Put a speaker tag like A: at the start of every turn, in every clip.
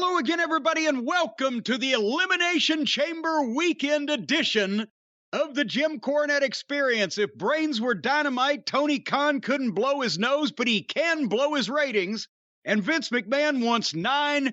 A: Hello again, everybody, and welcome to the Elimination Chamber weekend edition of the Jim Cornette Experience. If brains were dynamite, Tony Khan couldn't blow his nose, but he can blow his ratings. And Vince McMahon wants $9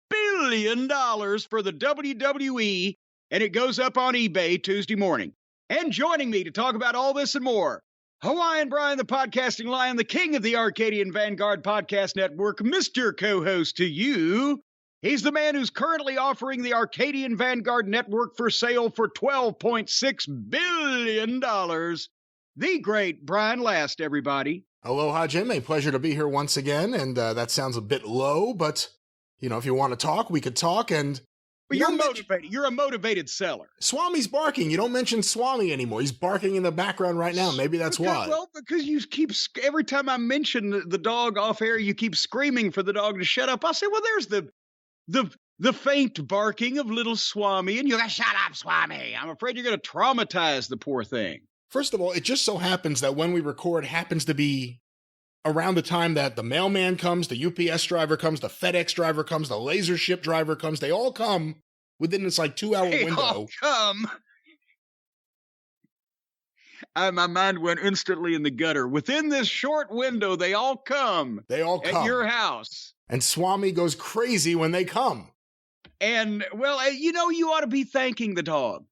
A: billion for the WWE, and it goes up on eBay Tuesday morning. And joining me to talk about all this and more, Hawaiian Brian, the podcasting lion, the king of the Arcadian Vanguard Podcast Network, Mr. Co-host to you. He's the man who's currently offering the Arcadian Vanguard Network for sale for $12.6 billion. The great Brian Last, everybody.
B: Aloha, Jim. A pleasure to be here once again. And that sounds a bit low, but, you know, if you want to talk, we could talk. And
A: but you're motivated. You're a motivated seller.
B: Swami's barking. You don't mention Swami anymore. He's barking in the background right now. Maybe that's why.
A: Well, because you keep, every time I mention the dog off air, you keep screaming for the dog to shut up. I say, well, there's the faint barking of little Swami, and you go, shut up, Swami. I'm afraid you're going to traumatize the poor thing.
B: First of all, it just so happens that when we record happens to be around the time that the mailman comes, the UPS driver comes, the FedEx driver comes, the laser ship driver comes. They all come within this like 2-hour window.
A: They all come. My mind went instantly in the gutter. Within this short window, they all come.
B: They all come.
A: At your house.
B: And Swami goes crazy when they come.
A: And, well, you know, you ought to be thanking the dog.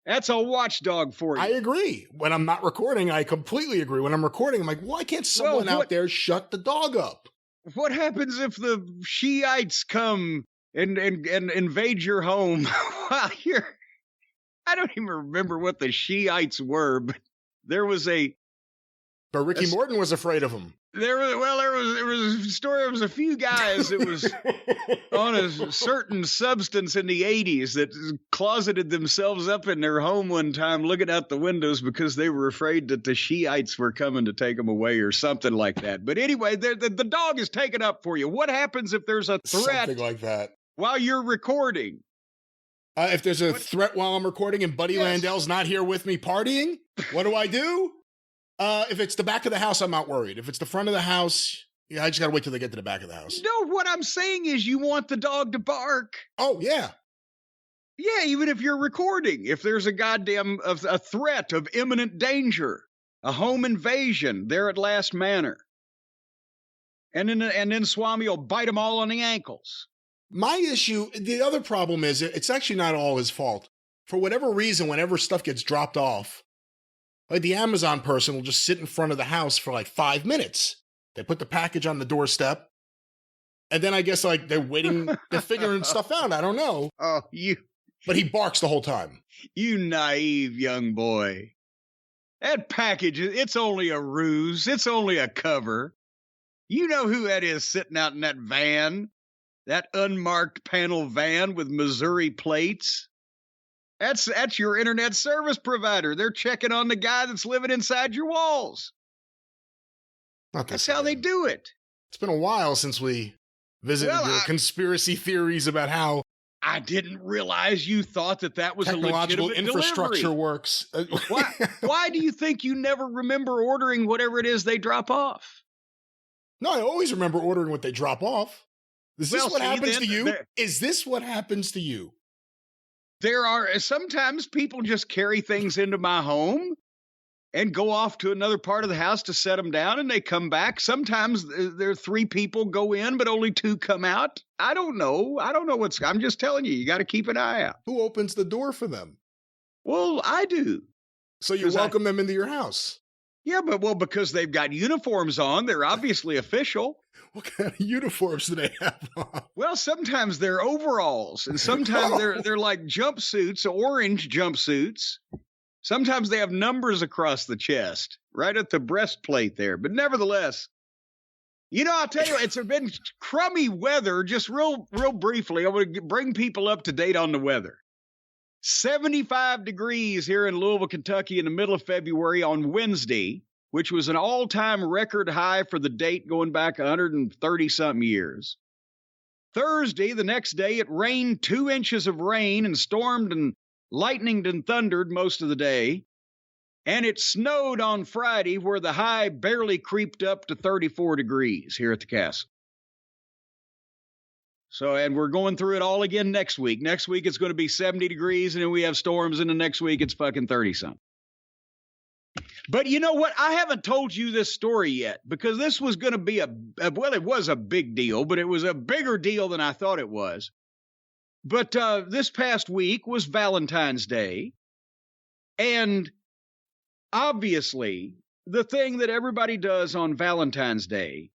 A: That's a watchdog for you.
B: I agree. When I'm not recording, I completely agree. When I'm recording, I'm like, why can't someone out there shut the dog up?
A: What happens if the Shiites come and invade your home while you're... I don't even remember what the Shiites were, but there was a...
B: But Ricky Morton was afraid of them.
A: There was a story. There was a few guys that was on a certain substance in the 80s that closeted themselves up in their home one time, looking out the windows because they were afraid that the Shiites were coming to take them away or something like that. But anyway, the dog is taken up for you. What happens if there's a threat
B: something like that
A: while you're recording?
B: If there's a threat while I'm recording and Buddy Landel's not here with me partying, what do? If it's the back of the house, I'm not worried. If it's the front of the house, I just gotta wait till they get to the back of the house.
A: No, what I'm saying is you want the dog to bark.
B: Oh, yeah.
A: Yeah, even if you're recording. If there's a a threat of imminent danger, a home invasion there at Last Manor. And then Swami will bite them all on the ankles.
B: My issue, the other problem is, it's actually not all his fault. For whatever reason, whenever stuff gets dropped off, like the Amazon person will just sit in front of the house for like 5 minutes. They put the package on the doorstep. And then I guess like they're waiting, they're figuring stuff out. I don't know.
A: Oh,
B: But he barks the whole time.
A: You naive young boy. That package, it's only a ruse. It's only a cover. You know who that is sitting out in that van? That unmarked panel van with Missouri plates? That's your internet service provider. They're checking on the guy that's living inside your walls. That's how they do it.
B: It's been a while since we visited your conspiracy theories about how
A: I didn't realize you thought that was
B: technological
A: a legitimate
B: infrastructure
A: delivery.
B: works.
A: Why do you think you never remember ordering whatever it is they drop off?
B: No, I always remember ordering what they drop off. Is this what happens to you? Is this what happens to you?
A: There are sometimes people just carry things into my home and go off to another part of the house to set them down, and they come back. Sometimes there are 3 people go in, but only 2 come out. I don't know. I'm just telling you got to keep an eye out.
B: Who opens the door for them?
A: Well, I do.
B: So you welcome them into your house?
A: Yeah, because they've got uniforms on. They're obviously official.
B: What kind of uniforms do they have on?
A: Well, sometimes they're overalls, and sometimes they're like jumpsuits, orange jumpsuits. Sometimes they have numbers across the chest, right at the breastplate there. But nevertheless, you know, I'll tell you, it's been crummy weather. Just real briefly, I want to bring people up to date on the weather. 75 degrees here in Louisville, Kentucky in the middle of February on Wednesday, which was an all-time record high for the date going back 130-something years. Thursday, the next day, it rained 2 inches of rain and stormed and lightninged and thundered most of the day. And it snowed on Friday, where the high barely creeped up to 34 degrees here at the castle. So, and we're going through it all again next week. Next week it's going to be 70 degrees, and then we have storms, and the next week it's fucking 30-something. But you know what? I haven't told you this story yet, because this was going to be well, it was a big deal, but it was a bigger deal than I thought it was. But this past week was Valentine's Day, and obviously the thing that everybody does on Valentine's Day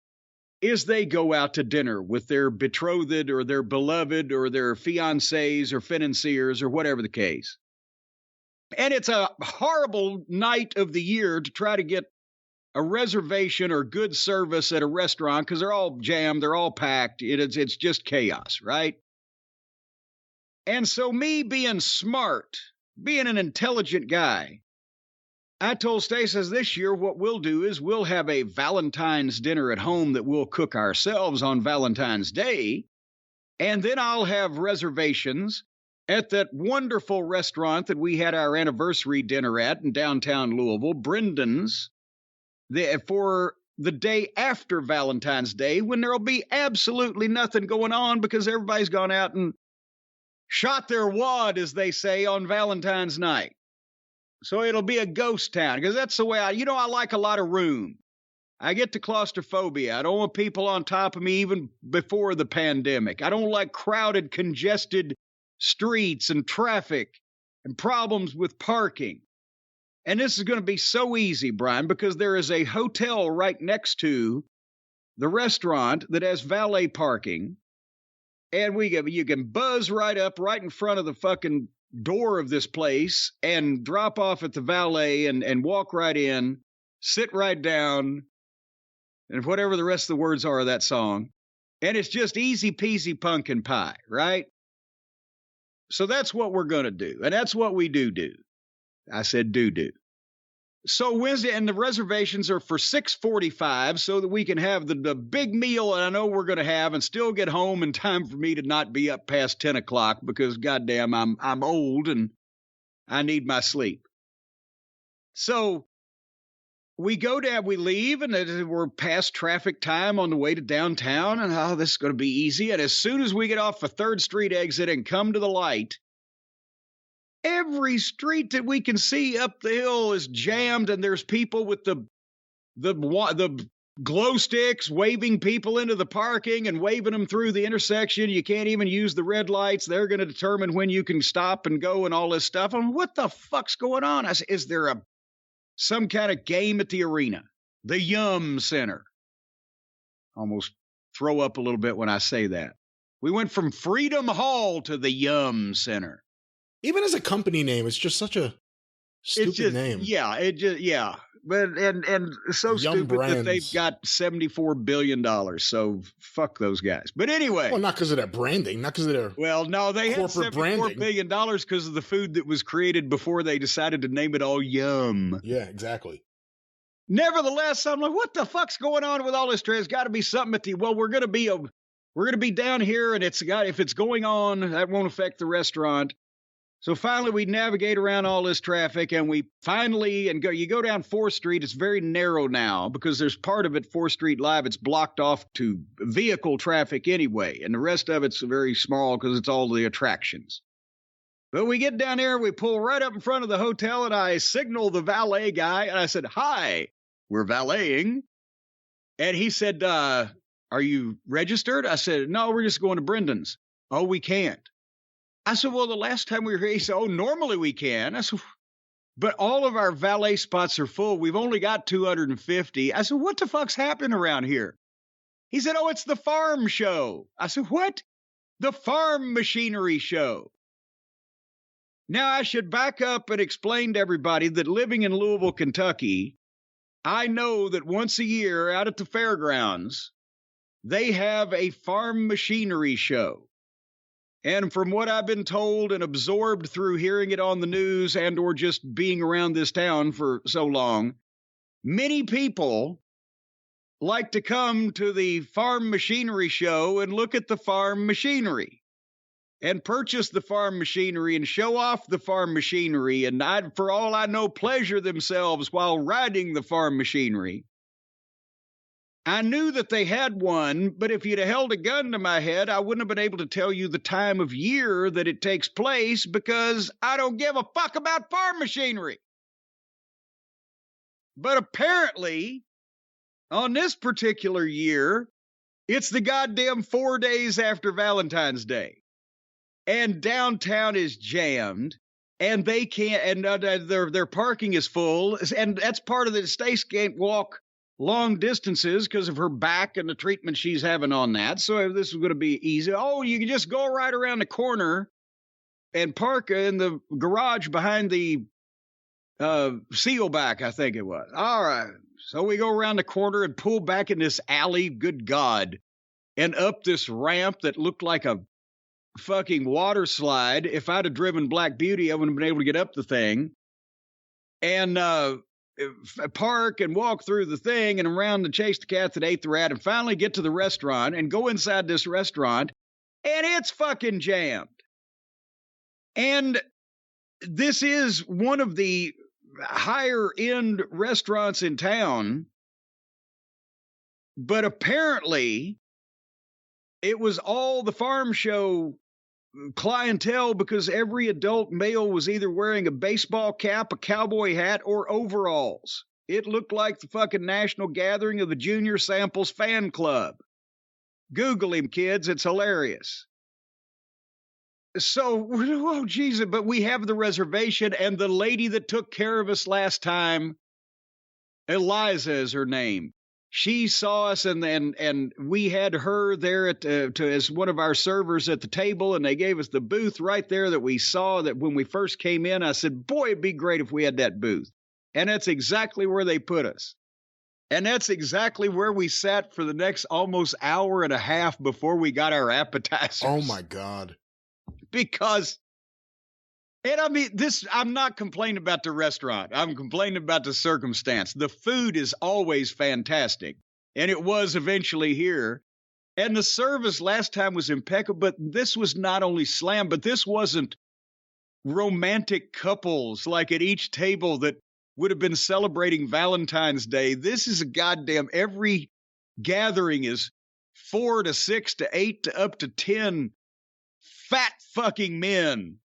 A: is they go out to dinner with their betrothed or their beloved or their fiancés or financiers or whatever the case. And it's a horrible night of the year to try to get a reservation or good service at a restaurant because they're all jammed, they're all packed. It's just chaos, right? And so me being smart, being an intelligent guy, I told Stacey this year what we'll do is we'll have a Valentine's dinner at home that we'll cook ourselves on Valentine's Day, and then I'll have reservations at that wonderful restaurant that we had our anniversary dinner at in downtown Louisville, Brendan's, for the day after Valentine's Day, when there'll be absolutely nothing going on because everybody's gone out and shot their wad, as they say, on Valentine's night. So it'll be a ghost town, because that's the way I like a lot of room. I get to claustrophobia. I don't want people on top of me even before the pandemic. I don't like crowded, congested streets and traffic and problems with parking. And this is going to be so easy, Brian, because there is a hotel right next to the restaurant that has valet parking. And you can buzz right up right in front of the fucking door of this place and drop off at the valet and walk right in, sit right down, and whatever the rest of the words are of that song. And it's just easy peasy pumpkin pie, right? So that's what we're going to do. And that's what we do. I said do. So Wednesday, and the reservations are for 6:45 so that we can have the big meal that I know we're going to have and still get home in time for me to not be up past 10 o'clock because, goddamn, I'm old and I need my sleep. So we go down, we leave, and we're past traffic time on the way to downtown, and this is going to be easy. And as soon as we get off the 3rd Street exit and come to the light, every street that we can see up the hill is jammed, and there's people with the glow sticks waving people into the parking and waving them through the intersection. You can't even use the red lights. They're going to determine when you can stop and go and all this stuff. What the fuck's going on? I said, is there some kind of game at the arena? The Yum Center. Almost throw up a little bit when I say that. We went from Freedom Hall to the Yum Center.
B: Even as a company name, it's just such a stupid name.
A: Yeah. But and so
B: Yum
A: stupid
B: Brands.
A: that they've got $74 billion. So fuck those guys. But anyway.
B: Well, not because of their branding, not because of their
A: they had $74 billion because of the food that was created before they decided to name it all Yum.
B: Yeah, exactly.
A: Nevertheless, I'm like, what the fuck's going on with all this? There's got to be something at we're going to be down here, and if it's going on, that won't affect the restaurant. So finally, we navigate around all this traffic, and you go down 4th Street. It's very narrow now because there's part of it, 4th Street Live, it's blocked off to vehicle traffic anyway, and the rest of it's very small because it's all the attractions. But we get down there, we pull right up in front of the hotel, and I signal the valet guy, and I said, "Hi, we're valeting." And he said, "Are you registered?" I said, "No, we're just going to Brendan's." "Oh, we can't." I said, "Well, the last time we were here," he said, "Oh, normally we can." I said, "But all of our valet spots are full. We've only got 250. I said, "What the fuck's happening around here?" He said, "Oh, it's the farm show." I said, "What?" "The farm machinery show." Now, I should back up and explain to everybody that living in Louisville, Kentucky, I know that once a year out at the fairgrounds, they have a farm machinery show. And from what I've been told and absorbed through hearing it on the news and or just being around this town for so long, many people like to come to the farm machinery show and look at the farm machinery and purchase the farm machinery and show off the farm machinery and, for all I know, pleasure themselves while riding the farm machinery. I knew that they had one, but if you'd have held a gun to my head, I wouldn't have been able to tell you the time of year that it takes place because I don't give a fuck about farm machinery. But apparently, on this particular year, it's the goddamn 4 days after Valentine's Day. And downtown is jammed. And they can't, and their parking is full. And that's part of the Stace can't walk long distances because of her back and the treatment she's having on that. So this is going to be easy. Oh, you can just go right around the corner and park in the garage behind the Sealback, I think it was. All right. So we go around the corner and pull back in this alley, good God, and up this ramp that looked like a fucking water slide. If I'd have driven Black Beauty, I wouldn't have been able to get up the thing. And park and walk through the thing and around and chase the cat that ate the rat and finally get to the restaurant and go inside this restaurant, and it's fucking jammed. And this is one of the higher end restaurants in town, but apparently it was all the farm show clientele because every adult male was either wearing a baseball cap, a cowboy hat, or overalls. It looked like the fucking national gathering of the Junior Samples fan club. Google him, kids. It's hilarious. So, oh, Jesus, but we have the reservation, and the lady that took care of us last time, Eliza is her name. She saw us, and we had her there as one of our servers at the table, and they gave us the booth right there that we saw that when we first came in. I said, boy, it'd be great if we had that booth. And that's exactly where they put us. And that's exactly where we sat for the next almost hour and a half before we got our appetizers.
B: Oh, my God.
A: Because, and I mean, I'm not complaining about the restaurant. I'm complaining about the circumstance. The food is always fantastic. And it was eventually here. And the service last time was impeccable. But this was not only slam, but this wasn't romantic couples like at each table that would have been celebrating Valentine's Day. This is a goddamn, every gathering is 4 to 6 to 8 to up to 10 fat fucking men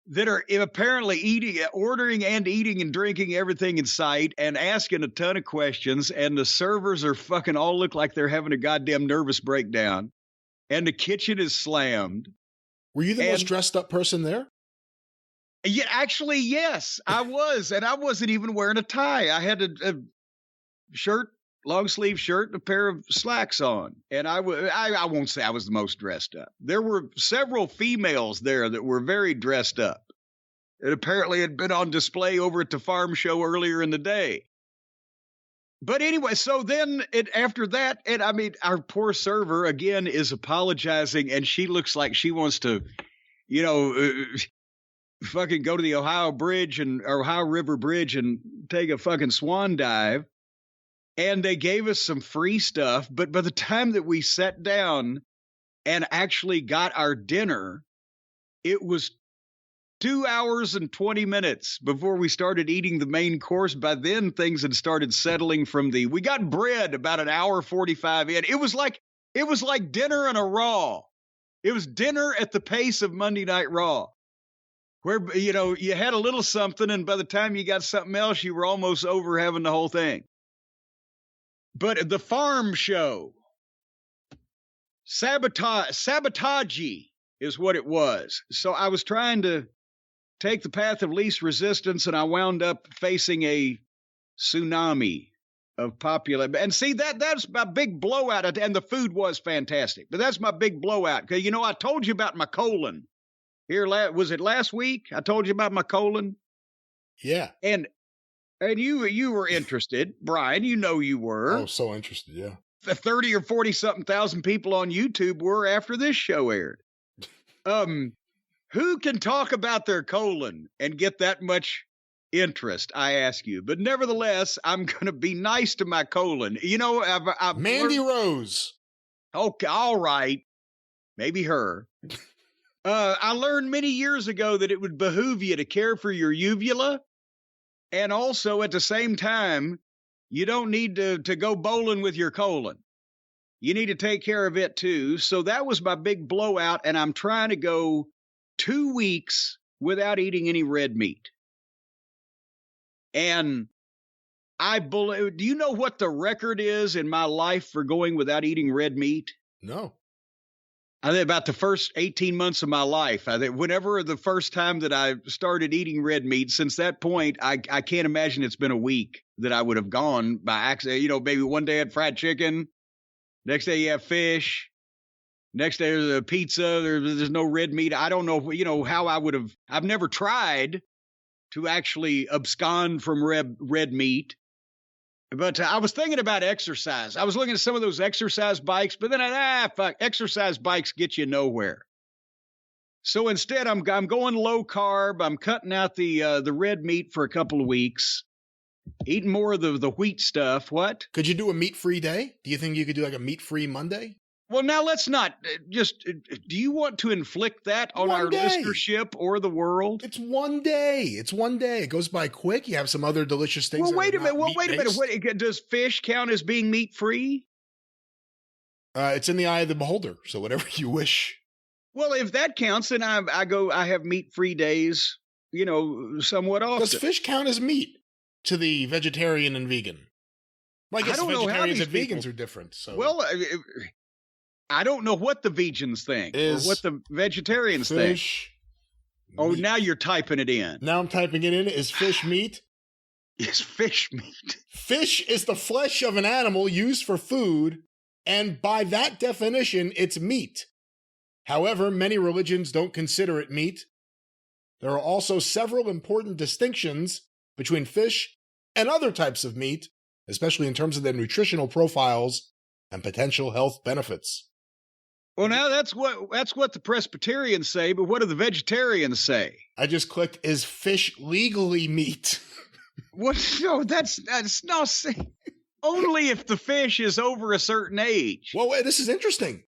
A: that are apparently ordering and eating and drinking everything in sight and asking a ton of questions. And the servers are fucking all look like they're having a goddamn nervous breakdown. And the kitchen is slammed.
B: Were you the most dressed up person there?
A: Yeah, actually, yes, I was. And I wasn't even wearing a tie. I had a shirt, long sleeve shirt, and a pair of slacks on. And I won't say I was the most dressed up. There were several females there that were very dressed up. It apparently had been on display over at the farm show earlier in the day. But anyway, so then after that, and I mean, our poor server again is apologizing, and she looks like she wants to, fucking go to the Ohio River Bridge and take a fucking swan dive. And they gave us some free stuff. But by the time that we sat down and actually got our dinner, it was 2 hours and 20 minutes before we started eating the main course. By then, things had started settling we got bread about an hour 45 in. It was like dinner and a Raw. It was dinner at the pace of Monday Night Raw, where, you had a little something, and by the time you got something else, you were almost over having the whole thing. But the farm show, sabotage is what it was. So I was trying to take the path of least resistance, and I wound up facing a tsunami of popular. And see, that's my big blowout. And the food was fantastic, but that's my big blowout. Because, I told you about my colon. Was it last week? I told you about my colon.
B: Yeah.
A: And you were interested, Brian. You were.
B: Oh, so interested, yeah.
A: 30 or 40 something thousand people on YouTube were after this show aired. Who can talk about their colon and get that much interest? I ask you. But nevertheless, I'm going to be nice to my colon. I've
B: Mandy Rose.
A: Okay, all right, maybe her. I learned many years ago that it would behoove you to care for your uvula. And also, at the same time, you don't need to go bowling with your colon. You need to take care of it too. So that was my big blowout, and I'm trying to go 2 weeks without eating any red meat. And do you know what the record is in my life for going without eating red meat?
B: No.
A: I think about the first 18 months of my life. I think whenever the first time that I started eating red meat, since that point, I can't imagine it's been a week that I would have gone by accident. You know, maybe one day I had fried chicken. Next day you have fish. Next day there's a pizza. There's no red meat. I don't know, how I would have. I've never tried to actually abscond from red meat. But I was thinking about exercise. I was looking at some of those exercise bikes, but then fuck, exercise bikes get you nowhere. So instead, I'm going low carb. I'm cutting out the red meat for a couple of weeks, eating more of the wheat stuff. What?
B: Could you do a meat-free day? Do you think you could do like a meat-free Monday?
A: Well, now let's not just. Do you want to inflict that on our listenership or the world?
B: It's one day. It's one day. It goes by quick. You have some other delicious things.
A: Well, wait a minute. What, does fish count as being meat free?
B: It's in the eye of the beholder. So whatever you wish.
A: Well, if that counts, then I have meat free days. Somewhat often.
B: Does fish count as meat to the vegetarian and vegan? Well, I guess vegetarians and vegans are different. So
A: I don't know what the vegans think or what the vegetarians think. Oh, meat. Now you're typing it in.
B: Now I'm typing it in. Is fish meat?
A: Is fish meat?
B: Fish is the flesh of an animal used for food, and by that definition, it's meat. However, many religions don't consider it meat. There are also several important distinctions between fish and other types of meat, especially in terms of their nutritional profiles and potential health benefits.
A: Well, now that's what the Presbyterians say, but what do the vegetarians say?
B: I just clicked, is fish legally meat?
A: What? No, that's no. Only if the fish is over a certain age.
B: Well, wait, this is interesting.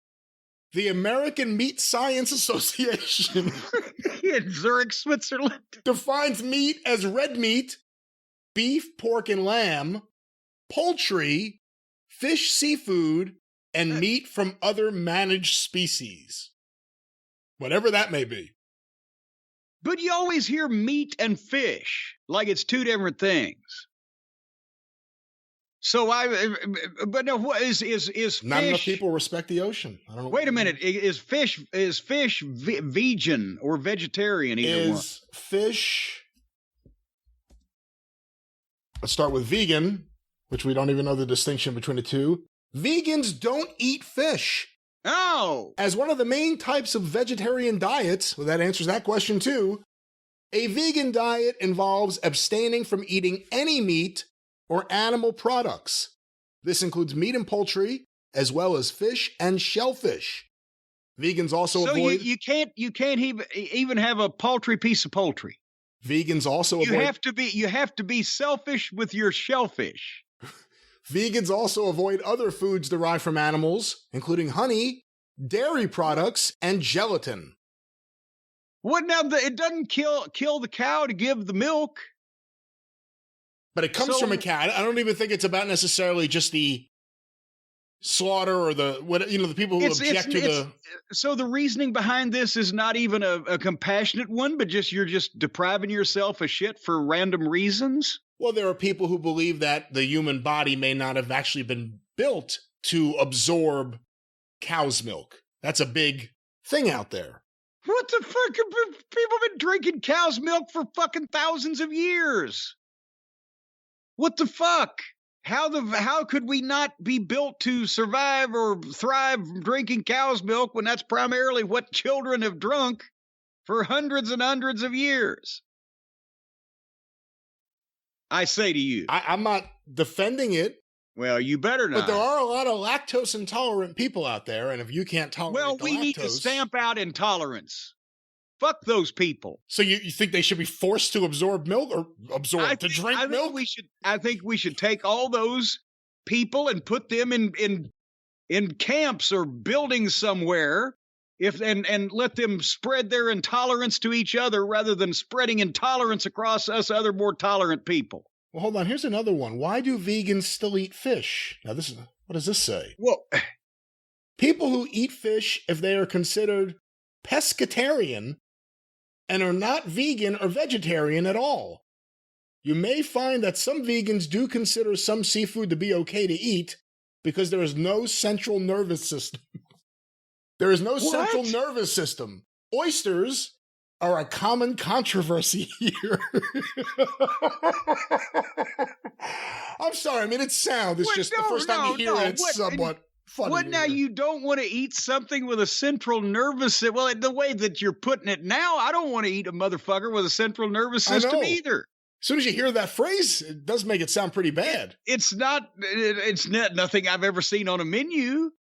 B: The American Meat Science Association
A: in Zurich, Switzerland,
B: defines meat as red meat, beef, pork, and lamb, poultry, fish, seafood, and meat from other managed species. Whatever that may be.
A: But you always hear meat and fish like it's two different things. So but no, what is fish?
B: Not enough people respect the ocean. I don't know.
A: Wait a minute. Is fish vegan or vegetarian? Either one.
B: Is fish? Let's start with vegan, which we don't even know the distinction between the two. Vegans don't eat fish.
A: Oh!
B: As one of the main types of vegetarian diets, well, that answers that question too, a vegan diet involves abstaining from eating any meat or animal products. This includes meat and poultry, as well as fish and shellfish. Vegans also avoid...
A: So you can't even have a paltry piece of poultry.
B: Vegans also avoid...
A: You have to be selfish with your shellfish.
B: Vegans also avoid other foods derived from animals, including honey, dairy products, and gelatin.
A: What now? It doesn't kill the cow to give the milk.
B: But it comes from a cow. I don't even think it's about necessarily just the slaughter or the people who object to the...
A: So the reasoning behind this is not even a compassionate one, but you're just depriving yourself of shit for random reasons?
B: Well, there are people who believe that the human body may not have actually been built to absorb cow's milk. That's a big thing out there.
A: What the fuck? People have been drinking cow's milk for fucking thousands of years. What the fuck? How could we not be built to survive or thrive drinking cow's milk when that's primarily what children have drunk for hundreds and hundreds of years? I say to you.
B: I'm not defending it.
A: Well, you better not.
B: But there are a lot of lactose intolerant people out there, and if you can't tolerate
A: we need to stamp out intolerance. Fuck those people.
B: So you think they should be forced to absorb milk or drink milk?
A: I think we should take all those people and put them in camps or buildings somewhere, and let them spread their intolerance to each other rather than spreading intolerance across us other more tolerant people.
B: Well, hold on. Here's another one. Why do vegans still eat fish? Now, what does this say?
A: Well,
B: people who eat fish, if they are considered pescatarian and are not vegan or vegetarian at all. You may find that some vegans do consider some seafood to be okay to eat because there is no central nervous system. There is no central nervous system. Oysters are a common controversy here. I'm sorry. I mean, it's sound. It's just the first time you hear it, it's somewhat funny.
A: What now? You don't want to eat something with a central nervous system? Well, the way that you're putting it now, I don't want to eat a motherfucker with a central nervous system either.
B: As soon as you hear that phrase, it does make it sound pretty bad.
A: It's nothing I've ever seen on a menu.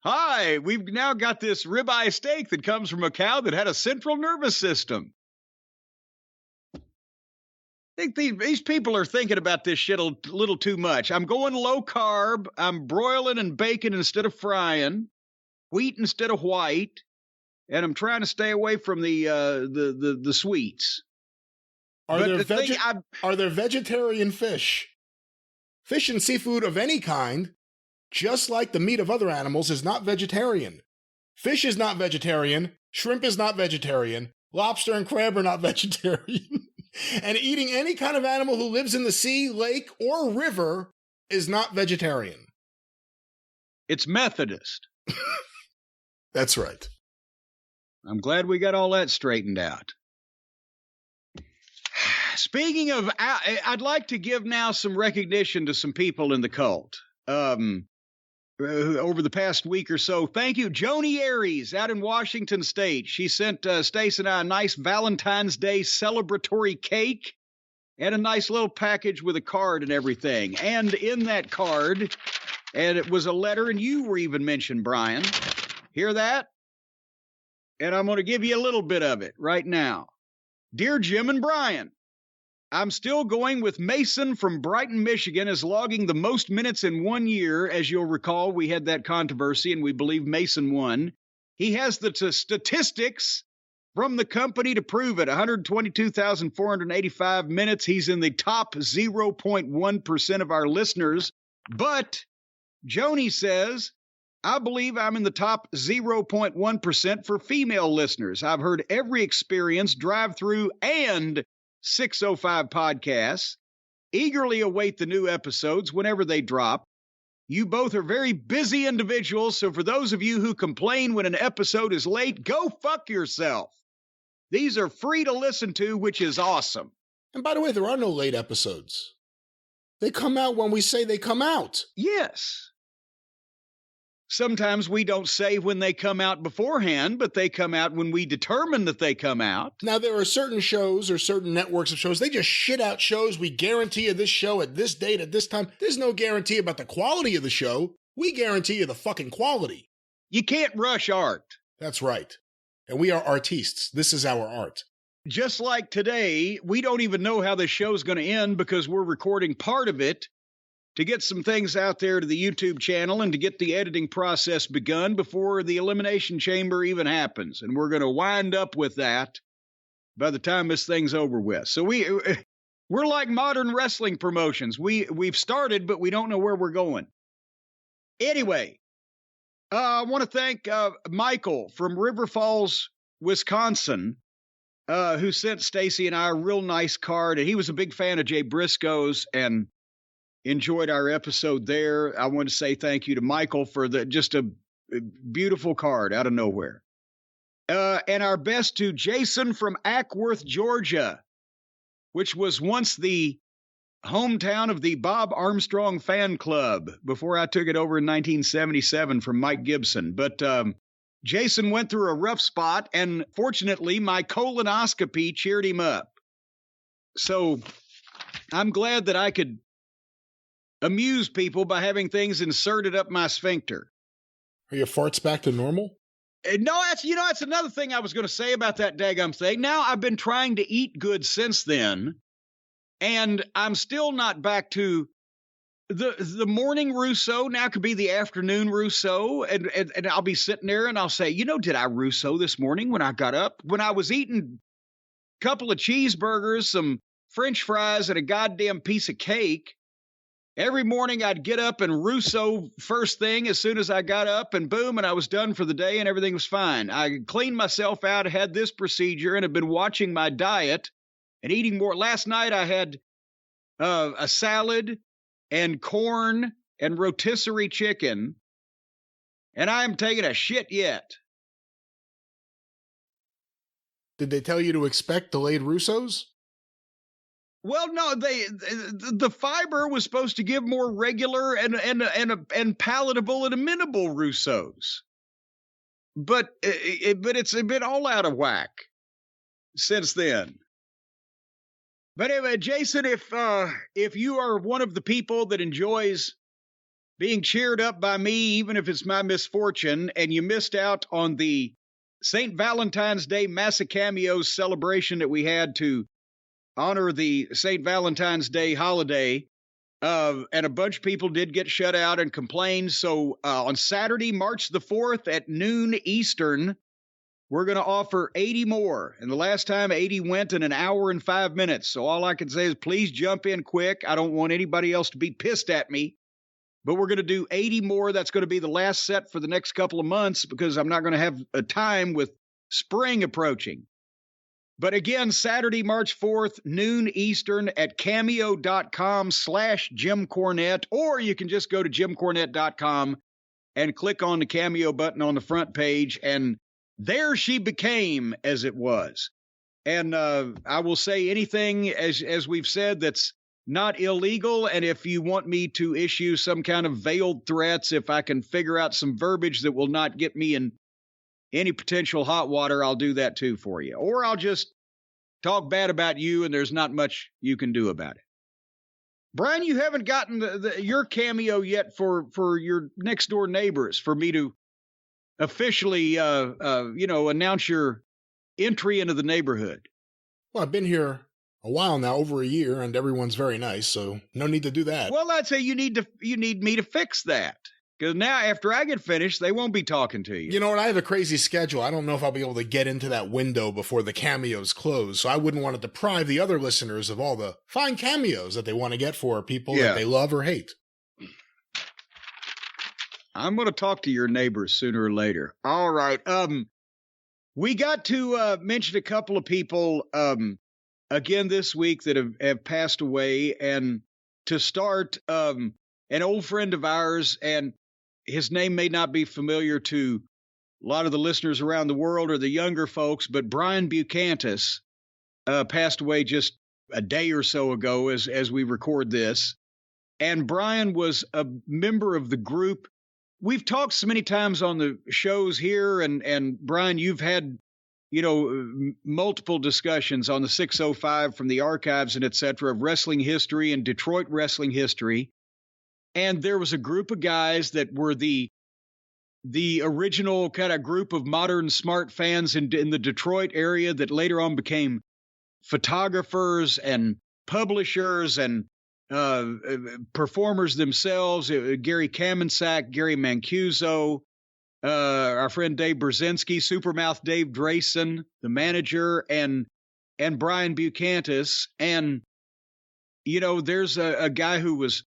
A: Hi, we've now got this ribeye steak that comes from a cow that had a central nervous system. I think these people are thinking about this shit a little too much. I'm going low carb. I'm broiling and baking instead of frying, wheat instead of white, and I'm trying to stay away from the sweets.
B: Are there vegetarian fish? Fish and seafood of any kind, just like the meat of other animals, is not vegetarian. Fish is not vegetarian. Shrimp is not vegetarian. Lobster and crab are not vegetarian. And eating any kind of animal who lives in the sea, lake, or river is not vegetarian.
A: It's Methodist.
B: That's right.
A: I'm glad we got all that straightened out. Speaking of, I'd like to give now some recognition to some people in the cult. Over the past week or so, thank you, Joni Aries out in Washington State. She sent Stace and I a nice Valentine's Day celebratory cake and a nice little package with a card and everything. And in that card, and it was a letter, and you were even mentioned, Brian. Hear that? And I'm going to give you a little bit of it right now. Dear Jim and Brian, I'm still going with Mason from Brighton, Michigan, as logging the most minutes in 1 year. As you'll recall, we had that controversy, and we believe Mason won. He has the statistics from the company to prove it. 122,485 minutes. He's in the top 0.1% of our listeners. But Joni says, I believe I'm in the top 0.1% for female listeners. I've heard every experience, drive-through, and 605 podcasts. Eagerly await the new episodes whenever they drop. You both are very busy individuals, so for those of you who complain when an episode is late, go fuck yourself. These are free to listen to, which is awesome.
B: And by the way, there are no late episodes. They come out when we say they come out.
A: Yes. Sometimes we don't say when they come out beforehand, but they come out when we determine that they come out.
B: Now, there are certain shows or certain networks of shows, they just shit out shows. We guarantee you this show at this date, at this time. There's no guarantee about the quality of the show. We guarantee you the fucking quality.
A: You can't rush art.
B: That's right. And we are artistes. This is our art.
A: Just like today, we don't even know how the show's going to end because we're recording part of it to get some things out there to the YouTube channel and to get the editing process begun before the Elimination Chamber even happens. And we're going to wind up with that by the time this thing's over with. So we're like modern wrestling promotions. We've started, but we don't know where we're going. Anyway, I want to thank Michael from River Falls, Wisconsin, who sent Stacy and I a real nice card. And he was a big fan of Jay Briscoe's and enjoyed our episode there. I want to say thank you to Michael for just a beautiful card out of nowhere. And our best to Jason from Ackworth, Georgia, which was once the hometown of the Bob Armstrong fan club before I took it over in 1977 from Mike Gibson. But Jason went through a rough spot, and fortunately, my colonoscopy cheered him up. So I'm glad that I could amuse people by having things inserted up my sphincter.
B: Are your farts back to normal?
A: No, that's another thing I was going to say about that daggum thing. Now, I've been trying to eat good since then, and I'm still not back to the morning Rousseau. Now could be the afternoon Rousseau, and I'll be sitting there, and I'll say, did I Rousseau this morning when I got up? When I was eating a couple of cheeseburgers, some French fries and a goddamn piece of cake. Every morning I'd get up and Russo first thing as soon as I got up, and boom, and I was done for the day and everything was fine. I cleaned myself out, had this procedure, and have been watching my diet and eating more. Last night I had a salad and corn and rotisserie chicken, and I am taking a shit yet.
B: Did they tell you to expect delayed Russos?
A: Well, no, the fiber was supposed to give more regular and palatable and amenable Russos, but it's been all out of whack since then. But anyway, Jason, if you are one of the people that enjoys being cheered up by me, even if it's my misfortune, and you missed out on the St. Valentine's Day Massa Cameos celebration that we had to honor the St. Valentine's Day holiday, and a bunch of people did get shut out and complained. So on Saturday, March the 4th at noon Eastern, we're going to offer 80 more. And the last time 80 went in an hour and 5 minutes. So all I can say is please jump in quick. I don't want anybody else to be pissed at me. But we're going to do 80 more. That's going to be the last set for the next couple of months because I'm not going to have a time with spring approaching. But again, Saturday, March 4th, noon Eastern at cameo.com/Jim Cornette, or you can just go to jimcornette.com and click on the Cameo button on the front page, and there she became as it was. And I will say anything, as we've said, that's not illegal, and if you want me to issue some kind of veiled threats, if I can figure out some verbiage that will not get me in any potential hot water, I'll do that too for you. Or I'll just talk bad about you, and there's not much you can do about it. Brian, you haven't gotten your cameo yet for your next door neighbors for me to officially, announce your entry into the neighborhood.
B: Well, I've been here a while now, over a year, and everyone's very nice, so no need to do that.
A: Well, I'd say you need me to fix that. Because now, after I get finished, they won't be talking to you.
B: You know what? I have a crazy schedule. I don't know if I'll be able to get into that window before the cameos close, so I wouldn't want to deprive the other listeners of all the fine cameos that they want to get for people that they love or hate.
A: I'm going to talk to your neighbors sooner or later. All right. We got to mention a couple of people again this week that have passed away. And to start, an old friend of ours, and his name may not be familiar to a lot of the listeners around the world or the younger folks, but Brian Bukantis passed away just a day or so ago as we record this. And Brian was a member of the group. We've talked so many times on the shows here, and Brian, you've had, multiple discussions on the 605 from the archives and et cetera of wrestling history and Detroit wrestling history. And there was a group of guys that were the original kind of group of modern smart fans in the Detroit area that later on became photographers and publishers and performers themselves. Gary Kamensak, Gary Mancuso, our friend Dave Brzezinski, Supermouth Dave Drayson, the manager, and Brian Bukantis. And, there's a guy who was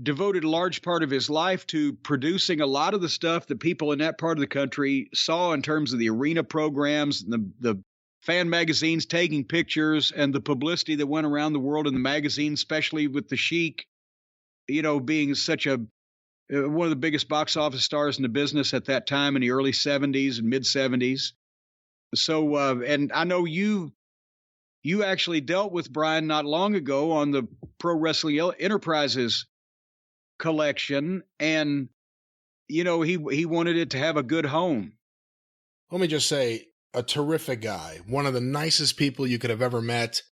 A: devoted a large part of his life to producing a lot of the stuff that people in that part of the country saw in terms of the arena programs and the fan magazines taking pictures and the publicity that went around the world in the magazine, especially with the Sheik, being such one of the biggest box office stars in the business at that time in the early 70s and mid 70s. So, and I know you actually dealt with Brian not long ago on the Pro Wrestling Enterprises collection, and he wanted it to have a good home.
B: Let me just say, a terrific guy, one of the nicest people you could have ever met,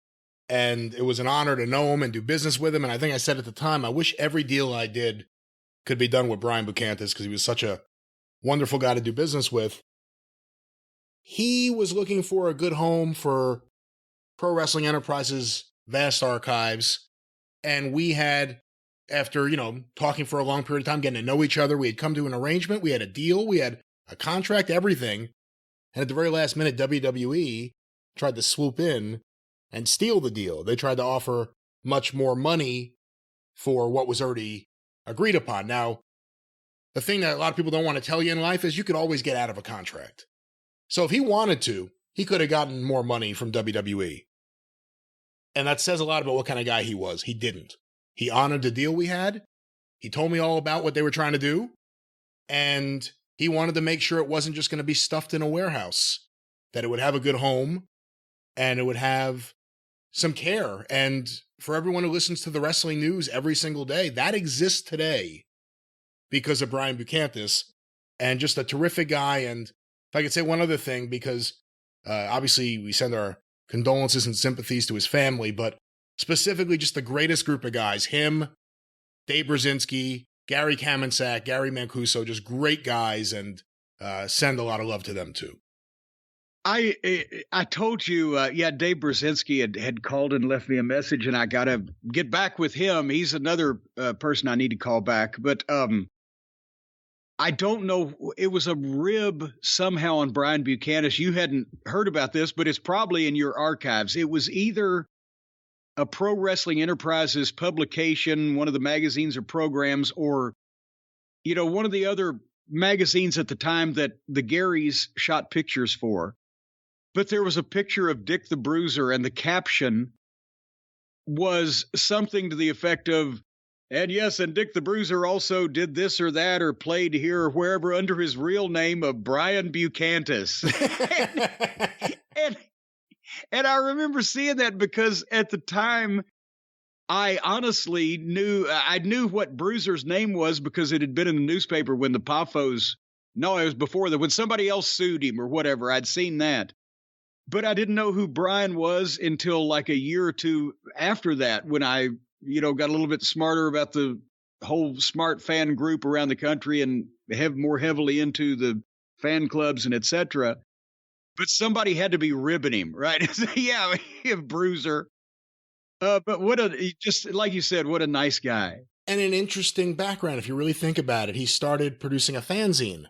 B: and it was an honor to know him and do business with him. And I think I said at the time, I wish every deal I did could be done with Brian Bukantis because he was such a wonderful guy to do business with. He was looking for a good home for Pro Wrestling Enterprises' vast archives, and we had, after, talking for a long period of time, getting to know each other, we had come to an arrangement, we had a deal, we had a contract, everything. And at the very last minute, WWE tried to swoop in and steal the deal. They tried to offer much more money for what was already agreed upon. Now, the thing that a lot of people don't want to tell you in life is you could always get out of a contract. So if he wanted to, he could have gotten more money from WWE. And that says a lot about what kind of guy he was. He didn't. He honored the deal we had. He told me all about what they were trying to do. And he wanted to make sure it wasn't just going to be stuffed in a warehouse, that it would have a good home and it would have some care. And for everyone who listens to the wrestling news every single day, that exists today because of Brian Bukantis, and just a terrific guy. And if I could say one other thing, because obviously we send our condolences and sympathies to his family, but specifically just the greatest group of guys, him, Dave Brzezinski, Gary Kamensak, Gary Mancuso, just great guys, and send a lot of love to them too.
A: I told you, Dave Brzezinski had called and left me a message, and I got to get back with him. He's another person I need to call back, but I don't know. It was a rib somehow on Brian Bukantis. You hadn't heard about this, but it's probably in your archives. It was either a Pro Wrestling Enterprises publication, one of the magazines or programs, or, one of the other magazines at the time that the Garys shot pictures for. But there was a picture of Dick the Bruiser, and the caption was something to the effect of, and yes, and Dick the Bruiser also did this or that or played here or wherever under his real name of Brian Bukantis. and I remember seeing that because at the time, I honestly knew what Bruiser's name was because it had been in the newspaper when the Poffos, no, it was before that, when somebody else sued him or whatever. I'd seen that. But I didn't know who Brian was until like a year or two after that, when I, got a little bit smarter about the whole smart fan group around the country and have more heavily into the fan clubs and etc. But somebody had to be ribbing him, right? Yeah, Bruiser. But just like you said, what a nice guy.
B: And an interesting background, if you really think about it. He started producing a fanzine,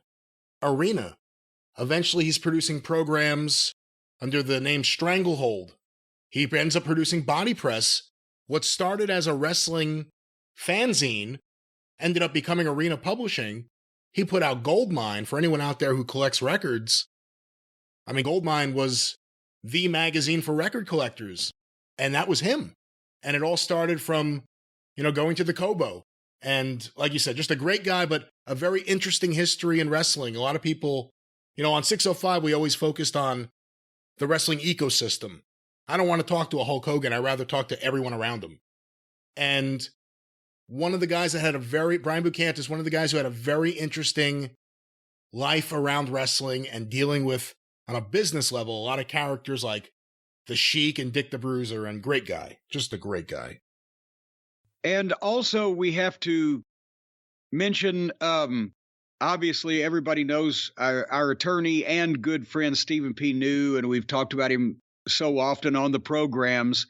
B: Arena. Eventually, he's producing programs under the name Stranglehold. He ends up producing Body Press. What started as a wrestling fanzine ended up becoming Arena Publishing. He put out Goldmine. For anyone out there who collects records, I mean, Goldmine was the magazine for record collectors. And that was him. And it all started from, going to the Kobo. And like you said, just a great guy, but a very interesting history in wrestling. A lot of people, on 605, we always focused on the wrestling ecosystem. I don't want to talk to a Hulk Hogan. I'd rather talk to everyone around him. And one of the guys that had Brian Bukantis, one of the guys who had a very interesting life around wrestling and dealing with, on a business level, a lot of characters like the Sheik and Dick the Bruiser, and great guy. Just a great guy.
A: And also we have to mention, obviously everybody knows our attorney and good friend Stephen P. New, and we've talked about him so often on the programs.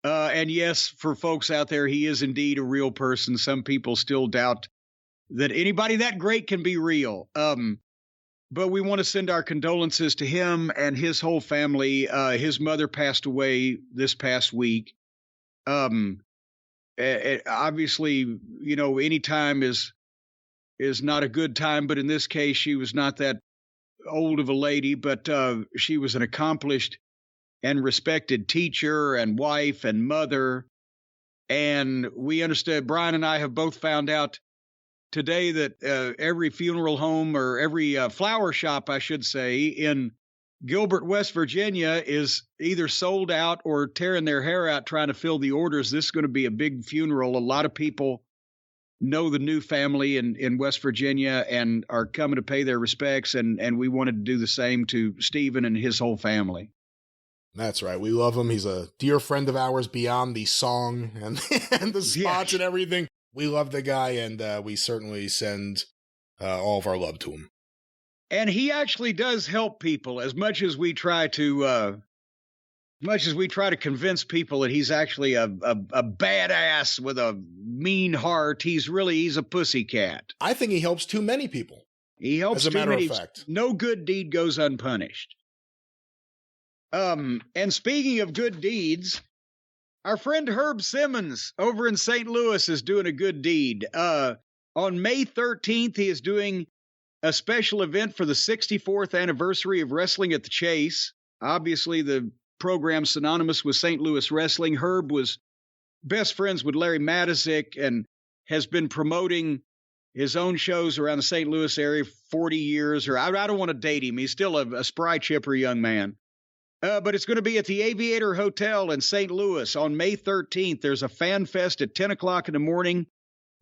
A: And yes, for folks out there, he is indeed a real person. Some people still doubt that anybody that great can be real. But we want to send our condolences to him and his whole family. His mother passed away this past week. Obviously, any time is not a good time, but in this case, she was not that old of a lady, but she was an accomplished and respected teacher and wife and mother. And we understood, Brian and I have both found out today that every funeral home, or every flower shop, I should say, in Gilbert, West Virginia is either sold out or tearing their hair out trying to fill the orders. This is going to be a big funeral. A lot of people know the New family in West Virginia and are coming to pay their respects. And we wanted to do the same to Stephen and his whole family.
B: That's right. We love him. He's a dear friend of ours beyond the song and the spots and everything. We love the guy, and we certainly send all of our love to him.
A: And he actually does help people as much as we try to convince people that he's actually a badass with a mean heart. He's a pussycat.
B: I think he helps too many people.
A: He helps
B: as a
A: too
B: matter
A: many.
B: of fact.
A: No good deed goes unpunished. And speaking of good deeds, our friend Herb Simmons over in St. Louis is doing a good deed. On May 13th, he is doing a special event for the 64th anniversary of Wrestling at the Chase. Obviously, the program synonymous with St. Louis wrestling. Herb was best friends with Larry Matisick and has been promoting his own shows around the St. Louis area 40 years. Or I don't want to date him. He's still a spry, chipper young man. But it's going to be at the Aviator Hotel in St. Louis on May 13th. There's a fan fest at 10 o'clock in the morning.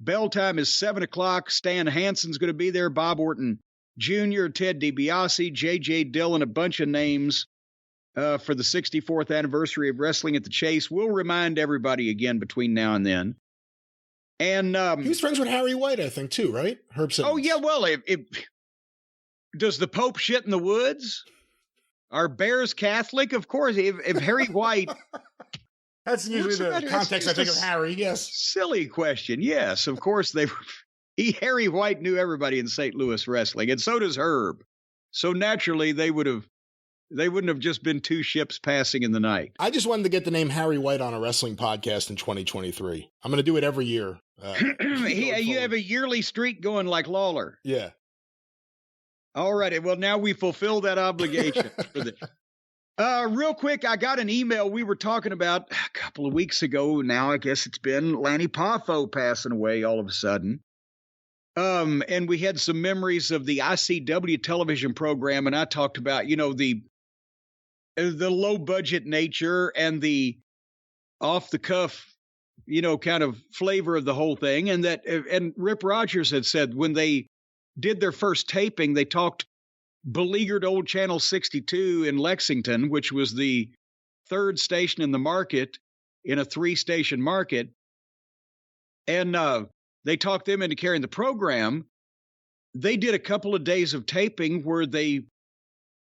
A: Bell time is 7 o'clock. Stan Hansen's going to be there. Bob Orton Jr., Ted DiBiase, J.J. Dillon, a bunch of names for the 64th anniversary of Wrestling at the Chase. We'll remind everybody again between now and then. And
B: he was friends with Harry White, I think, too, right? Herb Simmons.
A: Oh, yeah, well, does the Pope shit in the woods? Are bears Catholic? Of course. If Harry White...
B: That's usually the context I think of Harry, yes.
A: Silly question. Yes, of course Harry White knew everybody in St. Louis wrestling, and so does Herb. So naturally they wouldn't have just been two ships passing in the night.
B: I just wanted to get the name Harry White on a wrestling podcast in 2023. I'm going to do it every year.
A: You have a yearly streak going like Lawler.
B: Yeah.
A: All righty. Well, now we fulfill that obligation for the. Real quick, I got an email we were talking about a couple of weeks ago. Now, I guess it's been Lanny Poffo passing away all of a sudden. And we had some memories of the ICW television program, and I talked about, the low budget nature and the off the cuff, kind of flavor of the whole thing. And Rip Rogers had said when they did their first taping, they talked beleaguered old Channel 62 in Lexington, which was the third station in the market, in a 3-station market. And they talked them into carrying the program. They did a couple of days of taping where they,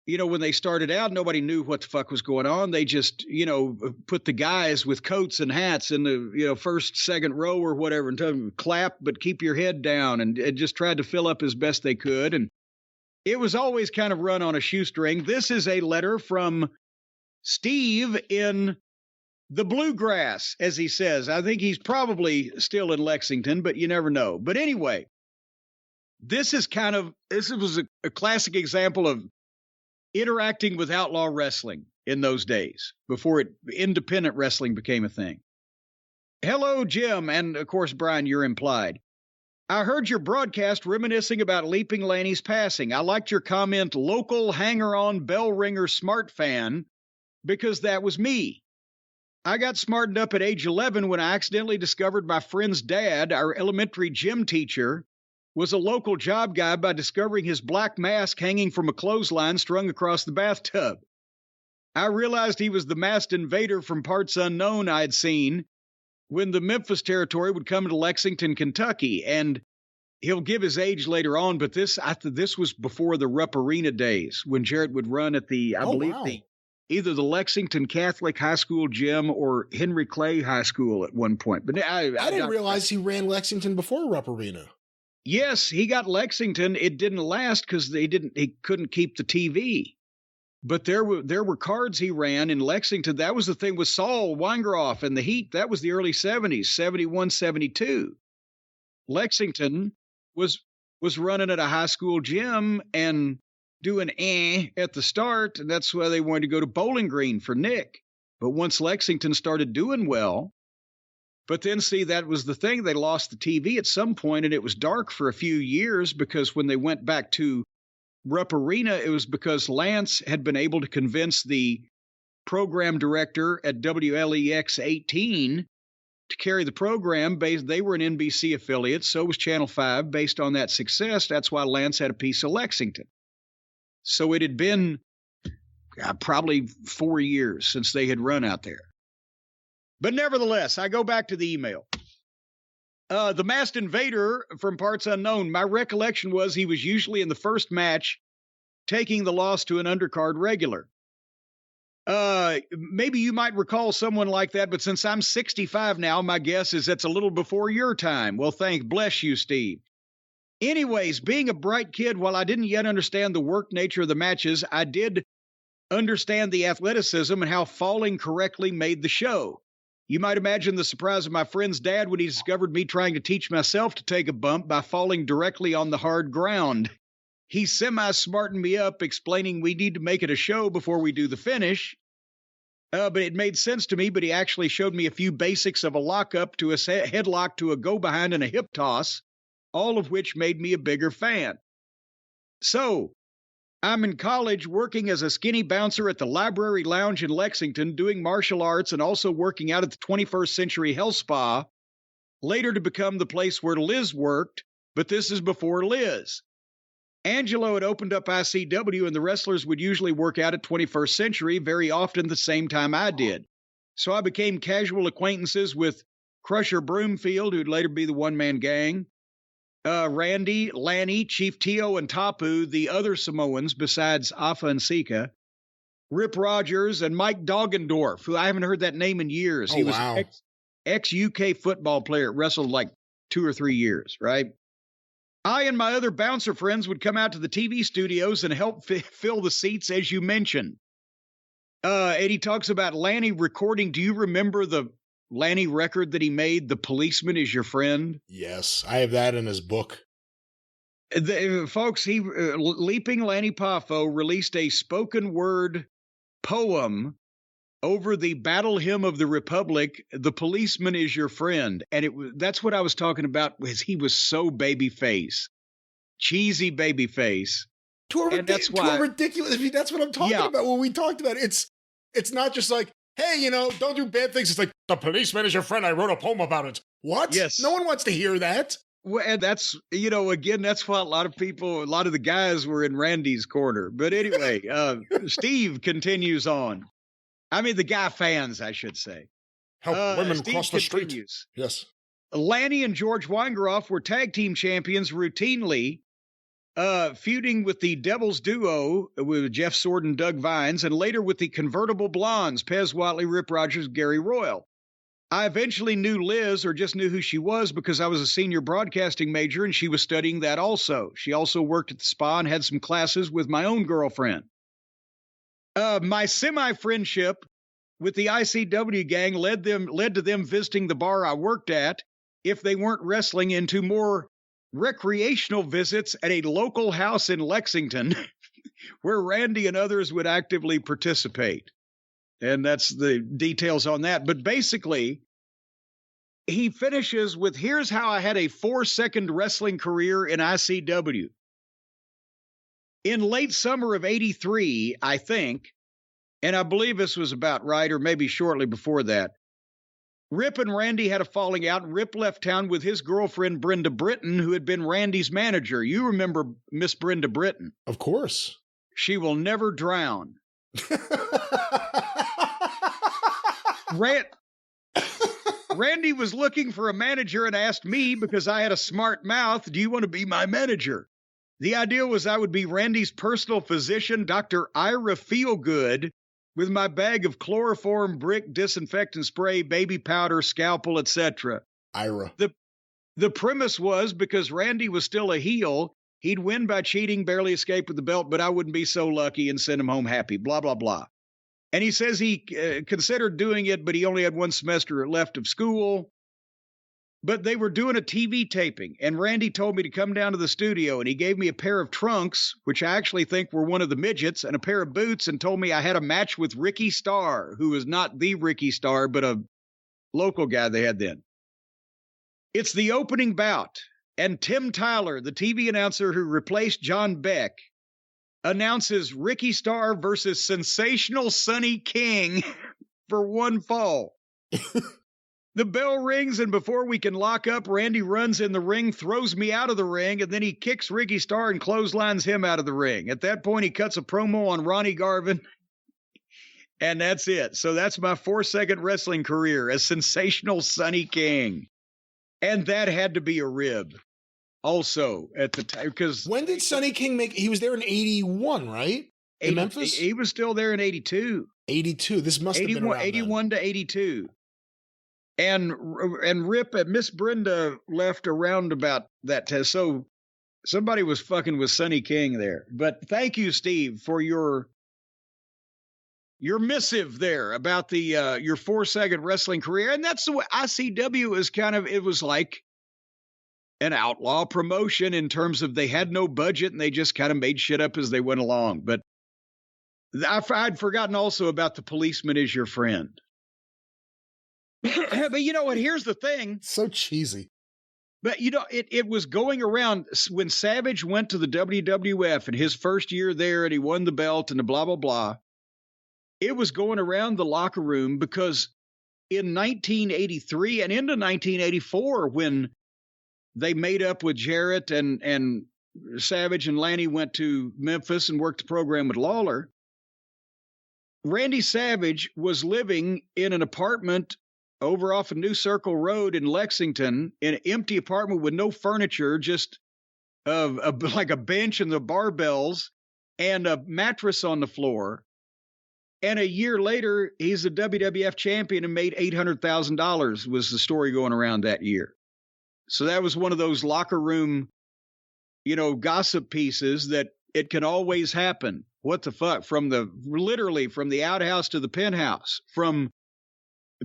A: when they started out, nobody knew what the fuck was going on. They just, put the guys with coats and hats in the, first, second row or whatever and tell them clap, but keep your head down, and just tried to fill up as best they could. And it was always kind of run on a shoestring. This is a letter from Steve in the Bluegrass, as he says. I think he's probably still in Lexington, but you never know. But anyway, this was a classic example of interacting with outlaw wrestling in those days, before independent wrestling became a thing. Hello, Jim, and of course, Brian, you're implied. I heard your broadcast reminiscing about Leaping Lanny's passing. I liked your comment, local hanger-on bell ringer smart fan, because that was me. I got smartened up at age 11 when I accidentally discovered my friend's dad, our elementary gym teacher, was a local job guy by discovering his black mask hanging from a clothesline strung across the bathtub. I realized he was the masked invader from Parts Unknown I had seen when the Memphis territory would come to Lexington, Kentucky. And he'll give his age later on, but this was before the Rupp Arena days, when Jarrett would run at either the Lexington Catholic High School gym or Henry Clay High School at one point. But I
B: didn't realize he ran Lexington before Rupp Arena.
A: Yes, he got Lexington. It didn't last because he couldn't keep the TV. But there were cards he ran in Lexington. That was the thing with Saul Weingroff and the Heat. That was the early 70s, 71, 72. Lexington was running at a high school gym and doing at the start. And that's why they wanted to go to Bowling Green for Nick. But once Lexington started doing well, but then see, that was the thing. They lost the TV at some point, and it was dark for a few years, because when they went back to Rupp Arena, it was because Lance had been able to convince the program director at WLEX 18 to carry the program. They were an NBC affiliate, so was Channel 5. Based on that success, that's why Lance had a piece of Lexington. So it had been probably 4 years since they had run out there. But nevertheless, I go back to the email. The Masked Invader from Parts Unknown, my recollection was he was usually in the first match, taking the loss to an undercard regular. Maybe you might recall someone like that, but since I'm 65 now, my guess is that's a little before your time. Well, bless you, Steve. Anyways, being a bright kid, while I didn't yet understand the work nature of the matches, I did understand the athleticism and how falling correctly made the show. You might imagine the surprise of my friend's dad when he discovered me trying to teach myself to take a bump by falling directly on the hard ground. He semi-smartened me up, explaining we need to make it a show before we do the finish. But it made sense to me, but he actually showed me a few basics of a lockup to a headlock to a go-behind and a hip toss, all of which made me a bigger fan. So, I'm in college working as a skinny bouncer at the Library Lounge in Lexington, doing martial arts and also working out at the 21st Century Health Spa, later to become the place where Liz worked, but this is before Liz. Angelo had opened up ICW, and the wrestlers would usually work out at 21st Century very often the same time I did. So I became casual acquaintances with Crusher Broomfield, who'd later be the one-man gang, Randy, Lanny, Chief Tio, and Tapu, the other Samoans besides Afa and Sika, Rip Rogers, and Mike Doggendorf, who I haven't heard that name in years. He was ex-UK football player, wrestled like 2 or 3 years, right? I and my other bouncer friends would come out to the TV studios and help fill the seats, as you mentioned. And he talks about Lanny recording. Do you remember the Lanny record that he made, The Policeman Is Your Friend?
B: Yes, I have that in his book.
A: Folks, Leaping Lanny Poffo released a spoken word poem over the Battle Hymn of the Republic, The Policeman Is Your Friend. And that's what I was talking about, was he was so babyface, cheesy babyface.
B: To a ridiculous. I mean, that's what I'm talking about when we talked about it. It's not just like, hey, don't do bad things. It's like, the policeman is your friend. I wrote a poem about it. What?
A: Yes.
B: No one wants to hear that.
A: Well, and that's, again, that's why a lot of the guys were in Randy's corner. But anyway, Steve continues on. I mean, the guy fans, I should say.
B: Help women
A: Steve
B: cross the
A: continues.
B: Street. Yes.
A: Lanny and George Weingroff were tag team champions routinely, feuding with the Devil's Duo with Jeff Sword and Doug Vines, and later with the Convertible Blondes, Pez Whatley, Rip Rogers, Gary Royal. I eventually knew Liz, or just knew who she was, because I was a senior broadcasting major and she was studying that also. She also worked at the spa and had some classes with my own girlfriend. My semi-friendship with the ICW gang led to them visiting the bar I worked at, if they weren't wrestling, into more recreational visits at a local house in Lexington where Randy and others would actively participate. And that's the details on that. But basically, he finishes with, here's how I had a 4-second wrestling career in ICW. In late summer of 83, I think, and I believe this was about right, or maybe shortly before that, Rip and Randy had a falling out, and Rip left town with his girlfriend, Brenda Britton, who had been Randy's manager. You remember Miss Brenda Britton?
B: Of course.
A: She will never drown. Randy was looking for a manager and asked me, because I had a smart mouth, do you want to be my manager? The idea was I would be Randy's personal physician, Dr. Ira Feelgood, with my bag of chloroform, brick, disinfectant spray, baby powder, scalpel, etc.
B: Ira.
A: The premise was, because Randy was still a heel, he'd win by cheating, barely escape with the belt, but I wouldn't be so lucky and send him home happy, blah, blah, blah. And he says he considered doing it, but he only had 1 semester left of school. But they were doing a TV taping, and Randy told me to come down to the studio, and he gave me a pair of trunks, which I actually think were one of the midgets, and a pair of boots, and told me I had a match with Ricky Starr, who was not the Ricky Starr, but a local guy they had then. It's the opening bout, and Tim Tyler, the TV announcer who replaced John Beck, announces Ricky Starr versus Sensational Sonny King for 1 fall. The bell rings, and before we can lock up, Randy runs in the ring, throws me out of the ring, and then he kicks Ricky Starr and clotheslines him out of the ring. At that point, he cuts a promo on Ronnie Garvin, and that's it. So that's my 4-second wrestling career as Sensational Sonny King. And that had to be a rib also at the time, because
B: when did Sonny King he was there in 81, right? In Memphis?
A: He was still there in 82.
B: 82. This must have been around
A: 81 to 82. And Rip and Miss Brenda left around about that test. So somebody was fucking with Sonny King there. But thank you, Steve, for your your missive there about the your 4-second wrestling career. And that's the way ICW is kind of, it was like an outlaw promotion in terms of they had no budget and they just kind of made shit up as they went along. But I'd forgotten also about the policeman is your friend. But you know what? Here's the thing.
B: So cheesy.
A: But, you know, it was going around when Savage went to the WWF in his first year there and he won the belt and the blah, blah, blah. It was going around the locker room because in 1983 and into 1984, when they made up with Jarrett and Savage and Lanny went to Memphis and worked the program with Lawler, Randy Savage was living in an apartment over off of New Circle Road in Lexington, in an empty apartment with no furniture, just like a bench and the barbells and a mattress on the floor. And a year later, he's a WWF champion and made $800,000 was the story going around that year. So that was one of those locker room, you know, gossip pieces that it can always happen. What the fuck? Literally from the outhouse to the penthouse, from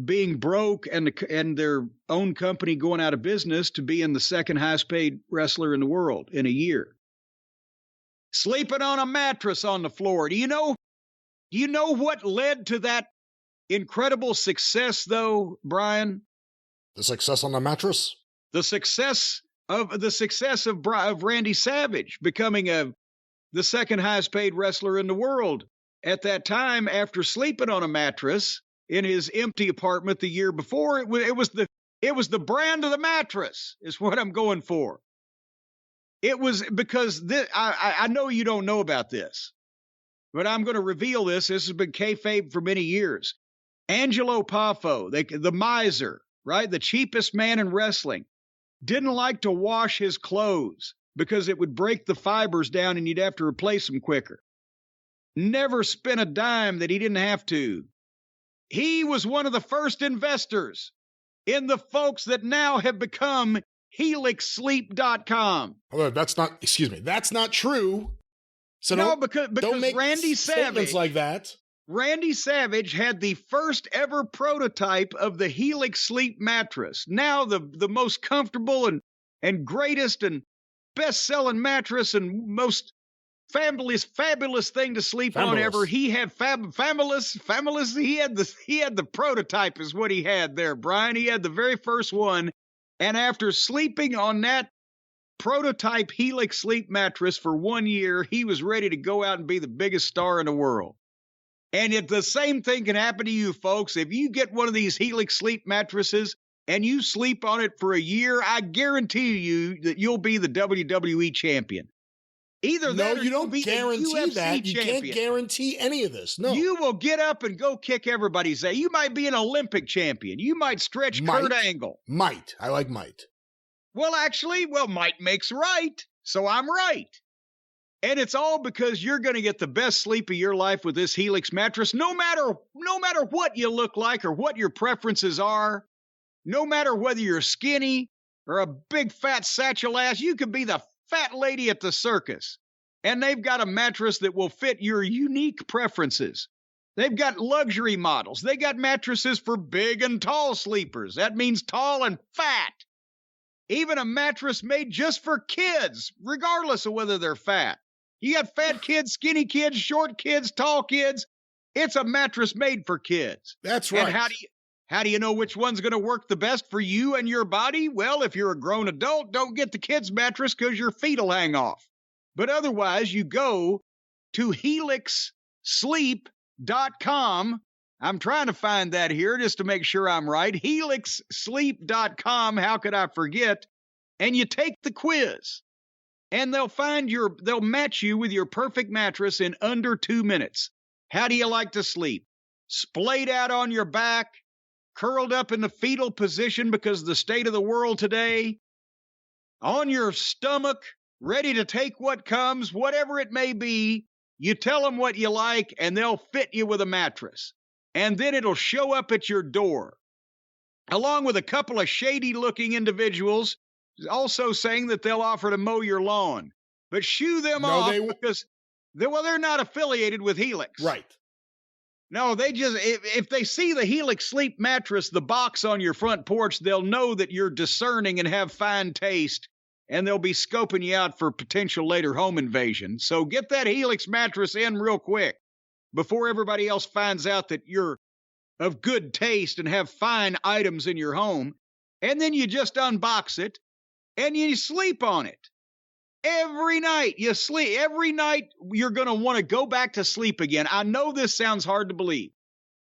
A: being broke and their own company going out of business to being the second highest paid wrestler in the world in a year. Sleeping on a mattress on the floor. Do you know what led to that incredible success, though, Brian?
B: The success on the mattress?
A: The success of Randy Savage becoming the second highest paid wrestler in the world at that time after sleeping on a mattress in his empty apartment the year before. It was the brand of the mattress is what I'm going for. It was because I know you don't know about this, but I'm going to reveal this. This has been kayfabe for many years. Angelo Poffo, the miser, right? The cheapest man in wrestling, didn't like to wash his clothes because it would break the fibers down and you'd have to replace them quicker. Never spent a dime that he didn't have to. He was one of the first investors in the folks that now have become HelixSleep.com.
B: Oh, that's not true. So
A: no, because
B: don't make
A: Randy
B: statements
A: Savage
B: like that.
A: Randy Savage had the first ever prototype of the Helix Sleep mattress. Now the most comfortable and greatest and best-selling mattress and most fabulous thing to sleep on ever. He had fabulous. He had the prototype is what he had there, Brian. He had the very first one. And after sleeping on that prototype Helix Sleep mattress for 1 year, he was ready to go out and be the biggest star in the world. And if the same thing can happen to you, folks, if you get one of these Helix Sleep mattresses and you sleep on it for a year, I guarantee you that you'll be the WWE champion. Either that or
B: you don't guarantee that. You
A: champion.
B: Can't guarantee any of this. No.
A: You will get up and go kick everybody's ass. You might be an Olympic champion. You might stretch Kurt Angle.
B: Might. I like might.
A: Well, actually, might makes right. So I'm right. And it's all because you're going to get the best sleep of your life with this Helix mattress, no matter what you look like or what your preferences are, no matter whether you're skinny or a big fat satchel ass. You could be the fat lady at the circus, and they've got a mattress that will fit your unique preferences. They've got luxury models. They got mattresses for big and tall sleepers. That means tall and fat. Even a mattress made just for kids, regardless of whether they're fat. You got fat kids, skinny kids, short kids, tall kids. It's a mattress made for kids.
B: That's right.
A: And how do you know which one's going to work the best for you and your body? Well, if you're a grown adult, don't get the kids' mattress because your feet will hang off. But otherwise, you go to HelixSleep.com. I'm trying to find that here just to make sure I'm right. HelixSleep.com. How could I forget? And you take the quiz. And they'll match you with your perfect mattress in under 2 minutes. How do you like to sleep? Splayed out on your back, curled up in the fetal position because of the state of the world today, on your stomach, ready to take what comes, whatever it may be. You tell them what you like, and they'll fit you with a mattress. And then it'll show up at your door, along with a couple of shady-looking individuals also saying that they'll offer to mow your lawn. But shoo them off because they're not affiliated with Helix.
B: Right.
A: No, they just, if they see the Helix Sleep mattress, the box on your front porch, they'll know that you're discerning and have fine taste, and they'll be scoping you out for potential later home invasion. So get that Helix mattress in real quick before everybody else finds out that you're of good taste and have fine items in your home. And then you just unbox it and you sleep on it. Every night you sleep. Every night you're going to want to go back to sleep again. I know this sounds hard to believe,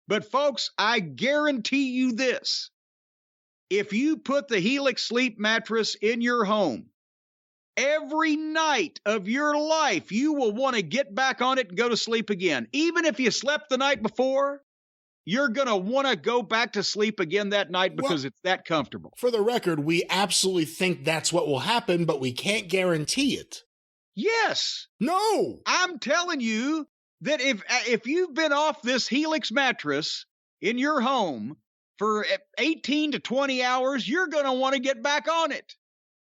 A: but folks, I guarantee you this. If you put the Helix Sleep mattress in your home, every night of your life, you will want to get back on it and go to sleep again. Even if you slept the night before, you're going to want to go back to sleep again that night because it's that comfortable.
B: For the record, we absolutely think that's what will happen, but we can't guarantee it.
A: Yes.
B: No.
A: I'm telling you that if you've been off this Helix mattress in your home for 18 to 20 hours, you're going to want to get back on it.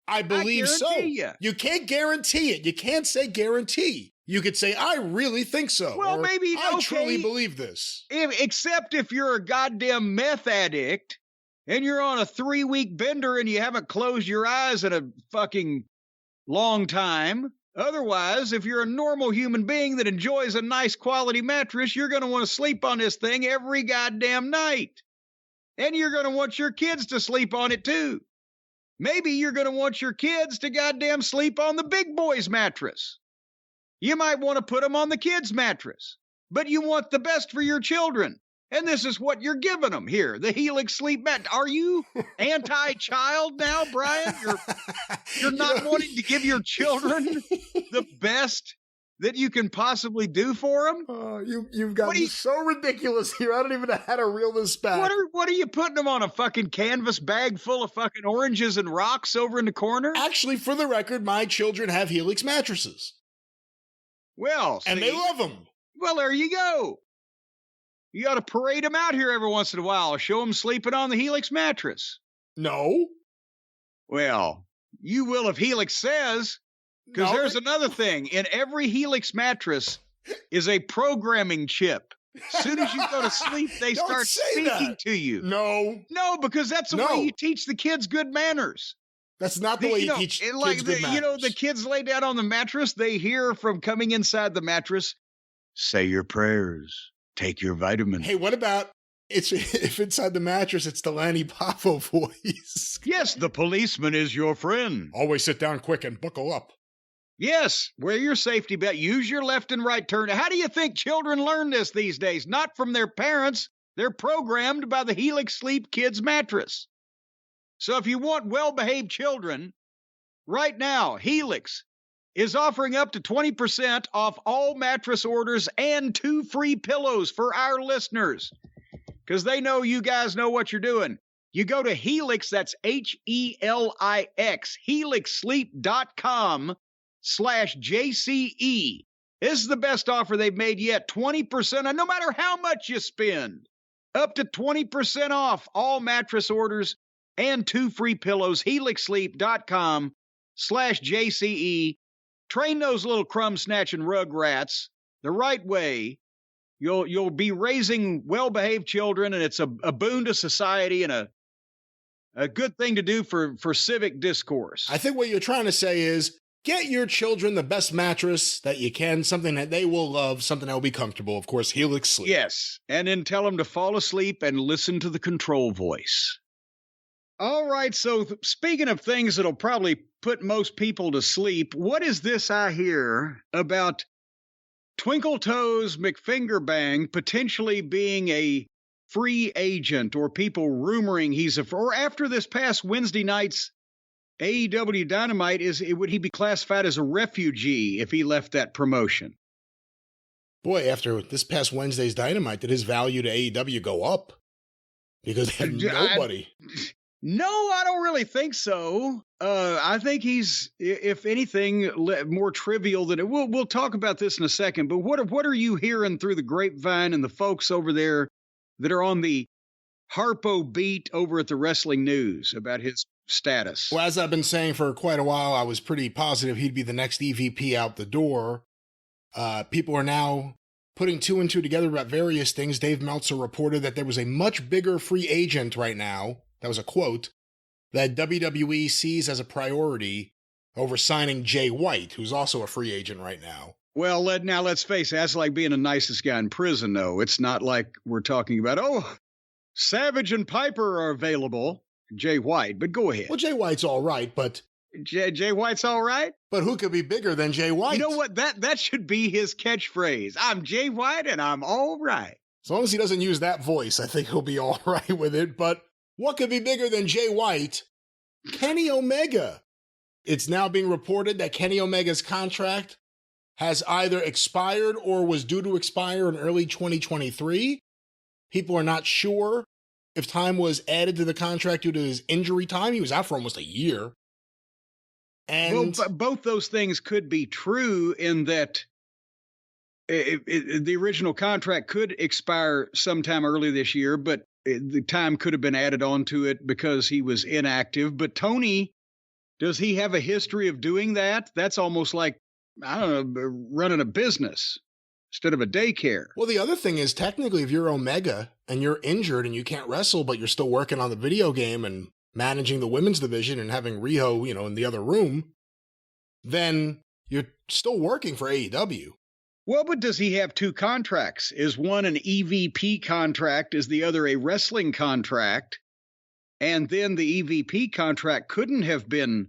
B: I believe so. You can't guarantee it. You can't say guarantee. You could say, I really think so.
A: Well, maybe,
B: I truly believe this.
A: Except if you're a goddamn meth addict and you're on a 3-week bender and you haven't closed your eyes in a fucking long time. Otherwise, if you're a normal human being that enjoys a nice quality mattress, you're going to want to sleep on this thing every goddamn night. And you're going to want your kids to sleep on it too. Maybe you're going to want your kids to goddamn sleep on the big boy's mattress. You might want to put them on the kids' mattress, but you want the best for your children. And this is what you're giving them here, the Helix Sleep mat. Are you anti-child now, Brian? You're not wanting to give your children the best that you can possibly do for them?
B: You've gotten so ridiculous here. I don't even know how to reel this back.
A: What are you putting them on, a fucking canvas bag full of fucking oranges and rocks over in the corner?
B: Actually, for the record, my children have Helix mattresses.
A: Well,
B: and they love them.
A: Well, there you go. You got to parade them out here every once in a while. Show them sleeping on the Helix mattress.
B: No.
A: Well, you will if Helix says, because there's another thing. In every Helix mattress is a programming chip. As soon as you go to sleep, they start speaking to you.
B: No,
A: because that's the way you teach the kids good manners.
B: That's not the way you teach kids good manners.
A: You know, the kids lay down on the mattress. They hear from coming inside the mattress, say your prayers, take your vitamins.
B: Hey, what about if inside the mattress it's the Lanny Poffo voice?
A: Yes, the policeman is your friend.
B: Always sit down quick and buckle up.
A: Yes, wear your safety belt. Use your left and right turn. How do you think children learn this these days? Not from their parents. They're programmed by the Helix Sleep Kids mattress. So if you want well-behaved children, right now, Helix is offering up to 20% off all mattress orders and 2 free pillows for our listeners. Because they know you guys know what you're doing. You go to Helix, that's Helix, helixsleep.com/JCE. This is the best offer they've made yet. 20%, and no matter how much you spend, up to 20% off all mattress orders and 2 free pillows. helixsleep.com/JCE. Train those little crumb-snatching rugrats the right way. You'll be raising well-behaved children, and it's a boon to society and a good thing to do for civic discourse.
B: I think what you're trying to say is get your children the best mattress that you can, something that they will love, something that will be comfortable. Of course, Helix Sleep.
A: Yes, and then tell them to fall asleep and listen to the control voice. All right, so speaking of things that'll probably put most people to sleep, what is this I hear about Twinkle Toes McFingerbang potentially being a free agent, or people rumoring or after this past Wednesday night's AEW Dynamite, would he be classified as a refugee if he left that promotion?
B: Boy, after this past Wednesday's Dynamite, did his value to AEW go up? Because they had nobody.
A: No, I don't really think so. I think he's, if anything, more trivial than it. We'll talk about this in a second. But what are you hearing through the grapevine and the folks over there that are on the Harpo beat over at the Wrestling News about his status?
B: Well, as I've been saying for quite a while, I was pretty positive he'd be the next EVP out the door. People are now putting two and two together about various things, Dave Meltzer reported that there was a much bigger free agent right now, that was a quote, that WWE sees as a priority over signing Jay White, who's also a free agent right now.
A: Well, let's face it, that's like being the nicest guy in prison, though. It's not like we're talking about, Savage and Piper are available, Jay White, but go ahead.
B: Well, Jay White's all right, but...
A: Jay White's all right?
B: But who could be bigger than Jay White?
A: You know what? That should be his catchphrase. I'm Jay White and I'm all right.
B: As long as he doesn't use that voice, I think he'll be all right with it. But what could be bigger than Jay White? Kenny Omega. It's now being reported that Kenny Omega's contract has either expired or was due to expire in early 2023. People are not sure if time was added to the contract due to his injury time. He was out for almost a year. And
A: both those things could be true in that the original contract could expire sometime early this year, but the time could have been added on to it because he was inactive. But Tony, does he have a history of doing that? That's almost like, I don't know, running a business instead of a daycare.
B: Well, the other thing is, technically, if you're Omega and you're injured and you can't wrestle, but you're still working on the video game and managing the women's division and having Riho, in the other room, then you're still working for AEW.
A: Well, but does he have two contracts? Is one an EVP contract? Is the other a wrestling contract? And then the EVP contract couldn't have been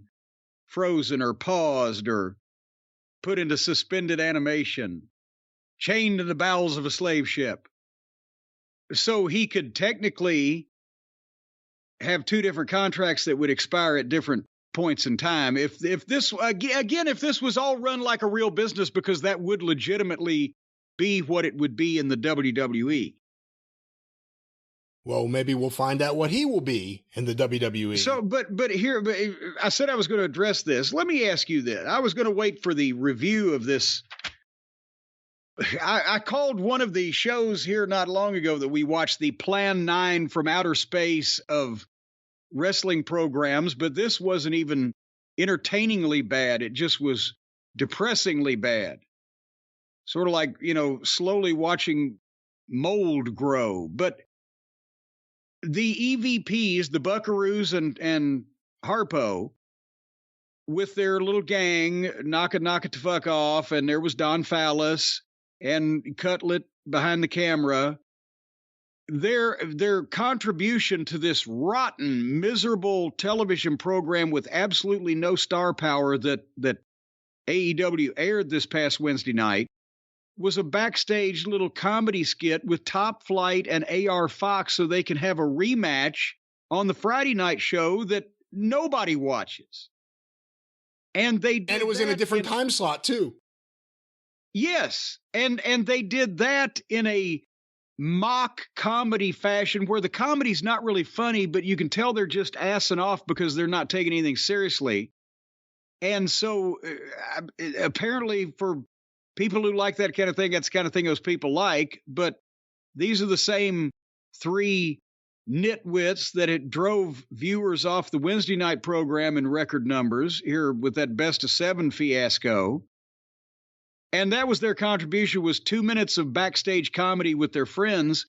A: frozen or paused or put into suspended animation, chained in the bowels of a slave ship. So he could technically have two different contracts that would expire at different points in time. If this was all run like a real business, because that would legitimately be what it would be in the WWE.
B: Well, maybe we'll find out what he will be in the WWE.
A: So, but I said I was going to address this. Let me ask you this. I was going to wait for the review of this. I called one of the shows here not long ago that we watched the Plan 9 from outer space of wrestling programs, but this wasn't even entertainingly bad. It just was depressingly bad. Sort of like, slowly watching mold grow. But the EVPs, the Buckaroos and Harpo, with their little gang, knock it the fuck off, and there was Don Fallis and Cutlet behind the camera. Their contribution to this rotten, miserable television program with absolutely no star power that AEW aired this past Wednesday night was a backstage little comedy skit with Top Flight and AR Fox so they can have a rematch on the Friday night show that nobody watches. And they did,
B: and it was in a different time slot too.
A: Yes, and they did that in a mock comedy fashion where the comedy's not really funny, but you can tell they're just assing off because they're not taking anything seriously. And so apparently for people who like that kind of thing, that's the kind of thing those people like. But these are the same three nitwits that it drove viewers off the Wednesday night program in record numbers here with that Best of 7 fiasco. And that was their contribution, was 2 minutes of backstage comedy with their friends,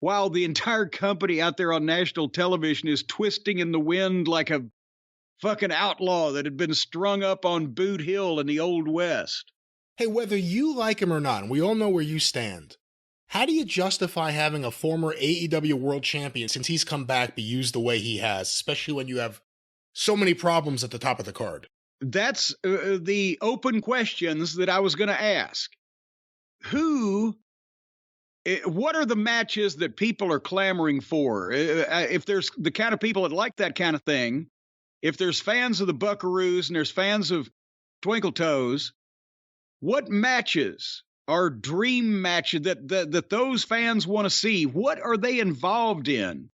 A: while the entire company out there on national television is twisting in the wind like a fucking outlaw that had been strung up on Boot Hill in the Old West.
B: Hey, whether you like him or not, and we all know where you stand, how do you justify having a former AEW World Champion, since he's come back, be used the way he has, especially when you have so many problems at the top of the card?
A: That's the open questions that I was going to ask. What are the matches that people are clamoring for? If there's the kind of people that like that kind of thing, if there's fans of the Buckaroos and there's fans of Twinkle Toes, what matches are dream matches that those fans want to see? What are they involved in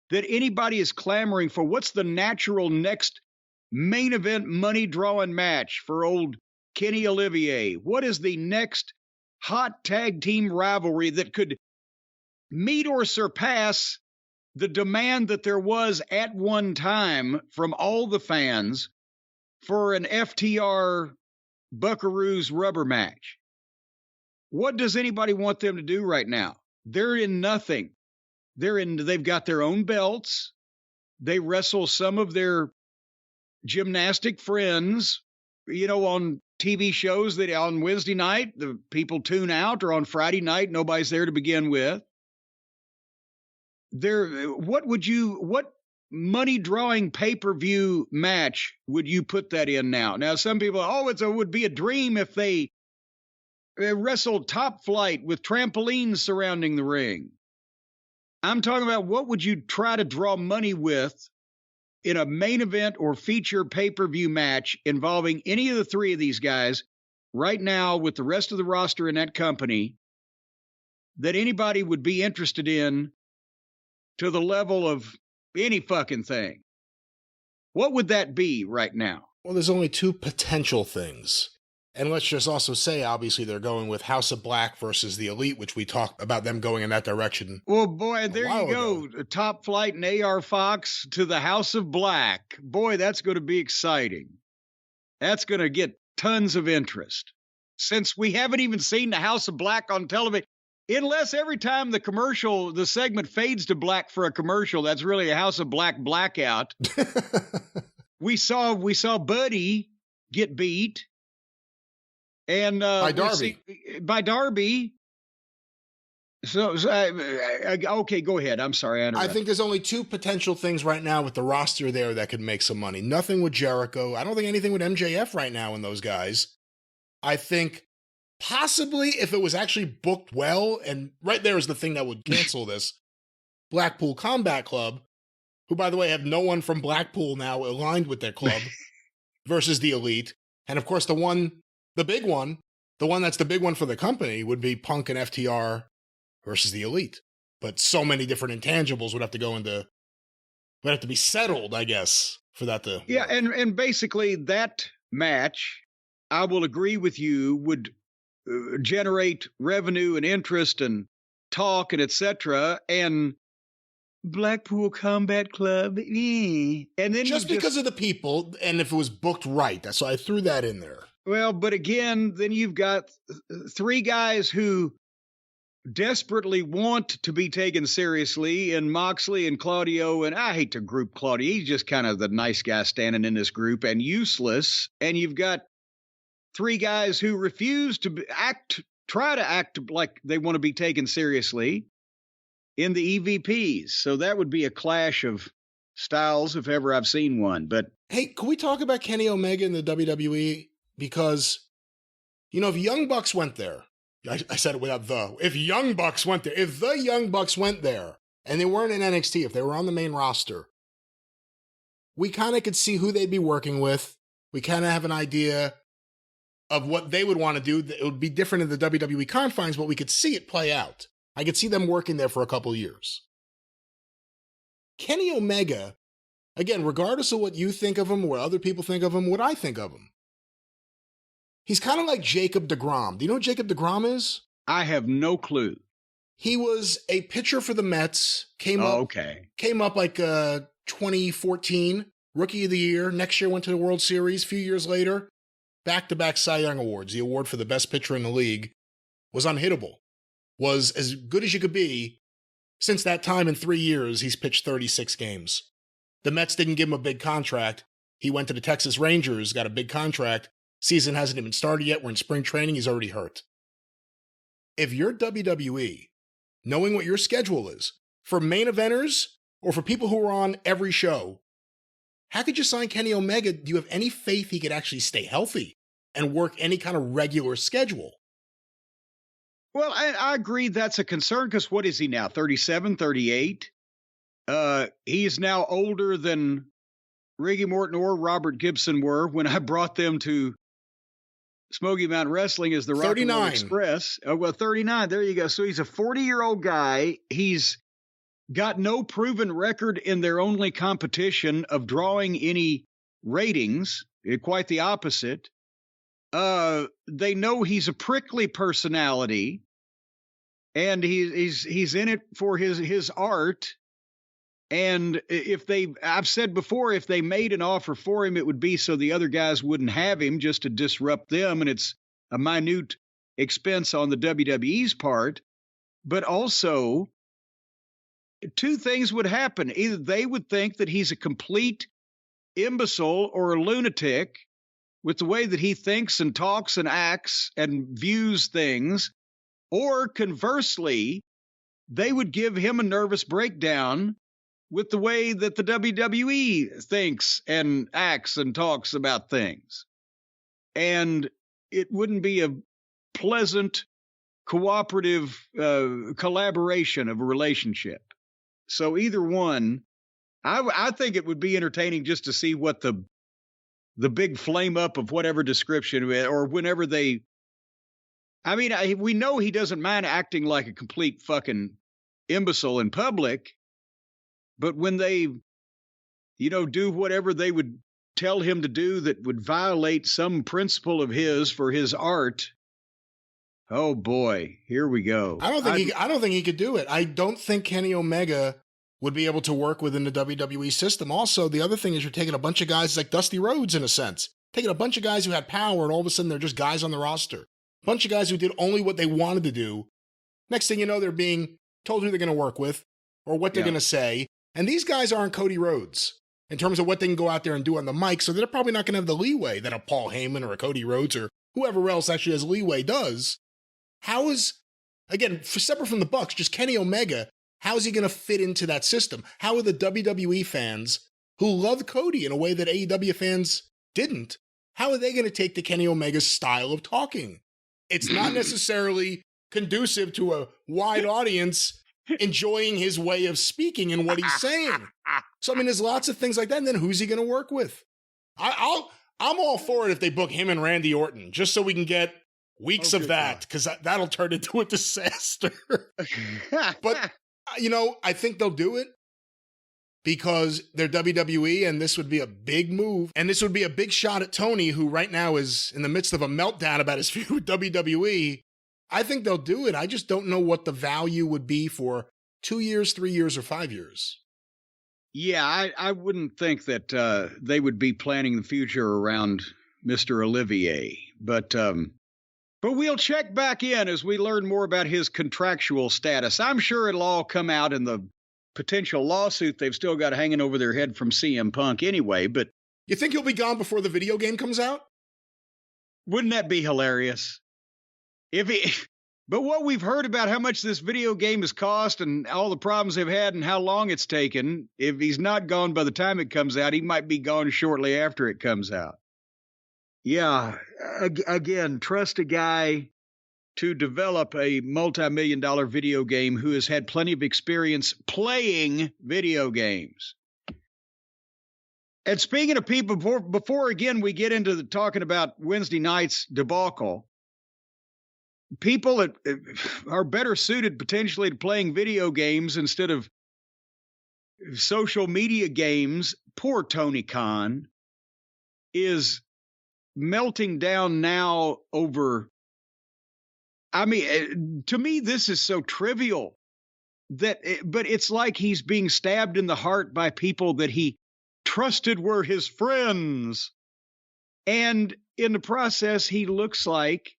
A: that anybody is clamoring for? What's the natural next main event money drawing match for old Kenny Olivier? What is the next hot tag team rivalry that could meet or surpass the demand that there was at one time from all the fans for an FTR Buckaroos rubber match? What does anybody want them to do right now? They're in nothing. They've got their own belts. They wrestle some of their gymnastic friends, on TV shows that on Wednesday night, the people tune out, or on Friday night, nobody's there to begin with. What money drawing pay-per-view match would you put that in now? Now, some people, it would be a dream if they wrestled Top Flight with trampolines surrounding the ring. I'm talking about, what would you try to draw money with in a main event or feature pay-per-view match involving any of the three of these guys right now with the rest of the roster in that company that anybody would be interested in to the level of any fucking thing? What would that be right now?
B: Well, there's only two potential things. And let's just also say, obviously, they're going with House of Black versus the Elite, which we talked about them going in that direction.
A: Well, boy, there you go. Top Flight and AR Fox to the House of Black. Boy, that's going to be exciting. That's going to get tons of interest. Since we haven't even seen the House of Black on television, unless every time the segment fades to black for a commercial, that's really a House of Black blackout. We saw Buddy get beat. And
B: by Darby.
A: By Darby. So okay, go ahead. I'm sorry.
B: I think there's only two potential things right now with the roster there that could make some money. Nothing with Jericho. I don't think anything with MJF right now in those guys. I think possibly if it was actually booked well, and right there is the thing that would cancel this, Blackpool Combat Club, who, by the way, have no one from Blackpool now aligned with their club, versus the Elite. And of course, the one that's the big one for the company would be Punk and FTR versus the Elite. But so many different intangibles would have to be settled, I guess, for that to
A: work. And basically that match, I will agree with you, would generate revenue and interest and talk and etc. And Blackpool Combat Club, and then
B: just because of the people, and if it was booked right, that's why I threw that in there.
A: Well, but again, then you've got three guys who desperately want to be taken seriously, and Moxley and Claudio, and I hate to group Claudio. He's just kind of the nice guy standing in this group and useless. And you've got three guys who refuse to try to act like they want to be taken seriously in the EVPs. So that would be a clash of styles if ever I've seen one. But
B: hey, can we talk about Kenny Omega in the WWE? Because, if Young Bucks went there, I said it without if the Young Bucks went there, and they weren't in NXT, if they were on the main roster, we kind of could see who they'd be working with. We kind of have an idea of what they would want to do. It would be different in the WWE confines, but we could see it play out. I could see them working there for a couple of years. Kenny Omega, again, regardless of what you think of him, or what other people think of him, what I think of him, he's kind of like Jacob deGrom. Do you know what Jacob deGrom is?
A: I have no clue.
B: He was a pitcher for the Mets. Came up like 2014, Rookie of the Year. Next year went to the World Series. A few years later, back-to-back Cy Young Awards. The award for the best pitcher in the league. Was unhittable. Was as good as you could be. Since that time, in 3 years, he's pitched 36 games. The Mets didn't give him a big contract. He went to the Texas Rangers, got a big contract. Season hasn't even started yet. We're in spring training. He's already hurt. If you're WWE, knowing what your schedule is, for main eventers or for people who are on every show, how could you sign Kenny Omega? Do you have any faith he could actually stay healthy and work any kind of regular schedule?
A: Well, I agree that's a concern, because what is he now, 37, 38? He's now older than Ricky Morton or Robert Gibson were when I brought them to Smoky Mountain Wrestling as the Rock and Roll Express. 39. There you go. So he's a 40-year-old guy. He's got no proven record in their only competition of drawing any ratings. Quite the opposite. They know he's a prickly personality, and he's in it for his art. And I've said before, if they made an offer for him, it would be so the other guys wouldn't have him, just to disrupt them. And it's a minute expense on the WWE's part, but also two things would happen. Either they would think that he's a complete imbecile or a lunatic with the way that he thinks and talks and acts and views things, or conversely, they would give him a nervous breakdown with the way that the WWE thinks and acts and talks about things. And it wouldn't be a pleasant, cooperative collaboration of a relationship. So either one, I think it would be entertaining just to see what the big flame up of whatever description, or whenever they, I mean, we know he doesn't mind acting like a complete fucking imbecile in public, but when they, do whatever they would tell him to do that would violate some principle of his for his art, oh boy, here we go.
B: I don't think he could do it. I don't think Kenny Omega would be able to work within the WWE system. Also, the other thing is you're taking a bunch of guys like Dusty Rhodes, in a sense. Taking a bunch of guys who had power, and all of a sudden they're just guys on the roster. A bunch of guys who did only what they wanted to do. Next thing you know, they're being told who they're going to work with or what they're going to say. And these guys aren't Cody Rhodes in terms of what they can go out there and do on the mic, so they're probably not going to have the leeway that a Paul Heyman or a Cody Rhodes or whoever else actually has leeway does. How is, again, separate from the Bucks, just Kenny Omega, how is he going to fit into that system? How are the WWE fans who love Cody in a way that AEW fans didn't, how are they going to take to Kenny Omega's style of talking? It's not necessarily conducive to a wide audience enjoying his way of speaking and what he's saying. So, I mean, there's lots of things like that. And then who's he going to work with? I'm all for it if they book him and Randy Orton, just so we can get weeks of that, because that'll turn into a disaster. But, I think they'll do it because they're WWE, and this would be a big move. And this would be a big shot at Tony, who right now is in the midst of a meltdown about his feud with WWE. I think they'll do it. I just don't know what the value would be for 2 years, 3 years, or 5 years.
A: Yeah, I wouldn't think that they would be planning the future around Mr. Olivier. But we'll check back in as we learn more about his contractual status. I'm sure it'll all come out in the potential lawsuit they've still got hanging over their head from CM Punk anyway. But
B: you think he'll be gone before the video game comes out?
A: Wouldn't that be hilarious? But what we've heard about how much this video game has cost and all the problems they've had and how long it's taken, if he's not gone by the time it comes out, he might be gone shortly after it comes out. Yeah, again, trust a guy to develop a multi-million-dollar video game who has had plenty of experience playing video games. And speaking of people, before again we get into talking about Wednesday night's debacle, people that are better suited potentially to playing video games instead of social media games, poor Tony Khan, is melting down now over, I mean, to me, this is so trivial but it's like he's being stabbed in the heart by people that he trusted were his friends. And in the process, he looks like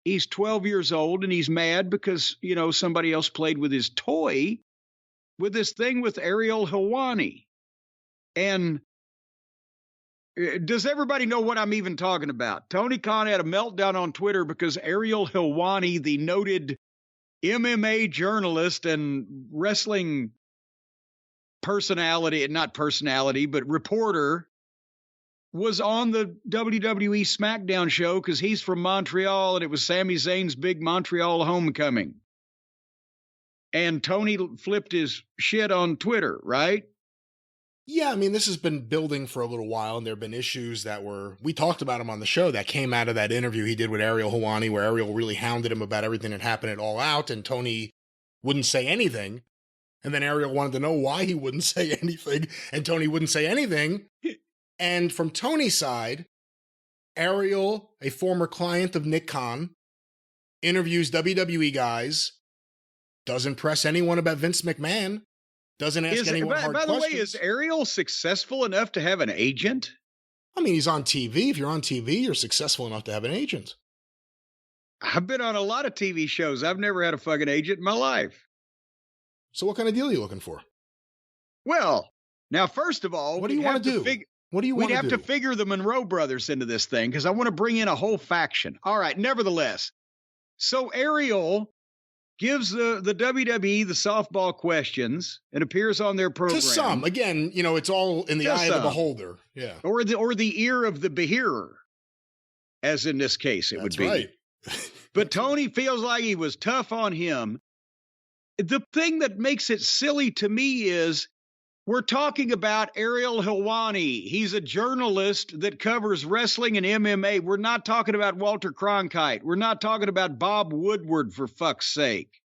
A: he's 12 years old and he's mad because, somebody else played with his toy with this thing with Ariel Helwani. And does everybody know what I'm even talking about? Tony Khan had a meltdown on Twitter because Ariel Helwani, the noted MMA journalist and wrestling reporter, was on the WWE Smackdown show because he's from Montreal and it was Sami Zayn's big Montreal homecoming. And Tony flipped his shit on Twitter, right?
B: Yeah, I mean, this has been building for a little while, and there have been issues we talked about him on the show that came out of that interview he did with Ariel Helwani, where Ariel really hounded him about everything that happened at All Out, and Tony wouldn't say anything. And then Ariel wanted to know why he wouldn't say anything, and Tony wouldn't say anything. And from Tony's side, Ariel, a former client of Nick Khan, interviews WWE guys, doesn't press anyone about Vince McMahon, doesn't ask anyone hard questions.
A: By the way, is Ariel successful enough to have an agent?
B: I mean, he's on TV. If you're on TV, you're successful enough to have an agent.
A: I've been on a lot of TV shows. I've never had a fucking agent in my life.
B: So what kind of deal are you looking for?
A: Well, now, first of all,
B: what do you want to do? What do you want to do?
A: We'd have to figure the Monroe brothers into this thing because I want to bring in a whole faction. All right, nevertheless. So Ariel gives the WWE the softball questions and appears on their program.
B: To some. Again, it's all in the eye of the beholder. Yeah.
A: Or the ear of the behearer, as in this case it would be.
B: Right.
A: But Tony feels like he was tough on him. The thing that makes it silly to me is we're talking about Ariel Helwani. He's a journalist that covers wrestling and MMA. We're not talking about Walter Cronkite. We're not talking about Bob Woodward, for fuck's sake.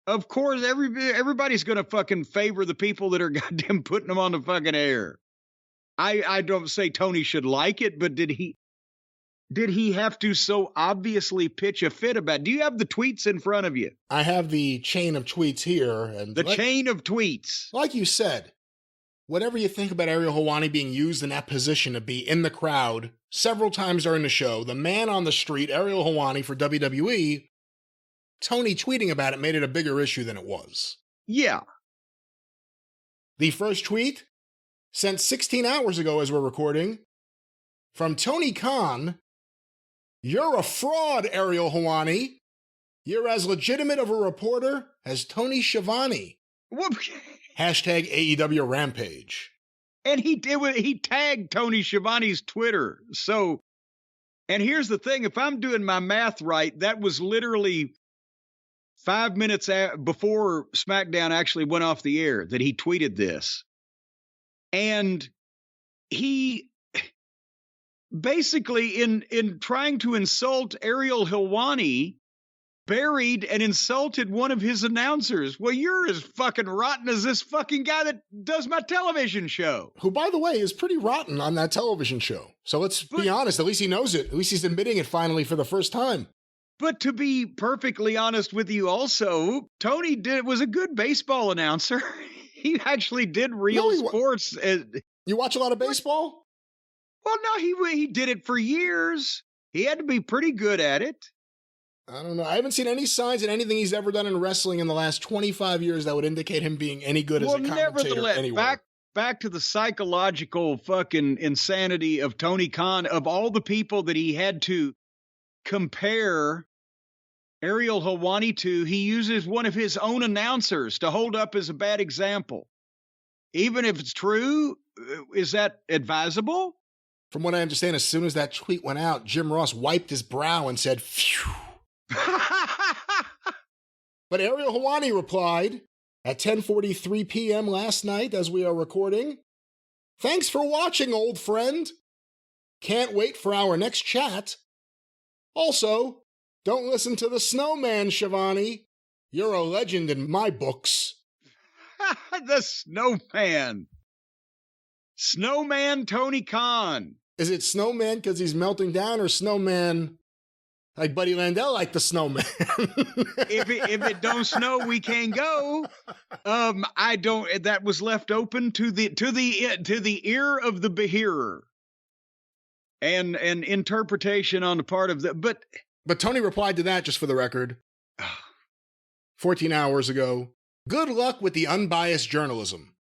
A: Of course, everybody's going to fucking favor the people that are goddamn putting them on the fucking air. I don't say Tony should like it, but did he have to so obviously pitch a fit about it? Do you have the tweets in front of you?
B: I have the chain of tweets here. And
A: chain of tweets.
B: Like you said, whatever you think about Ariel Helwani being used in that position to be in the crowd several times during the show, the man on the street, Ariel Helwani for WWE, Tony tweeting about it made it a bigger issue than it was.
A: Yeah.
B: The first tweet, sent 16 hours ago as we're recording, from Tony Khan. You're a fraud, Ariel Helwani. You're as legitimate of a reporter as Tony Schiavone. Hashtag AEW Rampage.
A: And he tagged Tony Schiavone's Twitter. So, and here's the thing. If I'm doing my math right, that was literally 5 minutes before SmackDown actually went off the air that he tweeted this. And he basically, in trying to insult Ariel Helwani, buried and insulted one of his announcers. Well, you're as fucking rotten as this fucking guy that does my television show.
B: Who, by the way, is pretty rotten on that television show. So let's be honest. At least he knows it. At least he's admitting it finally for the first time.
A: But to be perfectly honest with you also, Tony was a good baseball announcer. He actually did real sports.
B: You watch a lot of baseball?
A: Well, no, he did it for years. He had to be pretty good at it.
B: I don't know. I haven't seen any signs in anything he's ever done in wrestling in the last 25 years that would indicate him being any good as a commentator anywhere.
A: Back to the psychological fucking insanity of Tony Khan. Of all the people that he had to compare Ariel Helwani to, he uses one of his own announcers to hold up as a bad example. Even if it's true, is that advisable?
B: From what I understand, as soon as that tweet went out, Jim Ross wiped his brow and said, phew. But Ariel Helwani replied at 10:43 p.m. last night as we are recording, "Thanks for watching, old friend. Can't wait for our next chat. Also, don't listen to the snowman, Schiavone. You're a legend in my books."
A: The snowman. Snowman Tony Khan.
B: Is it snowman because he's melting down, or snowman like Buddy Landell like the snowman?
A: if it don't snow, we can't go. I don't. That was left open to the ear of the behearer, and interpretation on the part of the.
B: But Tony replied to that, just for the record, 14 hours ago. Good luck with the unbiased journalism.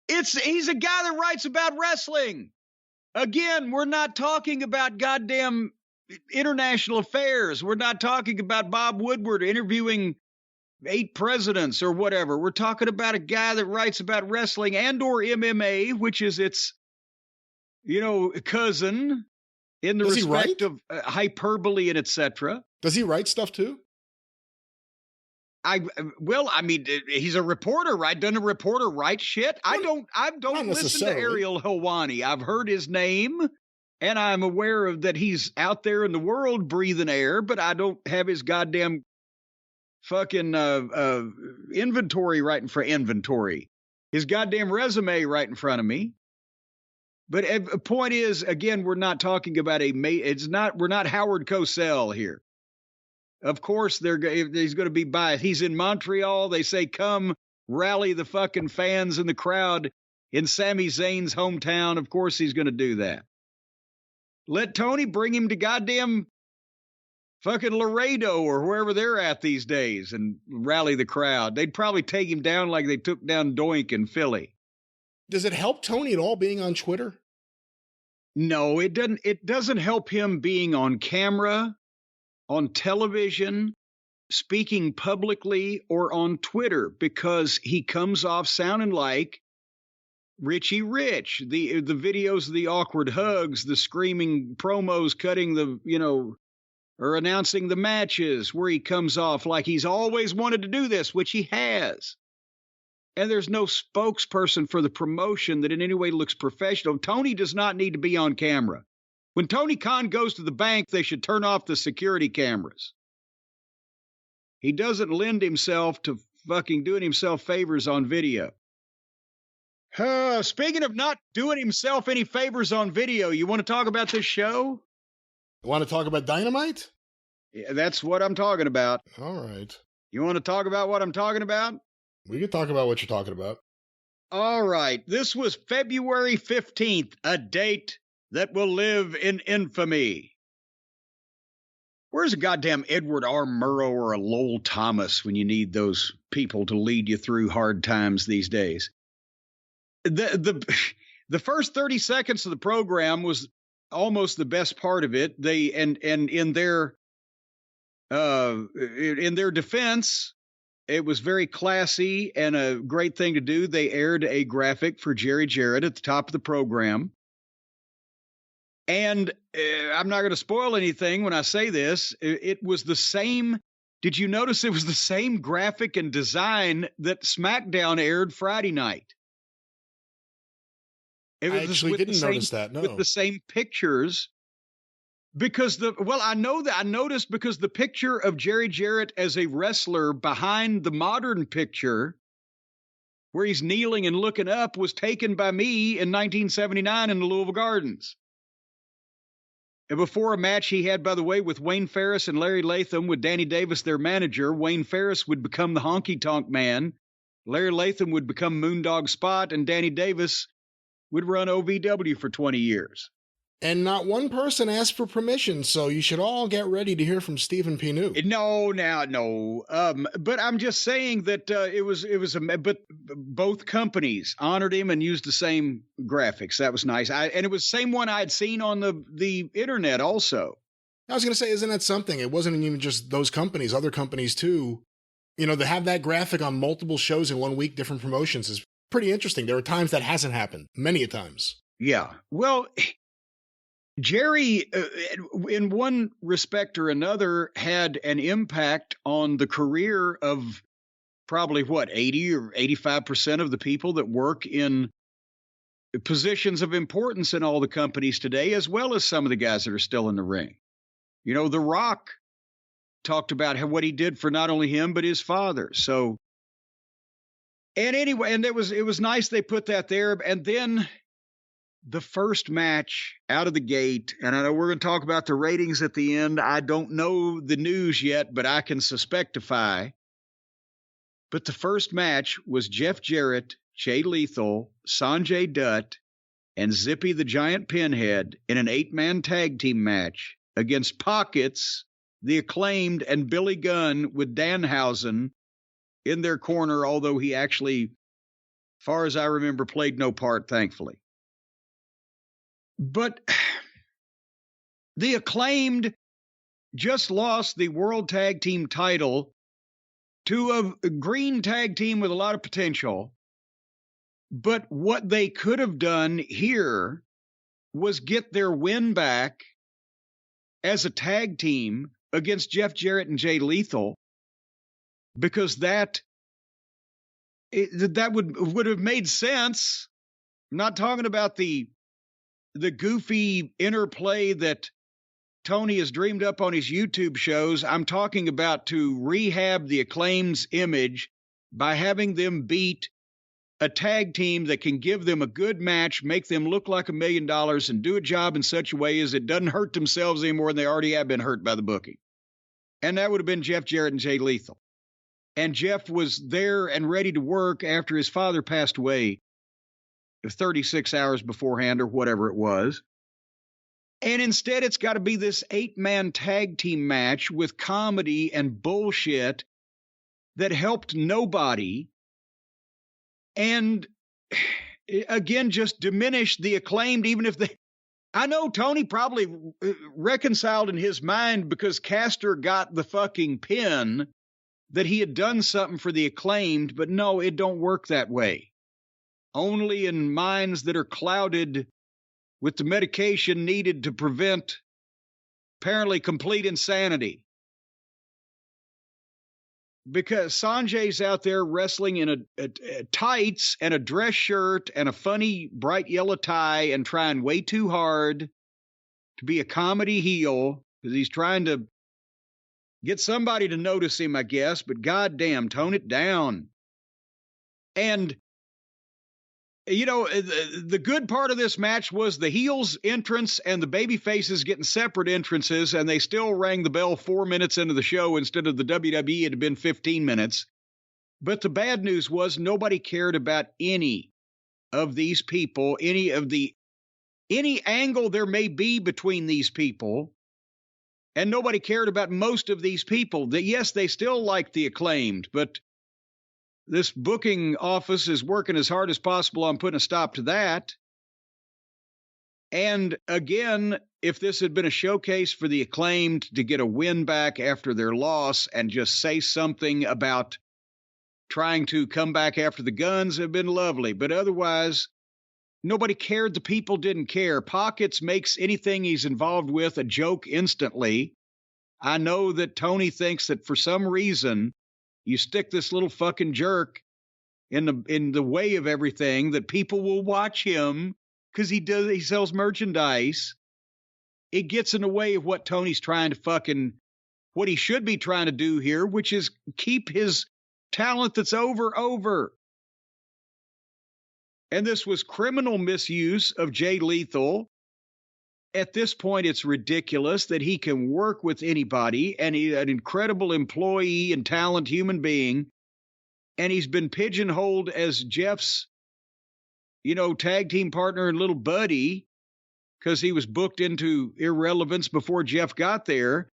A: He's a guy that writes about wrestling. Again, we're not talking about goddamn international affairs. We're not talking about Bob Woodward interviewing 8 presidents or whatever. We're talking about a guy that writes about wrestling and or MMA, which is its, cousin in the respect of hyperbole and etc.
B: Does he write stuff too?
A: He's a reporter, right? Doesn't a reporter write shit? I don't listen to Ariel Helwani. I've heard his name, and I'm aware of that he's out there in the world breathing air, but I don't have his goddamn fucking inventory right in front. His goddamn resume right in front of me. But the point is, again, we're not talking about we're not Howard Cosell here. Of course, he's going to be biased. He's in Montreal. They say, come rally the fucking fans in the crowd in Sami Zayn's hometown. Of course, he's going to do that. Let Tony bring him to goddamn fucking Laredo or wherever they're at these days and rally the crowd. They'd probably take him down like they took down Doink in Philly.
B: Does it help Tony at all being on Twitter?
A: No, it doesn't. It doesn't help him being on camera, on television, speaking publicly, or on Twitter, because he comes off sounding like Richie Rich. The videos of the awkward hugs, the screaming promos, cutting the, or announcing the matches, where he comes off like he's always wanted to do this, which he has. And there's no spokesperson for the promotion that in any way looks professional. Tony does not need to be on camera. When Tony Khan goes to the bank, they should turn off the security cameras. He doesn't lend himself to fucking doing himself favors on video. Speaking of not doing himself any favors on video, you want to talk about this show?
B: Want to talk about Dynamite?
A: Yeah, that's what I'm talking about.
B: All right.
A: You want to talk about what I'm talking about?
B: We can talk about what you're talking about.
A: All right. This was February 15th, a date that will live in infamy. Where's a goddamn Edward R. Murrow or a Lowell Thomas when you need those people to lead you through hard times these days? The first 30 seconds of the program was almost the best part of it. They and in their defense, it was very classy and a great thing to do. They aired a graphic for Jerry Jarrett at the top of the program. And I'm not going to spoil anything when I say this. It was the same. Did you notice it was the same graphic and design that SmackDown aired Friday night?
B: I actually didn't notice that, no.
A: With the same pictures. Because I noticed because the picture of Jerry Jarrett as a wrestler behind the modern picture, where he's kneeling and looking up, was taken by me in 1979 in the Louisville Gardens. And before a match he had, by the way, with Wayne Ferris and Larry Latham, with Danny Davis, their manager, Wayne Ferris would become the Honky Tonk Man, Larry Latham would become Moondog Spot, and Danny Davis would run OVW for 20 years.
B: And not one person asked for permission, so you should all get ready to hear from Stephen P. New.
A: No. But I'm just saying that but both companies honored him and used the same graphics. That was nice. And it was the same one I'd seen on the internet also.
B: I was going to say, isn't that something? It wasn't even just those companies, other companies too. To have that graphic on multiple shows in 1 week, different promotions, is pretty interesting. There are times that hasn't happened, many a times.
A: Yeah. Well, Jerry, in one respect or another, had an impact on the career of probably 80 or 85% of the people that work in positions of importance in all the companies today, as well as some of the guys that are still in the ring. The Rock talked about what he did for not only him, but his father. So, and anyway, and it was nice they put that there. And then the first match out of the gate, and I know we're going to talk about the ratings at the end. I don't know the news yet, but I can suspectify. But the first match was Jeff Jarrett, Jay Lethal, Sanjay Dutt, and Zippy the Giant Pinhead in an 8-man tag team match against Pockets, the Acclaimed, and Billy Gunn, with Danhausen in their corner, although he actually, far as I remember, played no part, thankfully. But the Acclaimed just lost the World Tag Team title to a green tag team with a lot of potential. But what they could have done here was get their win back as a tag team against Jeff Jarrett and Jay Lethal, because that would have made sense. I'm not talking about the goofy interplay that Tony has dreamed up on his YouTube shows. I'm talking about to rehab the Acclaimed's image by having them beat a tag team that can give them a good match, make them look like $1 million, and do a job in such a way as it doesn't hurt themselves any more than they already have been hurt by the booking. And that would have been Jeff Jarrett and Jay Lethal. And Jeff was there and ready to work after his father passed away 36 hours beforehand or whatever it was. And instead, it's got to be this 8-man tag team match with comedy and bullshit that helped nobody. And again, just diminished the Acclaimed, even if they... I know Tony probably reconciled in his mind because Caster got the fucking pin that he had done something for the Acclaimed, but no, it don't work that way. Only in minds that are clouded with the medication needed to prevent apparently complete insanity. Because Sanjay's out there wrestling in a tights and a dress shirt and a funny bright yellow tie and trying way too hard to be a comedy heel because he's trying to get somebody to notice him, I guess, but goddamn, tone it down. And you know, the good part of this match was the heels entrance and the baby faces getting separate entrances, and they still rang the bell 4 minutes into the show instead of the WWE. It had been 15 minutes. But the bad news was nobody cared about any of these people, any angle there may be between these people, and nobody cared about most of these people. That yes, they still like the Acclaimed, but this booking office is working as hard as possible on putting a stop to that. And again, if this had been a showcase for the Acclaimed to get a win back after their loss and just say something about trying to come back after the Guns, have been lovely. But otherwise, nobody cared. The people didn't care. Pockets makes anything he's involved with a joke instantly. I know that Tony thinks that for some reason, you stick this little fucking jerk in the way of everything, that people will watch him because he sells merchandise. It gets in the way of what Tony's trying to what he should be trying to do here, which is keep his talent that's over. And this was criminal misuse of Jay Lethal. At this point, it's ridiculous that he can work with anybody, and he's an incredible employee and talent human being. And he's been pigeonholed as Jeff's, tag team partner and little buddy because he was booked into irrelevance before Jeff got there.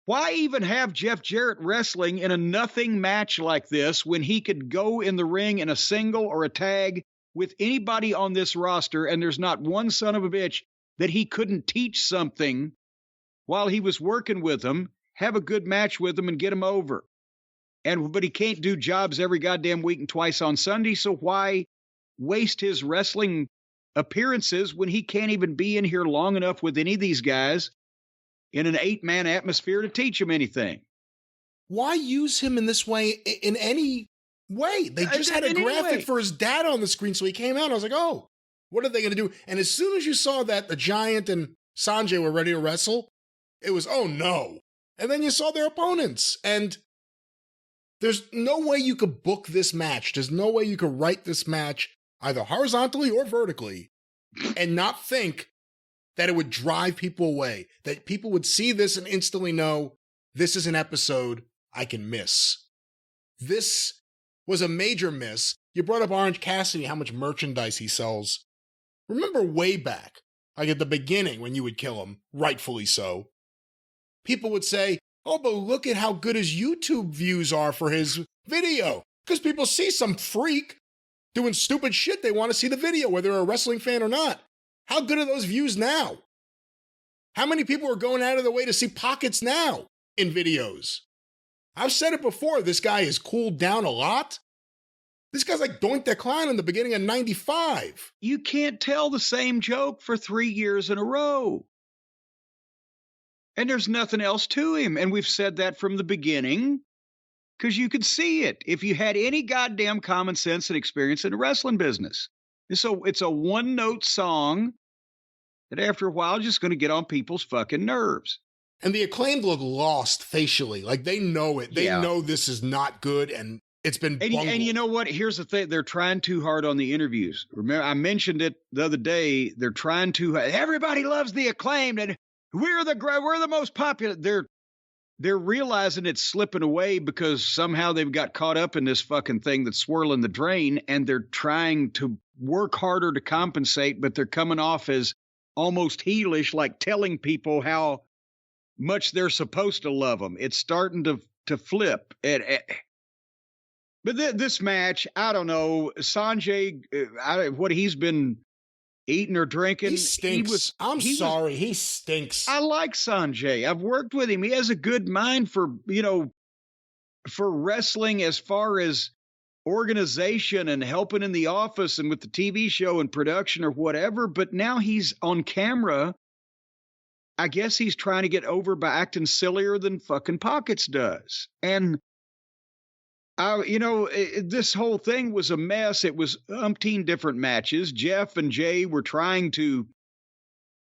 A: Why even have Jeff Jarrett wrestling in a nothing match like this when he could go in the ring in a single or a tag with anybody on this roster, and there's not one son of a bitch that he couldn't teach something while he was working with them, have a good match with them, and get them over. But he can't do jobs every goddamn week and twice on Sunday, so why waste his wrestling appearances when he can't even be in here long enough with any of these guys in an 8-man atmosphere to teach them anything?
B: Why use him in this way in any way? They just had a graphic for his dad on the screen, so he came out. I was like, oh, what are they going to do? And as soon as you saw that the Giant and Sanjay were ready to wrestle, it was, oh no. And then you saw their opponents. And there's no way you could book this match. There's no way you could write this match either horizontally or vertically and not think that it would drive people away, that people would see this and instantly know this is an episode I can miss. This was a major miss. You brought up Orange Cassidy, how much merchandise he sells. Remember way back, like at the beginning when you would kill him, rightfully so, people would say, oh, but look at how good his YouTube views are for his video. Because people see some freak doing stupid shit. They want to see the video, whether they're a wrestling fan or not. How good are those views now? How many people are going out of their way to see Pockets now in videos? I've said it before, this guy has cooled down a lot. This guy's like Doink the Clown in the beginning of 95.
A: You can't tell the same joke for 3 years in a row. And there's nothing else to him. And we've said that from the beginning because you could see it if you had any goddamn common sense and experience in the wrestling business. So it's a one-note song that after a while is just going to get on people's fucking nerves.
B: And the Acclaimed look lost facially. Like they know it. They know this is not good and it's been bungled.
A: And you know what? Here's the thing. They're trying too hard on the interviews. Remember, I mentioned it the other day. They're trying too hard. Everybody loves the Acclaimed and we're the most popular. They're realizing it's slipping away because somehow they've got caught up in this fucking thing that's swirling the drain, and they're trying to work harder to compensate, but they're coming off as almost heelish, like telling people how much they're supposed to love them. It's starting to flip. But this match, I don't know, Sanjay, what he's been eating or drinking.
B: He stinks. He stinks.
A: I like Sanjay. I've worked with him. He has a good mind for wrestling as far as organization and helping in the office and with the TV show and production or whatever. But now he's on camera. I guess he's trying to get over by acting sillier than fucking Pockets does. And this whole thing was a mess. It was umpteen different matches. Jeff and Jay were trying to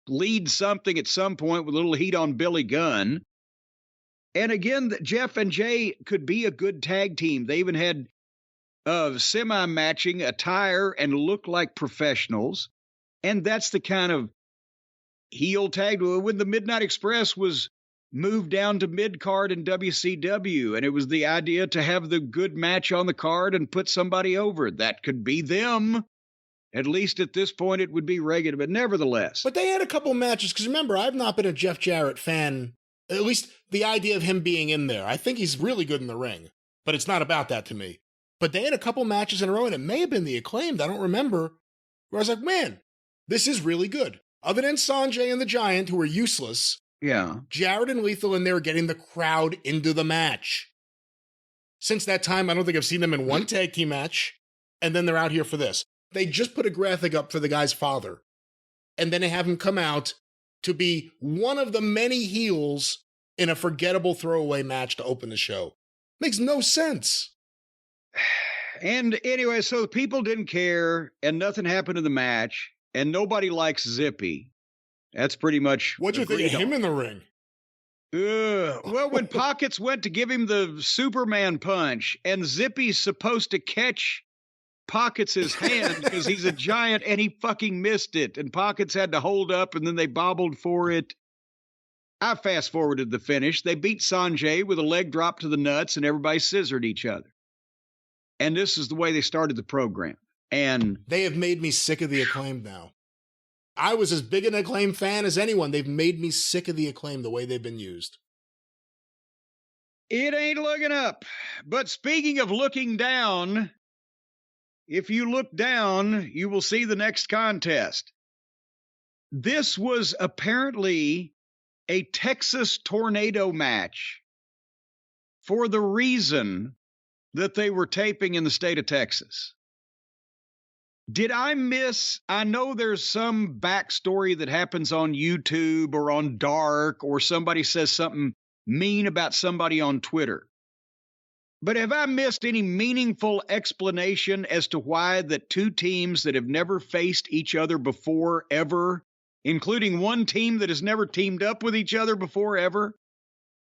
A: lead something at some point with a little heat on Billy Gunn. And again, Jeff and Jay could be a good tag team. They even had semi-matching attire and look like professionals. And that's the kind of heel tag. When the Midnight Express was moved down to mid-card in WCW, and it was the idea to have the good match on the card and put somebody over. That could be them. At least at this point, it would be regular, but nevertheless.
B: But they had a couple matches, because remember, I've not been a Jeff Jarrett fan, at least the idea of him being in there. I think he's really good in the ring, but it's not about that to me. But they had a couple matches in a row, and it may have been the Acclaimed, I don't remember, where I was like, man, this is really good. Other than Sanjay and the Giant, who were useless,
A: yeah,
B: Jarrett and Lethal in there getting the crowd into the match. Since that time, I don't think I've seen them in one tag team match, and then they're out here for this. They just put a graphic up for the guy's father, and then they have him come out to be one of the many heels in a forgettable throwaway match to open the show. Makes no sense.
A: And anyway, so people didn't care, and nothing happened in the match, and nobody likes Zippy. That's pretty much.
B: What'd you think of him in the ring?
A: Well, when Pockets went to give him the Superman punch, and Zippy's supposed to catch Pockets' hand because he's a giant, and he fucking missed it, and Pockets had to hold up, and then they bobbled for it. I fast-forwarded the finish. They beat Sanjay with a leg drop to the nuts, and everybody scissored each other. And this is the way they started the program. And
B: they have made me sick of the Acclaimed now. I was as big an Acclaimed fan as anyone. They've made me sick of the Acclaimed the way they've been used.
A: It ain't looking up. But speaking of looking down, if you look down, you will see the next contest. This was apparently a Texas tornado match for the reason that they were taping in the state of Texas. Did I miss? I know there's some backstory that happens on YouTube or on Dark, or somebody says something mean about somebody on Twitter. But have I missed any meaningful explanation as to why the two teams that have never faced each other before ever, including one team that has never teamed up with each other before ever,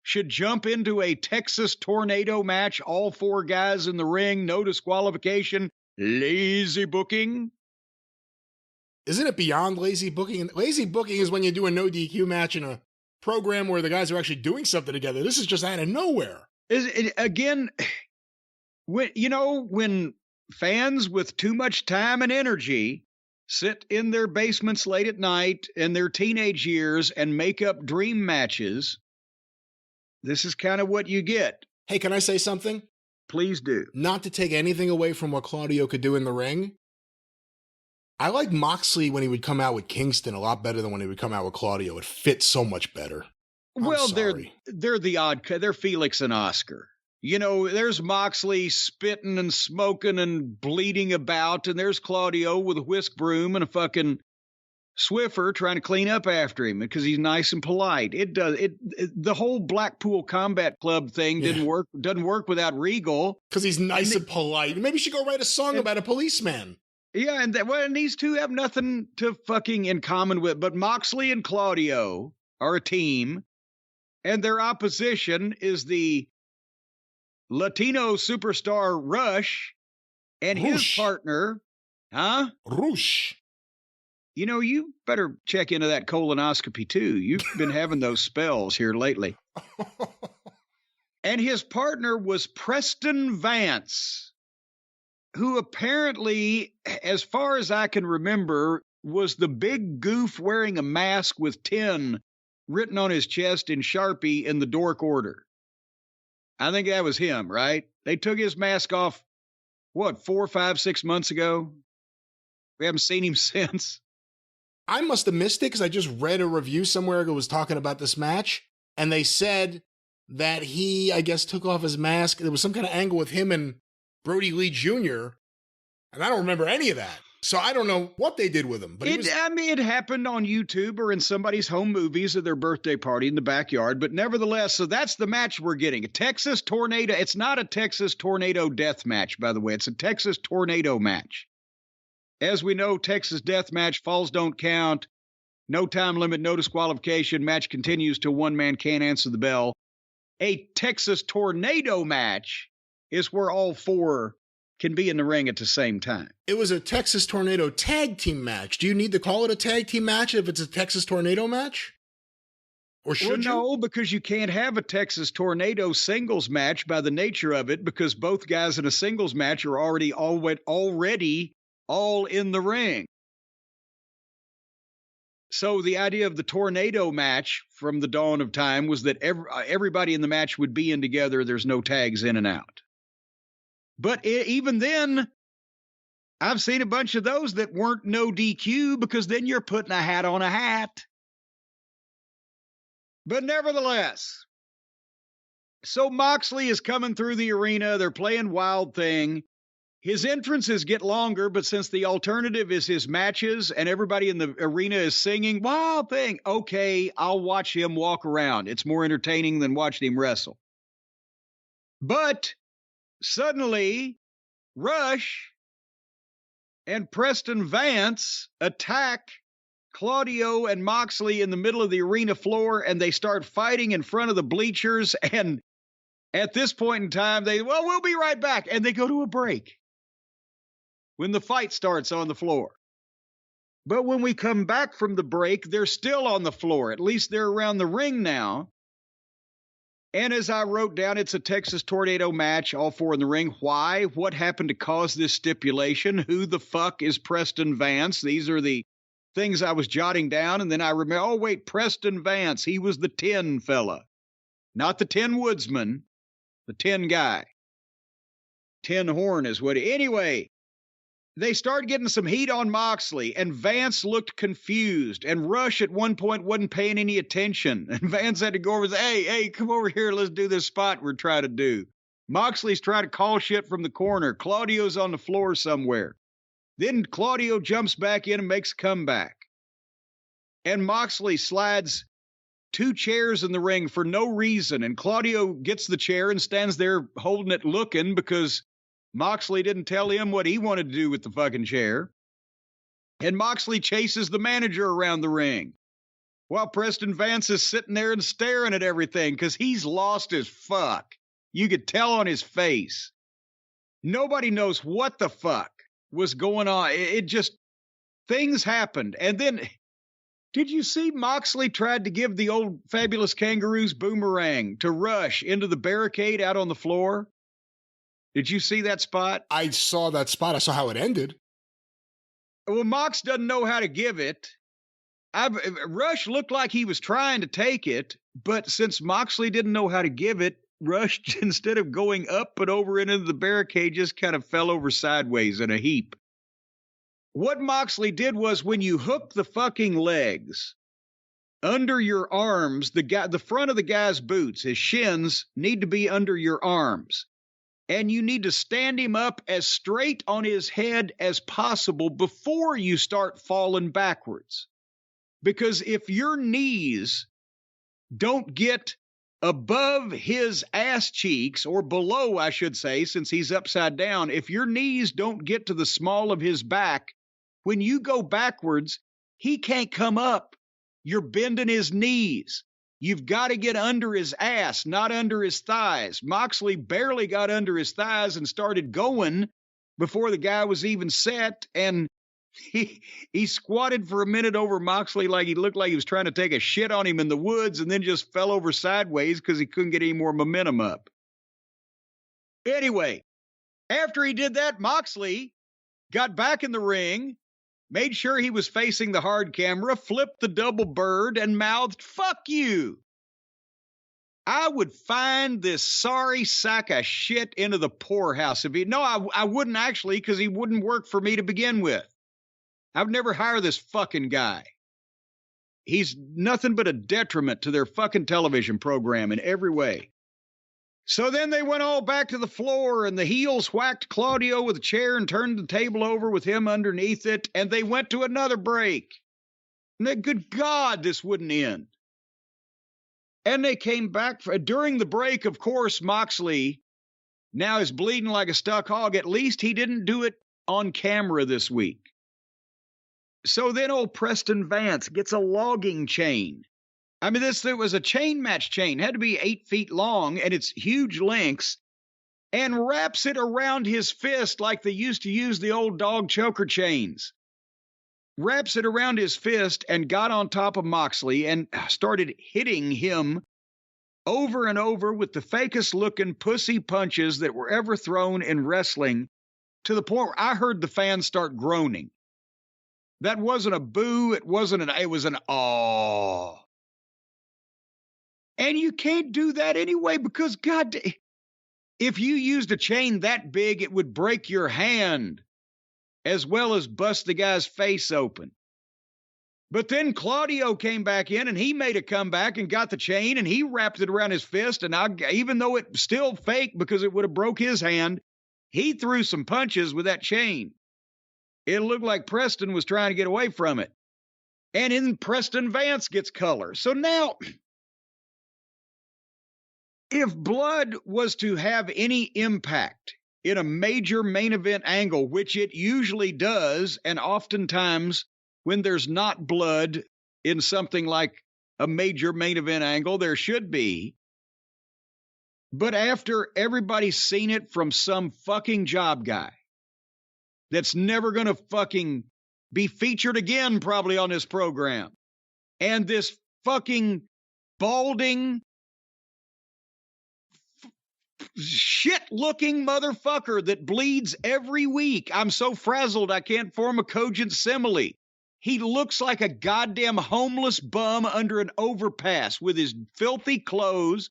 A: should jump into a Texas tornado match, all four guys in the ring, no disqualification? Lazy booking?
B: Isn't it beyond lazy booking? Lazy booking is when you do a no DQ match in a program where the guys are actually doing something together. This is just out of nowhere.
A: Again, when fans with too much time and energy sit in their basements late at night in their teenage years and make up dream matches, this is kind of what you get.
B: Hey, can I say something?
A: Please do.
B: Not to take anything away from what Claudio could do in the ring. I like Moxley when he would come out with Kingston a lot better than when he would come out with Claudio. It fits so much better.
A: Well, they're the odd. They're Felix and Oscar. There's Moxley spitting and smoking and bleeding about, and there's Claudio with a whisk broom and a fucking Swiffer trying to clean up after him because he's nice and polite. The whole Blackpool Combat Club thing doesn't work without Regal.
B: Because he's nice and polite. Maybe you should go write a song about a policeman.
A: Yeah, and these two have nothing to fucking in common with, but Moxley and Claudio are a team, and their opposition is the Latino superstar Rush and his partner,
B: Rush.
A: You better check into that colonoscopy, too. You've been having those spells here lately. And his partner was Preston Vance, who apparently, as far as I can remember, was the big goof wearing a mask with 10 written on his chest in Sharpie in the Dork order. I think that was him, right? They took his mask off, 4, 5, 6 months ago? We haven't seen him since.
B: I must have missed it because I just read a review somewhere that was talking about this match, and they said that he, I guess, took off his mask. There was some kind of angle with him and Brody Lee Jr., and I don't remember any of that. So I don't know what they did with him. But it
A: happened on YouTube or in somebody's home movies at their birthday party in the backyard. But nevertheless, so that's the match we're getting. A Texas Tornado. It's not a Texas Tornado death match, by the way. It's a Texas Tornado match. As we know, Texas death match, falls don't count. No time limit, no disqualification. Match continues till one man can't answer the bell. A Texas Tornado match is where all four can be in the ring at the same time.
B: It was a Texas Tornado tag team match. Do you need to call it a tag team match if it's a Texas Tornado match? Or should you?
A: No, because you can't have a Texas Tornado singles match by the nature of it, because both guys in a singles match are already all in the ring. So the idea of the Tornado match from the dawn of time was that everybody in the match would be in together. There's no tags in and out. But even then, I've seen a bunch of those that weren't no DQ, because then you're putting a hat on a hat. But nevertheless, so Moxley is coming through the arena. They're playing Wild Thing. His entrances get longer, but since the alternative is his matches and everybody in the arena is singing Wild Thing, okay, I'll watch him walk around. It's more entertaining than watching him wrestle. But suddenly, Rush and Preston Vance attack Claudio and Moxley in the middle of the arena floor, and they start fighting in front of the bleachers. And at this point in time, we'll be right back. And they go to a break when the fight starts on the floor. But when we come back from the break, they're still on the floor. At least they're around the ring now. And as I wrote down, it's a Texas Tornado match, all four in the ring. Why? What happened to cause this stipulation? Who the fuck is Preston Vance? These are the things I was jotting down. And then I remember, Preston Vance. He was the 10 fella. Not the 10 woodsman, the 10 guy. 10 horn is what he... Anyway, they started getting some heat on Moxley, and Vance looked confused, and Rush at one point wasn't paying any attention, and Vance had to go over and say, hey, come over here, let's do this spot we're trying to do. Moxley's trying to call shit from the corner. Claudio's on the floor somewhere. Then Claudio jumps back in and makes a comeback. And Moxley slides 2 chairs in the ring for no reason, and Claudio gets the chair and stands there holding it looking because Moxley didn't tell him what he wanted to do with the fucking chair. And Moxley chases the manager around the ring while Preston Vance is sitting there and staring at everything because he's lost as fuck. You could tell on his face. Nobody knows what the fuck was going on. It just, things happened. And then, did you see Moxley tried to give the old Fabulous Kangaroos boomerang to Rush into the barricade out on the floor? Did you see that spot?
B: I saw that spot. I saw how it ended.
A: Well, Mox doesn't know how to give it. Rush looked like he was trying to take it, but since Moxley didn't know how to give it, Rush, instead of going up and over and into the barricade, just kind of fell over sideways in a heap. What Moxley did was, when you hook the fucking legs under your arms, the front of the guy's boots, his shins, need to be under your arms. And you need to stand him up as straight on his head as possible before you start falling backwards. Because if your knees don't get above his ass cheeks, or below, I should say, since he's upside down, if your knees don't get to the small of his back, when you go backwards, he can't come up. You're bending his knees. You've got to get under his ass, not under his thighs. Moxley barely got under his thighs and started going before the guy was even set. And he squatted for a minute over Moxley like he looked like he was trying to take a shit on him in the woods, and then just fell over sideways because he couldn't get any more momentum up. Anyway, after he did that, Moxley got back in the ring, made sure he was facing the hard camera, flipped the double bird, and mouthed, "Fuck you." I would find this sorry sack of shit into the poorhouse if he... No, I wouldn't actually, because he wouldn't work for me to begin with. I would never hire this fucking guy. He's nothing but a detriment to their fucking television program in every way. So then they went all back to the floor, and the heels whacked Claudio with a chair and turned the table over with him underneath it, and they went to another break. And then, good God, this wouldn't end. And they came back during the break. Of course, Moxley now is bleeding like a stuck hog. At least he didn't do it on camera this week. So then old Preston Vance gets a logging chain. I mean, it was a chain match chain. It had to be 8 feet long, and it's huge lengths, and wraps it around his fist like they used to use the old dog choker chains. Wraps it around his fist and got on top of Moxley and started hitting him over and over with the fakest looking pussy punches that were ever thrown in wrestling, to the point where I heard the fans start groaning. That wasn't a boo. It was an aw. And you can't do that anyway, because God, if you used a chain that big, it would break your hand, as well as bust the guy's face open. But then Claudio came back in, and he made a comeback and got the chain, and he wrapped it around his fist, and even though it's still fake because it would have broke his hand, he threw some punches with that chain. It looked like Preston was trying to get away from it. And then Preston Vance gets color. So now, if blood was to have any impact in a major main event angle, which it usually does, and oftentimes when there's not blood in something like a major main event angle, there should be. But after everybody's seen it from some fucking job guy that's never going to fucking be featured again probably on this program, and this fucking balding, shit-looking motherfucker that bleeds every week. I'm so frazzled I can't form a cogent simile. He looks like a goddamn homeless bum under an overpass with his filthy clothes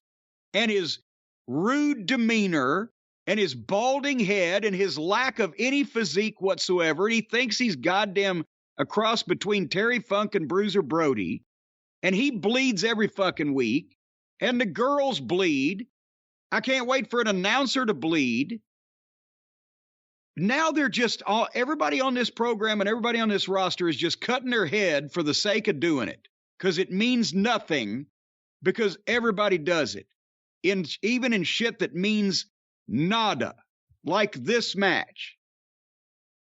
A: and his rude demeanor and his balding head and his lack of any physique whatsoever. And he thinks he's goddamn a cross between Terry Funk and Bruiser Brody. And he bleeds every fucking week. And the girls bleed. I can't wait for an announcer to bleed. Now they're just everybody on this program and everybody on this roster is just cutting their head for the sake of doing it, because it means nothing, because everybody does it. Even in shit that means nada, like this match.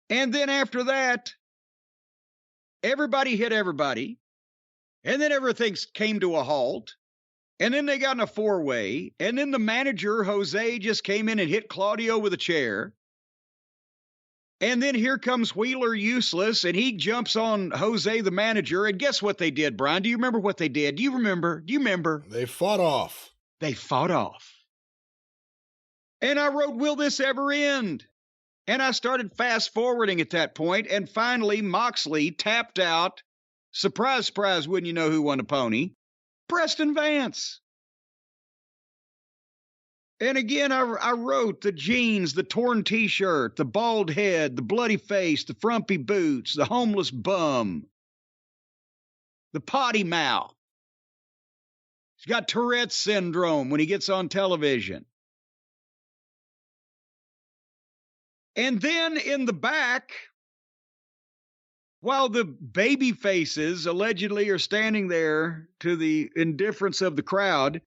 A: And then after that, everybody hit everybody. And then everything came to a halt. And then they got in a four-way. And then the manager, Jose, just came in and hit Claudio with a chair. And then here comes Wheeler Useless, and he jumps on Jose, the manager. And guess what they did, Brian? Do you remember what they did? Do you remember?
B: They fought off.
A: They fought off. And I wrote, will this ever end? And I started fast-forwarding at that point, and finally Moxley tapped out. Surprise, surprise, wouldn't you know who won the pony? Preston Vance. And again, I wrote the jeans, the torn T-shirt, the bald head, the bloody face, the frumpy boots, the homeless bum, the potty mouth. He's got Tourette's syndrome when he gets on television. And then in the back, while the baby faces allegedly are standing there to the indifference of the crowd,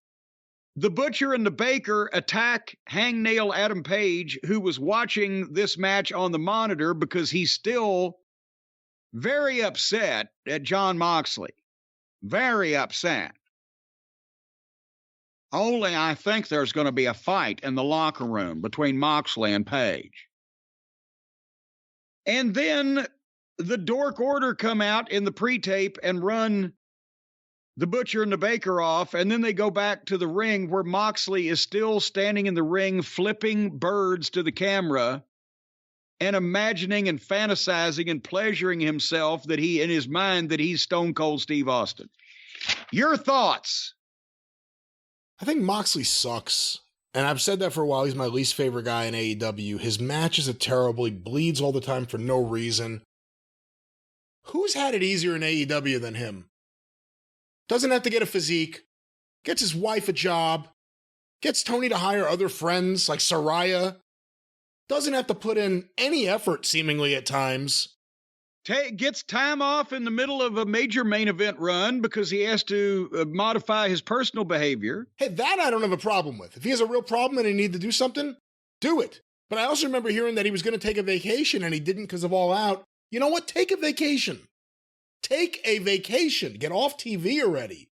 A: the Butcher and the Baker attack Hangnail Adam Page, who was watching this match on the monitor because he's still very upset at Jon Moxley. Very upset. Only I think there's going to be a fight in the locker room between Moxley and Page. And then the Dork Order come out in the pre-tape and run the Butcher and the Baker off, and then they go back to the ring where Moxley is still standing in the ring flipping birds to the camera and imagining and fantasizing and pleasuring himself that he, in his mind, that he's Stone Cold Steve Austin. Your thoughts?
B: I think Moxley sucks. And I've said that for a while. He's my least favorite guy in AEW. His matches are terrible. He bleeds all the time for no reason. Who's had it easier in AEW than him? Doesn't have to get a physique. Gets his wife a job. Gets Tony to hire other friends like Saraya. Doesn't have to put in any effort, seemingly at times.
A: Gets time off in the middle of a major main event run because he has to modify his personal behavior.
B: Hey, that I don't have a problem with. If he has a real problem and he needs to do something, do it. But I also remember hearing that he was going to take a vacation and he didn't because of All Out. You know what? Take a vacation. Take a vacation. Get off TV already.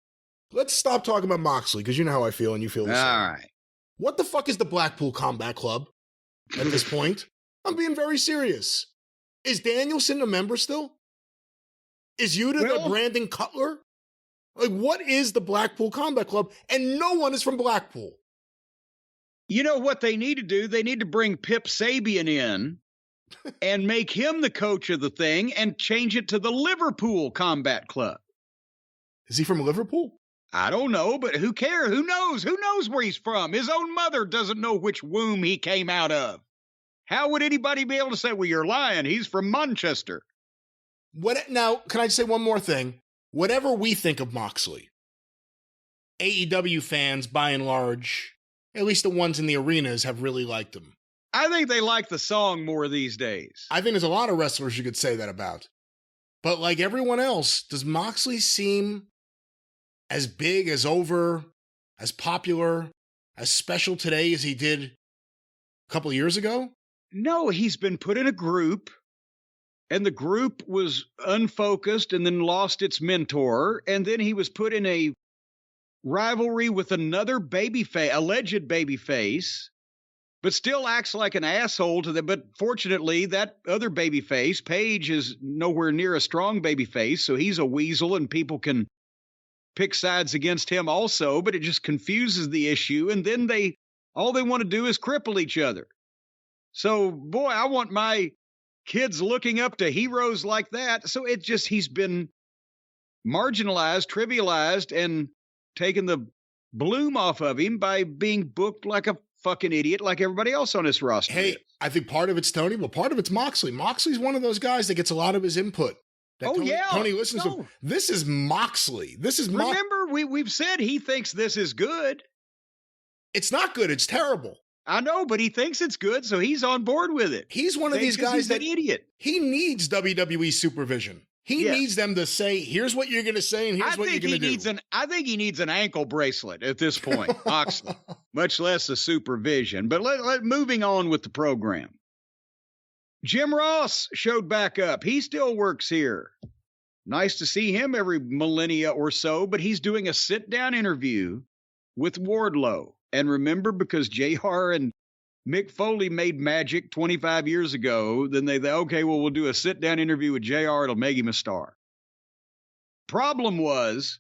B: Let's stop talking about Moxley because you know how I feel and you feel the same.
A: All right.
B: What the fuck is the Blackpool Combat Club at this point? I'm being very serious. Is Danielson a member still? Is Yuta the Brandon Cutler? Like, what is the Blackpool Combat Club? And no one is from Blackpool.
A: You know what they need to do? They need to bring Pip Sabian in and make him the coach of the thing and change it to the Liverpool Combat Club.
B: Is he from Liverpool?
A: I don't know, but who cares? Who knows? Who knows where he's from? His own mother doesn't know which womb he came out of. How would anybody be able to say, well, you're lying, he's from Manchester?
B: Now, can I say one more thing? Whatever we think of Moxley, AEW fans, by and large, at least the ones in the arenas, have really liked him.
A: I think they like the song more these days.
B: I think there's a lot of wrestlers you could say that about. But like everyone else, does Moxley seem as big, as over, as popular, as special today as he did a couple of years ago?
A: No, he's been put in a group, and the group was unfocused and then lost its mentor, and then he was put in a rivalry with another alleged babyface, but still acts like an asshole to them. But fortunately, that other babyface, Paige, is nowhere near a strong babyface, so he's a weasel, and people can pick sides against him also, but it just confuses the issue, and then all they want to do is cripple each other. So, boy, I want my kids looking up to heroes like that. So he's been marginalized, trivialized, and taken the bloom off of him by being booked like a fucking idiot like everybody else on this roster.
B: Hey, I think part of it's Tony, but part of it's Moxley. Moxley's one of those guys that gets a lot of his input. Tony listens to him. This is Moxley.
A: Remember, we've said he thinks this is good.
B: It's not good. It's terrible.
A: I know, but he thinks it's good, so he's on board with it.
B: He's one of these guys
A: that idiot.
B: He needs WWE supervision. He needs them to say, here's what you're going to say, and here's what you're going to do.
A: I think he needs an ankle bracelet at this point, Moxley, much less a supervision. But moving on with the program. Jim Ross showed back up. He still works here. Nice to see him every millennia or so, but he's doing a sit-down interview with Wardlow. And remember, because JR and Mick Foley made magic 25 years ago, then we'll do a sit-down interview with JR. It'll make him a star. Problem was,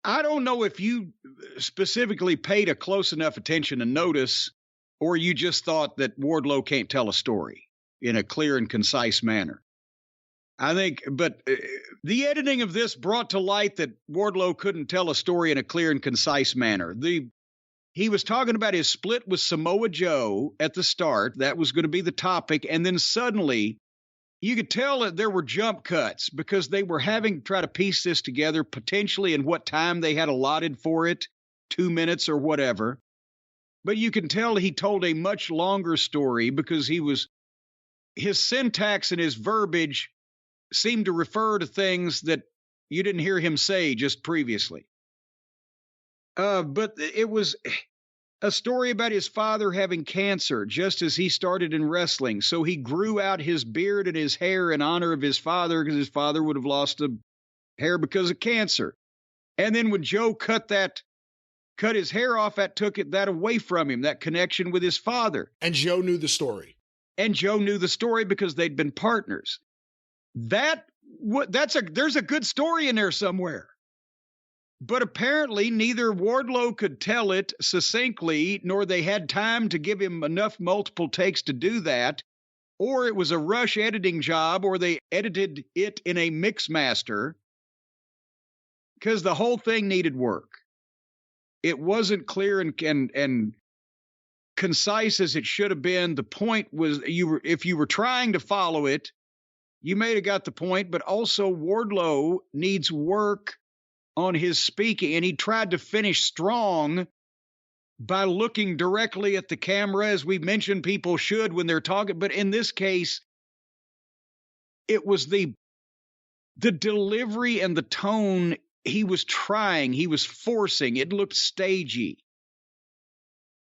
A: I don't know if you specifically paid a close enough attention to notice, or you just thought that Wardlow can't tell a story in a clear and concise manner. I think, but the editing of this brought to light that Wardlow couldn't tell a story in a clear and concise manner. He was talking about his split with Samoa Joe at the start. That was going to be the topic. And then suddenly you could tell that there were jump cuts because they were having to try to piece this together potentially in what time they had allotted for it, 2 minutes or whatever. But you can tell he told a much longer story because his syntax and his verbiage seemed to refer to things that you didn't hear him say just previously. But it was a story about his father having cancer just as he started in wrestling. So he grew out his beard and his hair in honor of his father because his father would have lost the hair because of cancer. And then when Joe cut his hair off, that took that away from him, that connection with his father.
B: And Joe knew the story.
A: Because they'd been partners. There's a good story in there somewhere. But apparently neither Wardlow could tell it succinctly, nor they had time to give him enough multiple takes to do that. or it was a rush editing job, or they edited it in a Mixmaster, because the whole thing needed work. It wasn't clear and concise as it should have been. The point was, if you were trying to follow it, you may have got the point, but also Wardlow needs work on his speaking, and he tried to finish strong by looking directly at the camera, as we mentioned people should when they're talking. But in this case, it was the delivery and the tone. He was forcing. It looked stagey.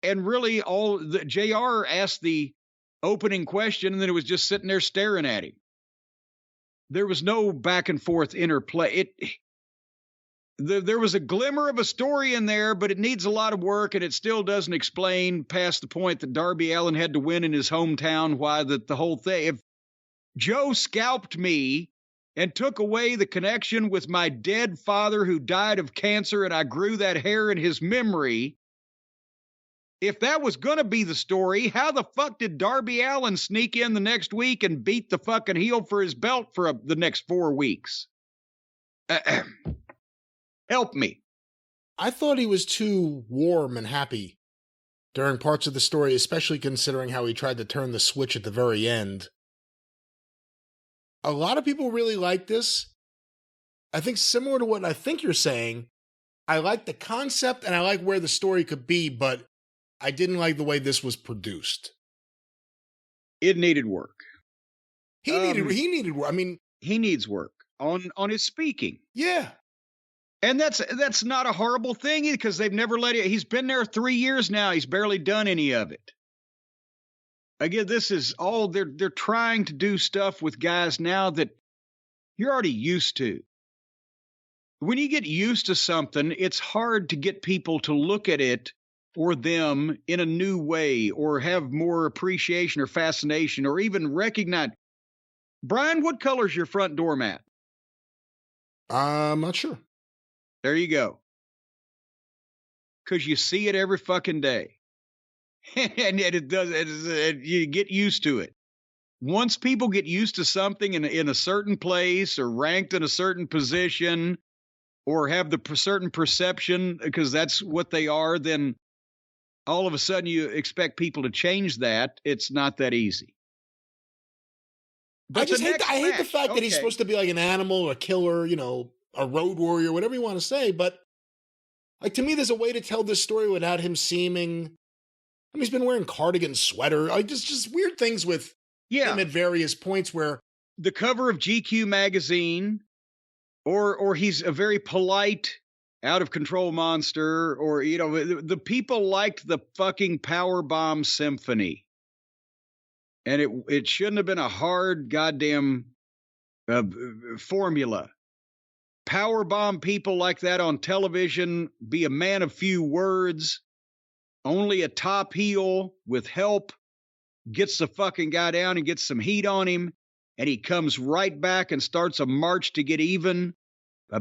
A: And really, JR asked the opening question, and then it was just sitting there staring at him. There was no back and forth interplay. There was a glimmer of a story in there, but it needs a lot of work, and it still doesn't explain past the point that Darby Allin had to win in his hometown, why the whole thing. If Joe scalped me and took away the connection with my dead father who died of cancer, and I grew that hair in his memory, if that was going to be the story, how the fuck did Darby Allin sneak in the next week and beat the fucking heel for his belt for the next 4 weeks? Help me.
B: I thought he was too warm and happy during parts of the story, especially considering how he tried to turn the switch at the very end. A lot of people really like this. I think similar to what I think you're saying, I like the concept and I like where the story could be, but I didn't like the way this was produced.
A: It needed work.
B: He needed work. I mean,
A: he needs work on his speaking.
B: Yeah.
A: And that's not a horrible thing, because they've never let it. He's been there 3 years now. He's barely done any of it. Again, this is all they're trying to do stuff with guys now that you're already used to. When you get used to something, it's hard to get people to look at it or them in a new way, or have more appreciation or fascination, or even recognize. Brian, what color's your front doormat?
B: I'm not sure.
A: There you go. Because you see it every fucking day. And you get used to it. Once people get used to something in a certain place, or ranked in a certain position, or have the certain perception, because that's what they are, then all of a sudden you expect people to change that. It's not that easy. But
B: I hate the fact that he's supposed to be like an animal, a killer, a road warrior, whatever you want to say. But like, to me, there's a way to tell this story without him seeming. I mean, he's been wearing cardigan sweater, like just weird things with him at various points where
A: the cover of GQ magazine, or he's a very polite, out of control monster, or the people liked the fucking Powerbomb Symphony, and it shouldn't have been a hard goddamn formula. Powerbomb people like that on television, be a man of few words, only a top heel with help gets the fucking guy down and gets some heat on him, and he comes right back and starts a march to get even,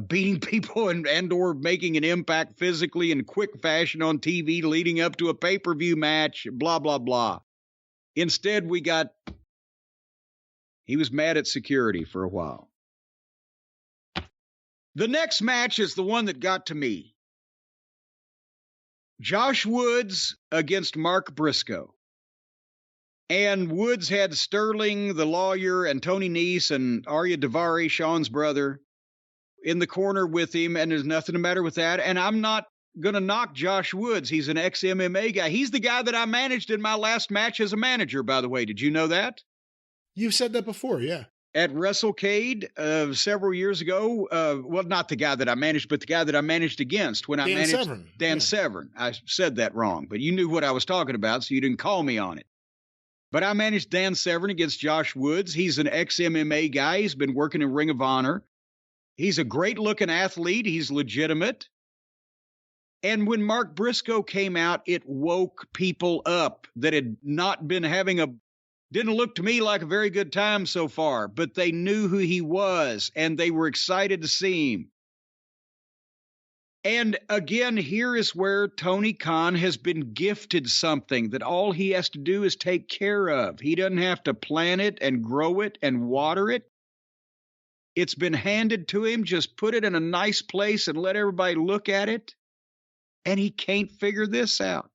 A: beating people and or making an impact physically in quick fashion on TV, leading up to a pay-per-view match, blah, blah, blah. Instead, he was mad at security for a while. The next match is the one that got to me. Josh Woods against Mark Briscoe. And Woods had Sterling, the lawyer, and Tony Nese and Arya Daivari, Sean's brother, in the corner with him, and there's nothing the matter with that. And I'm not going to knock Josh Woods. He's an ex-MMA guy. He's the guy that I managed in my last match as a manager, by the way. Did you know that?
B: You've said that before, yeah.
A: At WrestleCade several years ago, well, not the guy that I managed, but the guy that I managed against when I managed
B: Severn.
A: Dan Severn. I said that wrong, but you knew what I was talking about, so you didn't call me on it. But I managed Dan Severn against Josh Woods. He's an ex-MMA guy. He's been working in Ring of Honor. He's a great-looking athlete. He's legitimate. And when Mark Briscoe came out, it woke people up that had not been didn't look to me like a very good time so far, but they knew who he was, and they were excited to see him. And again, here is where Tony Khan has been gifted something that all he has to do is take care of. He doesn't have to plant it and grow it and water it. It's been handed to him. Just put it in a nice place and let everybody look at it. And he can't figure this out.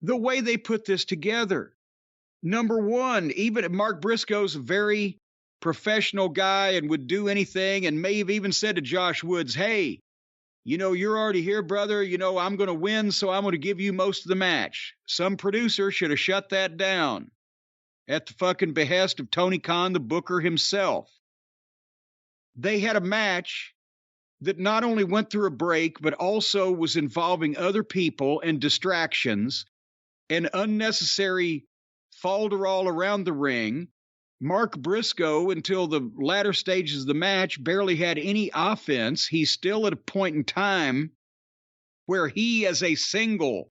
A: The way they put this together. Number one, even Mark Briscoe's a very professional guy and would do anything, and may have even said to Josh Woods, hey, you're already here, brother. I'm going to win, so I'm going to give you most of the match. Some producer should have shut that down at the fucking behest of Tony Khan, the booker himself. They had a match that not only went through a break, but also was involving other people and distractions and unnecessary falderall around the ring. Mark Briscoe, until the latter stages of the match, barely had any offense. He's still at a point in time where he, as a single,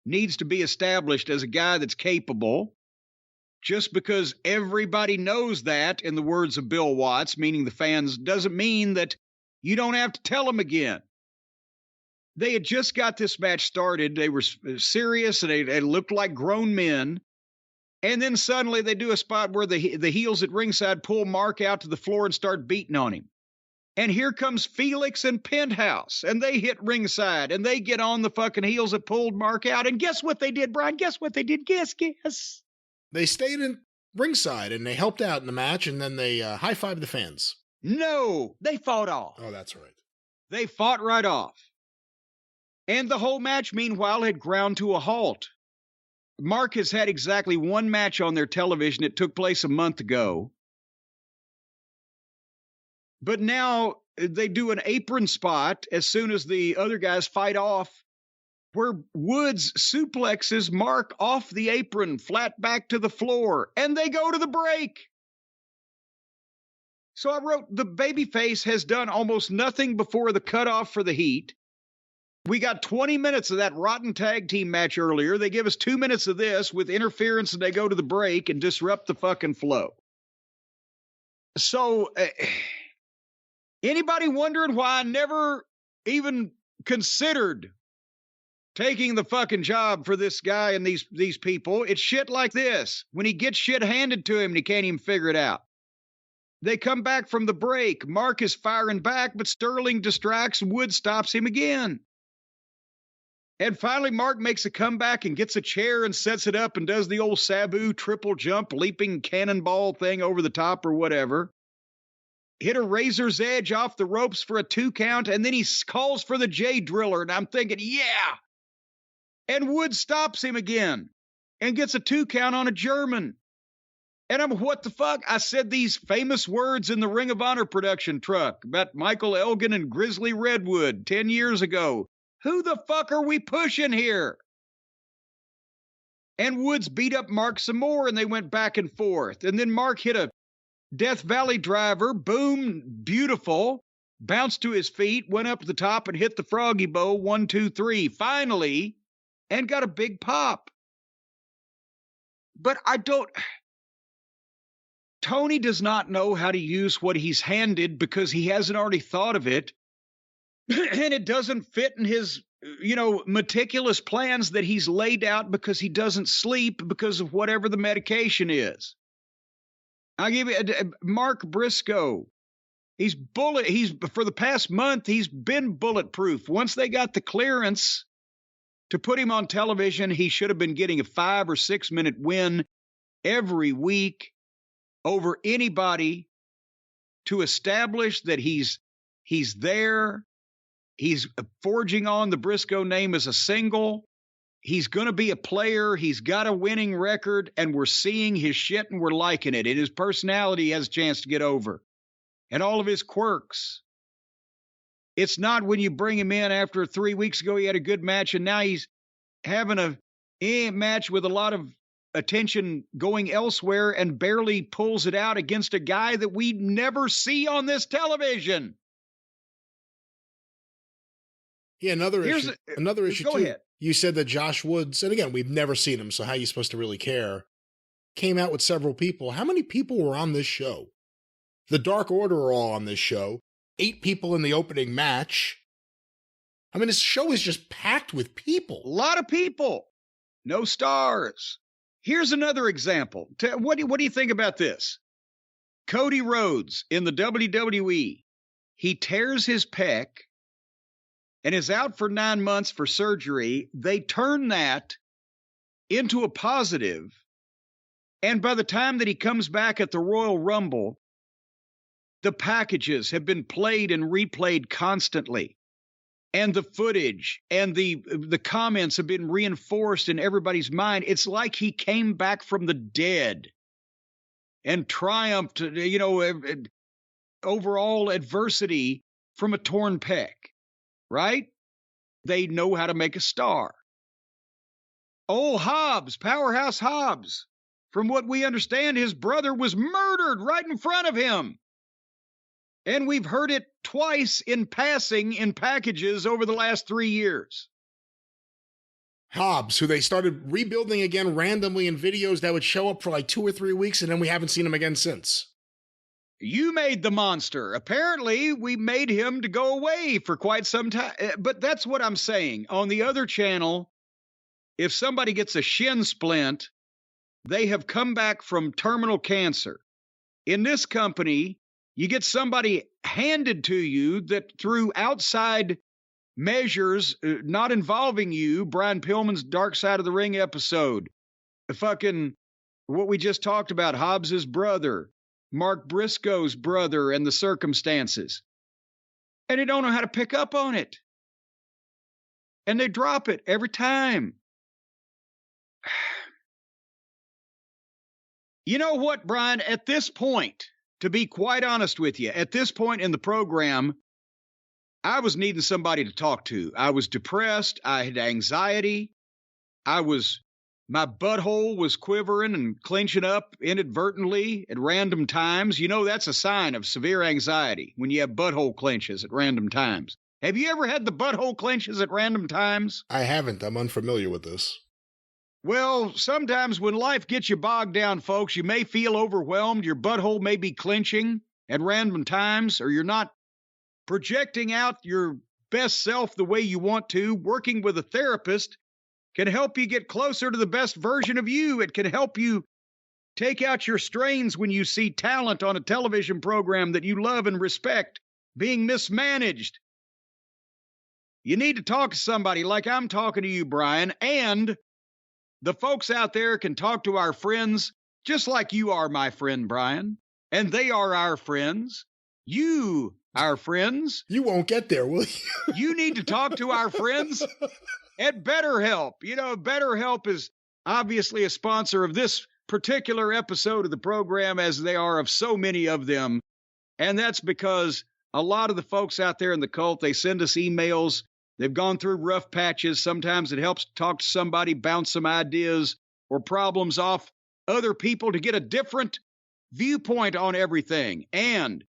A: needs to be established as a guy that's capable. Just because everybody knows that, in the words of Bill Watts, meaning the fans, doesn't mean that you don't have to tell them again. They had just got this match started. They were serious, and they looked like grown men. And then suddenly they do a spot where the heels at ringside pull Mark out to the floor and start beating on him. And here comes Felix and Penthouse, and they hit ringside, and they get on the fucking heels that pulled Mark out. And guess what they did, Brian? Guess what they did? Guess.
B: They stayed in ringside, and they helped out in the match, and then they high-fived the fans.
A: No, they fought off.
B: Oh, that's right.
A: They fought right off. And the whole match, meanwhile, had ground to a halt. Mark has had exactly one match on their television. It took place a month ago. But now they do an apron spot as soon as the other guys fight off, where Woods suplexes Mark off the apron, flat back to the floor, and they go to the break. So I wrote, the babyface has done almost nothing before the cutoff for the heat. We got 20 minutes of that rotten tag team match earlier. They give us 2 minutes of this with interference, and they go to the break and disrupt the fucking flow. So, anybody wondering why I never even considered taking the fucking job for this guy and these people? It's shit like this. When he gets shit handed to him and he can't even figure it out. They come back from the break. Mark is firing back, but Sterling distracts. Wood stops him again. And finally, Mark makes a comeback and gets a chair and sets it up and does the old Sabu triple jump, leaping cannonball thing over the top or whatever. Hit a razor's edge off the ropes for a 2 count, and then he calls for the J Driller, and I'm thinking, yeah. And Wood stops him again and gets a 2 count on a German. And I'm, what the fuck? I said these famous words in the Ring of Honor production truck about Michael Elgin and Grizzly Redwood 10 years ago. Who the fuck are we pushing here? And Woods beat up Mark some more, and they went back and forth. And then Mark hit a Death Valley driver. Boom, beautiful. Bounced to his feet, went up to the top and hit the froggy bow. 1, 2, 3. Finally, and got a big pop. But Tony does not know how to use what he's handed because he hasn't already thought of it. And it doesn't fit in his, meticulous plans that he's laid out because he doesn't sleep because of whatever the medication is. I'll give you Mark Briscoe. He's for the past month, he's been bulletproof. Once they got the clearance to put him on television, he should have been getting a 5 or 6 minute win every week over anybody to establish that he's there. He's forging on the Briscoe name as a single. He's going to be a player. He's got a winning record, and we're seeing his shit, and we're liking it. And his personality has a chance to get over. And all of his quirks. It's not when you bring him in after 3 weeks ago, he had a good match, and now he's having a match with a lot of attention going elsewhere and barely pulls it out against a guy that we never see on this television.
B: Yeah, another issue
A: go
B: too.
A: Ahead.
B: You said that Josh Woods, and again, we've never seen him, so how are you supposed to really care? Came out with several people. How many people were on this show? The Dark Order are all on this show. 8 people in the opening match. I mean, this show is just packed with people.
A: A lot of people. No stars. Here's another example. What do you think about this? Cody Rhodes in the WWE. He tears his pec and is out for 9 months for surgery. They turn that into a positive. And by the time that he comes back at the Royal Rumble, the packages have been played and replayed constantly. And the footage and the comments have been reinforced in everybody's mind. It's like he came back from the dead and triumphed, over all adversity from a torn pec, right? They know how to make a star. Oh, Hobbs, Powerhouse Hobbs. From what we understand, his brother was murdered right in front of him. And we've heard it twice in passing in packages over the last 3 years.
B: Hobbs, who they started rebuilding again randomly in videos that would show up for like 2 or 3 weeks, and then we haven't seen him again since.
A: You made the monster. Apparently, we made him to go away for quite some time. But that's what I'm saying. On the other channel, if somebody gets a shin splint, they have come back from terminal cancer. In this company, you get somebody handed to you that through outside measures, not involving you, Brian Pillman's Dark Side of the Ring episode, what we just talked about, Hobbs's brother, Mark Briscoe's brother, and the circumstances. And they don't know how to pick up on it. And they drop it every time. You know what, Brian? At this point, to be quite honest with you, at this point in the program, I was needing somebody to talk to. I was depressed. I had anxiety. My butthole was quivering and clenching up inadvertently at random times. You know, that's a sign of severe anxiety when you have butthole clenches at random times. Have you ever had the butthole clenches at random times?
B: I haven't. I'm unfamiliar with this.
A: Well, sometimes when life gets you bogged down, folks, you may feel overwhelmed. Your butthole may be clenching at random times, or you're not projecting out your best self the way you want to. Working with a therapist can help you get closer to the best version of you. It can help you take out your strains when you see talent on a television program that you love and respect being mismanaged. You need to talk to somebody like I'm talking to you, Brian, and the folks out there can talk to our friends just like you are my friend, Brian, and they are our friends. You, our friends.
B: You won't get there, will you?
A: You need to talk to our friends at BetterHelp. You know, BetterHelp is obviously a sponsor of this particular episode of the program, as they are of so many of them. And that's because a lot of the folks out there in the cult, they send us emails. They've gone through rough patches. Sometimes it helps to talk to somebody, bounce some ideas or problems off other people to get a different viewpoint on everything. And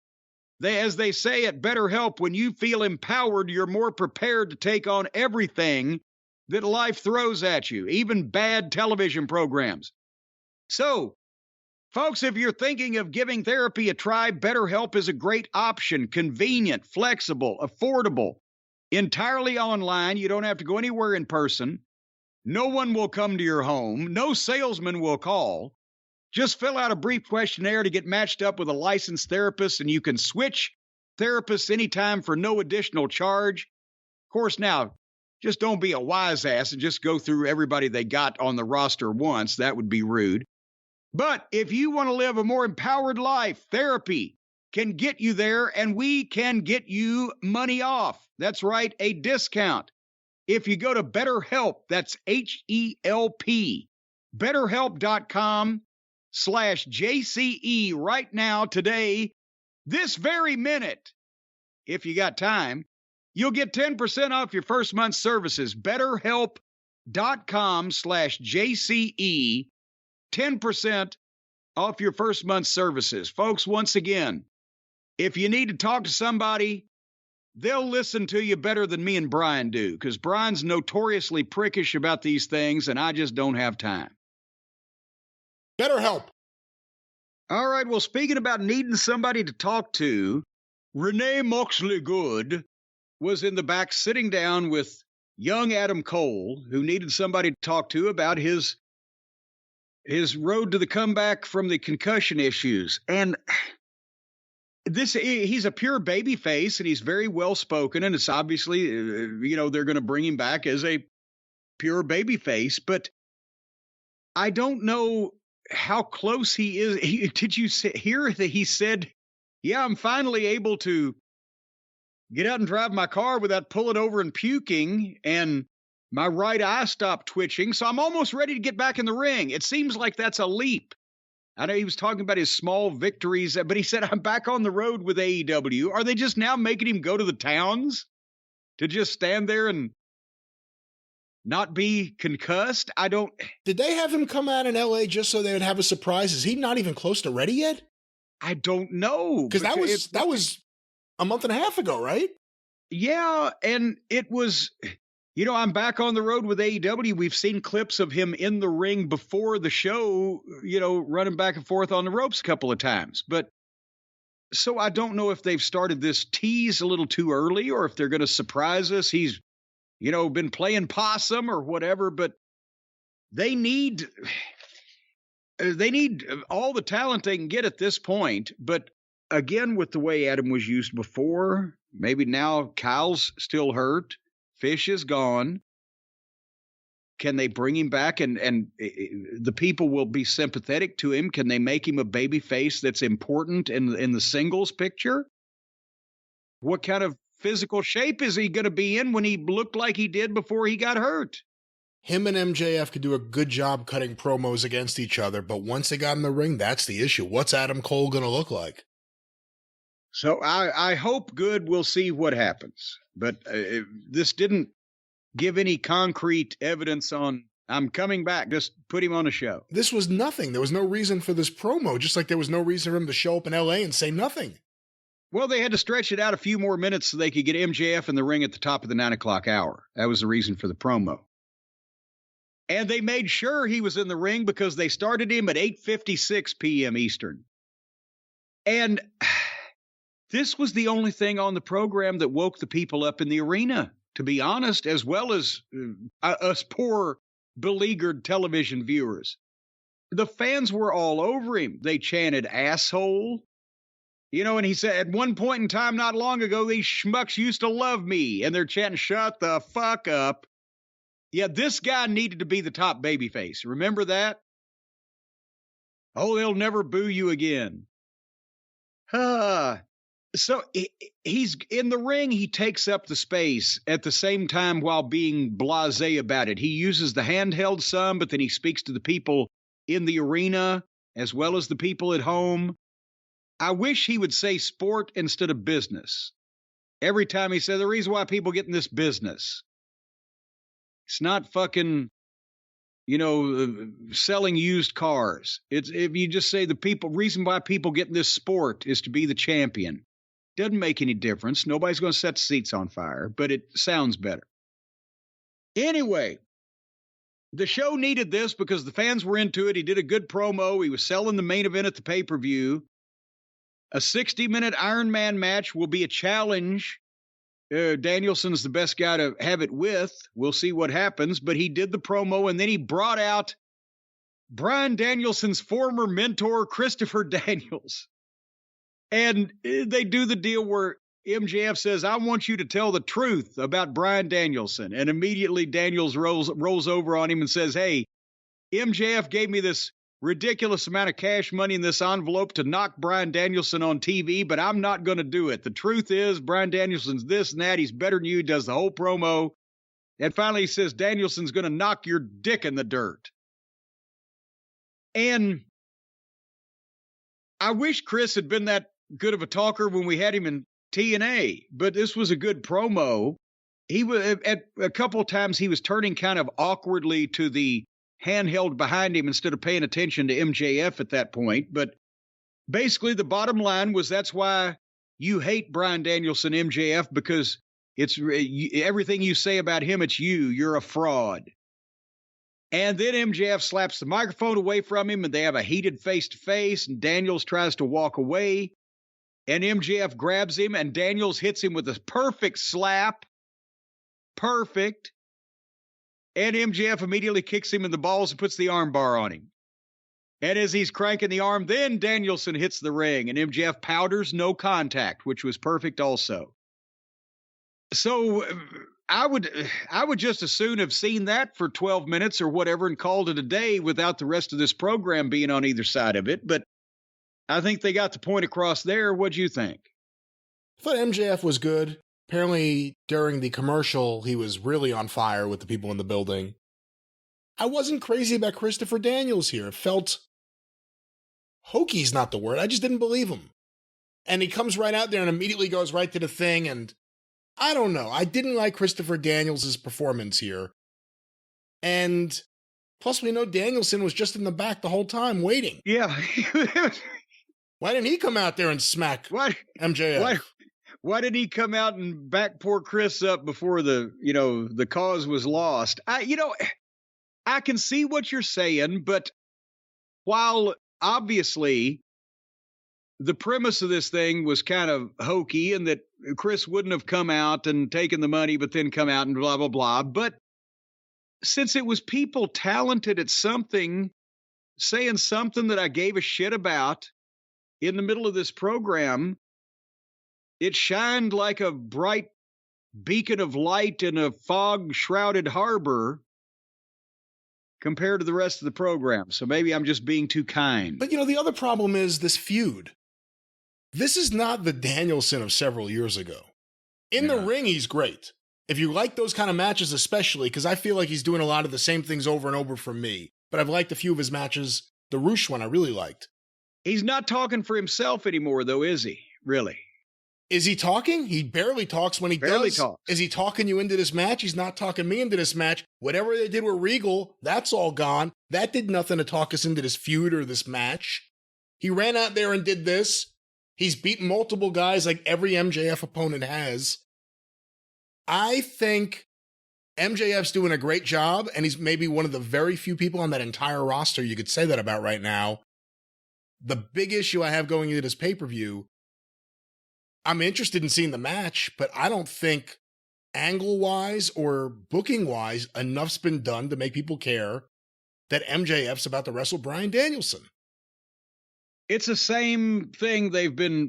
A: as they say at BetterHelp, when you feel empowered, you're more prepared to take on everything that life throws at you, even bad television programs. So, folks, if you're thinking of giving therapy a try, BetterHelp is a great option. Convenient, flexible, affordable. Entirely online. You don't have to go anywhere in person. No one will come to your home. No salesman will call. Just fill out a brief questionnaire to get matched up with a licensed therapist, and you can switch therapists anytime for no additional charge. Of course, now, just don't be a wise ass and just go through everybody they got on the roster once. That would be rude. But if you want to live a more empowered life, therapy can get you there, and we can get you money off. That's right, a discount. If you go to BetterHelp, that's H-E-L-P, BetterHelp.com/JCE right now, today, this very minute. If you got time, you'll get 10% off your first month's services. BetterHelp.com/JCE, 10% off your first month's services. Folks, once again, if you need to talk to somebody, they'll listen to you better than me and Brian do, because Brian's notoriously prickish about these things, and I just don't have time.
B: BetterHelp.
A: All right, well, speaking about needing somebody to talk to, Renee Moxley Good was in the back sitting down with young Adam Cole, who needed somebody to talk to about his road to the comeback from the concussion issues. And he's a pure baby face, and he's very well spoken, and it's obviously, they're going to bring him back as a pure baby face, but I don't know how close he is. Did you hear that he said, yeah, I'm finally able to get out and drive my car without pulling over and puking, and my right eye stopped twitching, so I'm almost ready to get back in the ring. It seems like that's a leap. I know he was talking about his small victories, but he said, I'm back on the road with AEW. Are they just now making him go to the towns to just stand there and not be concussed?
B: Did they have him come out in LA just so they would have a surprise? Is he not even close to ready yet?
A: I don't know.
B: Because that was a month and a half ago, right?
A: Yeah, and it was, I'm back on the road with AEW. We've seen clips of him in the ring before the show, running back and forth on the ropes a couple of times. But so I don't know if they've started this tease a little too early or if they're going to surprise us. He's, been playing possum or whatever, but they need all the talent they can get at this point. But again, with the way Adam was used before, maybe now Kyle's still hurt. Fish is gone. Can they bring him back and the people will be sympathetic to him? Can they make him a baby face that's important in the singles picture? What kind of physical shape is he going to be in when he looked like he did before he got hurt?
B: Him and MJF could do a good job cutting promos against each other, but once they got in the ring, that's the issue. What's Adam Cole going to look like?
A: So I hope good. We'll see what happens. But this didn't give any concrete evidence on, I'm coming back. Just put him on a show.
B: This was nothing. There was no reason for this promo, just like there was no reason for him to show up in LA and say nothing.
A: Well, they had to stretch it out a few more minutes so they could get MJF in the ring at the top of the 9 o'clock hour. That was the reason for the promo. And they made sure he was in the ring because they started him at 8:56 p.m. Eastern. And this was the only thing on the program that woke the people up in the arena, to be honest, as well as us poor, beleaguered television viewers. The fans were all over him. They chanted asshole. And he said, at one point in time not long ago, these schmucks used to love me. And they're chanting, shut the fuck up. Yeah, this guy needed to be the top babyface. Remember that? Oh, they'll never boo you again. So he's in the ring. He takes up the space at the same time while being blasé about it. He uses the handheld some, but then he speaks to the people in the arena as well as the people at home. I wish he would say sport instead of business. Every time he said the reason why people get in this business. It's not fucking, selling used cars. It's if you just say reason why people get in this sport is to be the champion. Doesn't make any difference. Nobody's going to set the seats on fire, but it sounds better. Anyway, the show needed this because the fans were into it. He did a good promo. He was selling the main event at the pay-per-view. A 60-minute Iron Man match will be a challenge. Danielson's the best guy to have it with. We'll see what happens. But he did the promo, and then he brought out Bryan Danielson's former mentor, Christopher Daniels. And they do the deal where MJF says, I want you to tell the truth about Bryan Danielson. And immediately Daniels rolls over on him and says, hey, MJF gave me this ridiculous amount of cash money in this envelope to knock Bryan Danielson on TV, but I'm not going to do it. The truth is, Bryan Danielson's this and that. He's better than you, does the whole promo. And finally he says, Danielson's going to knock your dick in the dirt. And I wish Chris had been that good of a talker when we had him in TNA, but this was a good promo. He was at a couple of times he was turning kind of awkwardly to the handheld behind him instead of paying attention to MJF at that point. But basically the bottom line was that's why you hate Bryan Danielson, MJF, because it's everything you say about him, it's you're a fraud. And then MJF slaps the microphone away from him and they have a heated face-to-face and Daniels tries to walk away. And MJF grabs him, and Daniels hits him with a perfect slap. Perfect. And MJF immediately kicks him in the balls and puts the arm bar on him. And as he's cranking the arm, then Danielson hits the ring, and MJF powders no contact, which was perfect also. So I would just as soon have seen that for 12 minutes or whatever and called it a day without the rest of this program being on either side of it. But I think they got the point across there. What'd you think?
B: I thought MJF was good. Apparently, during the commercial, he was really on fire with the people in the building. I wasn't crazy about Christopher Daniels here. It felt hoky's not the word. I just didn't believe him. And he comes right out there and immediately goes right to the thing. And I don't know. I didn't like Christopher Daniels' performance here. And plus, we know Danielson was just in the back the whole time waiting.
A: Yeah.
B: Why didn't he come out there and smack MJF?
A: Why did he come out and back poor Chris up before the cause was lost? I can see what you're saying, but while obviously the premise of this thing was kind of hokey and that Chris wouldn't have come out and taken the money, but then come out and blah, blah, blah. But since it was people talented at something, saying something that I gave a shit about in the middle of this program, it shined like a bright beacon of light in a fog-shrouded harbor compared to the rest of the program. So maybe I'm just being too kind.
B: But, the other problem is this feud. This is not the Danielson of several years ago. In the ring, he's great. If you like those kind of matches especially, because I feel like he's doing a lot of the same things over and over for me. But I've liked a few of his matches. The Roosh one I really liked.
A: He's not talking for himself anymore, though, is he? Really?
B: Is he talking? He barely talks when he
A: barely
B: does.
A: Talks.
B: Is he talking you into this match? He's not talking me into this match. Whatever they did with Regal, that's all gone. That did nothing to talk us into this feud or this match. He ran out there and did this. He's beaten multiple guys like every MJF opponent has. I think MJF's doing a great job, and he's maybe one of the very few people on that entire roster you could say that about right now. The big issue I have going into this pay-per-view, I'm interested in seeing the match, but I don't think angle-wise or booking-wise enough's been done to make people care that MJF's about to wrestle Bryan Danielson.
A: It's the same thing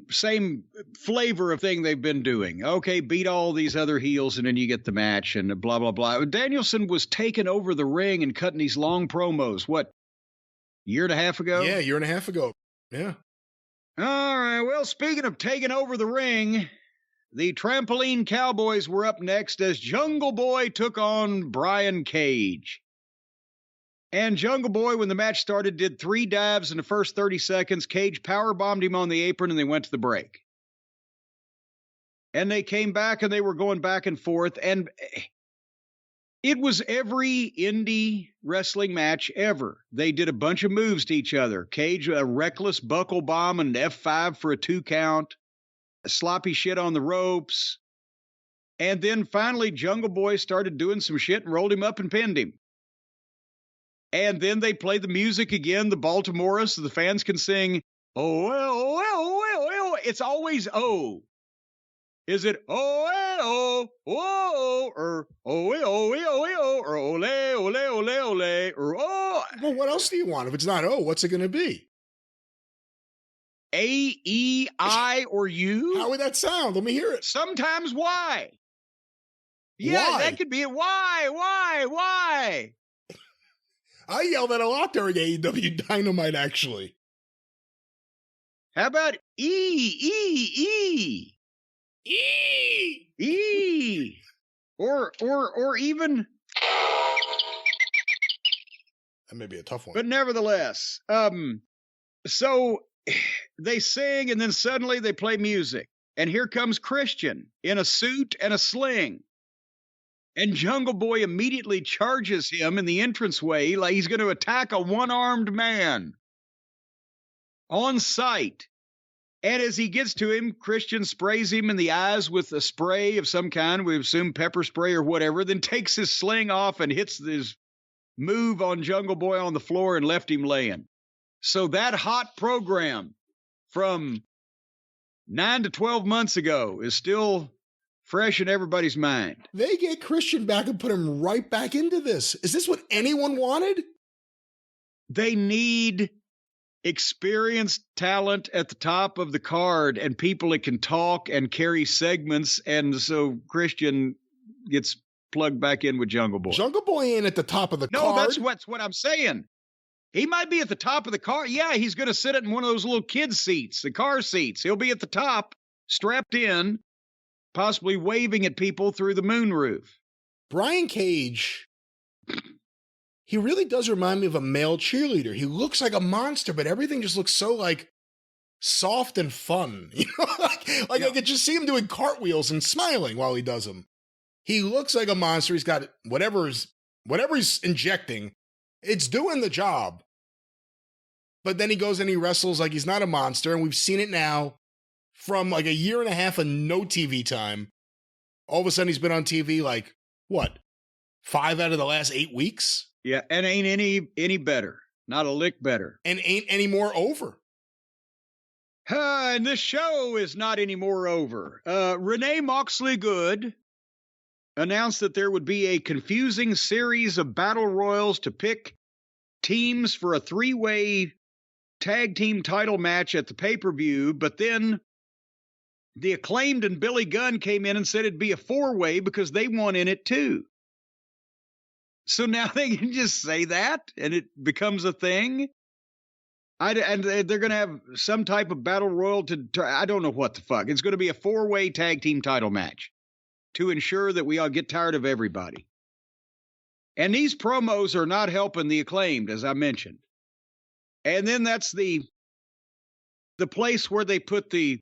A: same flavor of thing they've been doing. Okay, beat all these other heels and then you get the match and blah, blah, blah. Danielson was taking over the ring and cutting these long promos, what, year and a half ago?
B: Yeah, year and a half ago. Yeah.
A: All right, well, speaking of taking over the ring, the Trampoline Cowboys were up next as Jungle Boy took on Brian Cage. And Jungle Boy, when the match started, did 3 dives in the first 30 seconds. Cage powerbombed him on the apron, and they went to the break. And they came back, and they were going back and forth. And it was every indie wrestling match ever. They did a bunch of moves to each other. Cage, a reckless buckle bomb and an F5 for a 2 count. Sloppy shit on the ropes. And then finally, Jungle Boy started doing some shit and rolled him up and pinned him. And then they play the music again, the Baltimora, so the fans can sing, oh, oh, oh, oh, oh. It's always oh. Is it oh, or oh, oh, or ole, ole, ole, ole, or oh?
B: Well, what else do you want? If it's not oh, what's it going to be?
A: A, E, I, or U?
B: How would that sound? Let me hear it.
A: Sometimes Y. Yeah,
B: why?
A: That could be it. Why?
B: I yelled that a lot during AEW Dynamite, actually.
A: How about E? Or even...
B: That may be a tough one.
A: But nevertheless, so they sing and then suddenly they play music. And here comes Christian in a suit and a sling. And Jungle Boy immediately charges him in the entranceway like he's going to attack a one-armed man on sight. And as he gets to him, Christian sprays him in the eyes with a spray of some kind, we assume pepper spray or whatever, then takes his sling off and hits his move on Jungle Boy on the floor and left him laying. So that hot program from 9 to 12 months ago is still fresh in everybody's mind.
B: They get Christian back and put him right back into this. Is this what anyone wanted?
A: They need experienced talent at the top of the card and people that can talk and carry segments. And so Christian gets plugged back in with Jungle Boy.
B: Jungle Boy ain't at the top of the card.
A: No, that's what I'm saying. He might be at the top of the car. Yeah, he's going to sit in one of those little kid seats, the car seats. He'll be at the top, strapped in, possibly waving at people through the moonroof.
B: Brian Cage, he really does remind me of a male cheerleader. He looks like a monster, but everything just looks so like soft and fun. You know, like I could just see him doing cartwheels and smiling while he does them. He looks like a monster. He's got whatever he's injecting. It's doing the job. But then he goes and he wrestles like he's not a monster. And we've seen it now from like a year and a half of no TV time. All of a sudden he's been on TV like, what, 5 out of the last 8 weeks?
A: Yeah, and ain't any better. Not a lick better.
B: And ain't any more over.
A: And this show is not any more over. Renee Moxley Good announced that there would be a confusing series of battle royals to pick teams for a 3-way tag team title match at the pay-per-view, but then the Acclaimed and Billy Gunn came in and said it'd be a 4-way because they want in it too. So now they can just say that and it becomes a thing. And they're going to have some type of battle royal to I don't know what the fuck. It's going to be a 4-way tag team title match to ensure that we all get tired of everybody. And these promos are not helping the Acclaimed, as I mentioned. And then that's the place where they put the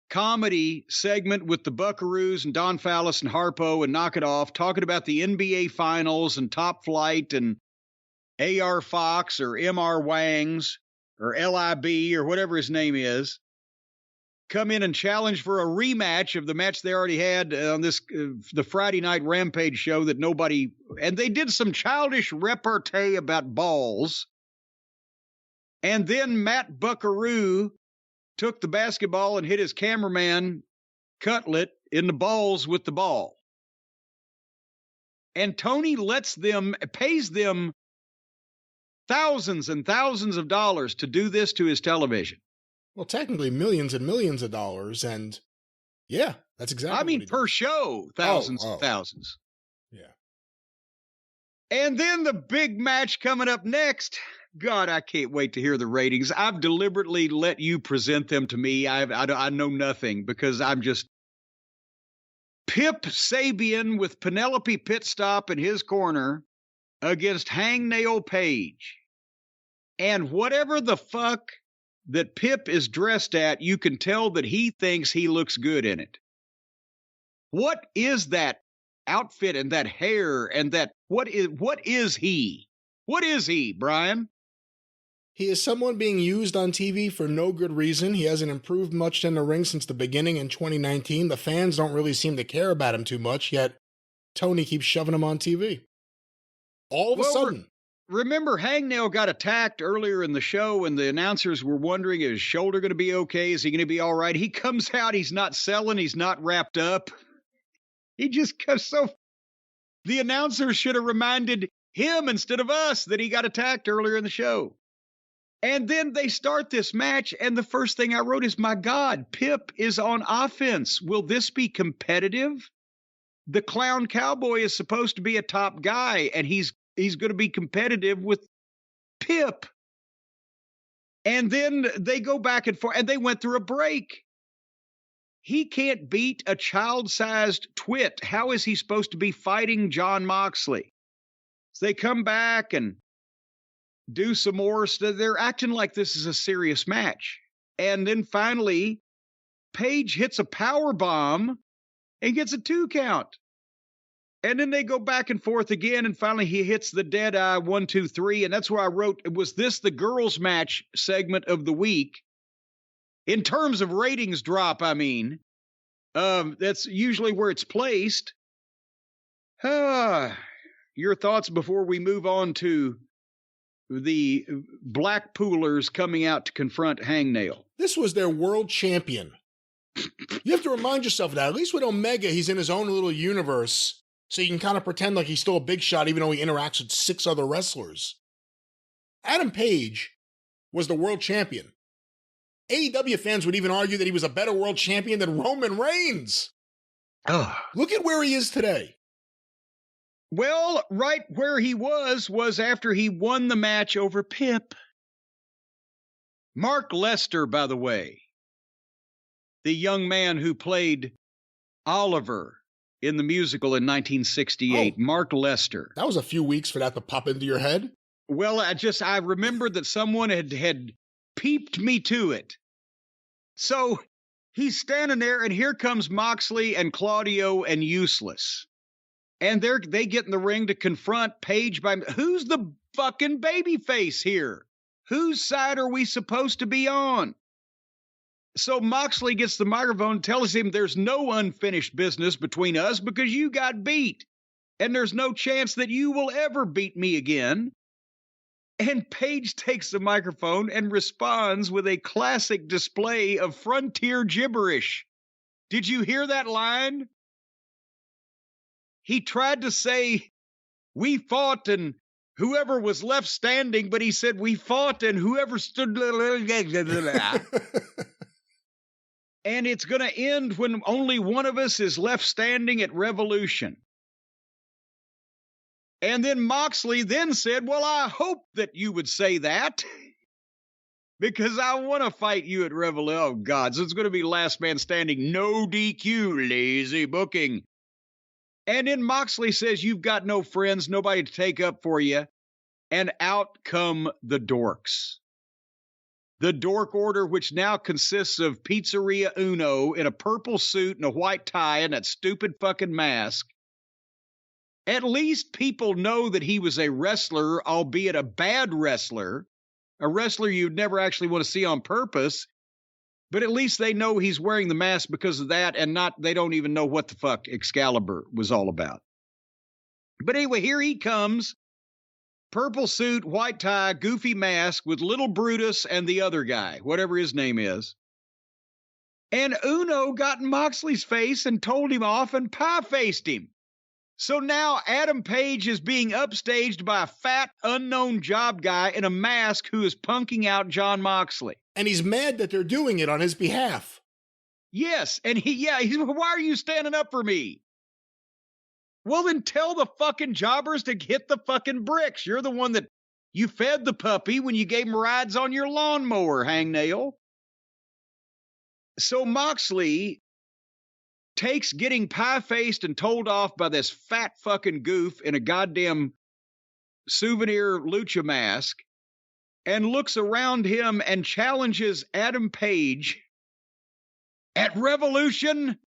A: comedy segment with the Buckaroos and Don Fallis and Harpo and Knock It Off, talking about the NBA Finals and Top Flight and AR Fox or MR Wangs or LIB or whatever his name is. Come in and challenge for a rematch of the match they already had on this the Friday night Rampage show that nobody... And they did some childish repartee about balls. And then Matt Buckaroo took the basketball and hit his cameraman Cutlet in the balls with the ball. And Tony pays them thousands and thousands of dollars to do this to his television.
B: Well, technically millions and millions of dollars, and yeah, that's exactly.
A: I mean, per show, thousands and thousands.
B: Yeah.
A: And then the big match coming up next. God, I can't wait to hear the ratings. I've deliberately let you present them to me. I know nothing because I'm just Pip Sabian with Penelope Pitstop in his corner against Hangnail Page. And whatever the fuck that Pip is dressed at, you can tell that he thinks he looks good in it. What is that outfit and that hair and that, what is he? What is he, Brian?
B: He is someone being used on TV for no good reason. He hasn't improved much in the ring since the beginning in 2019. The fans don't really seem to care about him too much, yet Tony keeps shoving him on TV. All of a sudden.
A: Remember, Hangnail got attacked earlier in the show, and the announcers were wondering, is his shoulder going to be okay? Is he going to be all right? He comes out, he's not selling, he's not wrapped up. He just goes so... The announcers should have reminded him instead of us that he got attacked earlier in the show. And then they start this match, and the first thing I wrote is, my God, Pip is on offense. Will this be competitive? The Clown Cowboy is supposed to be a top guy, and he's going to be competitive with Pip. And then they go back and forth, and they went through a break. He can't beat a child-sized twit. How is he supposed to be fighting Jon Moxley? So they come back and do some more stuff. They're acting like this is a serious match. And then finally, Page hits a power bomb and gets a 2 count. And then they go back and forth again, and finally he hits the dead eye 1, 2, 3. And that's where I wrote, was this the girls' match segment of the week? In terms of ratings drop, I mean. That's usually where it's placed. Your thoughts before we move on to the Blackpoolers coming out to confront Hangnail.
B: This was their world champion You have to remind yourself of that. At least with Omega, he's in his own little universe, so you can kind of pretend like he's still a big shot, even though he interacts with 6 other wrestlers. Adam Page was the world champion. AEW fans would even argue that he was a better world champion than Roman Reigns.
A: Oh.
B: Look at where he is today.
A: Well, right where he was after he won the match over Pip. Mark Lester, by the way, the young man who played Oliver in the musical in 1968, Mark Lester.
B: That was a few weeks for that to pop into your head.
A: Well, I remembered that someone had peeped me to it. So he's standing there, and here comes Moxley and Claudio and Useless. And they get in the ring to confront Page by... Who's the fucking babyface here? Whose side are we supposed to be on? So Moxley gets the microphone and tells him there's no unfinished business between us because you got beat. And there's no chance that you will ever beat me again. And Page takes the microphone and responds with a classic display of frontier gibberish. Did you hear that line? He tried to say, we fought and whoever was left standing, but he said, we fought and whoever stood... And it's going to end when only one of us is left standing at Revolution. And then Moxley then said, well, I hope that you would say that because I want to fight you at Revolution. Oh, God. So it's going to be last man standing. No DQ, lazy booking. And then Moxley says, you've got no friends, nobody to take up for you. And out come the dorks. The Dork Order, which now consists of Pizzeria Uno in a purple suit and a white tie and that stupid fucking mask. At least people know that he was a wrestler, albeit a bad wrestler, a wrestler you'd never actually want to see on purpose. But at least they know he's wearing the mask because of that, and they don't even know what the fuck Excalibur was all about. But anyway, here he comes. Purple suit, white tie, goofy mask with little Brutus and the other guy, whatever his name is. And Uno got in Moxley's face and told him off and pie-faced him. So now Adam Page is being upstaged by a fat, unknown job guy in a mask who is punking out Jon Moxley.
B: And he's mad that they're doing it on his behalf.
A: Yes, and he's, why are you standing up for me? Well, then tell the fucking jobbers to hit the fucking bricks. You're the one that you fed the puppy when you gave him rides on your lawnmower, hangnail. So Moxley takes getting pie-faced and told off by this fat fucking goof in a goddamn souvenir lucha mask and looks around him and challenges Adam Page at Revolution,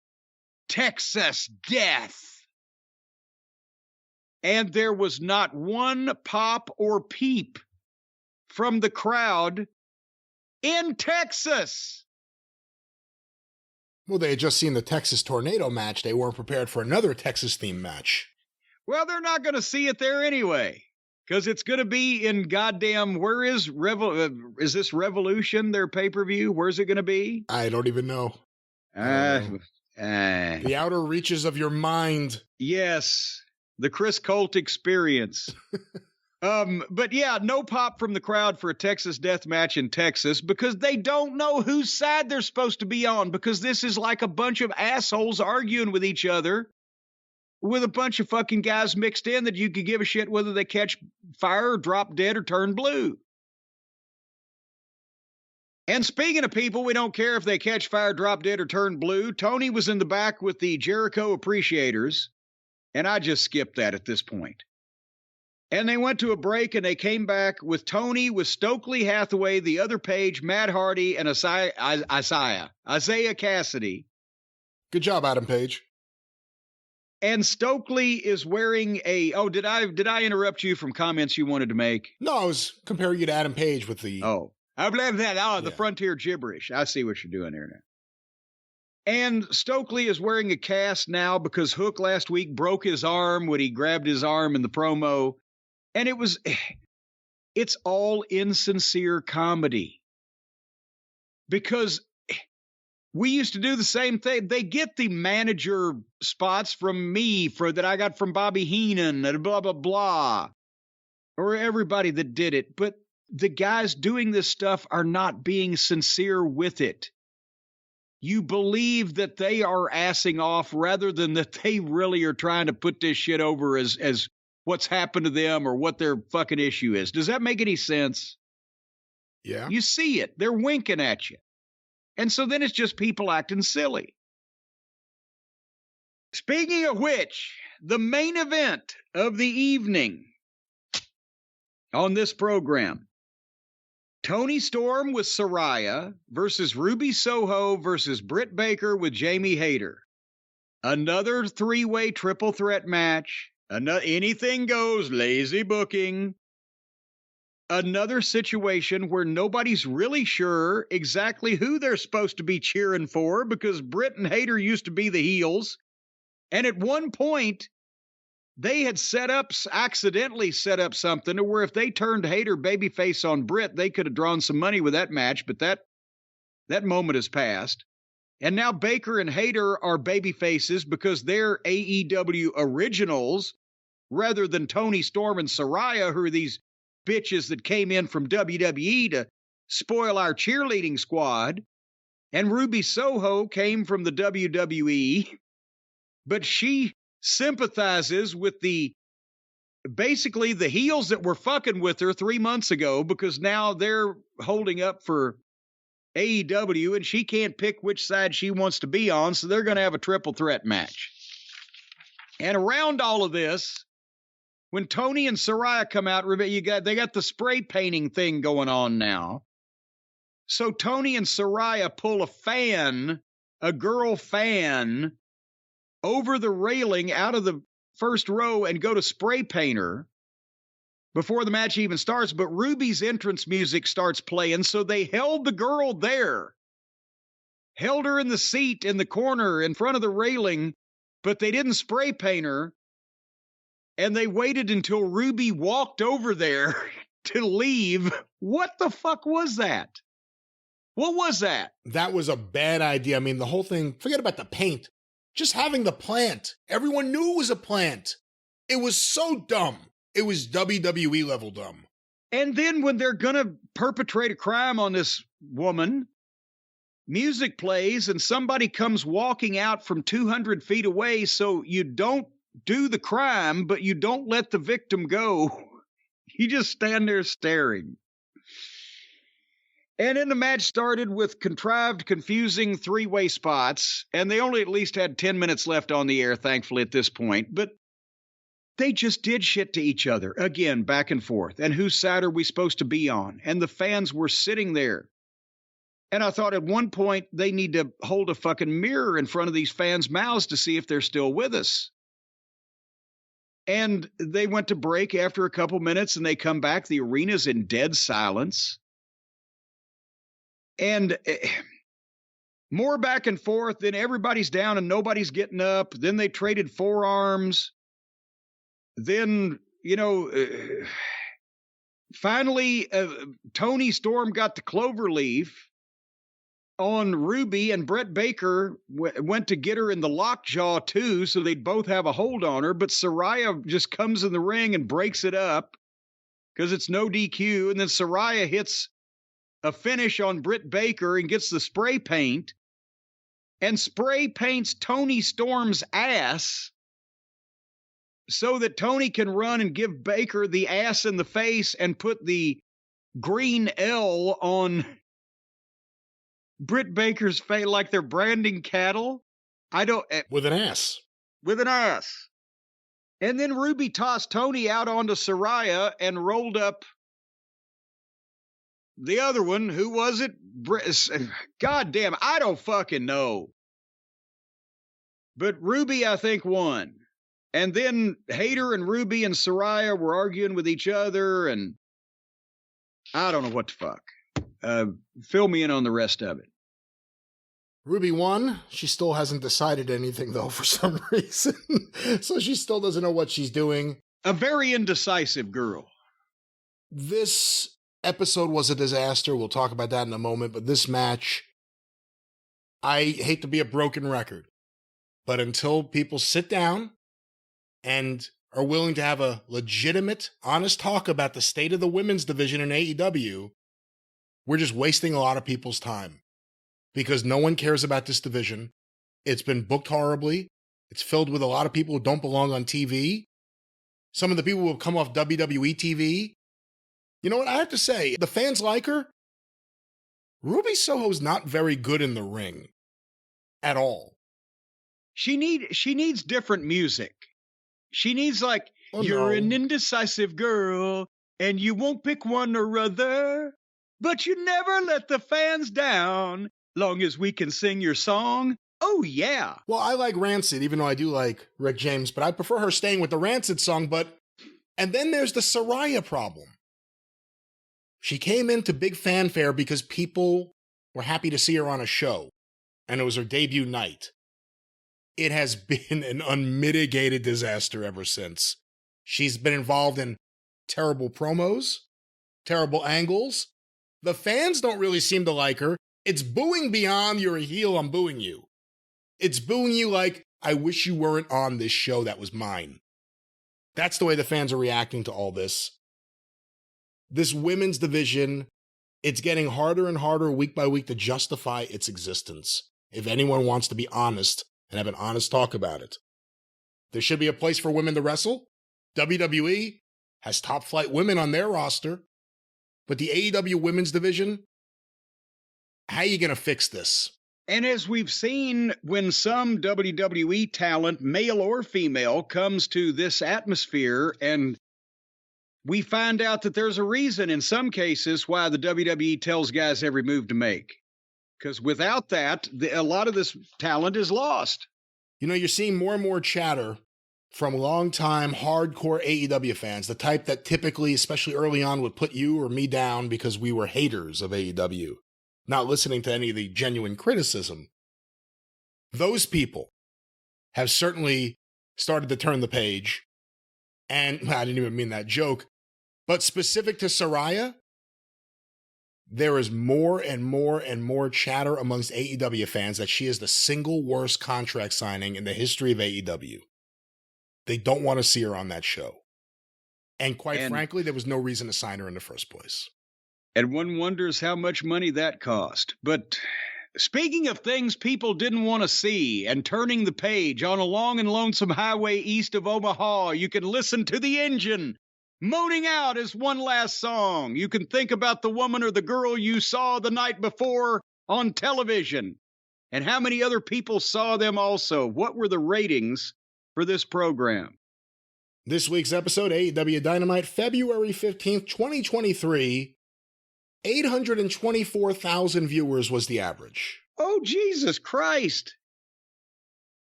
A: Texas Death. And there was not one pop or peep from the crowd in Texas.
B: Well, they had just seen the Texas Tornado match. They weren't prepared for another Texas-themed match.
A: Well, they're not going to see it there anyway, because it's going to be in goddamn, where is this Revolution, their pay-per-view? Where's it going to be?
B: I don't even know. The outer reaches of your mind.
A: Yes. The Chris Colt experience. But yeah, no pop from the crowd for a Texas death match in Texas because they don't know whose side they're supposed to be on, because this is like a bunch of assholes arguing with each other with a bunch of fucking guys mixed in that you could give a shit whether they catch fire or drop dead or turn blue. And speaking of people, we don't care if they catch fire, drop dead, or turn blue. Tony was in the back with the Jericho Appreciators. And I just skipped that at this point. And they went to a break, and they came back with Tony, with Stokely Hathaway, the other Page, Matt Hardy, and Isaiah Cassidy.
B: Good job, Adam Page.
A: And Stokely is wearing a... Oh, did I interrupt you from comments you wanted to make?
B: No, I was comparing you to Adam Page with the...
A: Oh, I believe that. Oh, the frontier gibberish. I see what you're doing here now. And Stokely is wearing a cast now because Hook last week broke his arm when he grabbed his arm in the promo. And it's all insincere comedy. Because We used to do the same thing. They get the manager spots from me that I got from Bobby Heenan and blah, blah, blah, or everybody that did it. But the guys doing this stuff are not being sincere with it. You believe that they are assing off rather than that they really are trying to put this shit over as what's happened to them or what their fucking issue is. Does that make any sense?
B: Yeah.
A: You see it. They're winking at you. And so then it's just people acting silly. Speaking of which, the main event of the evening on this program, Toni Storm with Saraya versus Ruby Soho versus Britt Baker with Jamie Hayter. Another three-way triple threat match. Anything goes, lazy booking. Another situation where nobody's really sure exactly who they're supposed to be cheering for because Britt and Hayter used to be the heels. And at one point, they had accidentally set up something to where if they turned Hayter babyface on Britt, they could have drawn some money with that match, but that moment has passed. And now Baker and Hayter are babyfaces because they're AEW originals rather than Toni Storm and Saraya, who are these bitches that came in from WWE to spoil our cheerleading squad. And Ruby Soho came from the WWE, but she sympathizes with basically the heels that were fucking with her 3 months ago because now they're holding up for AEW and she can't pick which side she wants to be on, so they're going to have a triple threat match. And around all of this, when Toni and Saraya come out, they got the spray painting thing going on now. So Toni and Saraya pull a girl fan, over the railing out of the first row and go to spray paint her before the match even starts. But Ruby's entrance music starts playing, so they held the girl there, held her in the seat in the corner in front of the railing, but they didn't spray paint her. And they waited until Ruby walked over there to leave. What the fuck was that? What was that?
B: That was a bad idea. I mean, the whole thing, forget about the paint. Just having the plant. Everyone knew it was a plant. It was so dumb. It was WWE level dumb.
A: And then when they're going to perpetrate a crime on this woman, music plays and somebody comes walking out from 200 feet away, so you don't do the crime, but you don't let the victim go. You just stand there staring. And then the match started with contrived, confusing three-way spots, and they only at least had 10 minutes left on the air, thankfully, at this point. But they just did shit to each other, again, back and forth. And whose side are we supposed to be on? And the fans were sitting there. And I thought at one point they need to hold a fucking mirror in front of these fans' mouths to see if they're still with us. And they went to break after a couple minutes, and they come back. The arena's in dead silence. And more back and forth. Then everybody's down and nobody's getting up. Then they traded forearms. Then, finally, Toni Storm got the clover leaf on Ruby, and Britt Baker went to get her in the lockjaw too, so they'd both have a hold on her. But Saraya just comes in the ring and breaks it up because it's no DQ. And then Saraya hits a finish on Britt Baker and gets the spray paint and spray paints Toni Storm's ass so that Toni can run and give Baker the ass in the face and put the green L on Britt Baker's face like they're branding cattle.
B: With an ass.
A: With an ass. And then Ruby tossed Toni out onto Saraya and rolled up the other one. Who was it? God damn, I don't fucking know. But Ruby, I think, won. And then Hayter and Ruby and Saraya were arguing with each other, and I don't know what the fuck. Fill me in on the rest of it.
B: Ruby won. She still hasn't decided anything, though, for some reason. So she still doesn't know what she's doing.
A: A very indecisive girl.
B: This episode was a disaster. We'll talk about that in a moment. But this match, I hate to be a broken record, but until people sit down and are willing to have a legitimate, honest talk about the state of the women's division in AEW, we're just wasting a lot of people's time because no one cares about this division. It's been booked horribly. It's filled with a lot of people who don't belong on TV. Some of the people who have come off WWE TV. You know what? I have to say, the fans like her. Ruby Soho's not very good in the ring at all.
A: She needs different music. She needs you're an indecisive girl and you won't pick one or other, but you never let the fans down long as we can sing your song. Oh, yeah.
B: Well, I like Rancid, even though I do like Rick James, but I prefer her staying with the Rancid song. And then there's the Saraya problem. She came into big fanfare because people were happy to see her on a show, and it was her debut night. It has been an unmitigated disaster ever since. She's been involved in terrible promos, terrible angles. The fans don't really seem to like her. It's booing beyond you're a heel, I'm booing you. It's booing you like, I wish you weren't on this show that was mine. That's the way the fans are reacting to all this. This women's division, it's getting harder and harder week by week to justify its existence. If anyone wants to be honest and have an honest talk about it. There should be a place for women to wrestle. WWE has top flight women on their roster. But the AEW women's division, how are you going to fix this?
A: And as we've seen, when some WWE talent, male or female, comes to this atmosphere, and we find out that there's a reason in some cases why the WWE tells guys every move to make. Because without that, a lot of this talent is lost.
B: You know, you're seeing more and more chatter from longtime hardcore AEW fans, the type that typically, especially early on, would put you or me down because we were haters of AEW, not listening to any of the genuine criticism. Those people have certainly started to turn the page. And I didn't even mean that joke, but specific to Saraya, there is more and more and more chatter amongst AEW fans that she is the single worst contract signing in the history of AEW. They don't want to see her on that show. And quite frankly, there was no reason to sign her in the first place.
A: And one wonders how much money that cost. But speaking of things people didn't want to see, and turning the page, on a long and lonesome highway east of Omaha, you can listen to the engine moaning out as one last song. You can think about the woman or the girl you saw the night before on television. And how many other people saw them also? What were the ratings for this program?
B: This week's episode, AEW Dynamite, February 15th, 2023, 824,000 viewers was the average.
A: Oh, Jesus Christ.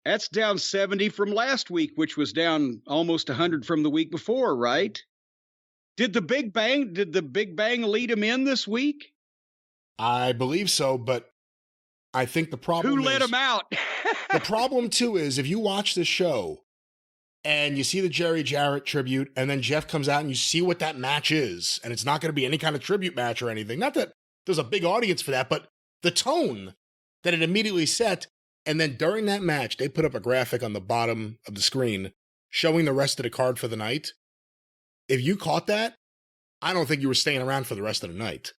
A: That's down 70 from last week, which was down almost 100 from the week before, right? Did the Big Bang lead him in this week?
B: I believe so, but I think the problem
A: Who let him out?
B: The problem, too, is if you watch this show and you see the Jerry Jarrett tribute, and then Jeff comes out and you see what that match is, and it's not going to be any kind of tribute match or anything. Not that there's a big audience for that, but the tone that it immediately set. And then during that match, they put up a graphic on the bottom of the screen showing the rest of the card for the night. If you caught that, I don't think you were staying around for the rest of the night.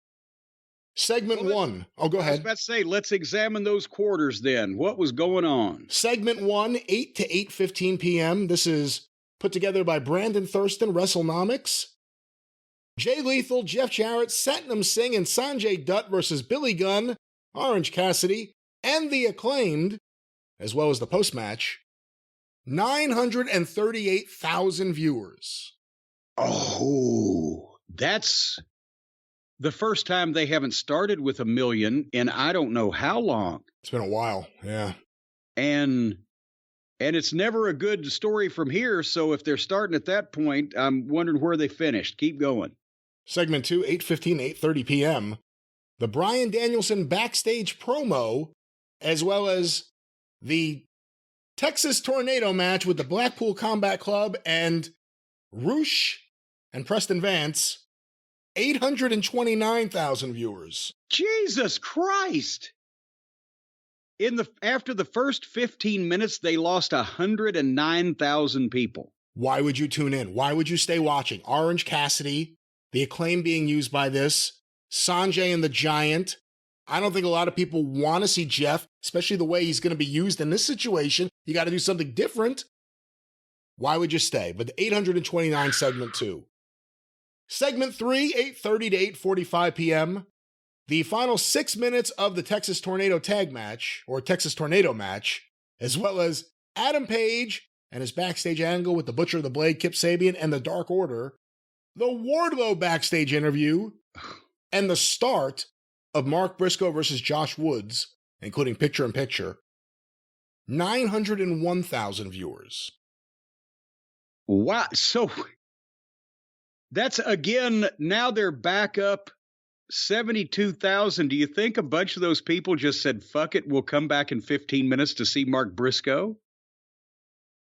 B: Segment one. Oh, go ahead.
A: I was about to say, let's examine those quarters then. What was going on?
B: Segment 1, 8 to 8:15 p.m. This is put together by Brandon Thurston, WrestleNomics. Jay Lethal, Jeff Jarrett, Satnam Singh, and Sanjay Dutt versus Billy Gunn, Orange Cassidy, and the Acclaimed, as well as the post-match. 938,000 viewers.
A: Oh, that's the first time they haven't started with 1 million in I don't know how long.
B: It's been a while, yeah.
A: And it's never a good story from here, so if they're starting at that point, I'm wondering where they finished. Keep going.
B: Segment 2, 8:15, 8:30 p.m. The Bryan Danielson backstage promo, as well as the Texas Tornado match with the Blackpool Combat Club and Roosh and Preston Vance, 829,000 viewers.
A: Jesus Christ! After the first 15 minutes, they lost 109,000 people.
B: Why would you tune in? Why would you stay watching? Orange Cassidy, the Acclaim being used by this, Sanjay and the Giant. I don't think a lot of people want to see Jeff, especially the way he's going to be used in this situation. You got to do something different. Why would you stay? But the 829 segment 2. Segment 3, 8:30 to 8:45 p.m. The final 6 minutes of the Texas Tornado tag match, or Texas Tornado match, as well as Adam Page and his backstage angle with the Butcher of the Blade, Kip Sabian, and the Dark Order, the Wardlow backstage interview, and the start of Mark Briscoe versus Josh Woods, including picture-in-picture. 901,000 viewers.
A: Wow. So that's, again, now they're back up 72,000. Do you think a bunch of those people just said, fuck it, we'll come back in 15 minutes to see Mark Briscoe?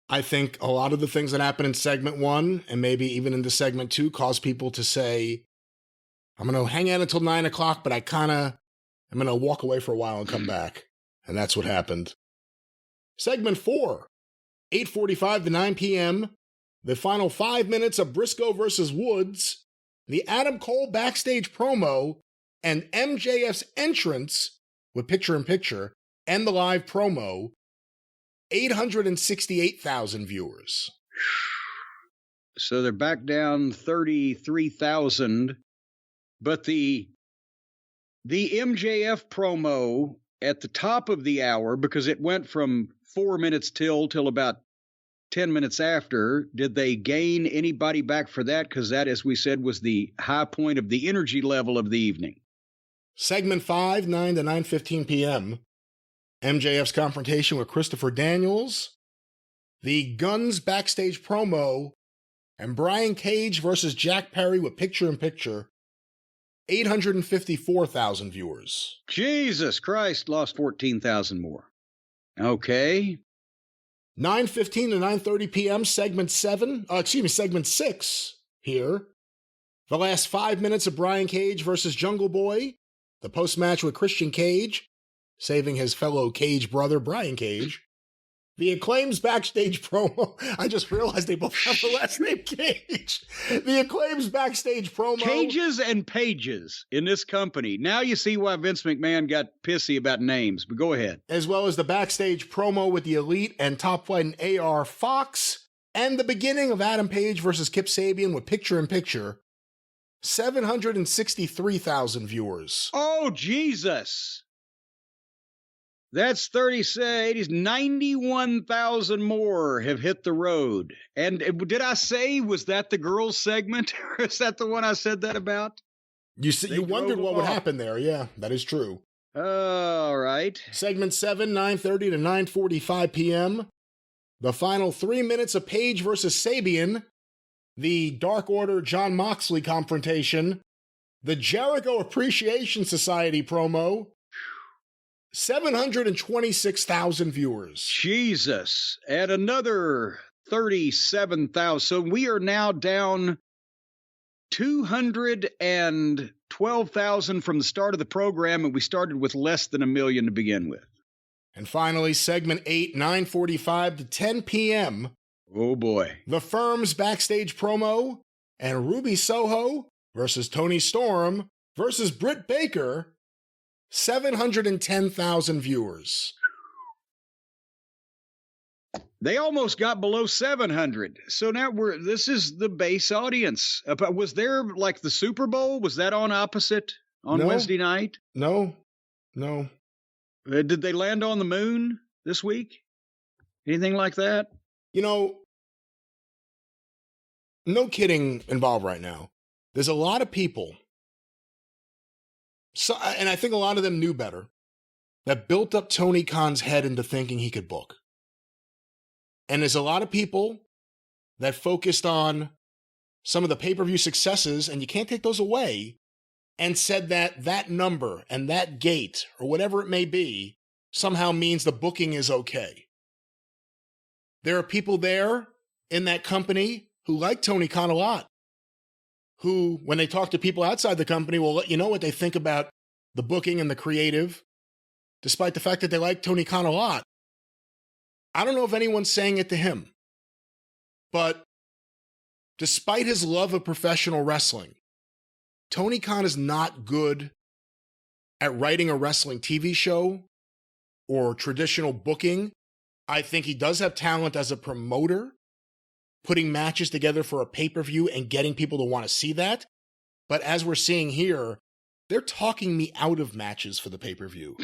B: I think a lot of the things that happened in segment 1 and maybe even into segment 2 caused people to say, I'm going to hang out until 9 o'clock, but I'm going to walk away for a while and come back. And that's what happened. Segment 4, 8:45 to 9 p.m. The final 5 minutes of Briscoe versus Woods, the Adam Cole backstage promo, and MJF's entrance with picture-in-picture, and the live promo. 868,000 viewers.
A: So they're back down 33,000. But the MJF promo at the top of the hour, because it went from 4 minutes till about 10 minutes after, did they gain anybody back for that? Because that, as we said, was the high point of the energy level of the evening.
B: Segment 5, 9 to 9:15 p.m. MJF's confrontation with Christopher Daniels, the Guns backstage promo, and Brian Cage versus Jack Perry with picture-in-picture. 854,000 viewers.
A: Jesus Christ, lost 14,000 more. Okay.
B: 9:15 to 9:30 p.m. segment 6 here. The last 5 minutes of Brian Cage versus Jungle Boy. The post-match with Christian Cage, saving his fellow Cage brother, Brian Cage. The Acclaim's backstage promo. I just realized they both have the last name Cage. The Acclaim's backstage promo.
A: Cages and pages in this company. Now you see why Vince McMahon got pissy about names, but go ahead.
B: As well as the backstage promo with the Elite and Top Flight and AR Fox. And the beginning of Adam Page versus Kip Sabian with picture-in-picture. 763,000 viewers.
A: Oh, Jesus. That's 30, 91,000 more have hit the road. And did I say, was that the girls segment? Or is that the one I said that about?
B: You wondered what would happen there. Yeah, that is true.
A: All right.
B: Segment 7, 9:30 to 9:45 p.m. The final 3 minutes of Page versus Sabian. The Dark Order John Moxley confrontation. The Jericho Appreciation Society promo. 726,000 viewers.
A: Jesus. And another 37,000. So we are now down 212,000 from the start of the program, and we started with less than 1 million to begin with.
B: And finally, segment 8, 9:45 to 10 p.m.
A: Oh, boy.
B: The Firm's backstage promo and Ruby Soho versus Tony Storm versus Britt Baker. 710,000 viewers.
A: They almost got below 700. So now this is the base audience. Was there like the Super Bowl? Was that on opposite on Wednesday night?
B: No.
A: Did they land on the moon this week? Anything like that?
B: No kidding involved right now. There's a lot of people. So, and I think a lot of them knew better, that built up Tony Khan's head into thinking he could book. And there's a lot of people that focused on some of the pay-per-view successes, and you can't take those away, and said that that number and that gate, or whatever it may be, somehow means the booking is okay. There are people there in that company who like Tony Khan a lot, who, when they talk to people outside the company, will let you know what they think about the booking and the creative. despite the fact that they like Tony Khan a lot. I don't know if anyone's saying it to him, but despite his love of professional wrestling, Tony Khan is not good at writing a wrestling TV show or traditional booking. I think he does have talent as a promoter, putting matches together for a pay-per-view and getting people to want to see that. But as we're seeing here, they're talking me out of matches for the pay-per-view,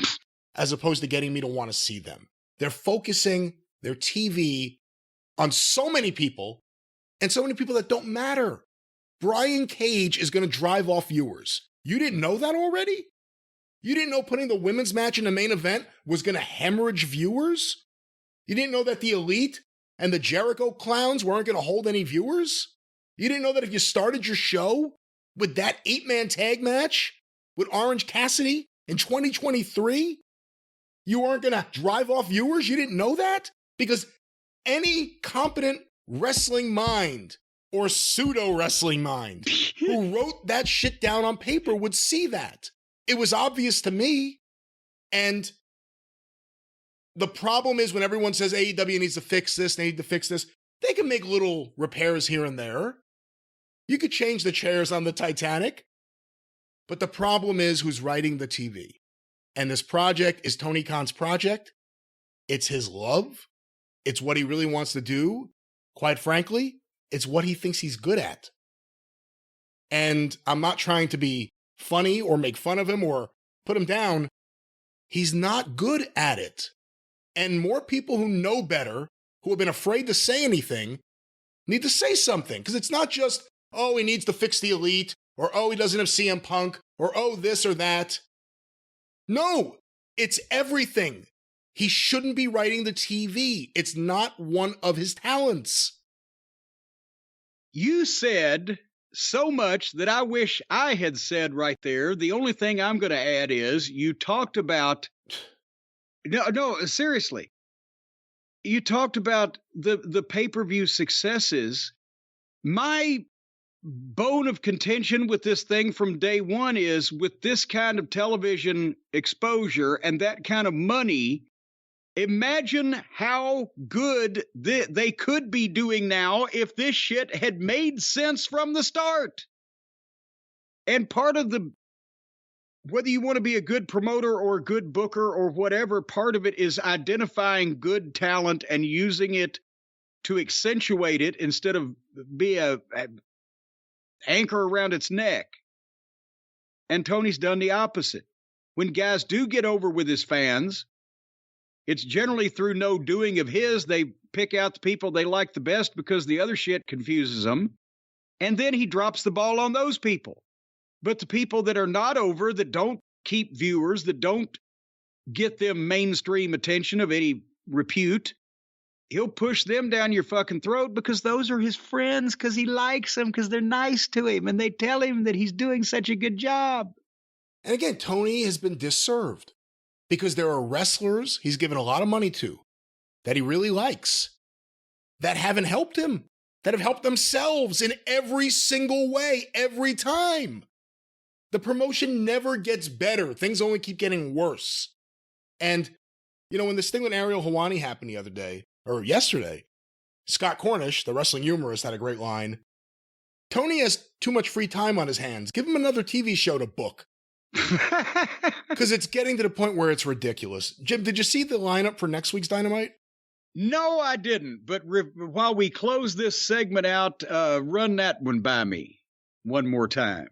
B: as opposed to getting me to want to see them. They're focusing their TV on so many people, and so many people that don't matter. Brian Cage is going to drive off viewers. You didn't know that already? You didn't know putting the women's match in the main event was going to hemorrhage viewers? You didn't know that the Elite and the Jericho Clowns weren't going to hold any viewers? You didn't know that if you started your show with that 8-man tag match with Orange Cassidy in 2023, you weren't going to drive off viewers? You didn't know that? Because any competent wrestling mind or pseudo-wrestling mind who wrote that shit down on paper would see that. It was obvious to me. And the problem is when everyone says AEW needs to fix this, they need to fix this, they can make little repairs here and there. You could change the chairs on the Titanic. But the problem is who's writing the TV. And this project is Tony Khan's project. It's his love. It's what he really wants to do. Quite frankly, it's what he thinks he's good at. And I'm not trying to be funny or make fun of him or put him down. He's not good at it. And more people who know better, who have been afraid to say anything, need to say something. Because it's not just, oh, he needs to fix the Elite, or oh, he doesn't have CM Punk, or oh, this or that. No, it's everything. He shouldn't be writing the TV. It's not one of his talents.
A: You said so much that I wish I had said right there. The only thing I'm going to add is you talked about, no, seriously. You talked about the pay-per-view successes. My bone of contention with this thing from day one is with this kind of television exposure and that kind of money, imagine how good they could be doing now if this shit had made sense from the start. And part of whether you want to be a good promoter or a good booker or whatever, part of it is identifying good talent and using it to accentuate it instead of be a anchor around its neck. And Tony's done the opposite. When guys do get over with his fans, it's generally through no doing of his. They pick out the people they like the best because the other shit confuses them. And then he drops the ball on those people. But the people that are not over, that don't keep viewers, that don't get them mainstream attention of any repute, he'll push them down your fucking throat because those are his friends, because he likes them, because they're nice to him, and they tell him that he's doing such a good job.
B: And again, Tony has been disserved because there are wrestlers he's given a lot of money to that he really likes that haven't helped him, that have helped themselves in every single way, every time. The promotion never gets better. Things only keep getting worse. And, when this thing with Ariel Helwani happened the other day, or yesterday, Scott Cornish, the wrestling humorist, had a great line. Tony has too much free time on his hands. Give him another TV show to book. Because it's getting to the point where it's ridiculous. Jim, did you see the lineup for next week's Dynamite?
A: No, I didn't. But while we close this segment out, run that one by me one more time.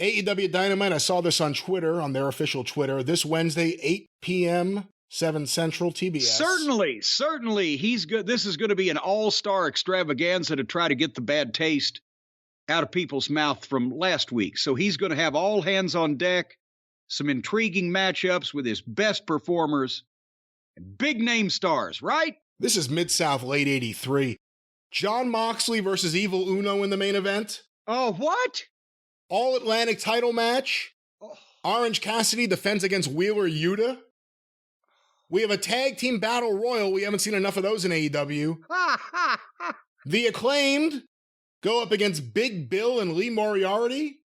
B: AEW Dynamite, I saw this on Twitter, on their official Twitter, this Wednesday, 8 p.m., 7 Central, TBS.
A: Certainly. He's good. This is going to be an all-star extravaganza to try to get the bad taste out of people's mouth from last week. So he's going to have all hands on deck, some intriguing matchups with his best performers, and big name stars, right?
B: This is Mid-South late 83. Jon Moxley versus Evil Uno in the main event.
A: Oh, what?
B: All-Atlantic title match. Orange Cassidy defends against Wheeler Yuta. We have a tag team battle royal. We haven't seen enough of those in AEW. The Acclaimed go up against Big Bill and Lee Moriarty.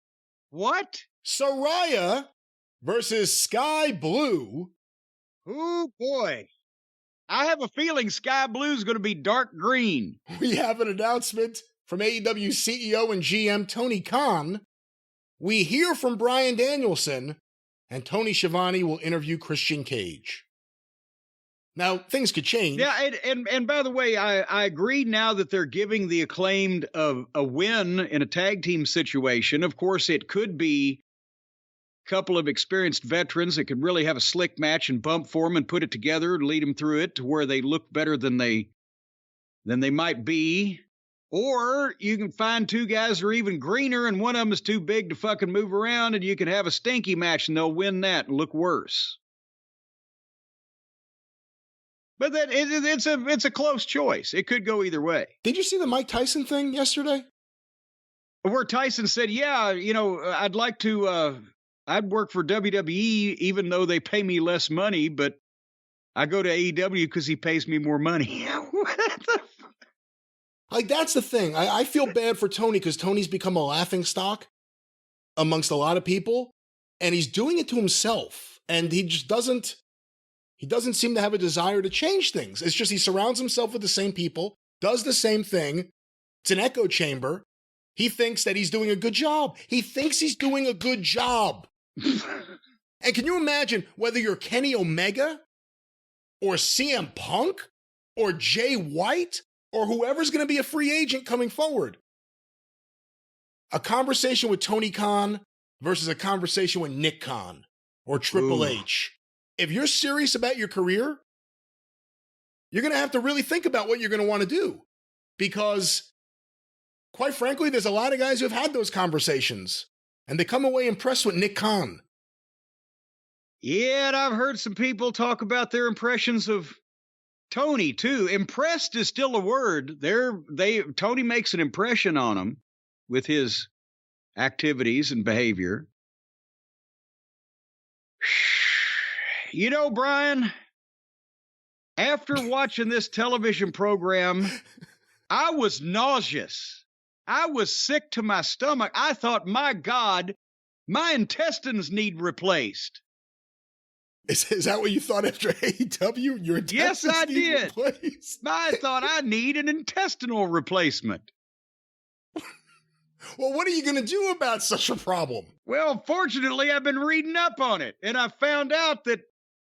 A: What?
B: Saraya versus Sky Blue.
A: Oh, boy. I have a feeling Sky Blue is going to be dark green.
B: We have an announcement from AEW CEO and GM Tony Khan. We hear from Bryan Danielson, and Tony Schiavone will interview Christian Cage. Now, things could change.
A: Yeah, and by the way, I agree now that they're giving the Acclaimed a win in a tag team situation. Of course, it could be a couple of experienced veterans that could really have a slick match and bump for them and put it together and lead them through it to where they look better than they might be. Or you can find two guys who are even greener and one of them is too big to fucking move around and you can have a stinky match and they'll win that and look worse. But then it's a close choice. It could go either way.
B: Did you see the Mike Tyson thing yesterday?
A: Where Tyson said, yeah, I'd like to, I'd work for WWE even though they pay me less money, but I go to AEW because he pays me more money. What the
B: Like, that's the thing. I feel bad for Tony because Tony's become a laughingstock amongst a lot of people, and he's doing it to himself. And he just doesn't seem to have a desire to change things. It's just he surrounds himself with the same people, does the same thing. It's an echo chamber. He thinks that he's doing a good job. He thinks he's doing a good job. And can you imagine whether you're Kenny Omega or CM Punk or Jay White or whoever's going to be a free agent coming forward? A conversation with Tony Khan versus a conversation with Nick Khan or Triple H. If you're serious about your career, you're going to have to really think about what you're going to want to do. Because, quite frankly, there's a lot of guys who have had those conversations, and they come away impressed with Nick Khan.
A: Yeah, and I've heard some people talk about their impressions of Tony, too. Impressed is still a word. Tony makes an impression on them with his activities and behavior. You know, Brian, after watching this television program, I was nauseous. I was sick to my stomach. I thought, my God, my intestines need replaced.
B: Is that what you thought after AEW? Your intestines
A: yes, I
B: need
A: did.
B: replaced?
A: I thought I need an intestinal replacement.
B: Well, what are you going to do about such a problem?
A: Well, fortunately, I've been reading up on it, and I found out that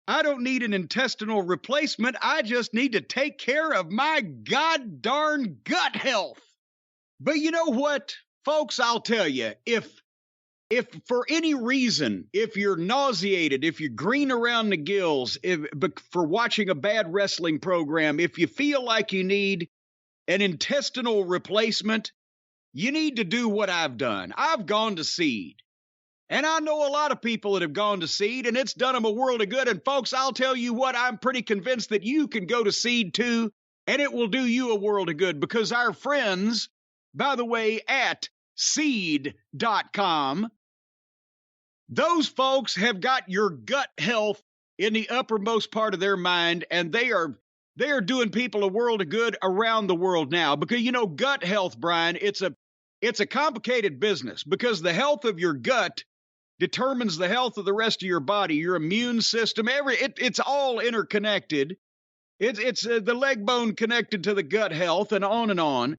A: I don't need an intestinal replacement. I just need to take care of my god-darn gut health. But you know what, folks, I'll tell you, if for any reason, if you're nauseated, if you're green around the gills, for watching a bad wrestling program, if you feel like you need an intestinal replacement, you need to do what I've done. I've gone to Seed. And I know a lot of people that have gone to Seed, and it's done them a world of good. And folks, I'll tell you what, I'm pretty convinced that you can go to Seed too, and it will do you a world of good, because our friends, by the way, at Seed.com, those folks have got your gut health in the uppermost part of their mind, and they are doing people a world of good around the world now. Because, you know, gut health, Brian, it's a complicated business, because the health of your gut determines the health of the rest of your body, your immune system, it's all interconnected. It's the leg bone connected to the gut health, and on and on.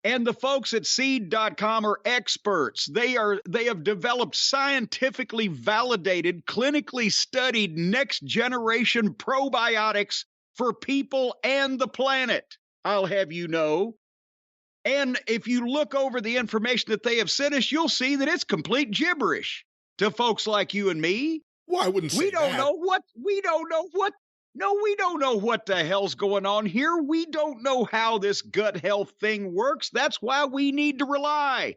A: And the folks at Seed.com are experts. They have developed scientifically validated, clinically studied next generation probiotics for people and the planet, I'll have you know. And if you look over the information that they have sent us, you'll see that it's complete gibberish to folks like you and me.
B: Well, I wouldn't say
A: we don't know what the hell's going on here. We don't know how this gut health thing works. That's why we need to rely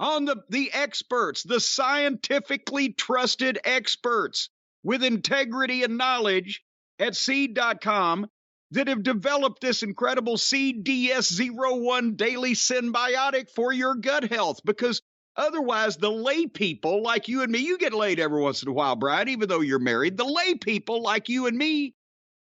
A: on the experts, the scientifically trusted experts with integrity and knowledge at Seed.com that have developed this incredible CDS01 daily symbiotic for your gut health. Because otherwise, the lay people like you and me, you get laid every once in a while, Brian, even though you're married. The lay people like you and me,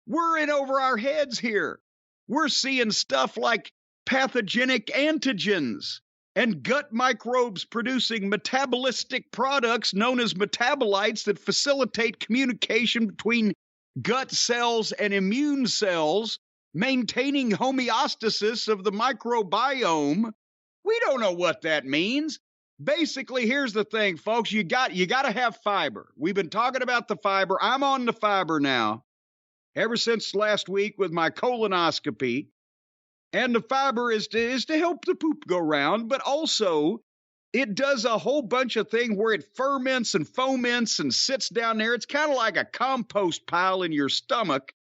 A: we're in over our heads here. We're seeing stuff like pathogenic antigens and gut microbes producing metabolistic products known as metabolites that facilitate communication between gut cells and immune cells, maintaining homeostasis of the microbiome. We don't know what that means. Basically, here's the thing, folks. You got to have fiber. We've been talking about the fiber. I'm on the fiber now ever since last week with my colonoscopy. And the fiber is to help the poop go round, but also it does a whole bunch of things where it ferments and foments and sits down there. It's kind of like a compost pile in your stomach.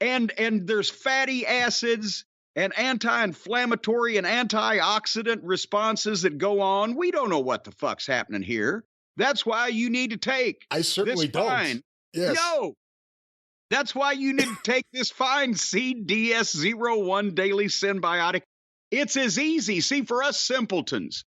A: And there's fatty acids and anti-inflammatory and antioxidant responses that go on. We don't know what the fuck's happening here. That's why you need to take
B: I certainly
A: this
B: don't.
A: fine.
B: Yes.
A: No. That's why you need to take this fine Seed DS01 Daily Symbiotic. It's as easy. See, for us simpletons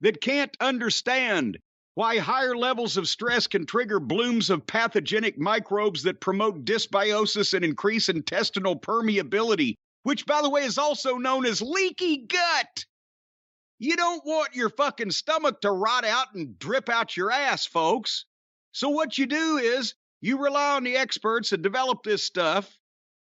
A: that can't understand why higher levels of stress can trigger blooms of pathogenic microbes that promote dysbiosis and increase intestinal permeability, which, by the way, is also known as leaky gut. You don't want your fucking stomach to rot out and drip out your ass, folks. So what you do is you rely on the experts that develop this stuff,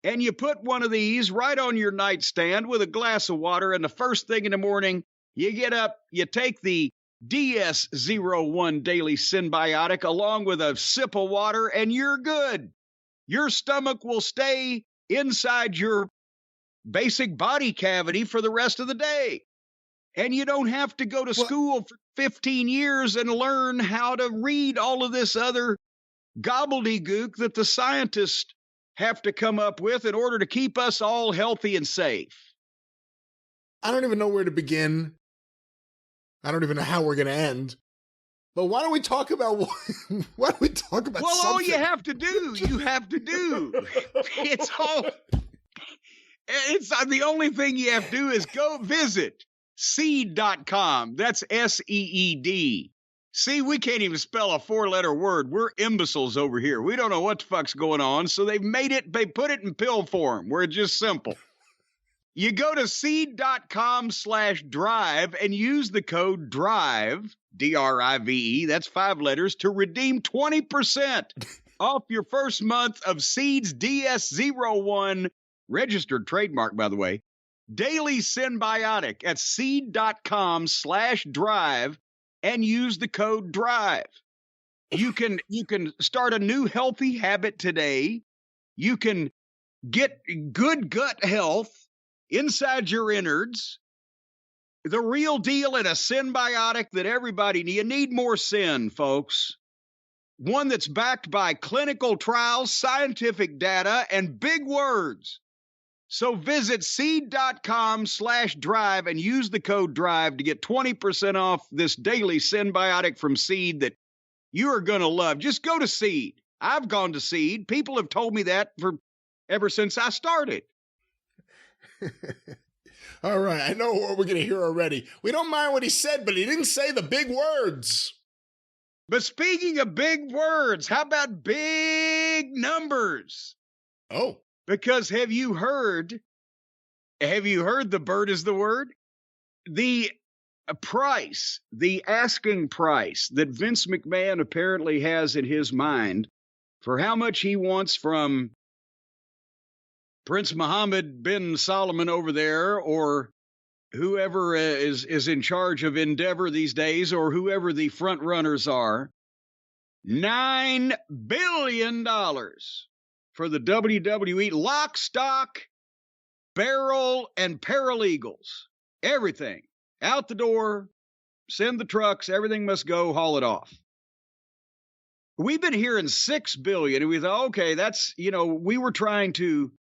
A: and you put one of these right on your nightstand with a glass of water, and the first thing in the morning, you get up, you take the DS01 Daily Symbiotic along with a sip of water, and you're good. Your stomach will stay inside your basic body cavity for the rest of the day. And you don't have to go to school for 15 years and learn how to read all of this other gobbledygook that the scientists have to come up with in order to keep us all healthy and safe.
B: I don't even know where to begin. I don't even know how we're going to end. But why don't we talk about something?
A: All you have to do, it's the only thing you have to do is go visit seed.com. That's SEED. See, we can't even spell a 4-letter word. We're imbeciles over here. We don't know what the fuck's going on. So they put it in pill form where it's just simple. You go to seed.com/drive and use the code DRIVE, DRIVE, that's 5 letters, to redeem 20% off your first month of Seed's DS01, registered trademark, by the way, Daily Symbiotic at seed.com/drive and use the code DRIVE. You can start a new healthy habit today. You can get good gut health inside your innards, the real deal in a symbiotic that everybody needs. You need more sin, folks. One that's backed by clinical trials, scientific data, and big words. So visit seed.com/drive and use the code DRIVE to get 20% off this daily symbiotic from Seed that you are going to love. Just go to Seed. I've gone to Seed. People have told me that ever since I started.
B: All right, I know what we're going to hear already. We don't mind what he said, but he didn't say the big words.
A: But speaking of big words, how about big numbers?
B: Oh.
A: Because have you heard the bird is the word? The price, the asking price that Vince McMahon apparently has in his mind for how much he wants from Prince Mohammed bin Solomon over there, or whoever is in charge of Endeavor these days, or whoever the front runners are, $9 billion for the WWE, lock, stock, barrel, and paralegals. Everything out the door, send the trucks, everything must go, haul it off. We've been hearing $6 billion, and we thought, okay, that's, we were trying to,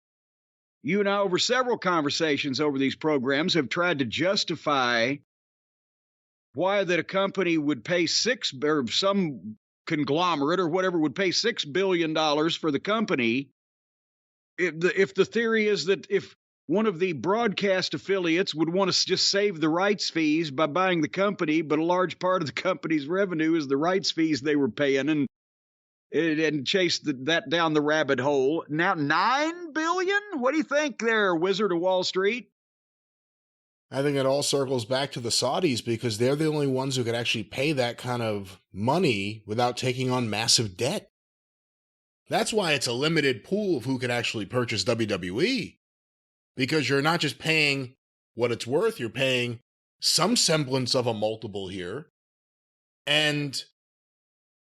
A: you and I, over several conversations over these programs, have tried to justify why that a company would pay or some conglomerate or whatever would pay $6 billion for the company. If the theory is that if one of the broadcast affiliates would want to just save the rights fees by buying the company, but a large part of the company's revenue is the rights fees they were paying, and chase that down the rabbit hole. Now, $9 billion? What do you think there, Wizard of Wall Street?
B: I think it all circles back to the Saudis because they're the only ones who could actually pay that kind of money without taking on massive debt. That's why it's a limited pool of who can actually purchase WWE. Because you're not just paying what it's worth, you're paying some semblance of a multiple here. And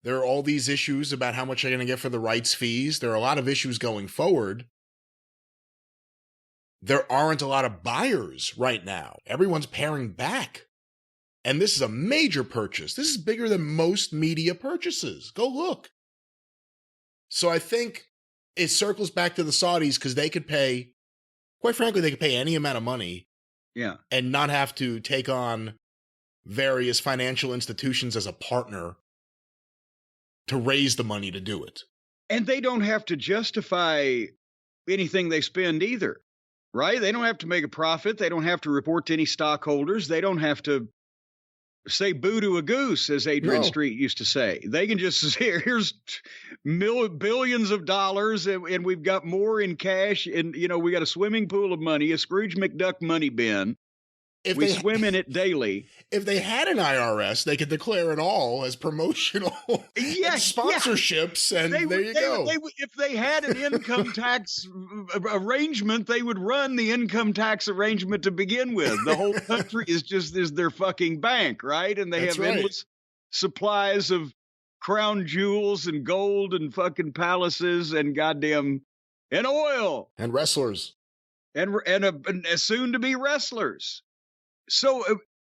B: there are all these issues about how much they're going to get for the rights fees. There are a lot of issues going forward. There aren't a lot of buyers right now. Everyone's paring back. And this is a major purchase. This is bigger than most media purchases. Go look. So I think it circles back to the Saudis because they could pay, quite frankly, they could pay any amount of money.
A: Yeah.
B: And not have to take on various financial institutions as a partner to raise the money to do it.
A: And they don't have to justify anything they spend either, right? They don't have to make a profit. They don't have to report to any stockholders. They don't have to say boo to a goose, as Adrian Street used to say. They can just say, here's billions of dollars, and we've got more in cash, and, we got a swimming pool of money, a Scrooge McDuck money bin. We swim in it daily.
B: If they had an IRS, they could declare it all as promotional sponsorships, and there you go.
A: If they had an income tax arrangement, they would run the income tax arrangement to begin with. The whole country is their fucking bank, right? And they have endless supplies of crown jewels and gold and fucking palaces and goddamn and oil
B: and wrestlers
A: and soon to be wrestlers. So,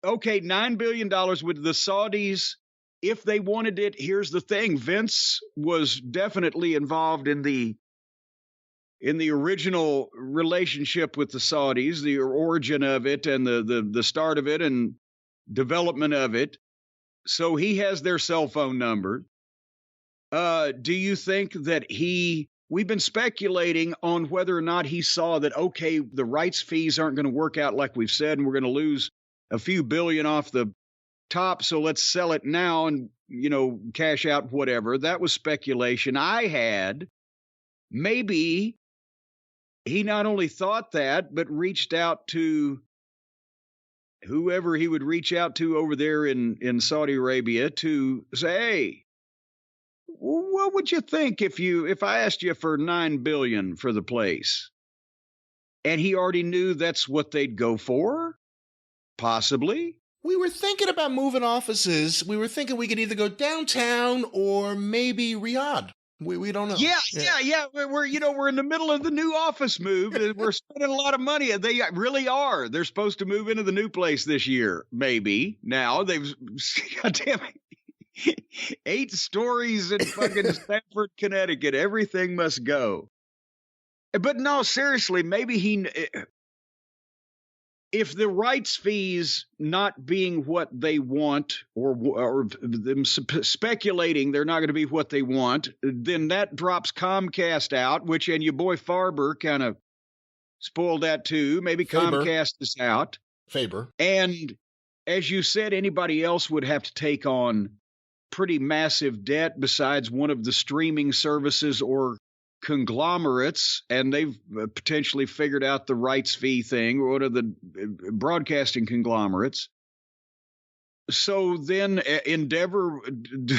A: okay, $9 billion with the Saudis. If they wanted it, here's the thing. Vince was definitely involved in the original relationship with the Saudis, the origin of it and the start of it and development of it. So he has their cell phone number. Do you think that we've been speculating on whether or not he saw that, okay, the rights fees aren't going to work out like we've said, and we're going to lose a few billion off the top, so let's sell it now and, cash out whatever. That was speculation I had. Maybe he not only thought that, but reached out to whoever he would reach out to over there in Saudi Arabia to say, hey, what would you think if I asked you for $9 billion for the place? And he already knew that's what they'd go for? Possibly.
B: We were thinking about moving offices. We were thinking we could either go downtown or maybe Riyadh. We don't know.
A: Yeah. We're in the middle of the new office move. We're spending a lot of money. They really are. They're supposed to move into the new place this year. Maybe. Now they've, goddamn it, 8 stories in fucking Stamford, Connecticut. Everything must go. But no, seriously, maybe if the rights fees not being what they want or them speculating they're not going to be what they want, then that drops Comcast out, and your boy Farber kind of spoiled that too. Maybe Faber. Comcast is out.
B: Faber.
A: And as you said, anybody else would have to take on pretty massive debt besides one of the streaming services or conglomerates, and they've potentially figured out the rights fee thing, or one of the broadcasting conglomerates. So then Endeavor, do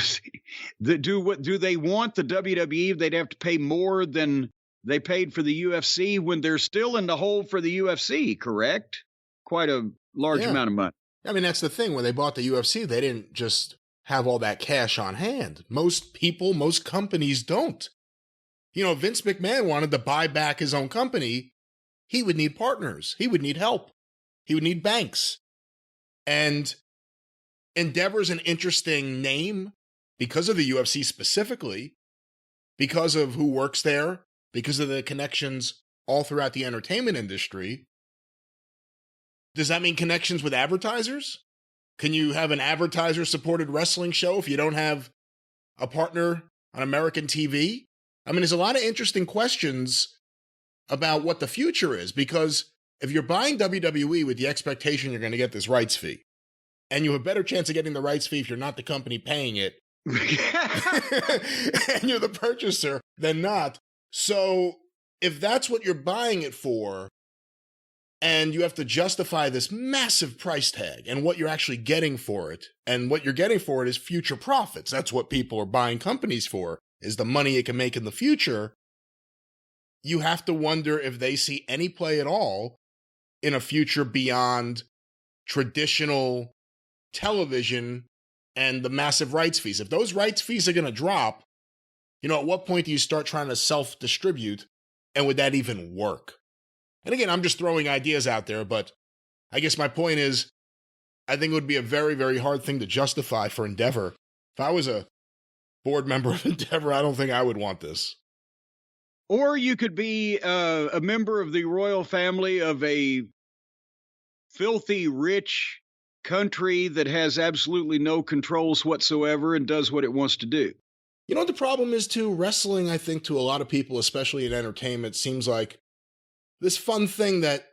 A: they want the WWE? They'd have to pay more than they paid for the UFC when they're still in the hole for the UFC, correct? Quite a large amount of money.
B: I mean, that's the thing. When they bought the UFC, they didn't just have all that cash on hand. Most people, most companies don't. Vince McMahon wanted to buy back his own company. He would need partners. He would need help. He would need banks. And Endeavor's an interesting name because of the UFC specifically, because of who works there, because of the connections all throughout the entertainment industry. Does that mean connections with advertisers? Can you have an advertiser-supported wrestling show if you don't have a partner on American TV? I mean, there's a lot of interesting questions about what the future is, because if you're buying WWE with the expectation you're going to get this rights fee, and you have a better chance of getting the rights fee if you're not the company paying it, and you're the purchaser, than not. So if that's what you're buying it for, and you have to justify this massive price tag and what you're actually getting for it, and what you're getting for it is future profits. That's what people are buying companies for. is the money it can make in the future, you have to wonder if they see any play at all in a future beyond traditional television and the massive rights fees. If those rights fees are going to drop, at what point do you start trying to self-distribute, and would that even work? And again, I'm just throwing ideas out there, but I guess my point is, I think it would be a very, very hard thing to justify for Endeavor. If I was a board member of Endeavor, I don't think I would want this.
A: Or you could be a member of the royal family of a filthy, rich country that has absolutely no controls whatsoever and does what it wants to do.
B: You know what the problem is, too? Wrestling, I think, to a lot of people, especially in entertainment, seems like this fun thing that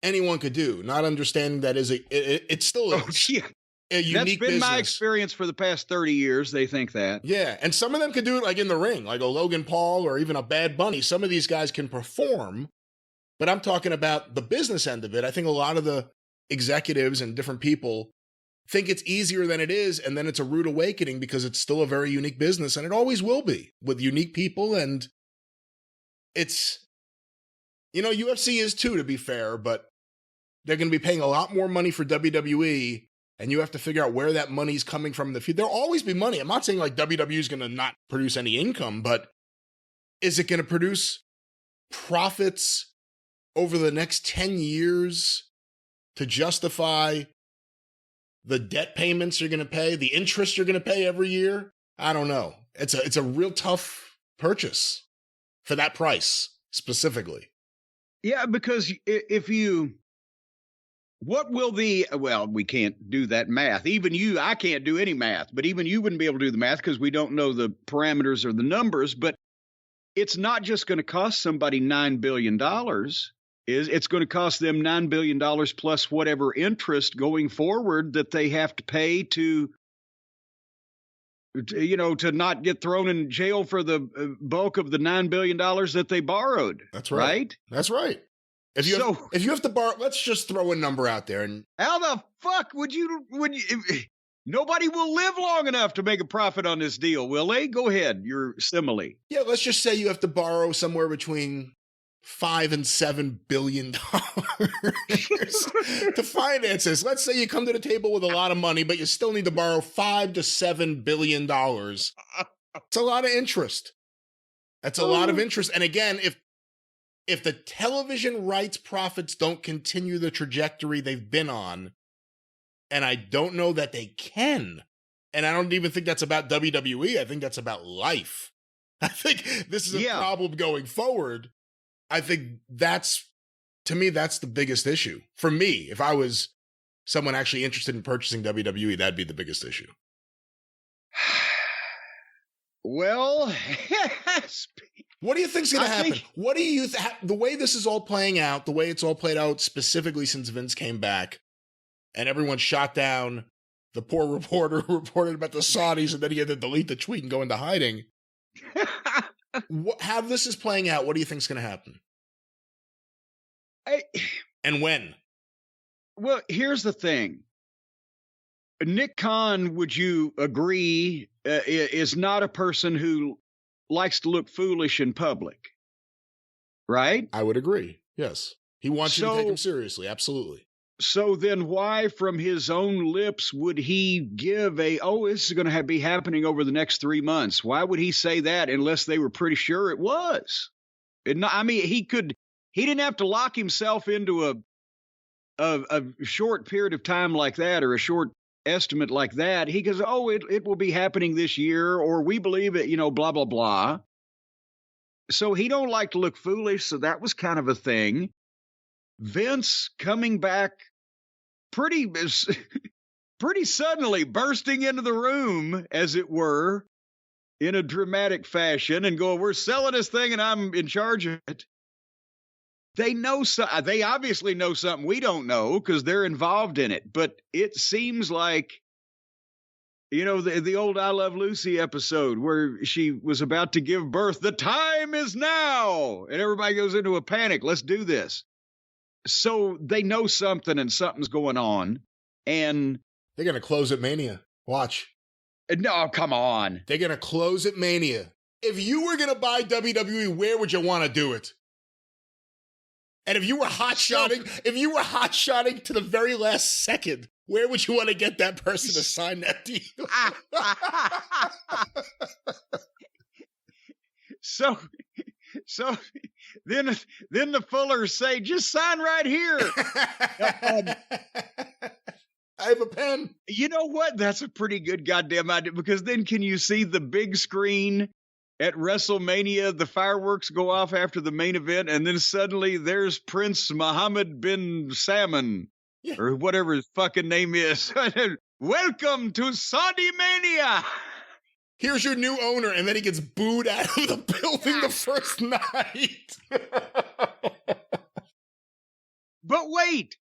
B: anyone could do, not understanding that it's still a unique
A: That's been
B: business.
A: my experience for the past 30 years. They think that.
B: Yeah, and some of them could do it like in the ring, like a Logan Paul or even a Bad Bunny. Some of these guys can perform, but I'm talking about the business end of it. I think a lot of the executives and different people think it's easier than it is, and then it's a rude awakening because it's still a very unique business, and it always will be, with unique people, and it's, UFC is too, to be fair, but they're going to be paying a lot more money for WWE, and you have to figure out where that money's coming from in the future. There'll always be money. I'm not saying like WWE is going to not produce any income, but is it going to produce profits over the next 10 years to justify the debt payments you're going to pay, the interest you're going to pay every year? I don't know. It's a real tough purchase for that price specifically.
A: Yeah, because we can't do that math. Even you, I can't do any math, but even you wouldn't be able to do the math because we don't know the parameters or the numbers. But it's not just going to cost somebody $9 billion. It's going to cost them $9 billion plus whatever interest going forward that they have to pay to not get thrown in jail for the bulk of the $9 billion that they borrowed.
B: That's right. That's right. If you have to borrow, let's just throw a number out there. And
A: how the fuck would you nobody will live long enough to make a profit on this deal, will they? Go ahead, your simile.
B: Yeah, let's just say you have to borrow somewhere between $5 and $7 billion to finance this. Let's say you come to the table with a lot of money, but you still need to borrow $5 to $7 billion. It's a lot of interest. That's a lot of interest. And again, if the television rights profits don't continue the trajectory they've been on, and I don't know that they can, and I don't even think that's about WWE, I think that's about life. I think this is a problem going forward. I think to me, that's the biggest issue. For me, if I was someone actually interested in purchasing WWE, that'd be the biggest issue.
A: Well,
B: what do you think's going to happen? What do you the way this is all playing out, the way it's all played out specifically since Vince came back and everyone shot down the poor reporter who reported about the Saudis and then he had to delete the tweet and go into hiding. How this is playing out, what do you think's going to happen? And when?
A: Well, here's the thing. Nick Khan, would you agree, is not a person who likes to look foolish in public, right?
B: I would agree, yes. He wants you to take him seriously, absolutely.
A: So then why from his own lips would he give this is going to be happening over the next 3 months? Why would he say that unless they were pretty sure it was? He didn't have to lock himself into a short period of time like that or a short estimate like that. He goes, it will be happening this year, or we believe it, blah, blah, blah. So he don't like to look foolish. So that was kind of a thing. Vince coming back pretty suddenly, bursting into the room, as it were, in a dramatic fashion and going, we're selling this thing and I'm in charge of it. They obviously know something we don't know because they're involved in it. But it seems like, the old I Love Lucy episode where she was about to give birth. The time is now. And everybody goes into a panic. Let's do this. So they know something and something's going on. And
B: they're going to close at Mania. Watch.
A: No, come on.
B: They're going to close at Mania. if you were going to buy WWE, where would you want to do it? And if you were hot-shotting to the very last second, where would you want to get that person to sign that deal?
A: So then the Fullers say, just sign right here.
B: I have a pen.
A: You know what? That's a pretty good goddamn idea, because then can you see the big screen at WrestleMania? The fireworks go off after the main event, and then suddenly there's Prince Mohammed bin Salman, or whatever his fucking name is. Welcome to Saudi Mania.
B: Here's your new owner, and then he gets booed out of the building the first night.
A: But wait,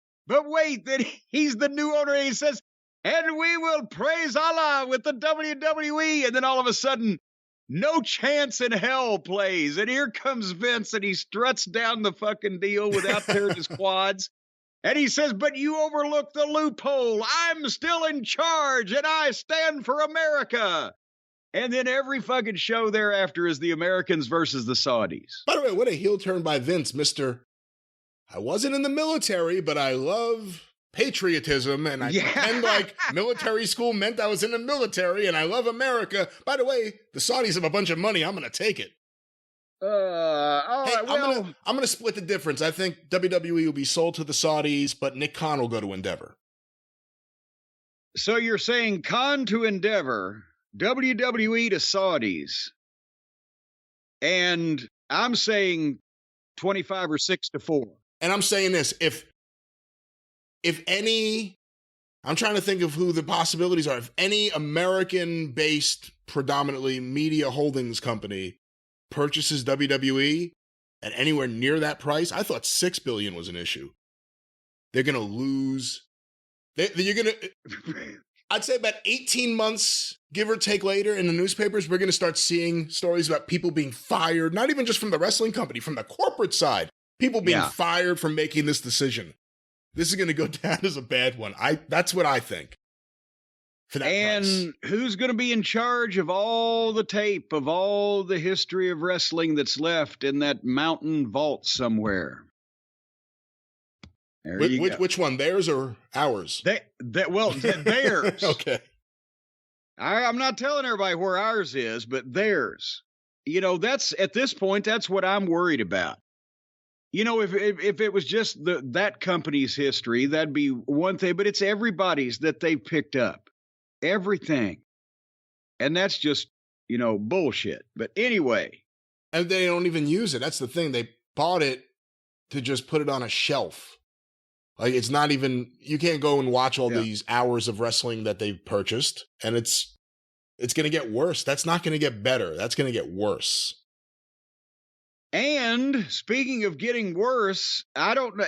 A: then he's the new owner, and he says, and we will praise Allah with the WWE. And then all of a sudden, No Chance in Hell plays. And here comes Vince, and he struts down the fucking deal without tearing his quads. And he says, but you overlooked the loophole. I'm still in charge, and I stand for America. And then every fucking show thereafter is the Americans versus the Saudis.
B: By the way, what a heel turn by Vince, Mr. I wasn't in the military, but I love patriotism, and I pretend like military school meant I was in the military, and I love America. By the way, the Saudis have a bunch of money. I'm going to take it.
A: All right, well,
B: I'm going to split the difference. I think WWE will be sold to the Saudis, but Nick Khan will go to Endeavor.
A: So you're saying Khan to Endeavor, WWE to Saudis, and I'm saying 25 or 6-4.
B: And I'm saying this, if any, I'm trying to think of who the possibilities are. If any American-based, predominantly media holdings company purchases WWE at anywhere near that price, I thought $6 billion was an issue. They're going to lose. You're going to, I'd say about 18 months, give or take later, in the newspapers, we're going to start seeing stories about people being fired, not even just from the wrestling company, from the corporate side. People being fired for making this decision. This is going to go down as a bad one. That's what I think. For that price.
A: Who's going to be in charge of all the tape, of all the history of wrestling that's left in that mountain vault somewhere?
B: Which one, theirs or ours?
A: Theirs.
B: Okay.
A: I'm not telling everybody where ours is, but theirs. You know, that's at this point, that's what I'm worried about. You know, if it was just that company's history, that'd be one thing, but it's everybody's that they picked up. Everything. And that's just, bullshit. But anyway.
B: And they don't even use it. That's the thing. They bought it to just put it on a shelf. Like, it's not even, you can't go and watch all these hours of wrestling that they've purchased. And it's going to get worse. That's not going to get better. That's going to get worse.
A: And speaking of getting worse, I don't know.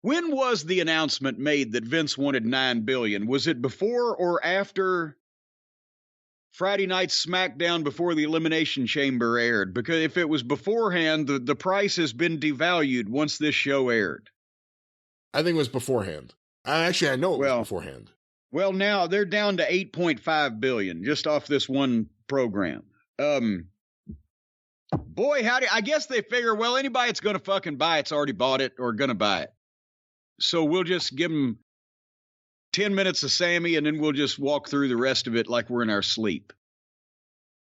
A: When was the announcement made that Vince wanted $9 billion? Was it before or after Friday Night Smackdown, before the Elimination Chamber aired? Because if it was beforehand, the price has been devalued once this show aired.
B: I think it was beforehand. I know it was beforehand.
A: Well, now they're down to $8.5 billion just off this one program. Boy, I guess they figure, well, anybody that's going to fucking buy it's already bought it or going to buy it. So we'll just give them 10 minutes of Sammy, and then we'll just walk through the rest of it like we're in our sleep.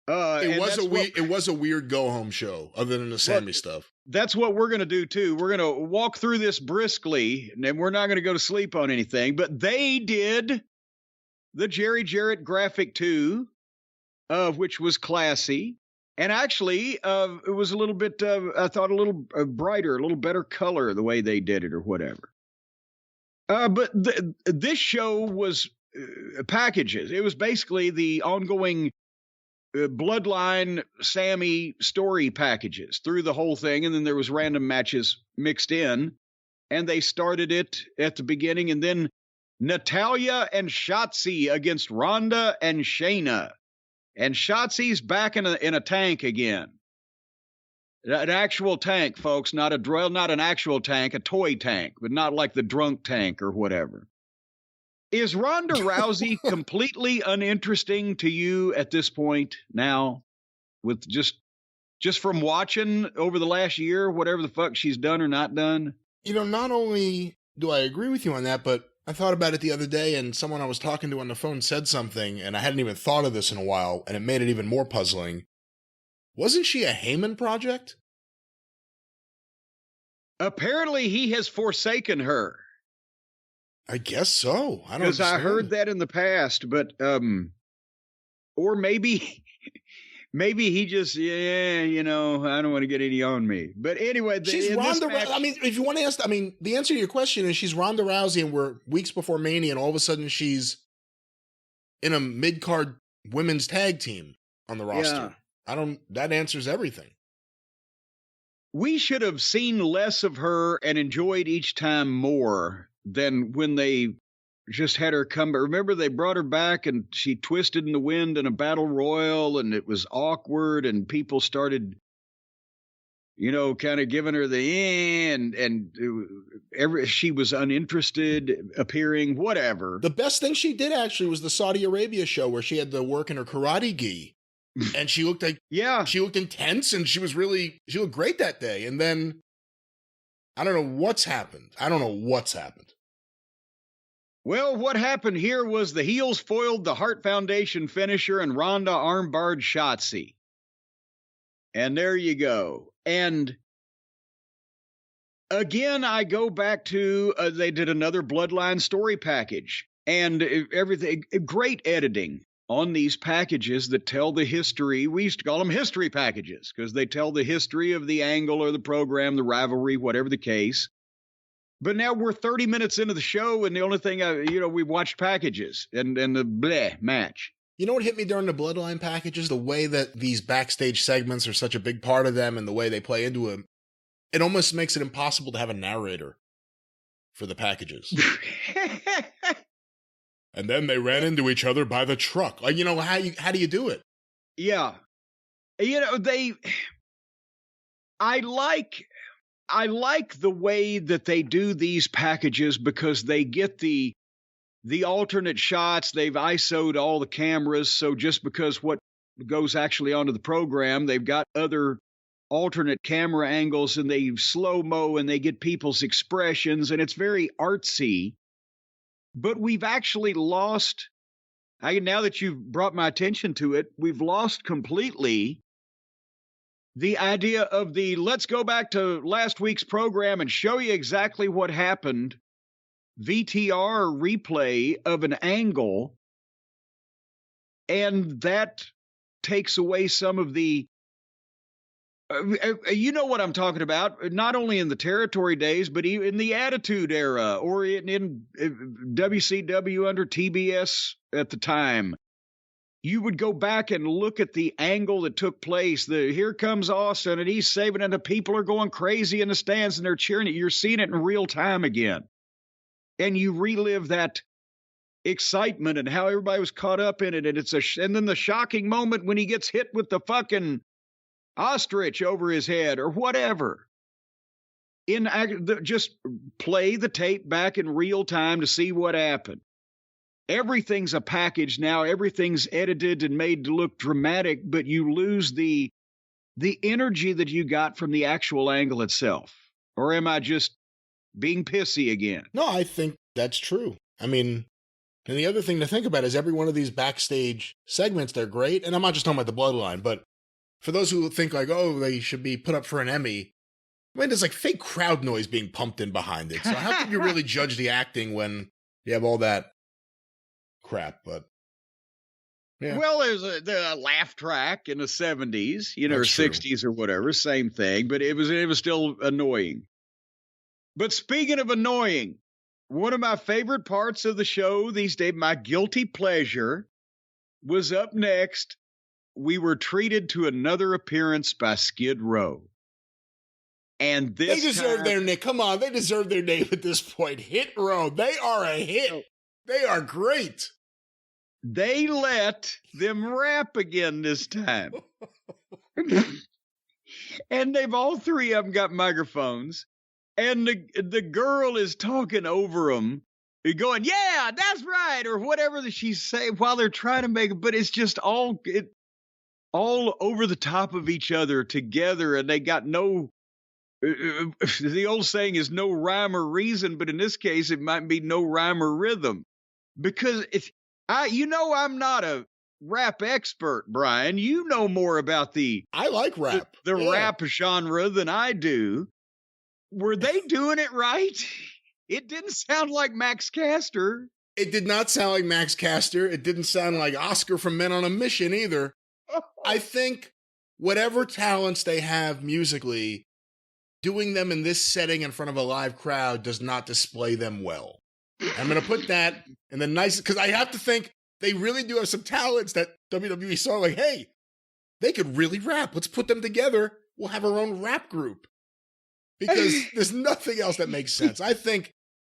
B: It was a weird go-home show, other than the Sammy stuff.
A: That's what we're going to do, too. We're going to walk through this briskly, and we're not going to go to sleep on anything. But they did the Jerry Jarrett graphic, too, which was classy. And actually, it was a little bit, I thought, a little brighter, a little better color, the way they did it or whatever. But this show was packages. It was basically the ongoing Bloodline Sammy story packages through the whole thing. And then there was random matches mixed in. And they started it at the beginning. And then Natalya and Shotzi against Ronda and Shayna. And Shotzi's back in a tank again. An actual tank, folks, not an actual tank, a toy tank, but not like the drunk tank or whatever. Is Ronda Rousey completely uninteresting to you at this point now? with just from watching over the last year, whatever the fuck she's done or not done.
B: Not only do I agree with you on that, but I thought about it the other day, and someone I was talking to on the phone said something, and I hadn't even thought of this in a while, and it made it even more puzzling. Wasn't she a Heyman project?
A: Apparently, he has forsaken her.
B: I guess so. I don't know.
A: Because I heard that in the past, but or maybe he just I don't want to get any on me. But anyway,
B: she's Ronda. I mean, if you want to ask, the answer to your question is she's Ronda Rousey, and we're weeks before Mania, and all of a sudden she's in a mid-card women's tag team on the roster. Yeah. That answers everything.
A: We should have seen less of her and enjoyed each time more than when they just had her come. Remember, they brought her back and she twisted in the wind in a battle royal, and it was awkward, and people started, kind of giving her the and she was uninterested appearing, whatever.
B: The best thing she did actually was the Saudi Arabia show where she had to work in her karate gi. And she looked she looked intense, and she looked great that day. And then I don't know what's happened.
A: Well, what happened here was the heels foiled the Hart Foundation finisher, and Ronda armbarred Shotzi. And there you go. And again, I go back to they did another Bloodline story package, and everything, great editing on these packages that tell the history. We used to call them history packages because they tell the history of the angle or the program, the rivalry, whatever the case. But now we're 30 minutes into the show, and the only thing, we watched packages and the bleh match.
B: You know what hit me during the Bloodline packages? The way that these backstage segments are such a big part of them, and the way they play into them. It almost makes it impossible to have a narrator for the packages. And then they ran into each other by the truck. Like, how do you do it?
A: Yeah. I like the way that they do these packages because they get the alternate shots. They've ISO'd all the cameras. So just because what goes actually onto the program, they've got other alternate camera angles, and they slow-mo, and they get people's expressions, and it's very artsy. But we've actually lost, now that you've brought my attention to it, we've lost completely the idea of let's go back to last week's program and show you exactly what happened. VTR replay of an angle, and that takes away some of the you know what I'm talking about, not only in the territory days, but even in the Attitude Era or in WCW under TBS at the time. You would go back and look at the angle that took place. Here comes Austin, and he's saving it, and the people are going crazy in the stands, and they're cheering it. You're seeing it in real time again. And you relive that excitement and how everybody was caught up in it. And and then the shocking moment when he gets hit with the fucking ostrich over his head or whatever. Just play the tape back in real time to see what happened. Everything's a package now. Everything's edited and made to look dramatic, but you lose the energy that you got from the actual angle itself. Or am I just being pissy again?
B: No, I think that's true. And the other thing to think about is every one of these backstage segments, they're great. And I'm not just talking about the Bloodline, but for those who think like, oh, they should be put up for an Emmy, there's like fake crowd noise being pumped in behind it. So how can you really judge the acting when you have all that crap? But yeah.
A: Well, there's a laugh track in the 70s, or 60s or whatever, same thing, but it was still annoying. But speaking of annoying, one of my favorite parts of the show these days, my guilty pleasure, was up next. We were treated to another appearance by Skid Row. And
B: they deserve their name. Come on, they deserve their name at this point. Hit Row. They are a hit. They are great.
A: They let them rap again this time. And they've all three of them got microphones. And the girl is talking over them, going, yeah, that's right, or whatever that she's saying while they're trying to make it. But it's just all all over the top of each other together, and they got no, the old saying is no rhyme or reason, but in this case, it might be no rhyme or rhythm. Because I'm not a rap expert, Brian. You know more about
B: I like rap.
A: The rap genre than I do. Were they doing it right? It didn't sound like Max Caster.
B: It did not sound like Max Caster. It didn't sound like Oscar from Men on a Mission either. I think whatever talents they have musically, doing them in this setting in front of a live crowd does not display them well. I'm going to put that in the nicest, because I have to think they really do have some talents that WWE saw like, hey, they could really rap. Let's put them together. We'll have our own rap group. Because there's nothing else that makes sense. I think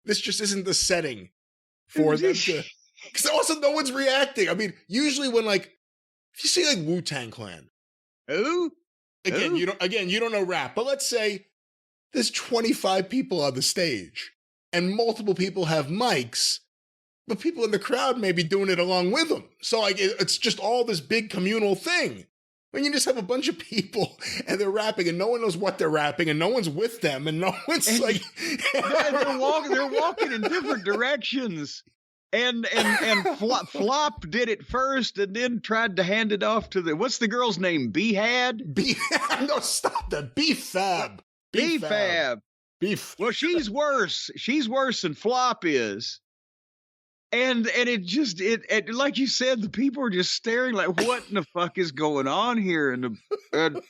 B: this just isn't the setting for them to, because also no one's reacting. I mean, usually when if you see Wu-Tang Clan, again, you don't know rap, but let's say there's 25 people on the stage and multiple people have mics, but people in the crowd may be doing it along with them. So it's just all this big communal thing. When you just have a bunch of people and they're rapping and no one knows what they're rapping and no one's with them and no one's
A: they're walking in different directions. And Flop did it first and then tried to hand it off to what's the girl's name? B-Had?
B: No, stop that. B-Fab.
A: B-Fab. Well, she's worse. She's worse than Flop is. And it like you said, the people are just staring like, what in the fuck is going on here? But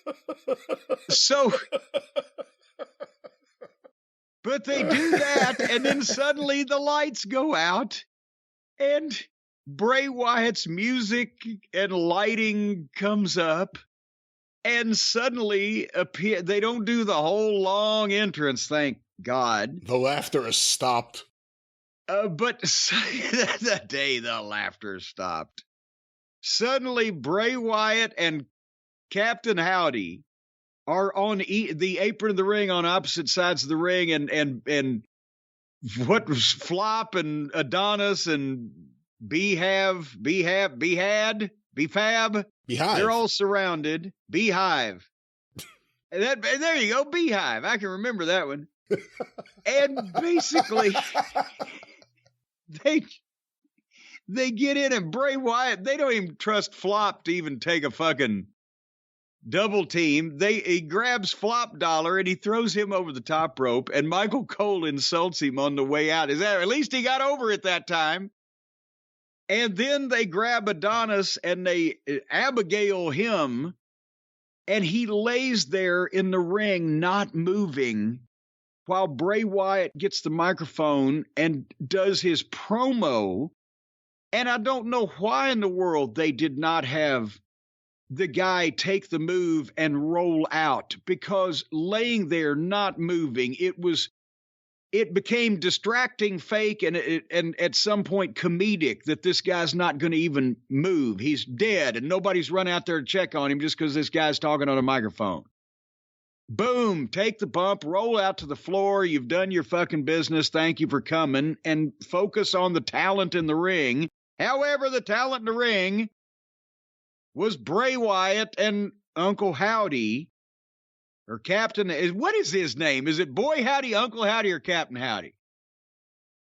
A: they do that, and then suddenly the lights go out, and Bray Wyatt's music and lighting comes up, and suddenly they don't do the whole long entrance, thank God.
B: The laughter has stopped.
A: But that day the laughter stopped. Suddenly, Bray Wyatt and Captain Howdy are on the apron of the ring on opposite sides of the ring, and what was Flop and Adonis and Behave, Befab, they're all surrounded. Beehive. There you go, Beehive. I can remember that one. And basically, they get in, and Bray Wyatt, they don't even trust Flop to even take a fucking double team. He grabs Flop Dollar and he throws him over the top rope, and Michael Cole insults him on the way out. At least he got over it that time. And then they grab Adonis and they Abigail him, and he lays there in the ring not moving while Bray Wyatt gets the microphone and does his promo. And I don't know why in the world they did not have the guy take the move and roll out, because laying there not moving, it became distracting, fake, and at some point comedic that this guy's not going to even move. He's dead, and nobody's run out there to check on him just because this guy's talking on a microphone. Boom, take the bump, roll out to the floor. You've done your fucking business. Thank you for coming, and focus on the talent in the ring. However, the talent in the ring was Bray Wyatt and Uncle Howdy, or Captain. What is his name? Is it Boy Howdy, Uncle Howdy, or Captain Howdy?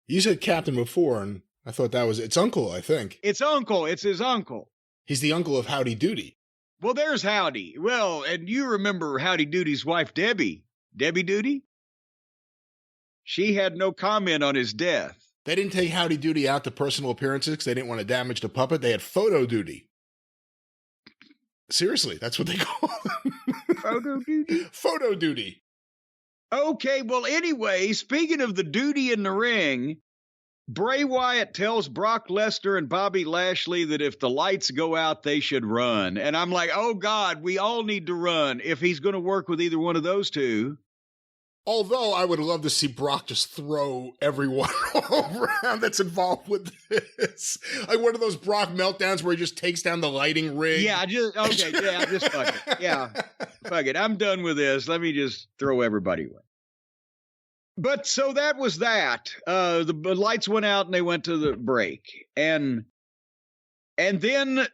B: You said Captain before, and I thought it's Uncle, I think.
A: It's Uncle. It's his uncle.
B: He's the uncle of Howdy Doody.
A: Well, there's Howdy. Well, and you remember Howdy Doody's wife, Debbie. Debbie Doody? She had no comment on his death.
B: They didn't take Howdy Doody out to personal appearances because they didn't want to damage the puppet. They had photo duty. Seriously, that's what they call it.
A: Photo duty?
B: Photo duty.
A: Okay, well, anyway, speaking of the duty in the ring, Bray Wyatt tells Brock Lesnar and Bobby Lashley that if the lights go out, they should run. And I'm like, oh, God, we all need to run if he's going to work with either one of those two.
B: Although I would love to see Brock just throw everyone around that's involved with this. Like one of those Brock meltdowns where he just takes down the lighting rig.
A: Yeah, just fuck it. Yeah, fuck it. I'm done with this. Let me just throw everybody away. But so that was that. The lights went out and they went to the break. And And then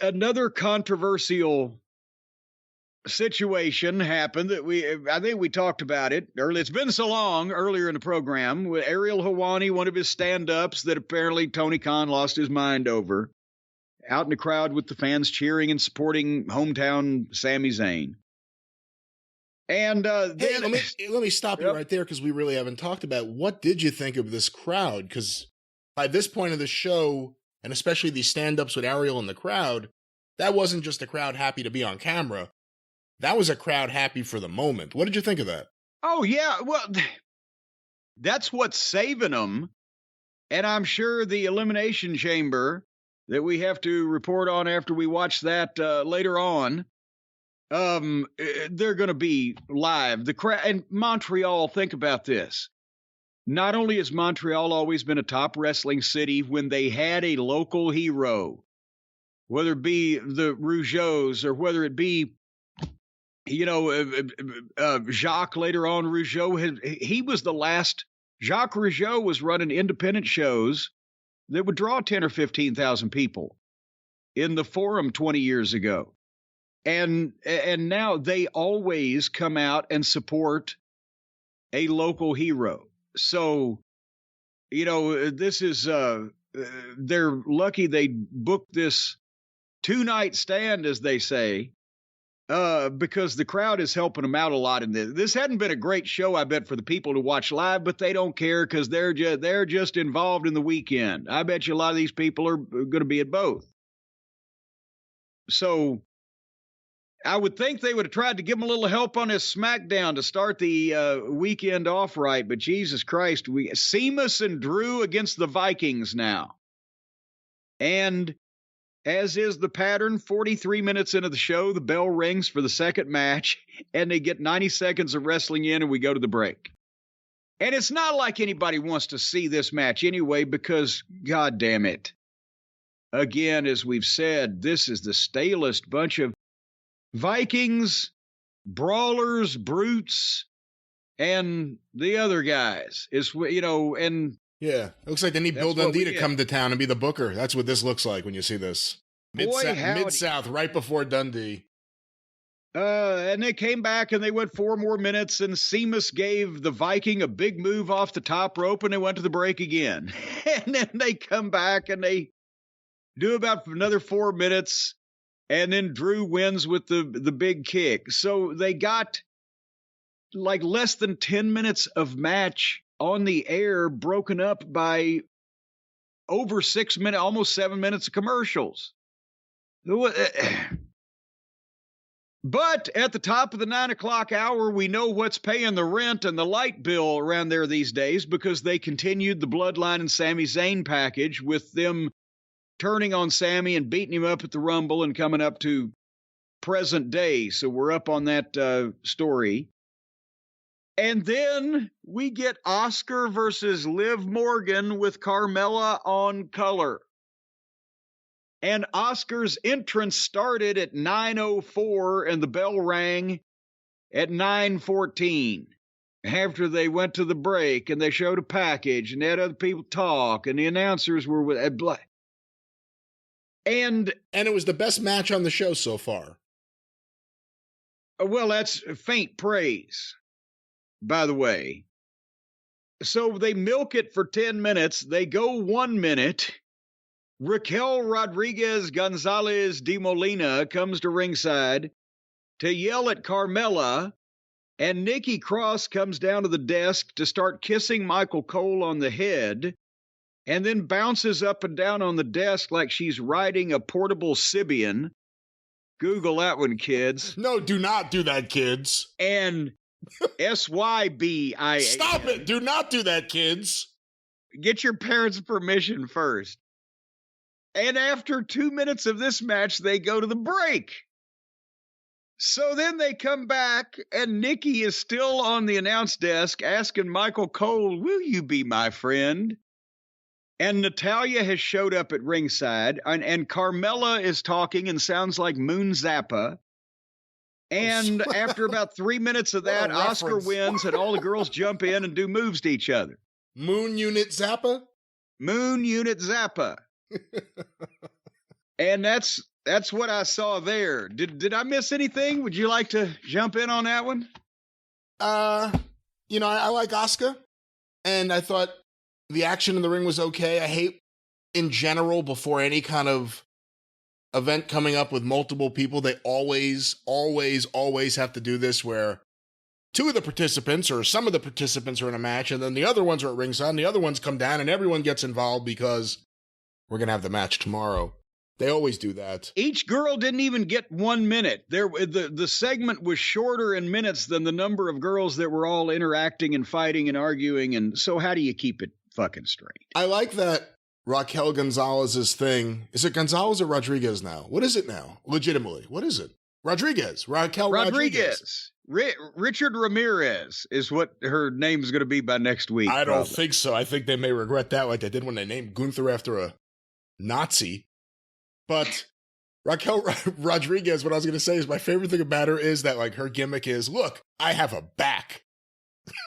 A: another controversial situation happened that I think we talked about it earlier. It's been so long earlier in the program with Ariel Helwani, one of his stand-ups that apparently Tony Khan lost his mind over, out in the crowd with the fans cheering and supporting hometown Sami Zayn. And
B: hey, let me stop you right there, because we really haven't talked about what did you think of this crowd? Because by this point of the show, and especially these stand-ups with Ariel in the crowd, that wasn't just a crowd happy to be on camera. That was a crowd happy for the moment. What did you think of that?
A: Oh, yeah. Well, that's what's saving them. And I'm sure the Elimination Chamber that we have to report on after we watch that later on, they're going to be live. The crowd and Montreal, think about this. Not only has Montreal always been a top wrestling city when they had a local hero, whether it be the Rougeaus or whether it be, Jacques later on, Rougeau, he was the last. Jacques Rougeau was running independent shows that would draw 10 or 15,000 people in the Forum 20 years ago. And now they always come out and support a local hero. So, this is, they're lucky they booked this 2-night stand, as they say, because the crowd is helping them out a lot in this. This hadn't been a great show, I bet, for the people to watch live, but they don't care because they're just involved in the weekend. I bet you a lot of these people are going to be at both. So I would think they would have tried to give them a little help on this SmackDown to start the weekend off right, but Jesus Christ, Sheamus and Drew against the Vikings now. And as is the pattern, 43 minutes into the show, the bell rings for the second match, and they get 90 seconds of wrestling in, and we go to the break. And it's not like anybody wants to see this match anyway, because, God damn it, again, as we've said, this is the stalest bunch of Vikings, brawlers, brutes, and the other guys. And
B: yeah, it looks like they need Bill Dundee to come to town and be the booker. That's what this looks like when you see this. Mid-South, right before Dundee.
A: And they came back and they went 4 more minutes, and Sheamus gave the Viking a big move off the top rope, and they went to the break again. And then they come back and they do about another 4 minutes, and then Drew wins with the big kick. So they got like less than 10 minutes of match on the air, broken up by over 6 minutes, almost 7 minutes of commercials. But at the top of the 9 o'clock hour, we know what's paying the rent and the light bill around there these days, because they continued the Bloodline and Sami Zayn package with them turning on Sami and beating him up at the Rumble and coming up to present day. So we're up on that story. And then we get Oscar versus Liv Morgan with Carmella on color. And Oscar's entrance started at 9:04 and the bell rang at 9:14. After they went to the break and they showed a package and they had other people talk and the announcers were with and
B: it was the best match on the show so far.
A: Well, that's faint praise, by the way. So they milk it for 10 minutes. They go 1 minute. Raquel Rodriguez Gonzalez de Molina comes to ringside to yell at Carmella, and Nikki Cross comes down to the desk to start kissing Michael Cole on the head, and then bounces up and down on the desk like she's riding a portable Sibian. Google that one, kids.
B: No, do not do that, kids.
A: And SYBIA.
B: Stop it. Do not do that, kids.
A: Get your parents' permission first. And after 2 minutes of this match, they go to the break. So then they come back, and Nikki is still on the announce desk asking Michael Cole, will you be my friend? And Natalya has showed up at ringside, and Carmella is talking and sounds like Moon Zappa. And after about 3 minutes of that, Oscar wins, and all the girls jump in and do moves to each other.
B: Moon Unit Zappa?
A: Moon Unit Zappa. And that's what I saw there. Did I miss anything? Would you like to jump in on that one?
B: I like Asuka, and I thought the action in the ring was okay. I hate, in general, before any kind of event coming up with multiple people, they always have to do this where two of the participants or some of the participants are in a match, and then the other ones are at ringside, and the other ones come down, and everyone gets involved because we're going to have the match tomorrow. They always do that.
A: Each girl didn't even get 1 minute. The segment was shorter in minutes than the number of girls that were all interacting and fighting and arguing. And so how do you keep it fucking straight?
B: I like that Raquel Gonzalez's thing. Is it Gonzalez or Rodriguez now? What is it now? Legitimately. What is it? Rodriguez. Raquel Rodriguez.
A: Richard Ramirez is what her name is going to be by next week.
B: I don't think so. I think they may regret that like they did when they named Gunther after a Nazi. But Raquel Rodriguez, what I was going to say is my favorite thing about her is that, like, her gimmick is, look, I have a back.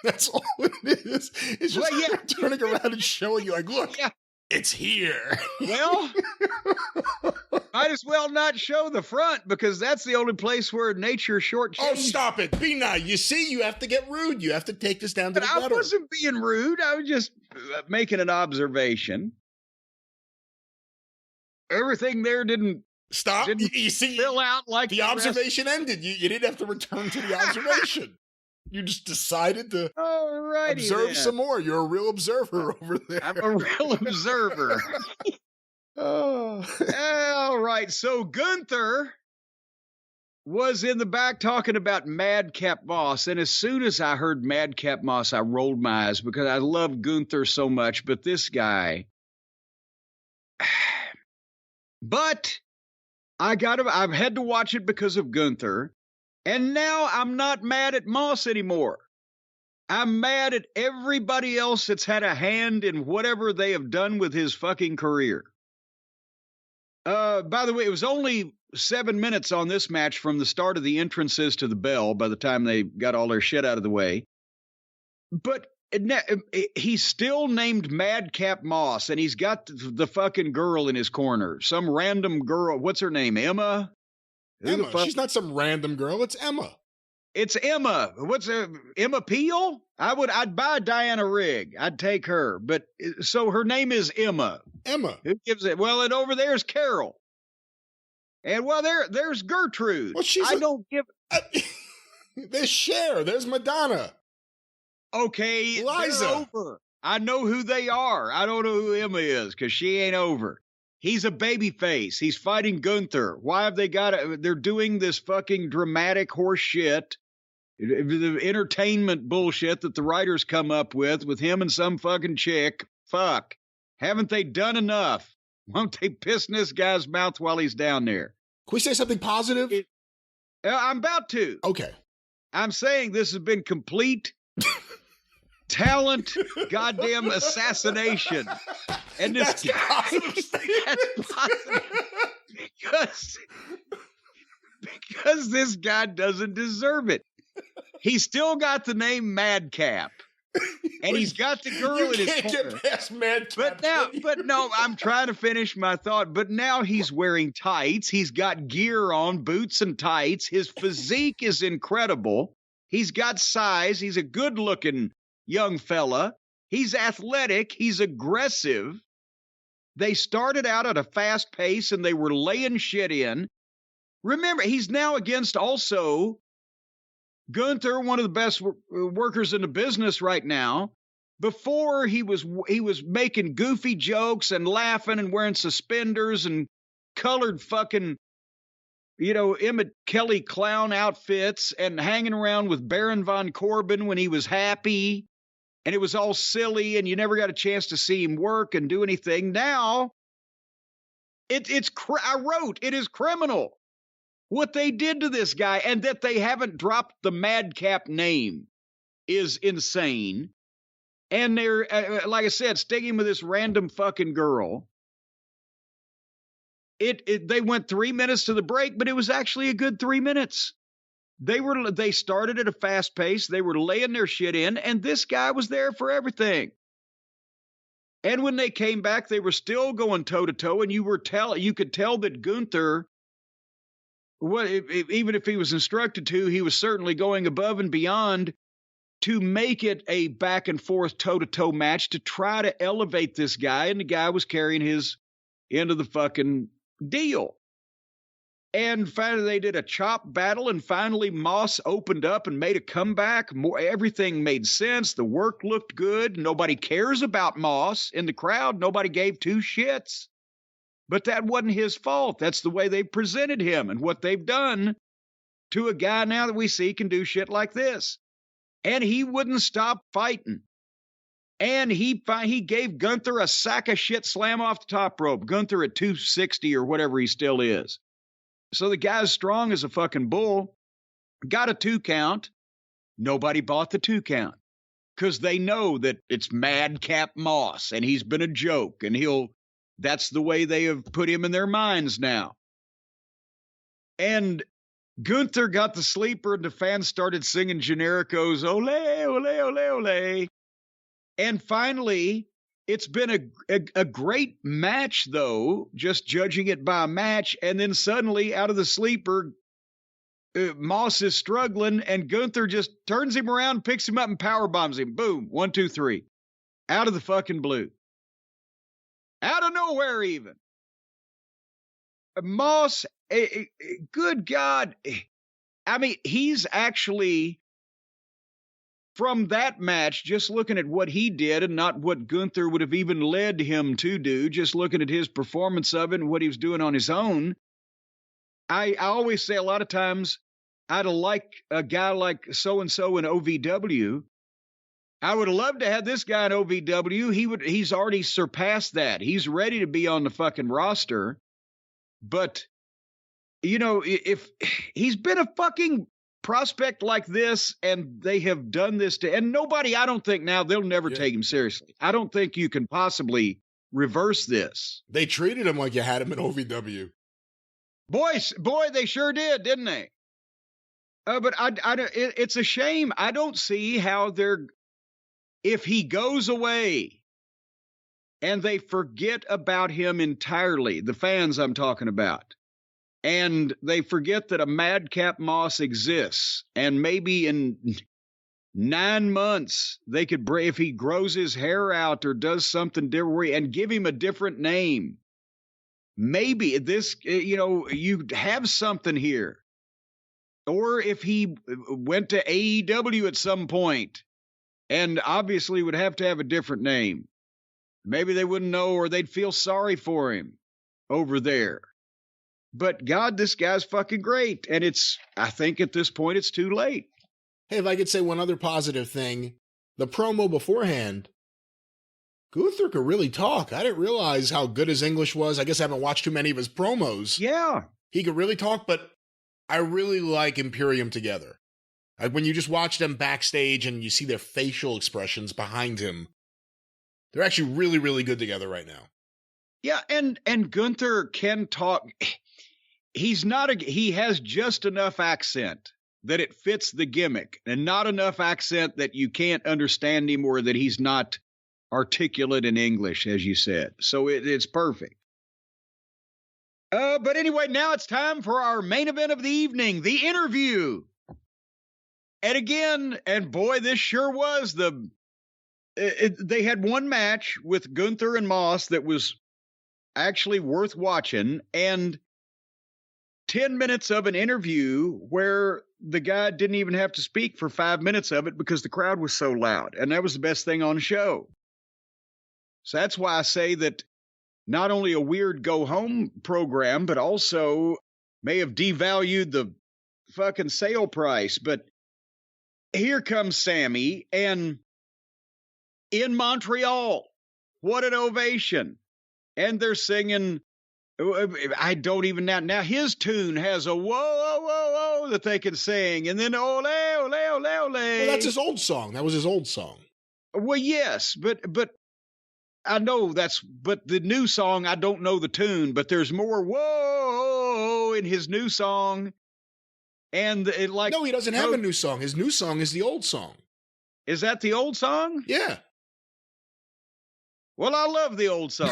B: That's all it is. It's just turning around and showing you, like, look, it's here.
A: Well, might as well not show the front because that's the only place where nature shortchanged.
B: Oh, stop it. Be nice. You see, you have to get rude. You have to take this down to the gutter.
A: I wasn't being rude. I was just making an observation. Everything there didn't
B: stop. You see,
A: fill out like
B: the observation ended. You didn't have to return to the observation. You just decided to observe some more. You're a real observer over there.
A: I'm a real observer. All right. So Gunther was in the back talking about Madcap Moss. And as soon as I heard Madcap Moss, I rolled my eyes because I love Gunther so much. But this guy... But I've had to watch it because of Gunther, and now I'm not mad at Moss anymore. I'm mad at everybody else that's had a hand in whatever they have done with his fucking career. By the way, it was only 7 minutes on this match from the start of the entrances to the bell by the time they got all their shit out of the way. But he's still named Madcap Moss, and he's got the fucking girl in his corner. Some random girl. What's her name? Emma?
B: She's not some random girl. It's Emma.
A: It's Emma. Emma Peel? I'd buy Diana Rigg. I'd take her. But so her name is Emma.
B: Emma.
A: Who gives it? Well, and over there's Carol. And well, there's Gertrude.
B: Well, there's Cher. There's Madonna.
A: Okay,
B: Liza.
A: they're over. I know who they are. I don't know who Emma is because she ain't over. He's a baby face. He's fighting Gunther. Why have they got it? They're doing this fucking dramatic horse shit, the entertainment bullshit that the writers come up with him and some fucking chick. Fuck. Haven't they done enough? Won't they piss in this guy's mouth while he's down there?
B: Can we say something positive?
A: I'm about to.
B: Okay.
A: I'm saying this has been complete talent goddamn assassination. And this
B: that's positive
A: because this guy doesn't deserve it. He's still got the name Madcap. And he's got the girl in his corner.
B: You can't get past Madcap.
A: But no, I'm trying to finish my thought. But now he's wearing tights. He's got gear on, boots and tights. His physique is incredible. He's got size. He's a good-looking young fella. He's athletic. He's aggressive. They started out at a fast pace, and they were laying shit in. Remember, he's now against also Gunther, one of the best workers in the business right now. Before, he was making goofy jokes and laughing and wearing suspenders and colored fucking, Emmett Kelly clown outfits and hanging around with Baron von Corbin when he was happy. And it was all silly, and you never got a chance to see him work and do anything. Now, it is criminal what they did to this guy, and that they haven't dropped the Madcap name is insane. And they're, like I said, sticking with this random fucking girl. They went 3 minutes to the break, but it was actually a good 3 minutes. They started at a fast pace. They were laying their shit in, and this guy was there for everything. And when they came back, they were still going toe-to-toe, and you could tell that Gunther, even if he was instructed to, he was certainly going above and beyond to make it a back-and-forth toe-to-toe match to try to elevate this guy, and the guy was carrying his end of the fucking deal. And finally, they did a chop battle, and finally Moss opened up and made a comeback. Everything made sense. The work looked good. Nobody cares about Moss in the crowd. Nobody gave two shits. But that wasn't his fault. That's the way they presented him and what they've done to a guy now that we see can do shit like this. And he wouldn't stop fighting. And he gave Gunther a sack of shit slam off the top rope. Gunther at 260 or whatever he still is. So the guy's strong as a fucking bull. Got a 2 count. Nobody bought the 2 count because they know that it's Madcap Moss and he's been a joke and that's the way they have put him in their minds now. And Gunther got the sleeper and the fans started singing Genericos, ole, ole, ole, ole. And finally, it's been a great match, though, just judging it by a match. And then suddenly, out of the sleeper, Moss is struggling, and Gunther just turns him around, picks him up, and power bombs him. Boom, 1, 2, 3. Out of the fucking blue. Out of nowhere, even. Moss, good God. I mean, he's actually, from that match, just looking at what he did and not what Gunther would have even led him to do, just looking at his performance of it and what he was doing on his own, I always say a lot of times, I'd like a guy like so-and-so in OVW. I would have loved to have this guy in OVW. He's already surpassed that. He's ready to be on the fucking roster. But, you know, if he's been a fucking prospect like this and they have done this and nobody, I don't think now they'll never take him seriously. I don't think you can possibly reverse this.
B: They treated him like you had him in OVW.
A: Boy, they sure did, didn't they? But it's a shame. I don't see how if he goes away and they forget about him entirely, the fans I'm talking about, and they forget that a Madcap Moss exists, and maybe in 9 months they could if he grows his hair out or does something different and give him a different name. Maybe this, you have something here. Or if he went to AEW at some point and obviously would have to have a different name. Maybe they wouldn't know, or they'd feel sorry for him over there. But God, this guy's fucking great. And I think at this point, it's too late.
B: Hey, if I could say one other positive thing, the promo beforehand, Gunther could really talk. I didn't realize how good his English was. I guess I haven't watched too many of his promos.
A: Yeah.
B: He could really talk, but I really like Imperium together. Like when you just watch them backstage and you see their facial expressions behind him, they're actually really, really good together right now.
A: Yeah, and Gunther can talk. He has just enough accent that it fits the gimmick, and not enough accent that you can't understand him or that he's not articulate in English, as you said. So it's perfect. But anyway, now it's time for our main event of the evening, the interview. And again, and boy, this sure was they had one match with Gunther and Moss that was actually worth watching, and 10 minutes of an interview where the guy didn't even have to speak for 5 minutes of it because the crowd was so loud, and that was the best thing on the show. So that's why I say that not only a weird go-home program, but also may have devalued the fucking sale price. But here comes Sami, and in Montreal, what an ovation. And they're singing, I don't even now his tune has a whoa, whoa, whoa, whoa that they can sing. And then ole, ole, ole, ole.
B: Well, that's his old song. That was his old song.
A: Well, yes, but I know but the new song, I don't know the tune, but there's more whoa in his new song. And
B: no, he doesn't have a new song. His new song is the old song.
A: Is that the old song?
B: Yeah.
A: Well, I love the old song.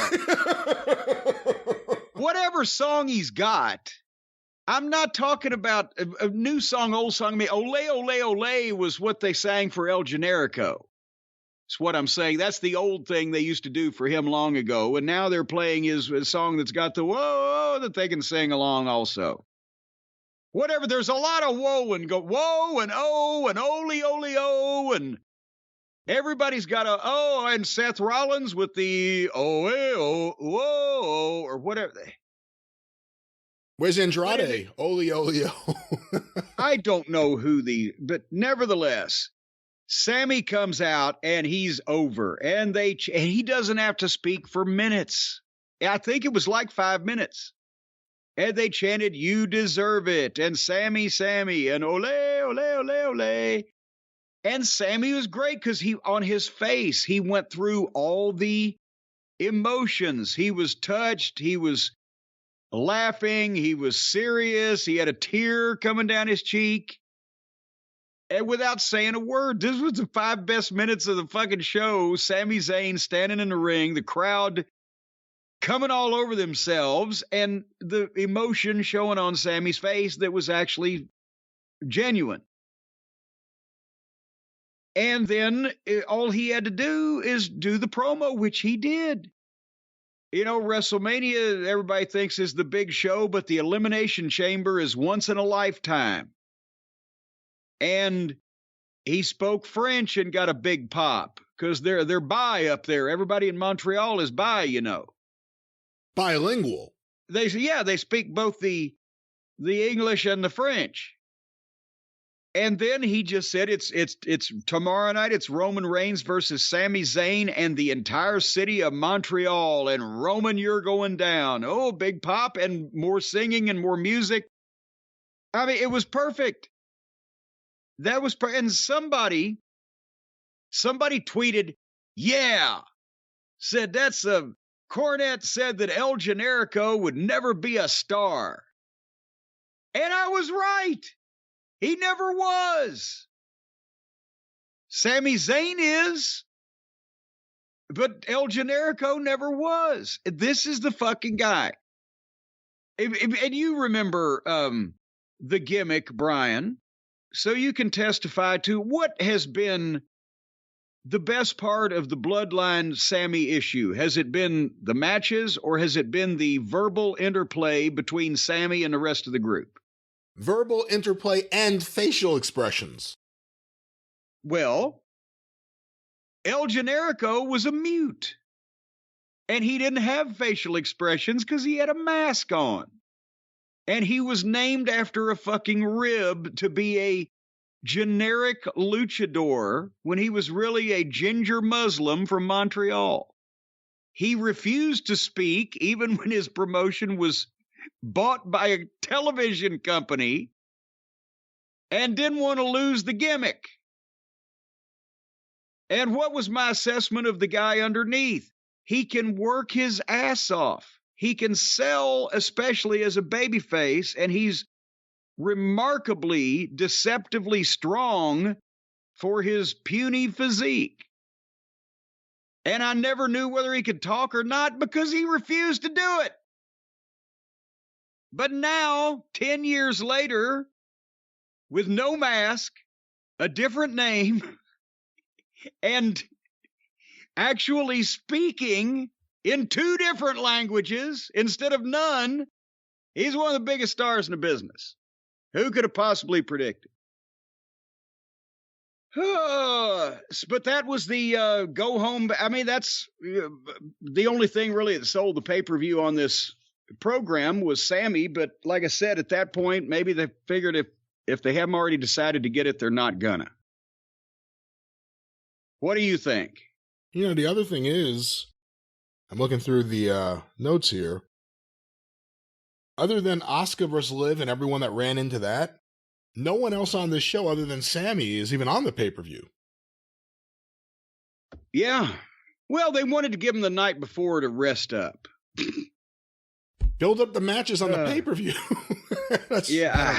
A: Whatever song he's got, I'm not talking about a new song, old song. I mean, Ole, Ole, Ole was what they sang for El Generico. That's what I'm saying. That's the old thing they used to do for him long ago. And now they're playing his song that's got the whoa that they can sing along also. Whatever. There's a lot of whoa and go whoa and oh and ole, ole, oh. And everybody's got a oh. And Seth Rollins with the oh, whoa, or whatever.
B: Where's Andrade? Ole, ole, oh.
A: I don't know but nevertheless. Sami comes out and he's over, and he doesn't have to speak for minutes. I think it was like 5 minutes. And they chanted, "You deserve it," and Sami, and ole, ole, ole, ole. And Sami was great because on his face, he went through all the emotions. He was touched. He was laughing. He was serious. He had a tear coming down his cheek. And without saying a word, this was the 5 best minutes of the fucking show. Sami Zayn standing in the ring, the crowd coming all over themselves, and the emotion showing on Sami's face that was actually genuine. And then all he had to do is do the promo, which he did. You know, WrestleMania, everybody thinks is the big show, but the Elimination Chamber is once in a lifetime. And he spoke French and got a big pop because they're bi up there. Everybody in Montreal is bi, you know.
B: Bilingual.
A: They speak both the English and the French. And then he just said it's tomorrow night. It's Roman Reigns versus Sami Zayn and the entire city of Montreal. And Roman, you're going down. Oh, big pop and more singing and more music. I mean, it was perfect. That was, and somebody tweeted, said Cornette said that El Generico would never be a star. And I was right. He never was. Sami Zayn is, but El Generico never was. This is the fucking guy. And you remember the gimmick, Brian. So you can testify to what has been the best part of the Bloodline Sami issue. Has it been the matches or has it been the verbal interplay between Sami and the rest of the group?
B: Verbal interplay and facial expressions.
A: Well, El Generico was a mute. And he didn't have facial expressions because he had a mask on. And he was named after a fucking rib to be a generic luchador when he was really a ginger Muslim from Montreal. He refused to speak even when his promotion was bought by a television company and didn't want to lose the gimmick. And what was my assessment of the guy underneath? He can work his ass off. He can sell, especially as a babyface, and he's remarkably, deceptively strong for his puny physique. And I never knew whether he could talk or not because he refused to do it. But now, 10 years later, with no mask, a different name, and actually speaking in 2 different languages instead of none, he's one of the biggest stars in the business. Who could have possibly predicted? But that was the go home. I mean, that's the only thing really that sold the pay-per-view on this program was Sami. But like I said, at that point, maybe they figured if they haven't already decided to get it, they're not gonna. What do you think?
B: You know, the other thing is, I'm looking through the notes here. Other than Asuka versus Liv and everyone that ran into that, no one else on this show other than Sami is even on the pay-per-view.
A: Yeah. Well, they wanted to give him the night before to rest up.
B: Build up the matches on the pay-per-view.
A: Yeah.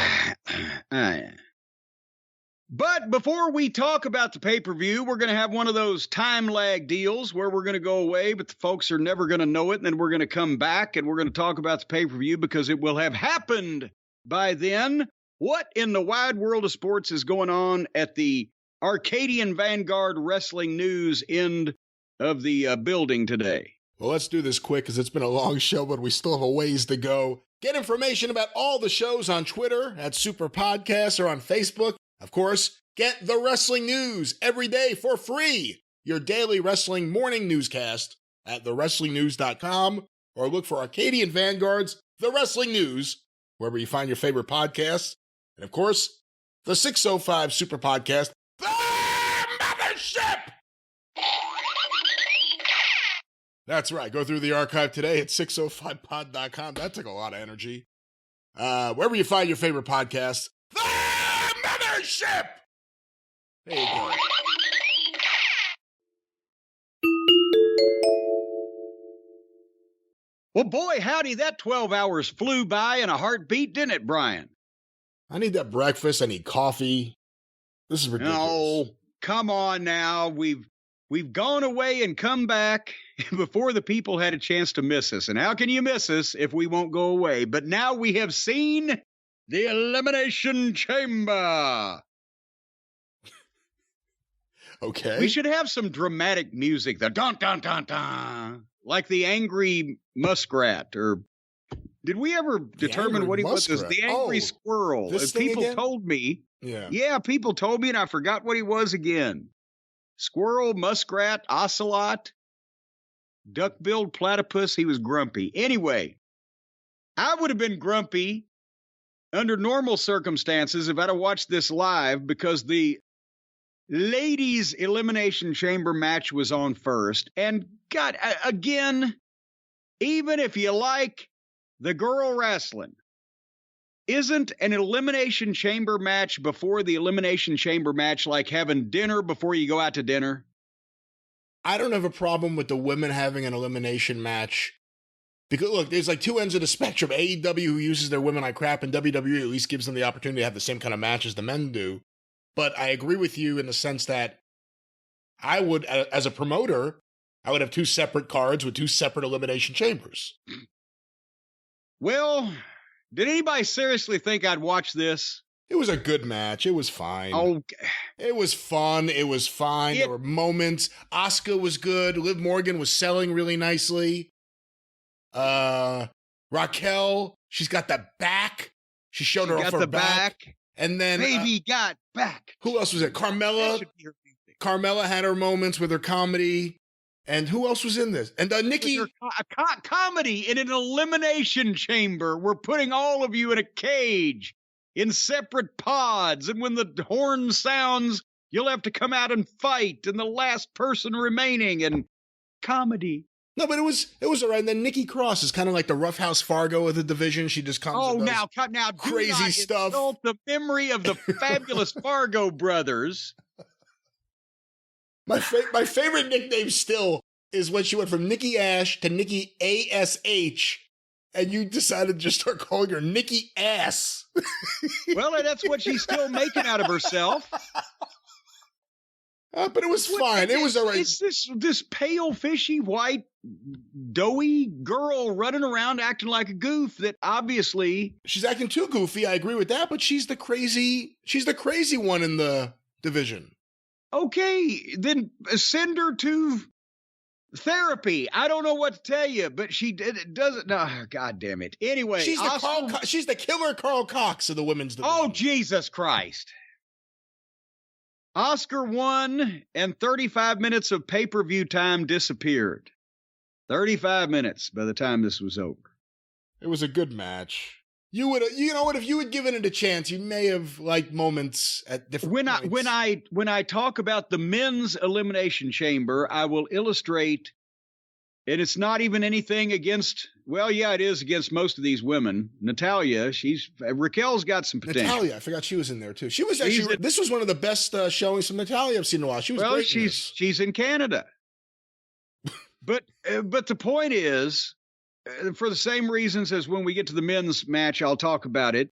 A: But before we talk about the pay-per-view, we're going to have one of those time lag deals where we're going to go away, but the folks are never going to know it. And then we're going to come back and we're going to talk about the pay-per-view because it will have happened by then. What in the wide world of sports is going on at the Arcadian Vanguard Wrestling News end of the building today?
B: Well, let's do this quick because it's been a long show, but we still have a ways to go. Get information about all the shows on Twitter at Superpodcast or on Facebook. Of course, get the wrestling news every day for free. Your daily wrestling morning newscast at thewrestlingnews.com or look for Arcadian Vanguard's The Wrestling News, wherever you find your favorite podcasts. And of course, the 605 Super Podcast, The Mothership! That's right. Go through the archive today at 605pod.com. That took a lot of energy. Wherever you find your favorite podcasts, The Mothership! There you go.
A: Well, boy, howdy, that 12 hours flew by in a heartbeat, didn't it, Brian?
B: I need that breakfast. I need coffee. This is ridiculous.
A: Oh, come on now. We've gone away and come back before the people had a chance to miss us. And how can you miss us if we won't go away? But now we have seen the Elimination Chamber.
B: Okay.
A: We should have some dramatic music. The dun dun dun dun. Like the angry muskrat, or did we ever determine what he was? The angry squirrel. People told me. Yeah, people told me, and I forgot what he was again. Squirrel, muskrat, ocelot, duck-billed platypus. He was grumpy. Anyway, I would have been grumpy under normal circumstances if I'd have watched this live because the ladies' Elimination Chamber match was on first. And God, again, even if you like the girl wrestling, isn't an Elimination Chamber match before the Elimination Chamber match like having dinner before you go out to dinner?
B: I don't have a problem with the women having an elimination match. Because, look, there's like two ends of the spectrum. AEW, who uses their women like crap, and WWE at least gives them the opportunity to have the same kind of match as the men do. But I agree with you in the sense that I would, as a promoter, I would have two separate cards with two separate elimination chambers.
A: Well, did anybody seriously think I'd watch this?
B: It was a good match. It was fine.
A: Oh,
B: it was fun. It was fine. There were moments. Asuka was good. Liv Morgan was selling really nicely. Raquel, she's got that back. She showed her off her back. And then
A: baby got back.
B: Who else was it? Carmella. Carmella had her moments with her comedy. And who else was in this? And Nikki.
A: Comedy in an elimination chamber. We're putting all of you in a cage in separate pods. And when the horn sounds, you'll have to come out and fight. And the last person remaining. And comedy.
B: No, but it was all right. And then Nikki Cross is kind of like the Roughhouse Fargo of the division. She just comes and does
A: now
B: crazy stuff.
A: Insult the memory of the fabulous Fargo brothers.
B: My favorite nickname still is when she went from Nikki Ash to Nikki ASH, and you decided to just start calling her Nikki Ass.
A: Well, and that's what she's still making out of herself.
B: But it was fine. It was all right.
A: It's this pale, fishy, white, doughy girl running around acting like a goof that obviously...
B: She's acting too goofy, I agree with that, but she's the crazy one in the division.
A: Okay, then send her to therapy. I don't know what to tell you, but she doesn't... No, God damn it. Anyway...
B: She's the killer Carl Cox of the women's division.
A: Oh, Jesus Christ. Oscar won, and 35 minutes of pay-per-view time disappeared. 35 minutes by the time this was over.
B: It was a good match. You know what? If you had given it a chance, you may have liked moments at different points.
A: When I talk about the men's elimination chamber, I will illustrate, and it's not even anything against. Well, yeah, it is against most of these women. Natalya, Raquel's got some potential.
B: Natalya, I forgot she was in there too. She was actually. This was one of the best showings from Natalya I've seen in a while. She was great.
A: She's in Canada. But the point is, for the same reasons as when we get to the men's match, I'll talk about it.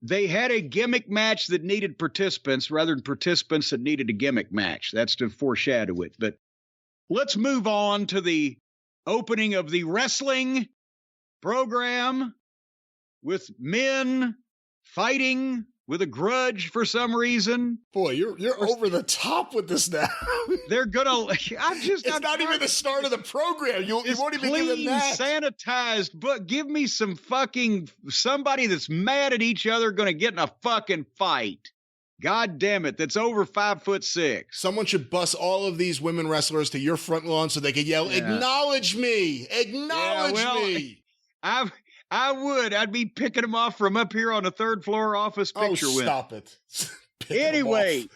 A: They had a gimmick match that needed participants rather than participants that needed a gimmick match. That's to foreshadow it. But let's move on to the opening of the wrestling program with men fighting with a grudge for some reason.
B: Boy, you're over the top with this now.
A: They're gonna.
B: It's not even the start of the program. You won't even give them that.
A: Sanitized, but give me some fucking somebody that's mad at each other gonna get in a fucking fight. God damn it, that's over 5'6".
B: Someone should bus all of these women wrestlers to your front lawn so they could yell, "Acknowledge me! Acknowledge me!"
A: I would. I'd be picking them off from up here on the third floor office picture window.
B: Stop it.
A: Anyway,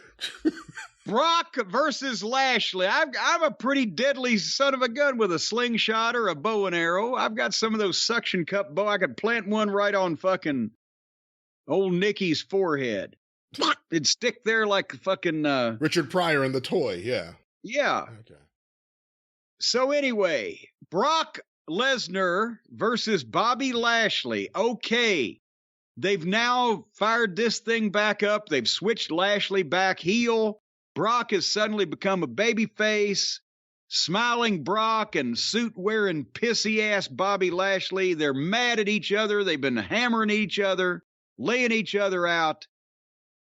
A: Brock versus Lashley. I'm a pretty deadly son of a gun with a slingshot or a bow and arrow. I've got some of those suction cup bow. I could plant one right on fucking old Nikki's forehead. It'd stick there like fucking
B: Richard Pryor in The Toy, yeah.
A: Yeah.
B: Okay.
A: So anyway, Brock Lesnar versus Bobby Lashley. Okay. They've now fired this thing back up. They've switched Lashley back heel. Brock has suddenly become a babyface. Smiling Brock and suit-wearing pissy-ass Bobby Lashley. They're mad at each other. They've been hammering each other, laying each other out.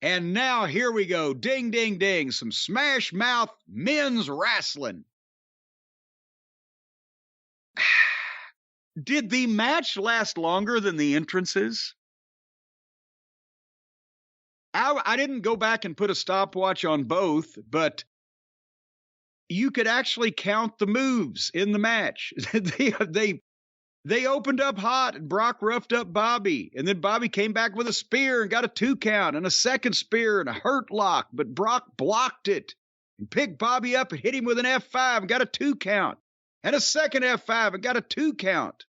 A: And now here we go. Ding, ding, ding. Some smash mouth men's wrestling. Did the match last longer than the entrances? I didn't go back and put a stopwatch on both, but you could actually count the moves in the match. They opened up hot, and Brock roughed up Bobby, and then Bobby came back with a spear and got a 2 count, and a second spear and a hurt lock, but Brock blocked it and picked Bobby up and hit him with an F5 and got a 2 count, and a second F5 and got a 2 count.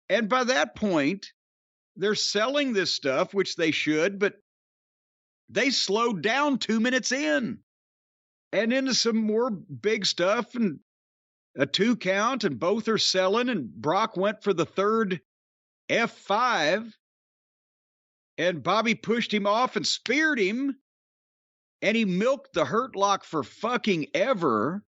A: And by that point, they're selling this stuff, which they should, but they slowed down 2 minutes in and into some more big stuff and a 2 count, and both are selling, and Brock went for the third F5, and Bobby pushed him off and speared him, and he milked the hurt lock for fucking ever,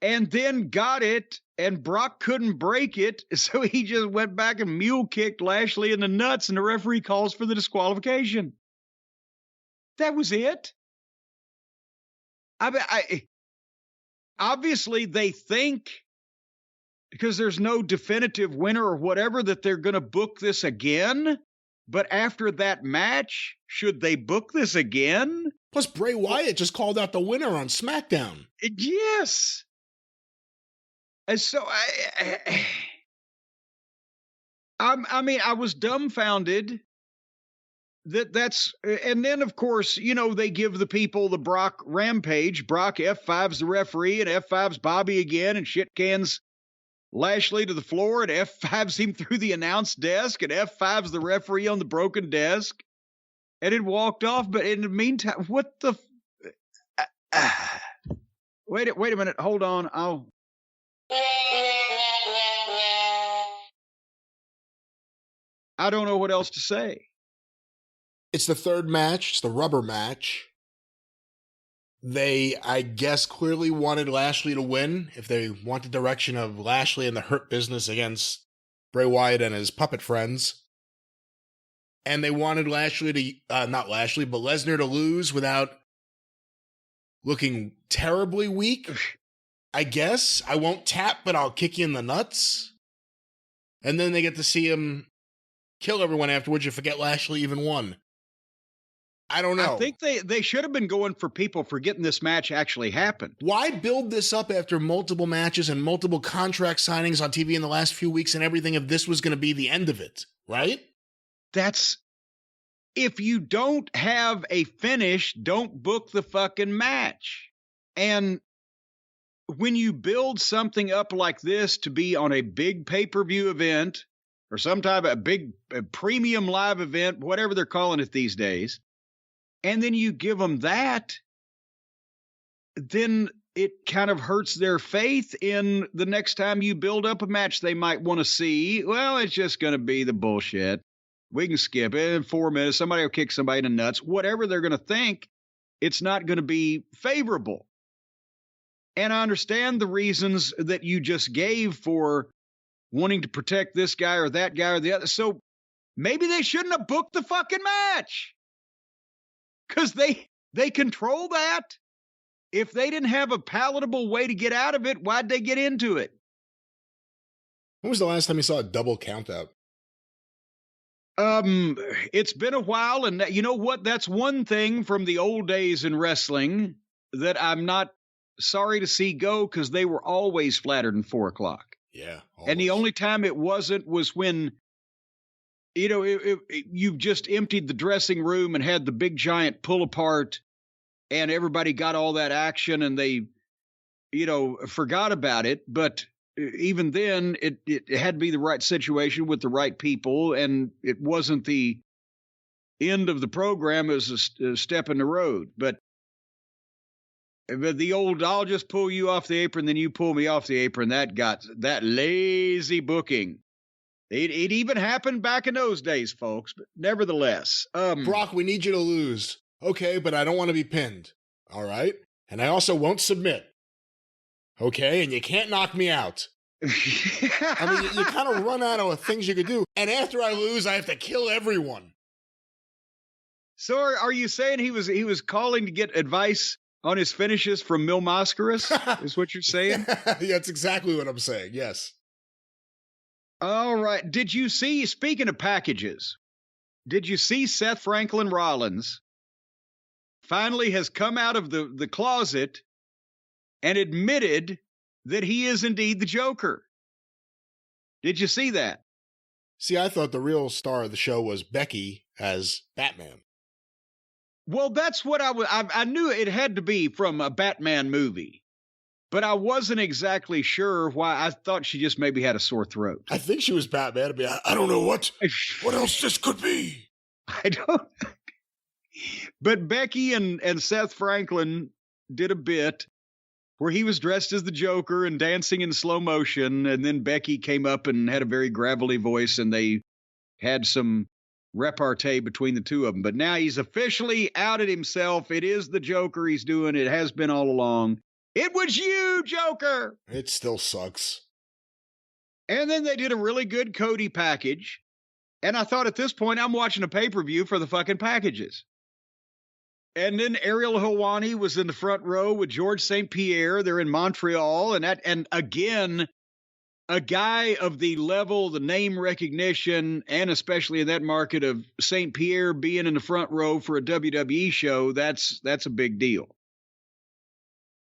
A: and then got it, and Brock couldn't break it, so he just went back and mule kicked Lashley in the nuts, and the referee calls for the disqualification. That was it. Obviously, they think, because there's no definitive winner or whatever, that they're going to book this again. But after that match, should they book this again?
B: Plus, Bray Wyatt just called out the winner on SmackDown.
A: Yes. And so, I was dumbfounded. That's and then of course, they give the people the Brock rampage. Brock F5's the referee and F5's Bobby again, and shit cans Lashley to the floor and F5's him through the announce desk, and F5's the referee on the broken desk, and it walked off. But in the meantime, what the wait a minute, hold on. I don't know what else to say.
B: It's the third match. It's the rubber match. They, I guess, clearly wanted Lashley to win if they want the direction of Lashley and the Hurt Business against Bray Wyatt and his puppet friends. And they wanted Lashley to, not Lashley, but Lesnar to lose without looking terribly weak. I guess. I won't tap, but I'll kick you in the nuts. And then they get to see him kill everyone afterwards. You forget Lashley even won. I don't know.
A: I think they should have been going for people forgetting this match actually happened.
B: Why build this up after multiple matches and multiple contract signings on TV in the last few weeks and everything if this was going to be the end of it, right?
A: That's, if you don't have a finish, don't book the fucking match. And when you build something up like this to be on a big pay-per-view event or some type of a big premium live event, whatever they're calling it these days, and then you give them that, then it kind of hurts their faith in the next time you build up a match they might want to see. Well, it's just going to be the bullshit. We can skip it in 4 minutes. Somebody will kick somebody in the nuts. Whatever they're going to think, it's not going to be favorable. And I understand the reasons that you just gave for wanting to protect this guy or that guy or the other. So maybe they shouldn't have booked the fucking match. Because they control that. If they didn't have a palatable way to get out of it, why'd they get into it?
B: When was the last time you saw a double count out?
A: It's been a while, and you know what? That's one thing from the old days in wrestling that I'm not sorry to see go, because they were always flatter than 4 o'clock.
B: Yeah. Always.
A: And the only time it wasn't was when, you know, you've just emptied the dressing room and had the big giant pull apart, and everybody got all that action, and they, you know, forgot about it. But even then, it had to be the right situation with the right people, and it wasn't the end of the program. It was a step in the road. But the old, I'll just pull you off the apron, then you pull me off the apron, that got that lazy booking. It even happened back in those days, folks. But nevertheless,
B: Brock, we need you to lose. Okay, but I don't want to be pinned. All right? And I also won't submit. Okay, and you can't knock me out. I mean, you kind of run out of things you could do. And after I lose, I have to kill everyone.
A: So are you saying he was calling to get advice on his finishes from Mil Mascaras? Is what you're saying?
B: That's exactly what I'm saying, yes.
A: All right. Did you see, speaking of packages, did you see Seth Franklin Rollins finally has come out of the closet and admitted that he is indeed the Joker? Did you see that?
B: See, I thought the real star of the show was Becky as Batman.
A: Well, that's what I knew it had to be from a Batman movie, but I wasn't exactly sure why. I thought she just maybe had a sore throat.
B: I think she was Batman. I don't know what else this could be.
A: I don't. But Becky and Seth Franklin did a bit where he was dressed as the Joker and dancing in slow motion, and then Becky came up and had a very gravelly voice, and they had some repartee between the two of them. But now he's officially outed himself. It is the Joker he's doing. It has been all along. It was you, Joker!
B: It still sucks.
A: And then they did a really good Cody package, and I thought at this point I'm watching a pay-per-view for the fucking packages. And then Ariel Helwani was in the front row with George St. Pierre. They're in Montreal. And again, a guy of the level, the name recognition, and especially in that market of St. Pierre being in the front row for a WWE show, that's a big deal.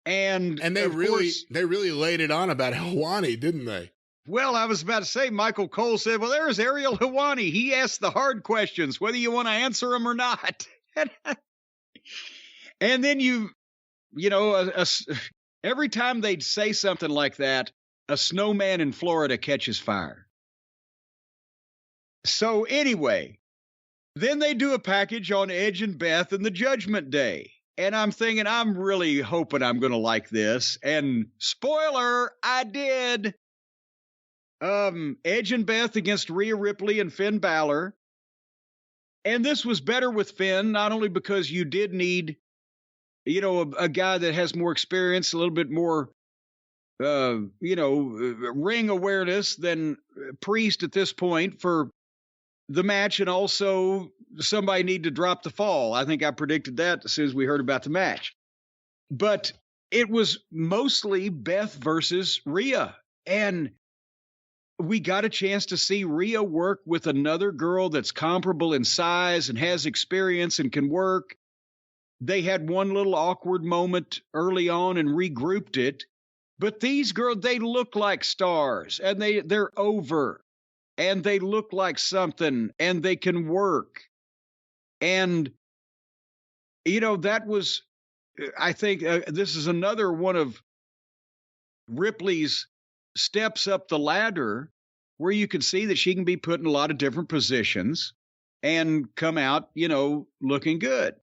A: And
B: they really laid it on about Helwani, didn't they?
A: Well, I was about to say, Michael Cole said, well, there's Ariel Helwani. He asked the hard questions, whether you want to answer them or not. And then every time they'd say something like that, a snowman in Florida catches fire. So anyway, then they do a package on Edge and Beth and the Judgment Day. And I'm thinking, I'm really hoping I'm going to like this. And spoiler, I did. Edge and Beth against Rhea Ripley and Finn Balor. And this was better with Finn, not only because you did need, a guy that has more experience, a little bit more, ring awareness than Priest at this point for the match. And also somebody need to drop the fall. I think I predicted that as soon as we heard about the match. But it was mostly Beth versus Rhea. And we got a chance to see Rhea work with another girl that's comparable in size and has experience and can work. They had one little awkward moment early on and regrouped it. But these girls, they look like stars, and they're over, and they look like something, and they can work. And, that was, I think, this is another one of Ripley's steps up the ladder where you can see that she can be put in a lot of different positions and come out, looking good.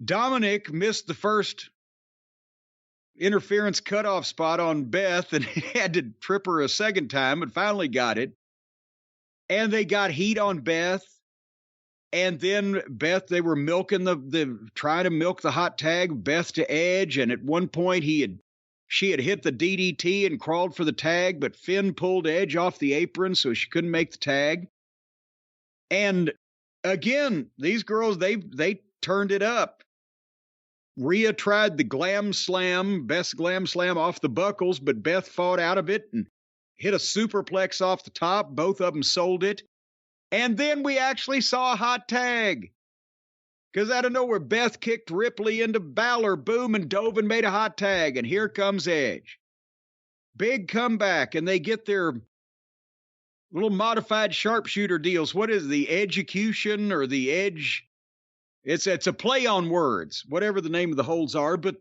A: Dominic missed the first interference cutoff spot on Beth and had to trip her a second time, but finally got it. And they got heat on Beth. And then Beth, they were milking trying to milk the hot tag, Beth to Edge. And at one point she had hit the DDT and crawled for the tag, but Finn pulled Edge off the apron, so she couldn't make the tag. And again, these girls, they turned it up. Rhea tried the glam slam, best glam slam off the buckles, but Beth fought out of it and hit a superplex off the top. Both of them sold it. And then we actually saw a hot tag. Because out of nowhere, Beth kicked Ripley into Balor, boom, and dove and made a hot tag. And here comes Edge. Big comeback, and they get their little modified sharpshooter deals. What is the Edgecution or the Edge? It's a play on words, whatever the name of the holds are. But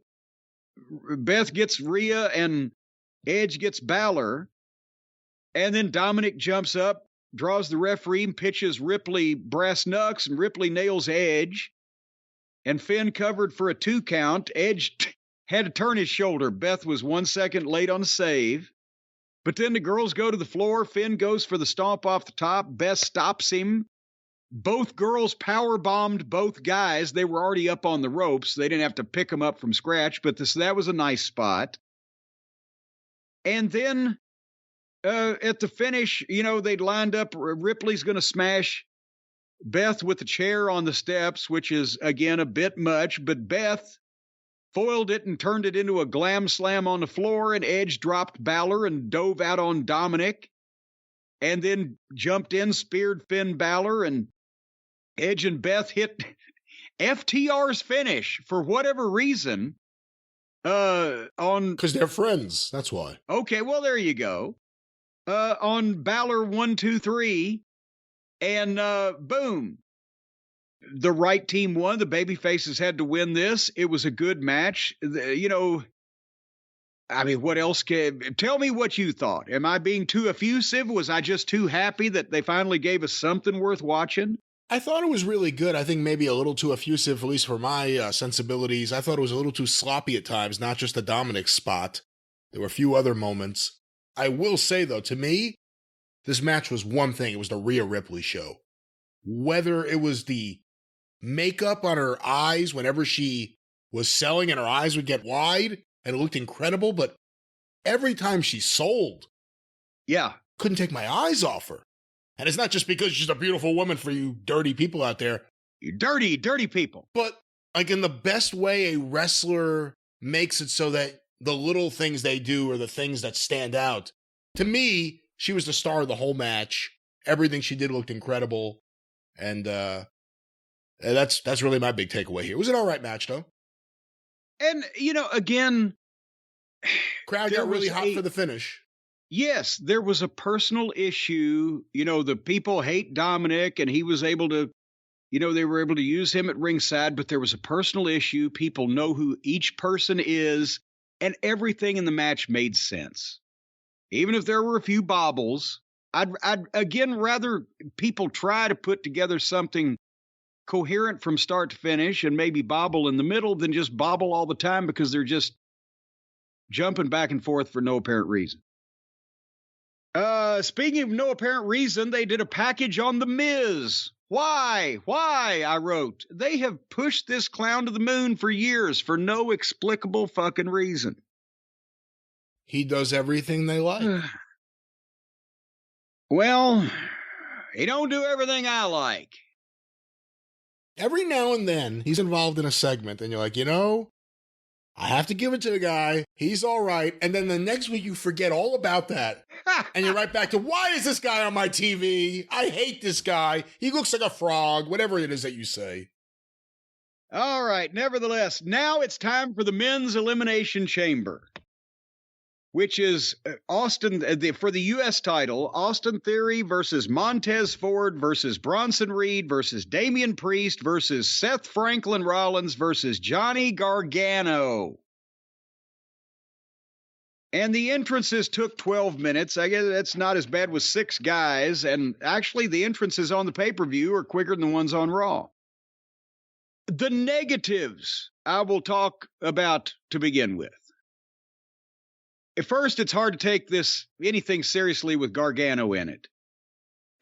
A: Beth gets Rhea and Edge gets Balor. And then Dominic jumps up, draws the referee, and pitches Ripley brass knucks, and Ripley nails Edge. And Finn covered for a 2 count. Edge had to turn his shoulder. Beth was 1 second late on the save. But then the girls go to the floor. Finn goes for the stomp off the top. Beth stops him. Both girls power bombed both guys. They were already up on the ropes. They didn't have to pick them up from scratch, but that was a nice spot. And then at the finish, they'd lined up. Ripley's going to smash Beth with the chair on the steps, which is, again, a bit much. But Beth foiled it and turned it into a glam slam on the floor, and Edge dropped Balor and dove out on Dominic. And then jumped in, speared Finn Balor, and Edge and Beth hit FTR's finish for whatever reason.
B: Because they're friends. That's why.
A: Okay, well, there you go. On Balor 1, 2, 3, and boom. The right team won. The babyfaces had to win this. It was a good match. What else tell me what you thought. Am I being too effusive? Was I just too happy that they finally gave us something worth watching?
B: I thought it was really good. I think maybe a little too effusive, at least for my sensibilities. I thought it was a little too sloppy at times, not just the Dominic spot. There were a few other moments. I will say, though, to me, this match was one thing. It was the Rhea Ripley show. Whether it was the makeup on her eyes whenever she was selling and her eyes would get wide and it looked incredible, but every time she sold, couldn't take my eyes off her. And it's not just because she's a beautiful woman for you dirty people out there.
A: You dirty, dirty people.
B: But like in the best way a wrestler makes it so that the little things they do are the things that stand out. To me, she was the star of the whole match. Everything she did looked incredible. And that's really my big takeaway here. It was an all right match, though.
A: And, again...
B: Crowd got really hot for the finish.
A: Yes, there was a personal issue. The people hate Dominic, and he was able to, they were able to use him at ringside, but there was a personal issue. People know who each person is, and everything in the match made sense. Even if there were a few bobbles, I'd again rather people try to put together something coherent from start to finish and maybe bobble in the middle than just bobble all the time because they're just jumping back and forth for no apparent reason. Speaking of no apparent reason, they did a package on The Miz. Why? I wrote. They have pushed this clown to the moon for years for no explicable fucking reason.
B: He does everything they like.
A: Well, he don't do everything I like.
B: Every now and then, he's involved in a segment, and you're like, I have to give it to the guy. He's all right. And then the next week, you forget all about that. And you're right back to, why is this guy on my TV? I hate this guy. He looks like a frog, whatever it is that you say.
A: All right. Nevertheless, now it's time for the Men's Elimination Chamber, which is Austin, for the U.S. title, Austin Theory versus Montez Ford versus Bronson Reed versus Damian Priest versus Seth Franklin Rollins versus Johnny Gargano. And the entrances took 12 minutes. I guess that's not as bad with 6 guys. And actually, the entrances on the pay-per-view are quicker than the ones on Raw. The negatives I will talk about to begin with. At first, it's hard to take anything seriously with Gargano in it.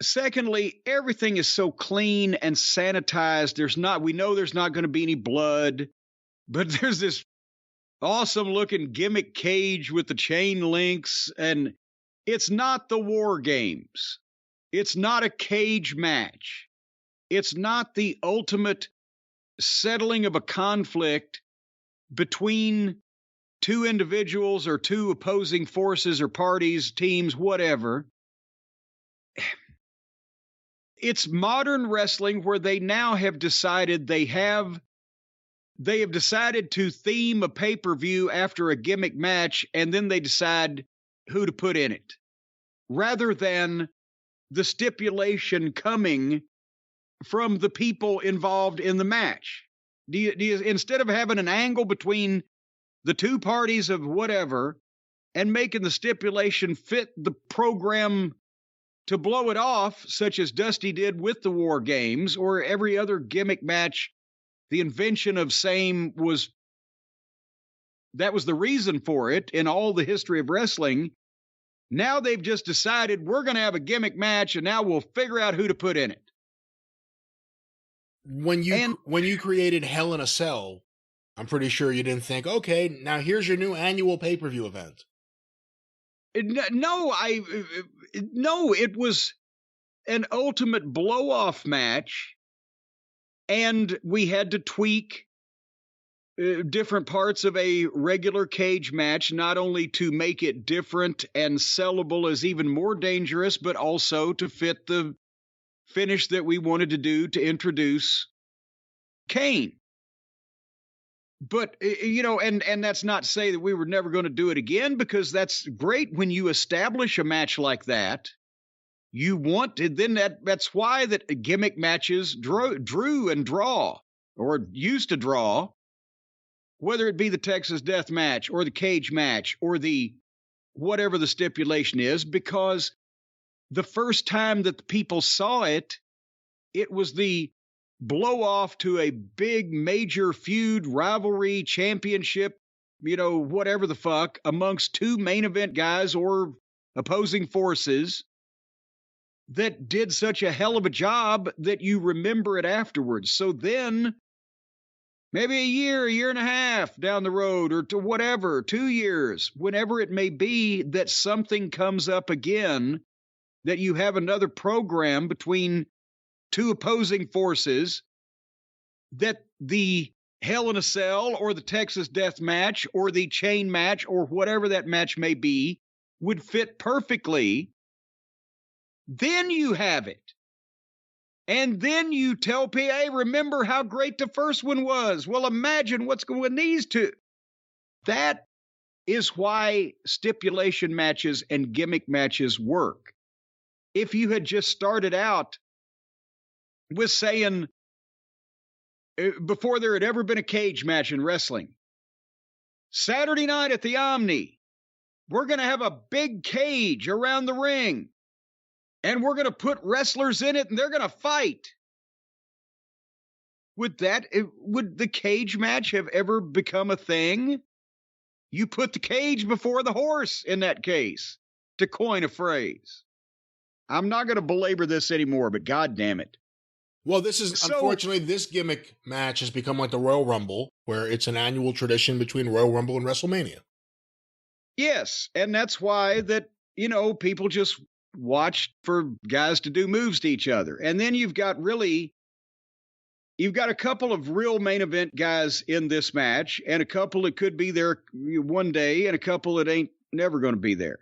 A: Secondly, everything is so clean and sanitized. We know there's not going to be any blood, but there's this awesome looking gimmick cage with the chain links, and it's not the War Games. It's not a cage match. It's not the ultimate settling of a conflict between two individuals or two opposing forces or parties, teams, whatever. It's modern wrestling where they now have decided they have decided to theme a pay-per-view after a gimmick match, and then they decide who to put in it, rather than the stipulation coming from the people involved in the match. Do you, instead of having an angle between the two parties of whatever and making the stipulation fit the program to blow it off, such as Dusty did with the War Games or every other gimmick match, the invention of same that was the reason for it in all the history of wrestling. Now they've just decided we're going to have a gimmick match, and now we'll figure out who to put in it.
B: When you created Hell in a Cell, I'm pretty sure you didn't think, okay, now here's your new annual pay-per-view event.
A: No, it was an ultimate blow-off match, and we had to tweak different parts of a regular cage match, not only to make it different and sellable as even more dangerous, but also to fit the finish that we wanted to do to introduce Kane. But, and that's not to say that we were never going to do it again, because that's great when you establish a match like that. You want to, then that's why that gimmick matches drew and draw, or used to draw, whether it be the Texas Death Match or the cage match or the whatever the stipulation is, because the first time that the people saw it, it was the blow off to a big major feud, rivalry, championship, whatever the fuck, amongst two main event guys or opposing forces that did such a hell of a job that you remember it afterwards. So then maybe a year and a half down the road, or to whatever, 2 years, whenever it may be, that something comes up again, that you have another program between two opposing forces, that the Hell in a Cell or the Texas Death Match or the chain match or whatever that match may be would fit perfectly, then you have it. And then you tell PA, remember how great the first one was. Well, imagine what's going on these two. That is why stipulation matches and gimmick matches work. If you had just started out with saying, before there had ever been a cage match in wrestling, Saturday night at the Omni, we're going to have a big cage around the ring, and we're going to put wrestlers in it, and they're going to fight. Would the cage match have ever become a thing? You put the cage before the horse in that case, to coin a phrase. I'm not going to belabor this anymore, but God damn it.
B: Well, unfortunately, this gimmick match has become like the Royal Rumble, where it's an annual tradition between Royal Rumble and WrestleMania. Yes,
A: and that's why that, people just watch for guys to do moves to each other. And then you've got a couple of real main event guys in this match, and a couple that could be there one day, and a couple that ain't never going to be there.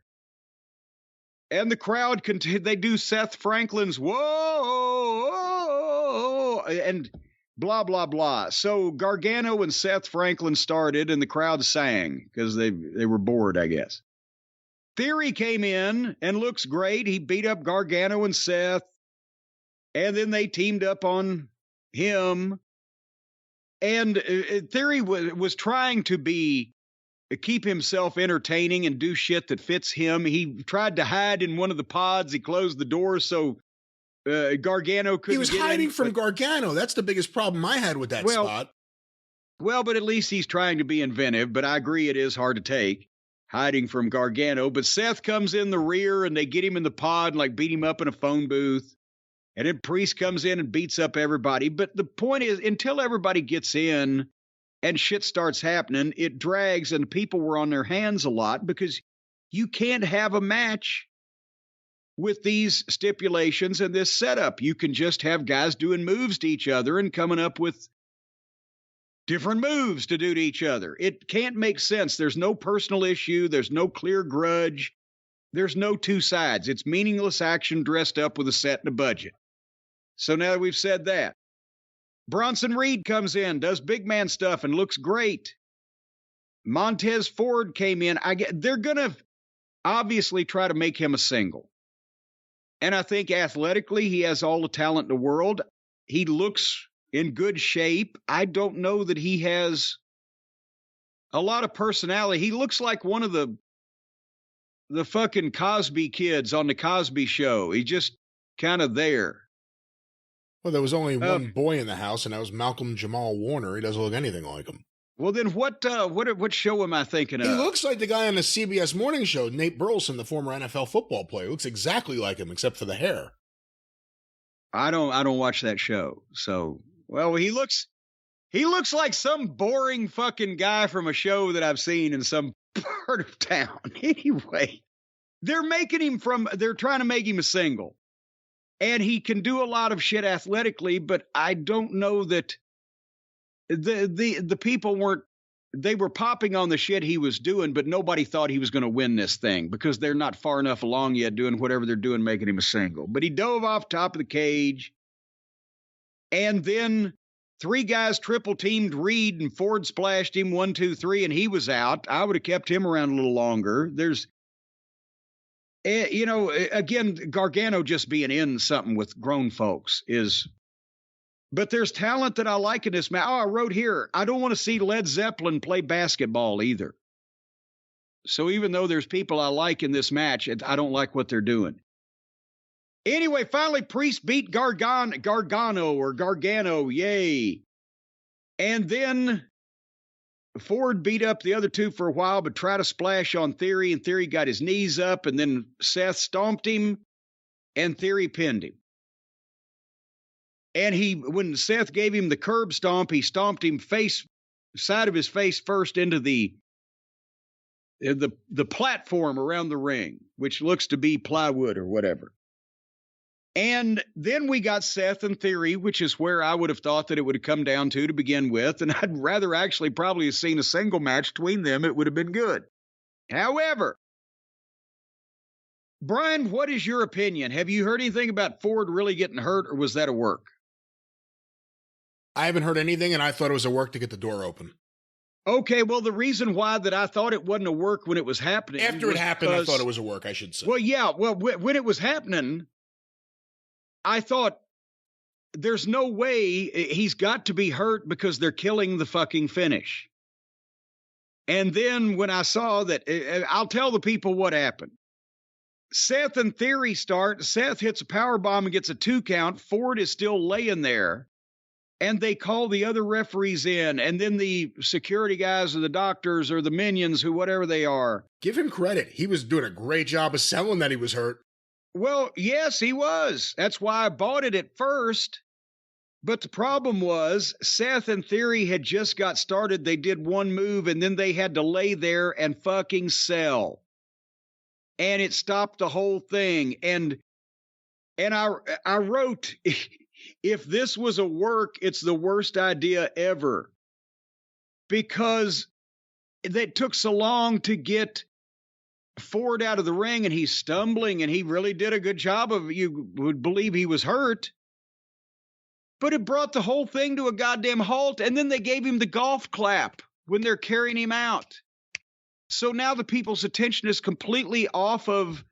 A: And the crowd, they do Seth Franklin's, whoa, and blah, blah, blah. So Gargano and Seth Franklin started, and the crowd sang because they were bored, I guess. Theory came in and looks great. He beat up Gargano and Seth, and then they teamed up on him. And Theory was trying to keep himself entertaining and do shit that fits him. He tried to hide in one of the pods. He closed the door so Gargano couldn't.
B: He was hiding from Gargano. That's the biggest problem I had with that spot.
A: Well, but at least he's trying to be inventive. But I agree, it is hard to take. hiding from Gargano. But Seth comes in the rear, and they get him in the pod and, like, beat him up in a phone booth. And then Priest comes in and beats up everybody. But the point is, until everybody gets in and shit starts happening, it drags, and people were on their hands a lot because you can't have a match with these stipulations and this setup. You can just have guys doing moves to each other and coming up with different moves to do to each other. It can't make sense. There's no personal issue. There's no clear grudge. There's no two sides. It's meaningless action dressed up with a set and a budget. So now that we've said that, Bronson Reed comes in, does big man stuff, and looks great. Montez Ford came in. They're going to obviously try to make him a single. And I think athletically, he has all the talent in the world. He looks in good shape. I don't know that he has a lot of personality. He looks like one of the fucking Cosby kids on the Cosby Show. He's just kind of there.
B: Well, there was only one boy in the house, and that was Malcolm Jamal Warner. He doesn't look anything like him.
A: Well, then what show am I thinking of?
B: He looks like the guy on the CBS morning show, Nate Burleson, the former NFL football player. He looks exactly like him, except for the hair. I
A: don't watch that show. So, well, he looks like some boring fucking guy from a show that I've seen in some part of town. Anyway, they're trying to make him a single. And he can do a lot of shit athletically, but I don't know that the people they were popping on the shit he was doing, but nobody thought he was going to win this thing because they're not far enough along yet doing whatever they're doing, making him a single. But he dove off top of the cage, and then 3 guys triple teamed Reed, and Ford splashed him 1, 2, 3, and he was out. I would have kept him around a little longer. Again, Gargano just being in something with grown folks but there's talent that I like in this match. Oh, I wrote here, I don't want to see Led Zeppelin play basketball either. So even though there's people I like in this match, I don't like what they're doing. Anyway, finally, Priest beat Gargano, yay. And then Ford beat up the other 2 for a while, but tried to splash on Theory, and Theory got his knees up, and then Seth stomped him, and Theory pinned him. And when Seth gave him the curb stomp, he stomped him side of his face first into the platform around the ring, which looks to be plywood or whatever. And then we got Seth and Theory, which is where I would have thought that it would have come down to begin with. And I'd rather actually probably have seen a single match between them. It would have been good. However, Brian, what is your opinion? Have you heard anything about Ford really getting hurt, or was that a work?
B: I haven't heard anything, and I thought it was a work to get the door open.
A: Okay, well, the reason why that I thought it wasn't a work when it was happening.
B: After it happened, I thought it was a work, I should say.
A: Well, yeah. Well, when it was happening, I thought there's no way he's got to be hurt because they're killing the fucking finish. And then when I saw that, I'll tell the people what happened. Seth and Theory start. Seth hits a powerbomb and gets a 2 count. Ford is still laying there. And they call the other referees in, and then the security guys or the doctors or the minions, whatever they are.
B: Give him credit. He was doing a great job of selling that he was hurt.
A: Well, yes, he was. That's why I bought it at first. But the problem was Seth and Theory had just got started. They did one move, and then they had to lay there and fucking sell. And it stopped the whole thing. And I wrote, if this was a work, it's the worst idea ever. Because it took so long to get Ford out of the ring, and he's stumbling, and he really did a good job of, you would believe he was hurt. But it brought the whole thing to a goddamn halt, and then they gave him the golf clap when they're carrying him out. So now the people's attention is completely off of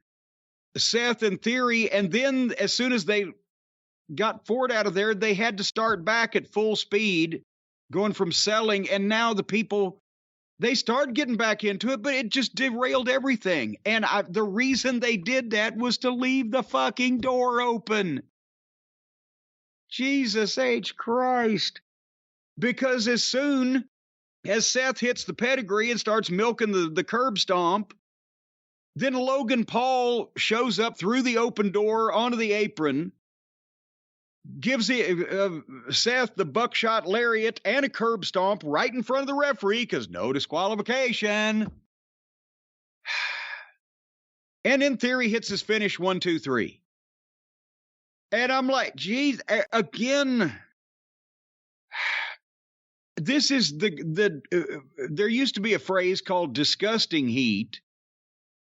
A: Seth and Theory, and then as soon as they got Ford out of there, they had to start back at full speed, going from selling, and now the people, they started getting back into it, but it just derailed everything. And the reason they did that was to leave the fucking door open. Jesus H. Christ. Because as soon as Seth hits the pedigree and starts milking the curb stomp. Then Logan Paul shows up through the open door onto the apron, gives Seth the buckshot lariat and a curb stomp right in front of the referee because no disqualification. And in theory, hits his finish 1, 2, 3. And I'm like, geez, again, this is there used to be a phrase called disgusting heat,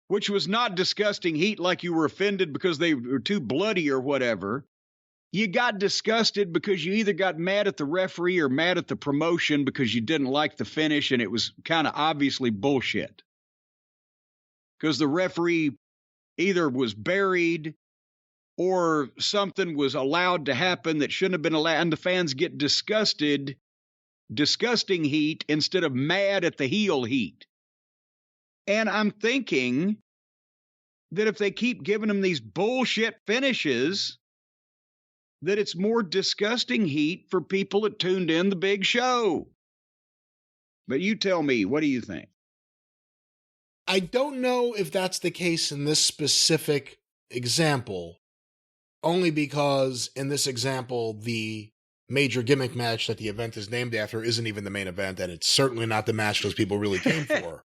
A: which was not disgusting heat like you were offended because they were too bloody or whatever. You got disgusted because you either got mad at the referee or mad at the promotion because you didn't like the finish and it was kind of obviously bullshit. Because the referee either was buried or something was allowed to happen that shouldn't have been allowed, and the fans get disgusting heat instead of mad at the heel heat. And I'm thinking that if they keep giving them these bullshit finishes, that it's more disgusting heat for people that tuned in the big show. But you tell me, what do you think?
B: I don't know if that's the case in this specific example, only because in this example, the major gimmick match that the event is named after isn't even the main event, and it's certainly not the match those people really came for.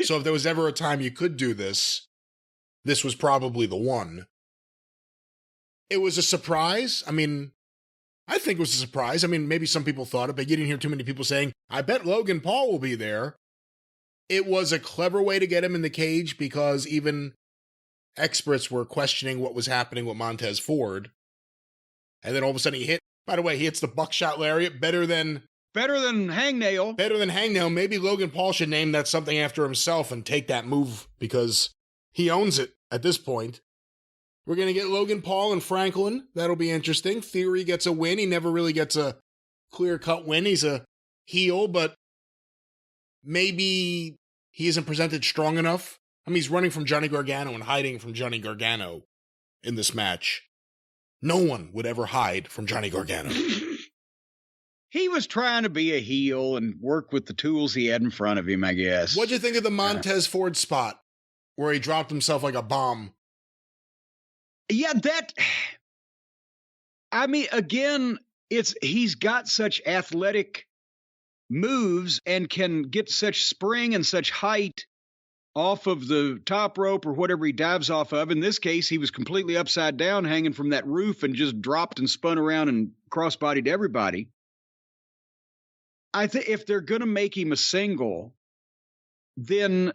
B: So if there was ever a time you could do this, this was probably the one. It was a surprise. I mean, I think it was a surprise. I mean, maybe some people thought it, but you didn't hear too many people saying, I bet Logan Paul will be there. It was a clever way to get him in the cage because even experts were questioning what was happening with Montez Ford. And then all of a sudden he hit. By the way, he hits the buckshot lariat better than
A: Hangnail.
B: Better than Hangnail. Maybe Logan Paul should name that something after himself and take that move because he owns it at this point. We're going to get Logan Paul and Franklin. That'll be interesting. Theory gets a win. He never really gets a clear-cut win. He's a heel, but maybe he isn't presented strong enough. I mean, he's running from Johnny Gargano and hiding from Johnny Gargano in this match. No one would ever hide from Johnny Gargano.
A: He was trying to be a heel and work with the tools he had in front of him, I guess.
B: What'd you think of the Montez Ford spot where he dropped himself like a bomb?
A: Yeah, I mean, again, he's got such athletic moves and can get such spring and such height off of the top rope or whatever he dives off of. In this case, he was completely upside down hanging from that roof and just dropped and spun around and cross-bodied everybody. I think if they're going to make him a single, then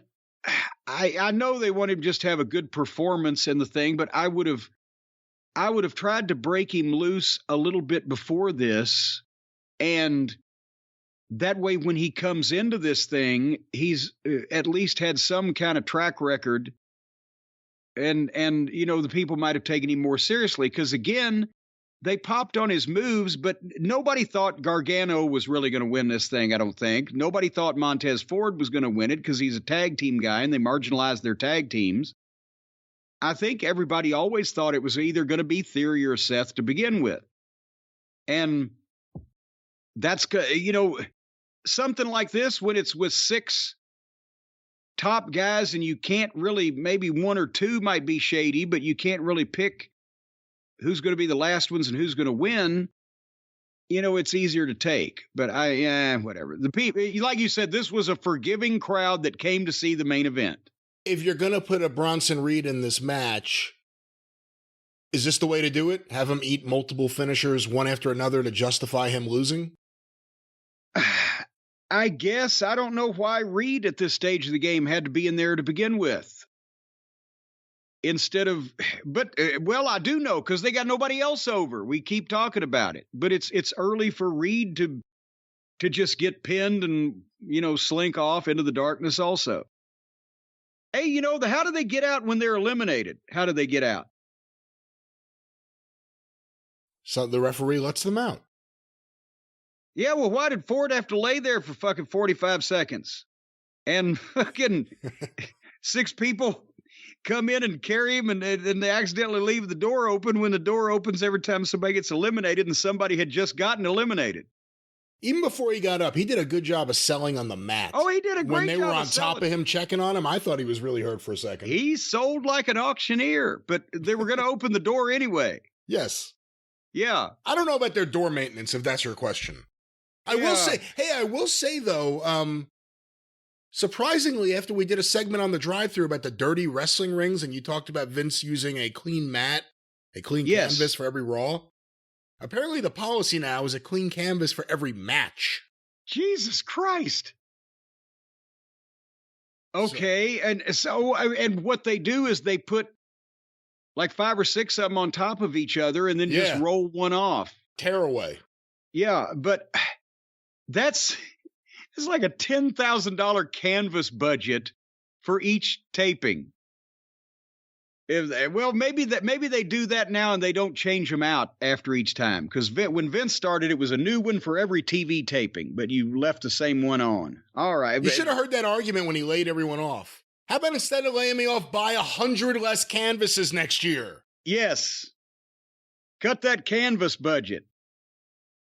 A: I know they want him just to have a good performance in the thing, but I would have tried to break him loose a little bit before this, and that way when he comes into this thing, he's at least had some kind of track record, and you know, the people might have taken him more seriously, because again, they popped on his moves, but nobody thought Gargano was really going to win this thing, I don't think. Nobody thought Montez Ford was going to win it because he's a tag team guy and they marginalized their tag teams. I think everybody always thought it was either going to be Theory or Seth to begin with. And that's, you know, something like this when it's with 6 top guys and you can't really, maybe 1 or 2 might be shady, but you can't really pick who's going to be the last ones and who's going to win, you know, it's easier to take. But whatever. The people, like you said, this was a forgiving crowd that came to see the main event.
B: If you're going to put a Bronson Reed in this match, is this the way to do it? Have him eat multiple finishers one after another to justify him losing?
A: I guess. I don't know why Reed at this stage of the game had to be in there to begin with. Instead of, but, well, I do know because they got nobody else over. We keep talking about it, but it's early for Reed to just get pinned and, you know, slink off into the darkness also. Hey, you know, how do they get out when they're eliminated? How do they get out?
B: So the referee lets them out.
A: Yeah, well, why did Ford have to lay there for fucking 45 seconds? And fucking 6 people come in and carry him, and they accidentally leave the door open when the door opens every time somebody gets eliminated and somebody had just gotten eliminated.
B: Even before he got up, he did a good job of selling on the mat.
A: Oh, he did a great job.
B: When they were on top of him checking on him, I thought he was really hurt for a second.
A: He sold like an auctioneer, but they were going to open the door anyway.
B: Yes.
A: Yeah.
B: I don't know about their door maintenance, if that's your question. I will say though, surprisingly, after we did a segment on the drive-thru about the dirty wrestling rings, and you talked about Vince using a clean mat, a clean canvas for every Raw, apparently the policy now is a clean canvas for every match.
A: Jesus Christ. Okay, and what they do is they put like 5 or 6 of them on top of each other and then just roll one off.
B: Tear away.
A: Yeah, but it's like a $10,000 canvas budget for each taping. Maybe they do that now and they don't change them out after each time. Because when Vince started, it was a new one for every TV taping, but you left the same one on. All right.
B: You should have heard that argument when he laid everyone off. How about instead of laying me off, buy 100 less canvases next year?
A: Yes. Cut that canvas budget.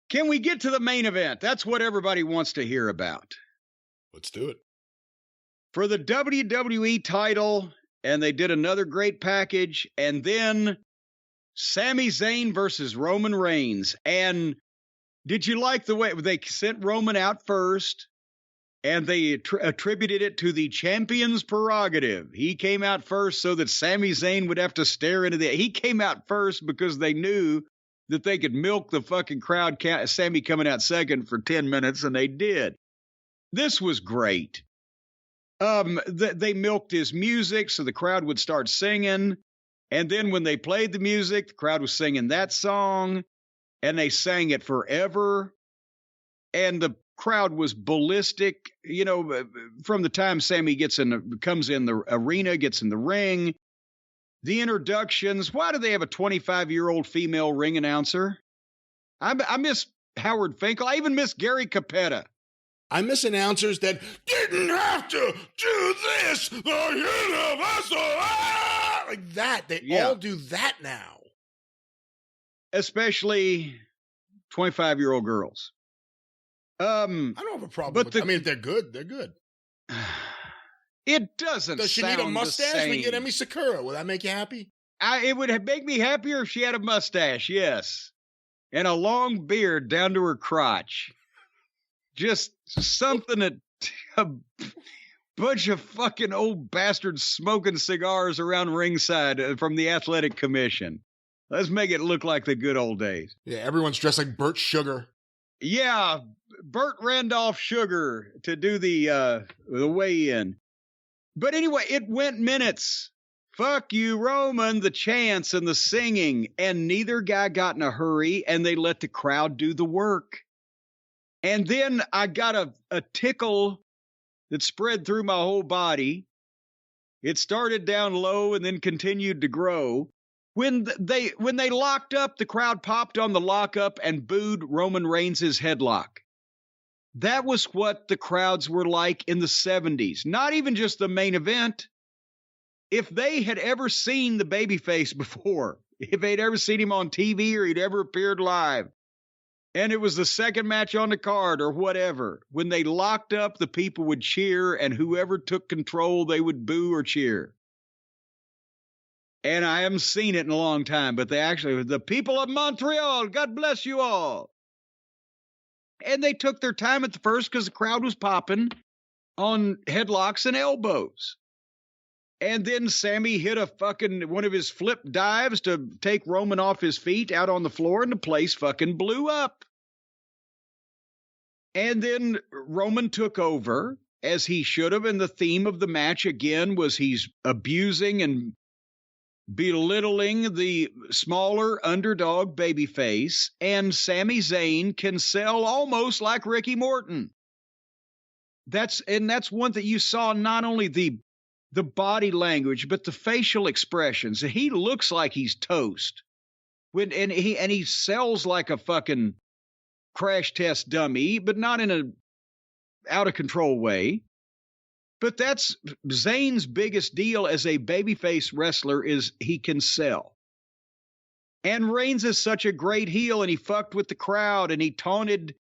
A: Can we get to the main event? That's what everybody wants to hear about.
B: Let's do it.
A: For the WWE title, and they did another great package, and then Sami Zayn versus Roman Reigns. And did you like the way they sent Roman out first, and they attributed it to the champion's prerogative? He came out first so that Sami Zayn would have to stare into he came out first because they knew that they could milk the fucking crowd, Sami coming out second for 10 minutes, and they did. This was great. They milked his music so the crowd would start singing. And then when they played the music, the crowd was singing that song, and they sang it forever. And the crowd was ballistic, from the time Sami comes in the arena, gets in the ring. The introductions. Why do they have a 25-year-old female ring announcer? I miss Howard Finkel. I even miss Gary Capetta.
B: I miss announcers that didn't have to do this. The universal like that. They all do that now.
A: Especially 25-year-old girls.
B: I don't have a problem with that. They're good. They're good.
A: It doesn't.
B: Does she need a mustache? We get Emi Sakura. Will that make you happy?
A: It would make me happier if she had a mustache, yes. And a long beard down to her crotch. Just something that a bunch of fucking old bastards smoking cigars around ringside from the Athletic Commission. Let's make it look like the good old days.
B: Yeah, everyone's dressed like Burt Sugar.
A: Yeah, Burt Randolph Sugar to do the weigh-in. But anyway, it went minutes. Fuck you, Roman, the chants and the singing. And neither guy got in a hurry, and they let the crowd do the work. And then I got a tickle that spread through my whole body. It started down low and then continued to grow. When they locked up, the crowd popped on the lockup and booed Roman Reigns' headlock. That was what the crowds were like in the 70s. Not even just the main event. If they had ever seen the babyface before, if they'd ever seen him on TV or he'd ever appeared live, and it was the second match on the card or whatever, when they locked up, the people would cheer, and whoever took control, they would boo or cheer. And I haven't seen it in a long time, but the people of Montreal, God bless you all. And they took their time at the first because the crowd was popping on headlocks and elbows. And then Sami hit one of his flip dives to take Roman off his feet out on the floor, and the place fucking blew up. And then Roman took over, as he should have, and the theme of the match again was he's abusing and belittling the smaller underdog babyface, and Sami Zayn can sell almost like Ricky Morton. That's one that you saw, not only the body language, but the facial expressions. He looks like he's toast. And he sells like a fucking crash test dummy, but not in a out of control way. But that's Zayn's biggest deal as a babyface wrestler, is he can sell. And Reigns is such a great heel, and he fucked with the crowd, and he taunted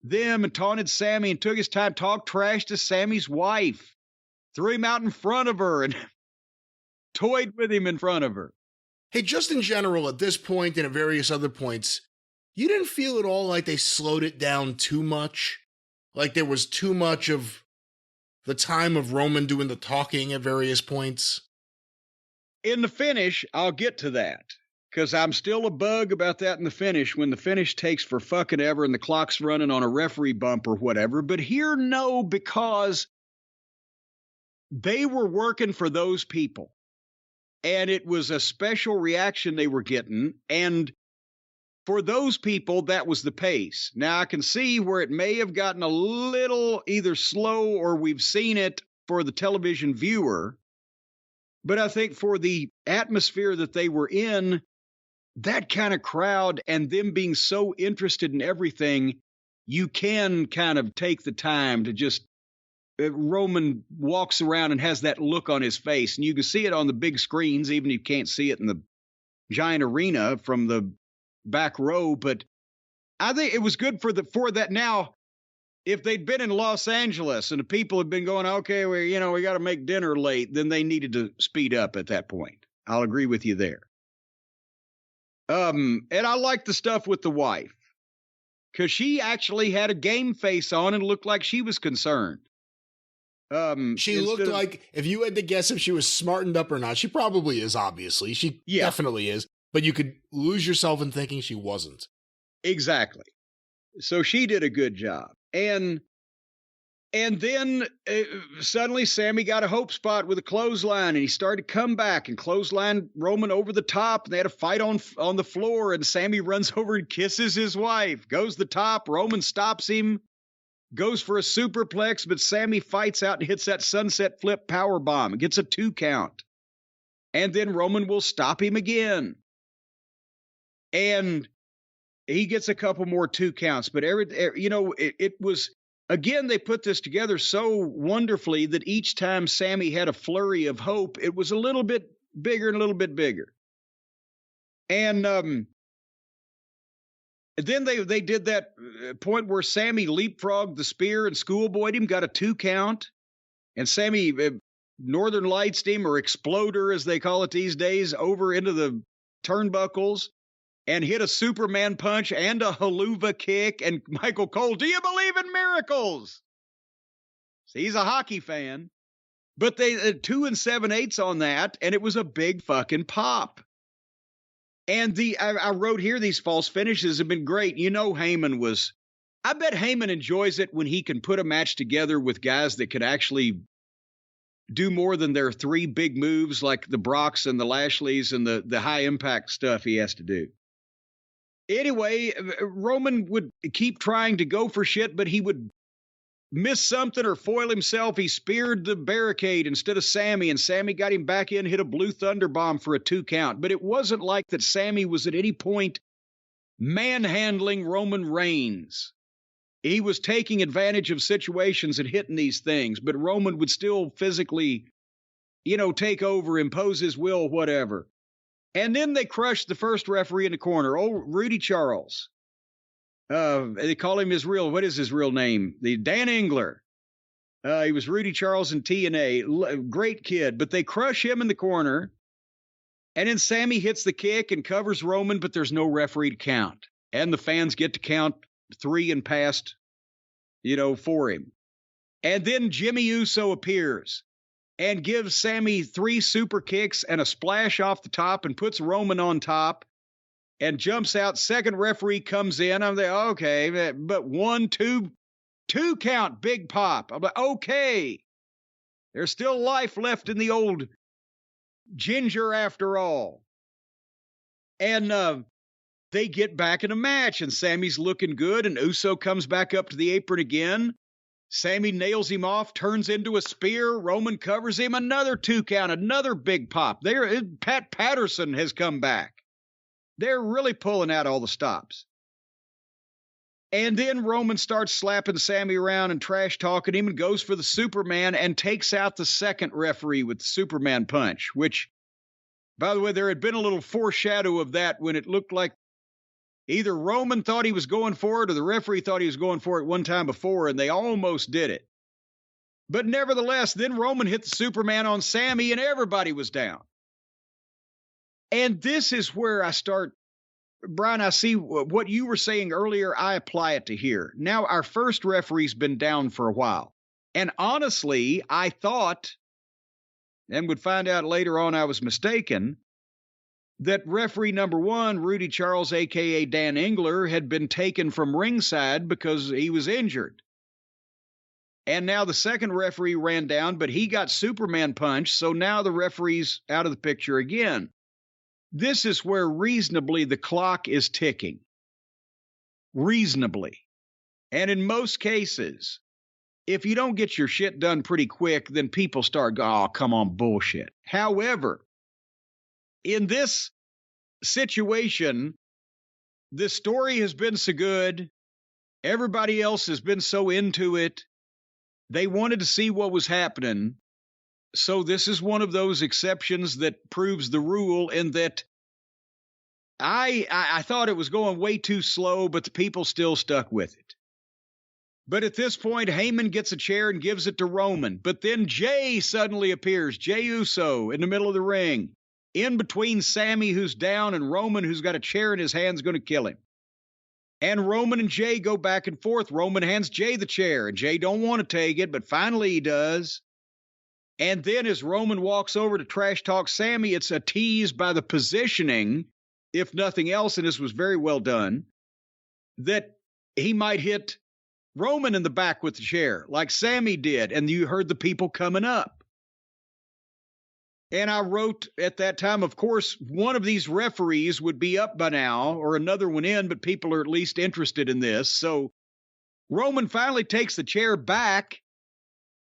A: them and taunted Sami and took his time, talked trash to Sami's wife, threw him out in front of her and toyed with him in front of her.
B: Hey, just in general, at this point and at various other points, you didn't feel at all like they slowed it down too much? Like there was too much of the time of Roman doing the talking at various points?
A: In the finish, I'll get to that, because I'm still a bug about that in the finish, when the finish takes for fucking ever and the clock's running on a referee bump or whatever. But here, no, because they were working for those people. And it was a special reaction they were getting. And for those people, that was the pace. Now, I can see where it may have gotten a little either slow or we've seen it for the television viewer. But I think for the atmosphere that they were in, that kind of crowd and them being so interested in everything, you can kind of take the time to just, Roman walks around and has that look on his face, and you can see it on the big screens, even if you can't see it in the giant arena from the back row. But I think it was good for that. Now, if they'd been in Los Angeles and the people had been going, okay, we got to make dinner late, then they needed to speed up at that point. I'll agree with you there. And I like the stuff with the wife, because she actually had a game face on and looked like she was concerned.
B: She looked like, if you had to guess if she was smartened up or not, she probably is, obviously. She definitely is. But you could lose yourself in thinking she wasn't.
A: Exactly. So she did a good job. And then suddenly Sami got a hope spot with a clothesline, and he started to come back and clothesline Roman over the top, and they had a fight on the floor, and Sami runs over and kisses his wife, goes the top, Roman stops him, goes for a superplex, but Sami fights out and hits that sunset flip power bomb and gets a 2 count. And then Roman will stop him again. And he gets a couple more 2 counts. But it was, again, they put this together so wonderfully that each time Sami had a flurry of hope, it was a little bit bigger and a little bit bigger. And then they did that point where Sami leapfrogged the spear and schoolboyed him, got a 2 count. And Sami Northern Lights him, or Exploder as they call it these days, over into the turnbuckles and hit a Superman punch and a haluva kick. And Michael Cole, do you believe in miracles? So he's a hockey fan. But they 2 7/8 on that, and it was a big fucking pop. And I wrote here, these false finishes have been great. Heyman I bet Heyman enjoys it when he can put a match together with guys that could actually do more than their 3 big moves, like the Brocks and the Lashleys and the high impact stuff he has to do. Anyway, Roman would keep trying to go for shit, but he would miss something or foil himself. He speared the barricade instead of Sami, and Sami got him back in, hit a blue thunder bomb for a 2 count. But it wasn't like that Sami was at any point manhandling Roman Reigns. He was taking advantage of situations and hitting these things, but Roman would still physically, take over, impose his will, whatever. And then they crushed the first referee in the corner, old Rudy Charles. They call him what is his real name? The Dan Engler. He was Rudy Charles in TNA. Great kid, but they crush him in the corner. And then Sami hits the kick and covers Roman, but there's no referee to count. And the fans get to count 3 and past, for him. And then Jimmy Uso appears and gives Sami 3 super kicks and a splash off the top and puts Roman on top. And jumps out. Second referee comes in. I'm like, okay, but 1, 2 count, big pop. I'm like, okay, there's still life left in the old ginger after all. And they get back in a match, and Sami's looking good, and Uso comes back up to the apron again. Sami nails him off, turns into a spear. Roman covers him. Another 2 count, another big pop. Pat Patterson has come back. They're really pulling out all the stops. And then Roman starts slapping Sami around and trash talking him and goes for the Superman and takes out the second referee with the Superman punch, which, by the way, there had been a little foreshadow of that when it looked like Either Roman thought he was going for it or the referee thought he was going for it one time before, and they almost did it. But nevertheless, then Roman hit the Superman on Sami, and everybody was down. And this is where I start, Brian, I see what you were saying earlier, I apply it to here. Now, our first referee's been down for a while. And honestly, I thought, and would find out later on I was mistaken, that referee number one, Rudy Charles, a.k.a. Dan Engler, had been taken from ringside because he was injured. And now the second referee ran down, but he got Superman punched, so now the referee's out of the picture again. This is where reasonably the clock is ticking. Reasonably. And in most cases, if you don't get your shit done pretty quick, then people start going, oh, come on, bullshit. However, in this situation, the story has been so good. Everybody else has been so into it. They wanted to see what was happening. So this is one of those exceptions that proves the rule, in that I thought it was going way too slow, but the people still stuck with it. But at this point, Heyman gets a chair and gives it to Roman. But then Jay suddenly appears, Jey Uso, in the middle of the ring, in between Sami, who's down, and Roman, who's got a chair in his hand, is going to kill him. And Roman and Jay go back and forth. Roman hands Jay the chair, and Jay don't want to take it, but finally he does. And then as Roman walks over to trash talk Sami, it's a tease by the positioning, if nothing else, and this was very well done, that he might hit Roman in the back with the chair, like Sami did, and you heard the people coming up. And I wrote at that time, of course, one of these referees would be up by now, or another one in, but people are at least interested in this. So Roman finally takes the chair back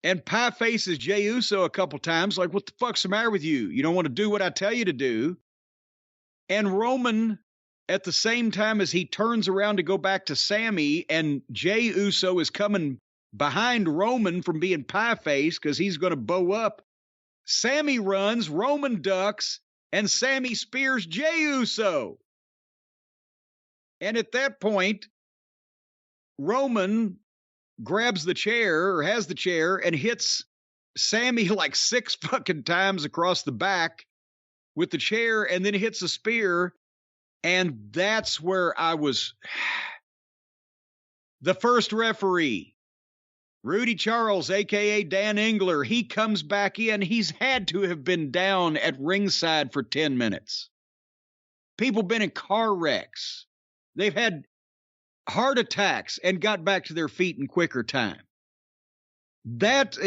A: and pie faces Jey Uso a couple times, like, what the fuck's the matter with you? You don't want to do what I tell you to do. And Roman, at the same time as he turns around to go back to Sami, and Jey Uso is coming behind Roman from being pie-faced because he's going to bow up, Sami runs, Roman ducks, and Sami spears Jey Uso. And at that point, Roman grabs the chair, or has the chair, and hits Sami like 6 fucking times across the back with the chair, and then hits a spear. And that's where I was. The first referee, Rudy Charles, a.k.a. Dan Engler, he comes back in. He's had to have been down at ringside for 10 minutes. People been in car wrecks. They've had heart attacks and got back to their feet in quicker time. That,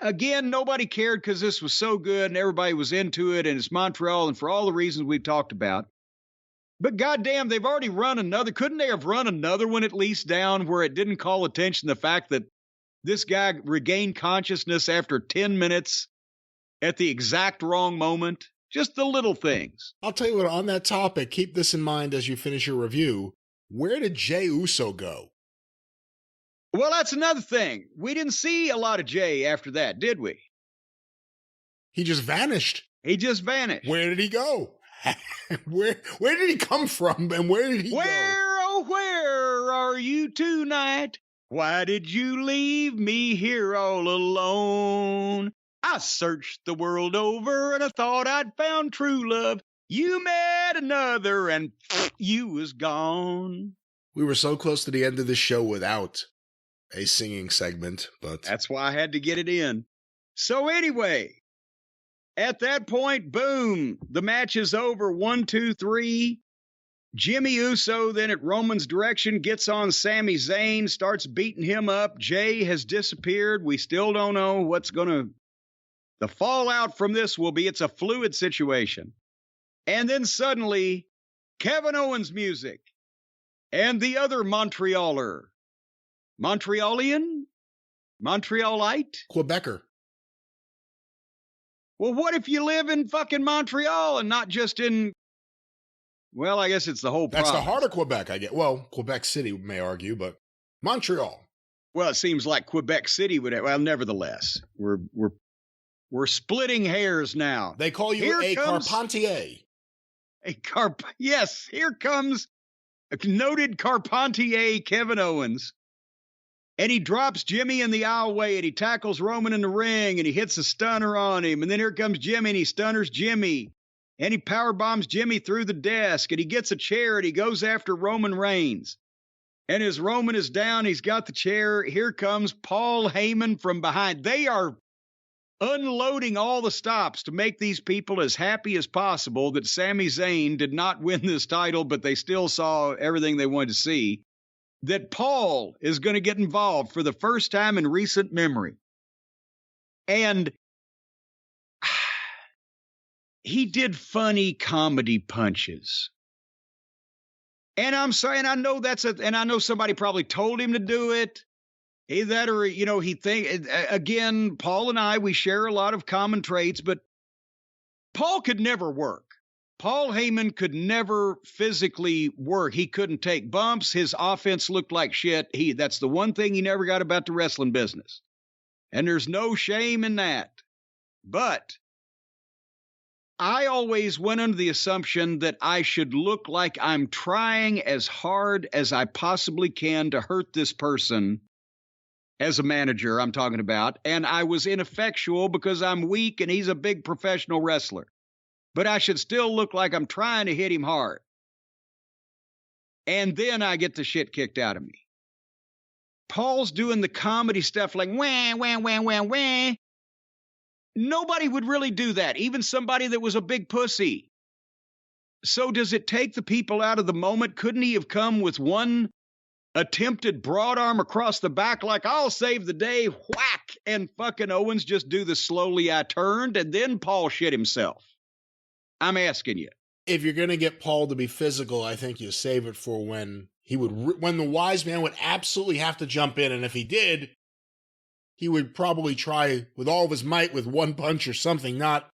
A: again, nobody cared because this was so good and everybody was into it, and it's Montreal, and for all the reasons we've talked about. But goddamn, they've already run another. Couldn't they have run another one at least down where it didn't call attention to the fact that this guy regained consciousness after 10 minutes at the exact wrong moment? Just the little things.
B: I'll tell you what, on that topic, keep this in mind as you finish your review. Where did Jey Uso go?
A: Well, that's another thing. We didn't see a lot of Jay after that, did we?
B: He just vanished.
A: He just vanished.
B: Where did he go? Where did he come from, and where did he go?
A: Oh, where are you tonight? Why did you leave me here all alone? I searched the world over, and I thought I'd found true love. You met another, and you was gone.
B: We were so close to the end of the show without a singing segment, but
A: that's why I had to get it in. So anyway, at that point, boom, the match is over. 1, 2, 3. Jimmy Uso, then at Roman's direction, gets on Sami Zayn, starts beating him up. Jay has disappeared. We still don't know what's going to... The fallout from this will be, it's a fluid situation. And then suddenly, Kevin Owens music. And the other Montrealer. Montrealian? Montrealite?
B: Quebecer.
A: Well, what if you live in fucking Montreal and not just in... Well, I guess it's the whole province.
B: That's the heart of Quebec, I get. Well, Quebec City, we may argue, but Montreal.
A: Well, it seems like Quebec City would have... Well, nevertheless, we're splitting hairs now.
B: They call you a Carpentier.
A: Yes, here comes noted Carpentier Kevin Owens. And he drops Jimmy in the aisleway, and he tackles Roman in the ring, and he hits a stunner on him. And then here comes Jimmy, and he stunners Jimmy. And he powerbombs Jimmy through the desk, and he gets a chair, and he goes after Roman Reigns. And as Roman is down, he's got the chair. Here comes Paul Heyman from behind. They are unloading all the stops to make these people as happy as possible that Sami Zayn did not win this title, but they still saw everything they wanted to see. That Paul is going to get involved for the first time in recent memory. And he did funny comedy punches. And I'm saying, I know and I know somebody probably told him to do it. Again, Paul and I, we share a lot of common traits, but Paul could never work. Paul Heyman could never physically work. He couldn't take bumps. His offense looked like shit. That's the one thing he never got about the wrestling business. And there's no shame in that. But I always went under the assumption that I should look like I'm trying as hard as I possibly can to hurt this person as a manager I'm talking about. And I was ineffectual because I'm weak and he's a big professional wrestler. But I should still look like I'm trying to hit him hard. And then I get the shit kicked out of me. Paul's doing the comedy stuff like, wah, wah, wah, wah, wah. Nobody would really do that, even somebody that was a big pussy. So does it take the people out of the moment? Couldn't he have come with one attempted broad arm across the back like, I'll save the day, whack, and fucking Owens just do the slowly I turned, and then Paul shit himself? I'm asking you.
B: If you're going to get Paul to be physical, I think you save it for when the wise man would absolutely have to jump in. And if he did, he would probably try with all of his might with one punch or something, not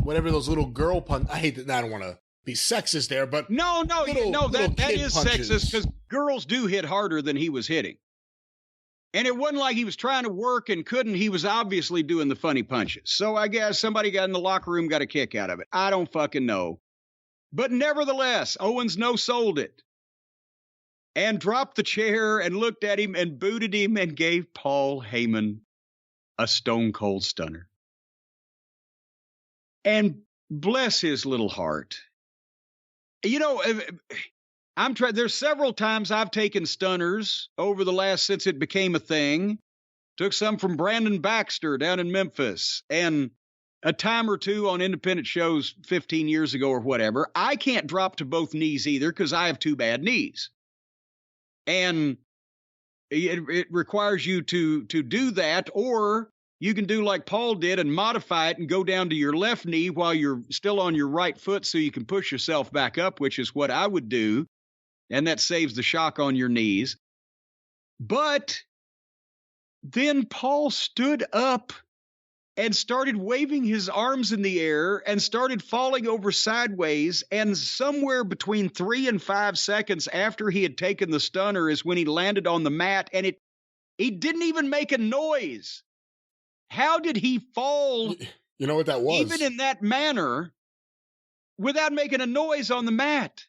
B: whatever those little girl punch. I hate that. I don't want to be sexist there, but
A: no, that is punches. Sexist because girls do hit harder than he was hitting. And it wasn't like he was trying to work and couldn't. He was obviously doing the funny punches. So I guess somebody got in the locker room, got a kick out of it. I don't fucking know. But nevertheless, Owens no-sold it. And dropped the chair and looked at him and booted him and gave Paul Heyman a stone-cold stunner. And bless his little heart. You know, there's several times I've taken stunners over the since it became a thing. Took some from Brandon Baxter down in Memphis and a time or two on independent shows 15 years ago or whatever. I can't drop to both knees either because I have two bad knees. And it requires you to do that, or you can do like Paul did and modify it and go down to your left knee while you're still on your right foot so you can push yourself back up, which is what I would do. And that saves the shock on your knees. But then Paul stood up and started waving his arms in the air and started falling over sideways. And somewhere between 3 and 5 seconds after he had taken the stunner is when he landed on the mat. And he didn't even make a noise. How did he fall?
B: You know what that was?
A: Even in that manner without making a noise on the mat.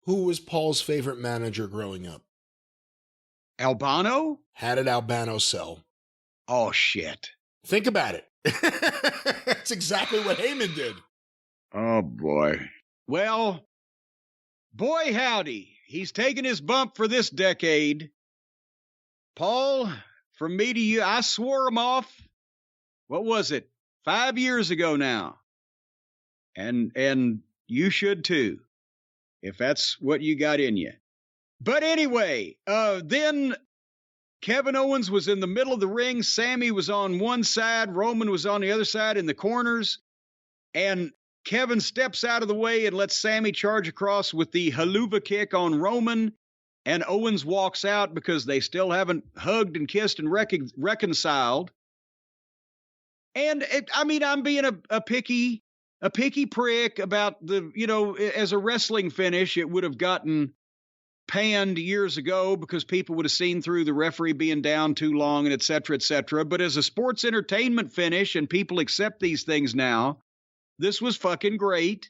B: Who was Paul's favorite manager growing up?
A: Albano?
B: How did Albano sell?
A: Oh, shit.
B: Think about it. That's exactly what Heyman did.
A: Oh, boy. Well, boy, howdy. He's taking his bump for this decade. Paul, from me to you, I swore him off. What was it? 5 years ago now. And you should too, if that's what you got in you. But anyway, then Kevin Owens was in the middle of the ring. Sami was on one side. Roman was on the other side in the corners. And Kevin steps out of the way and lets Sami charge across with the haluva kick on Roman. And Owens walks out because they still haven't hugged and kissed and reconciled. And I'm being a picky prick about as a wrestling finish, it would have gotten panned years ago because people would have seen through the referee being down too long and et cetera, et cetera. But as a sports entertainment finish, and people accept these things now, this was fucking great.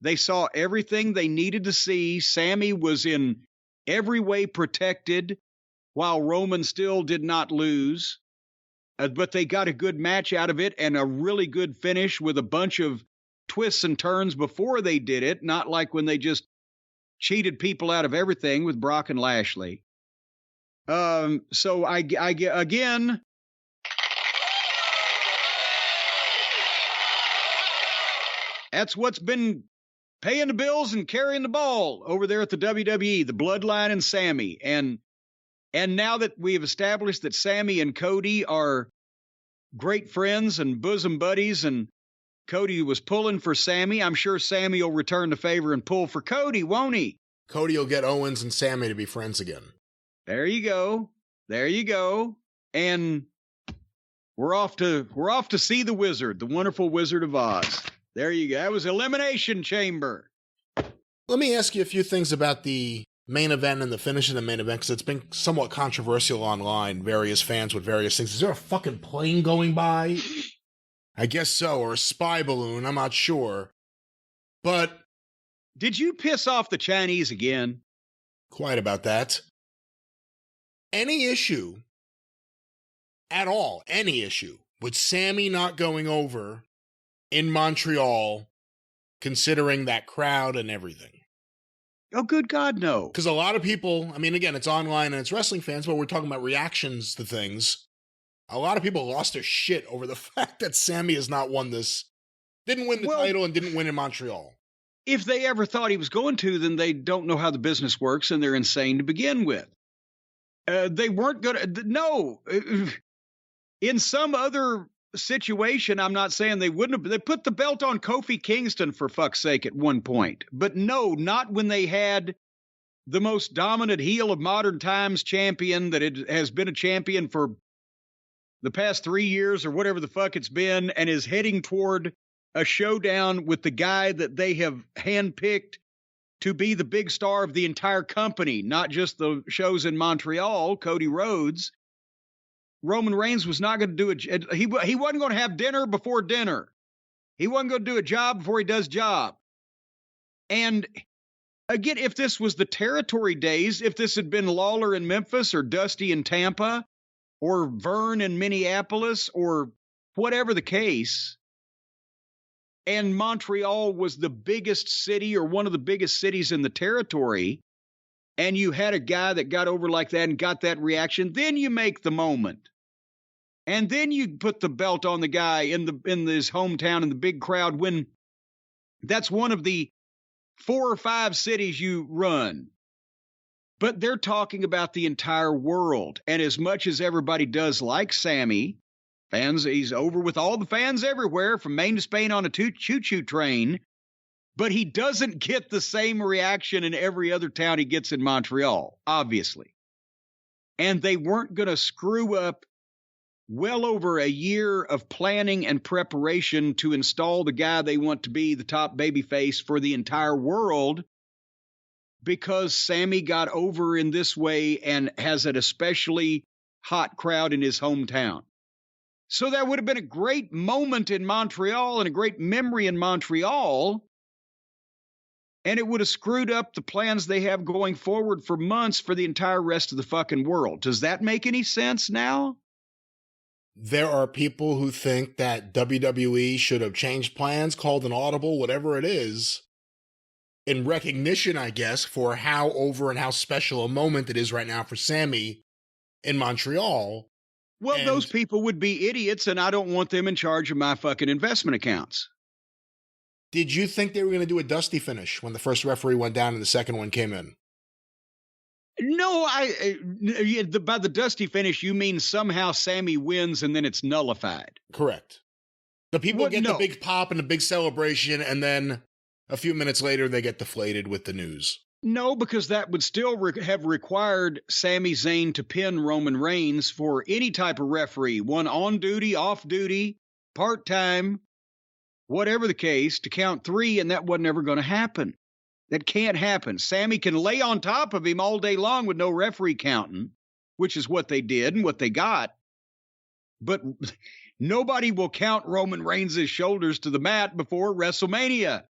A: They saw everything they needed to see. Sami was in every way protected, while Roman still did not lose. But they got a good match out of it and a really good finish with a bunch of twists and turns before they did it, not like when they just cheated people out of everything with Brock and Lashley. So I again, that's what's been paying the bills and carrying the ball over there at the WWE, the Bloodline and Sami. And now that we have established that Sami and Cody are great friends and bosom buddies, and Cody was pulling for Sami, I'm sure Sami will return the favor and pull for Cody, won't he?
B: Cody will get Owens and Sami to be friends again.
A: There you go. There you go. And we're off to see the Wizard, the wonderful Wizard of Oz. There you go. That was Elimination Chamber.
B: Let me ask you a few things about the main event and the finish of the main event, because it's been somewhat controversial online, various fans with various things. Is there a fucking plane going by? I guess so, or a spy balloon, I'm not sure. But
A: did you piss off the Chinese again?
B: Quite about that. Any issue at all, any issue with Sami not going over in Montreal, considering that crowd and everything?
A: Oh, good God, no.
B: Because a lot of people, I mean, again, it's online and it's wrestling fans, but we're talking about reactions to things. A lot of people lost their shit over the fact that Sami has not won this, didn't win the title and didn't win in Montreal.
A: If they ever thought he was going to, then they don't know how the business works and they're insane to begin with. They weren't going to, no. In some other situation, I'm not saying they wouldn't have, they put the belt on Kofi Kingston for fuck's sake at one point. But no, not when they had the most dominant heel of modern times champion that it has been a champion for the past 3 years or whatever the fuck it's been, and is heading toward a showdown with the guy that they have handpicked to be the big star of the entire company, not just the shows in Montreal, Cody Rhodes. Roman Reigns was not going to do it. He wasn't going to have dinner before dinner. He wasn't going to do a job before he does job. And again, if this was the territory days, if this had been Lawler in Memphis or Dusty in Tampa or Vern in Minneapolis or whatever the case, and Montreal was the biggest city or one of the biggest cities in the territory, and you had a guy that got over like that and got that reaction, then you make the moment. And then you put the belt on the guy in his hometown in the big crowd, when that's one of the 4 or 5 cities you run. But they're talking about the entire world. And as much as everybody does like Sami, fans, he's over with all the fans everywhere from Maine to Spain on a choo-choo train. But he doesn't get the same reaction in every other town he gets in Montreal, obviously. And they weren't going to screw up well over a year of planning and preparation to install the guy they want to be the top babyface for the entire world, because Sami got over in this way and has an especially hot crowd in his hometown. So that would have been a great moment in Montreal and a great memory in Montreal. And it would have screwed up the plans they have going forward for months for the entire rest of the fucking world. Does that make any sense now?
B: There are people who think that WWE should have changed plans, called an audible, whatever it is, in recognition, I guess, for how over and how special a moment it is right now for Sami in Montreal.
A: Well, those people would be idiots, and I don't want them in charge of my fucking investment accounts.
B: Did you think they were going to do a Dusty finish when the first referee went down and the second one came in?
A: No, by the Dusty finish, you mean somehow Sami wins and then it's nullified.
B: Correct. The people get the big pop and the big celebration, and then a few minutes later, they get deflated with the news.
A: No, because that would still have required Sami Zayn to pin Roman Reigns for any type of referee, one on duty, off duty, part-time, whatever the case, to count 3, and that wasn't ever going to happen. That can't happen. Sami can lay on top of him all day long with no referee counting, which is what they did and what they got. But nobody will count Roman Reigns' shoulders to the mat before WrestleMania.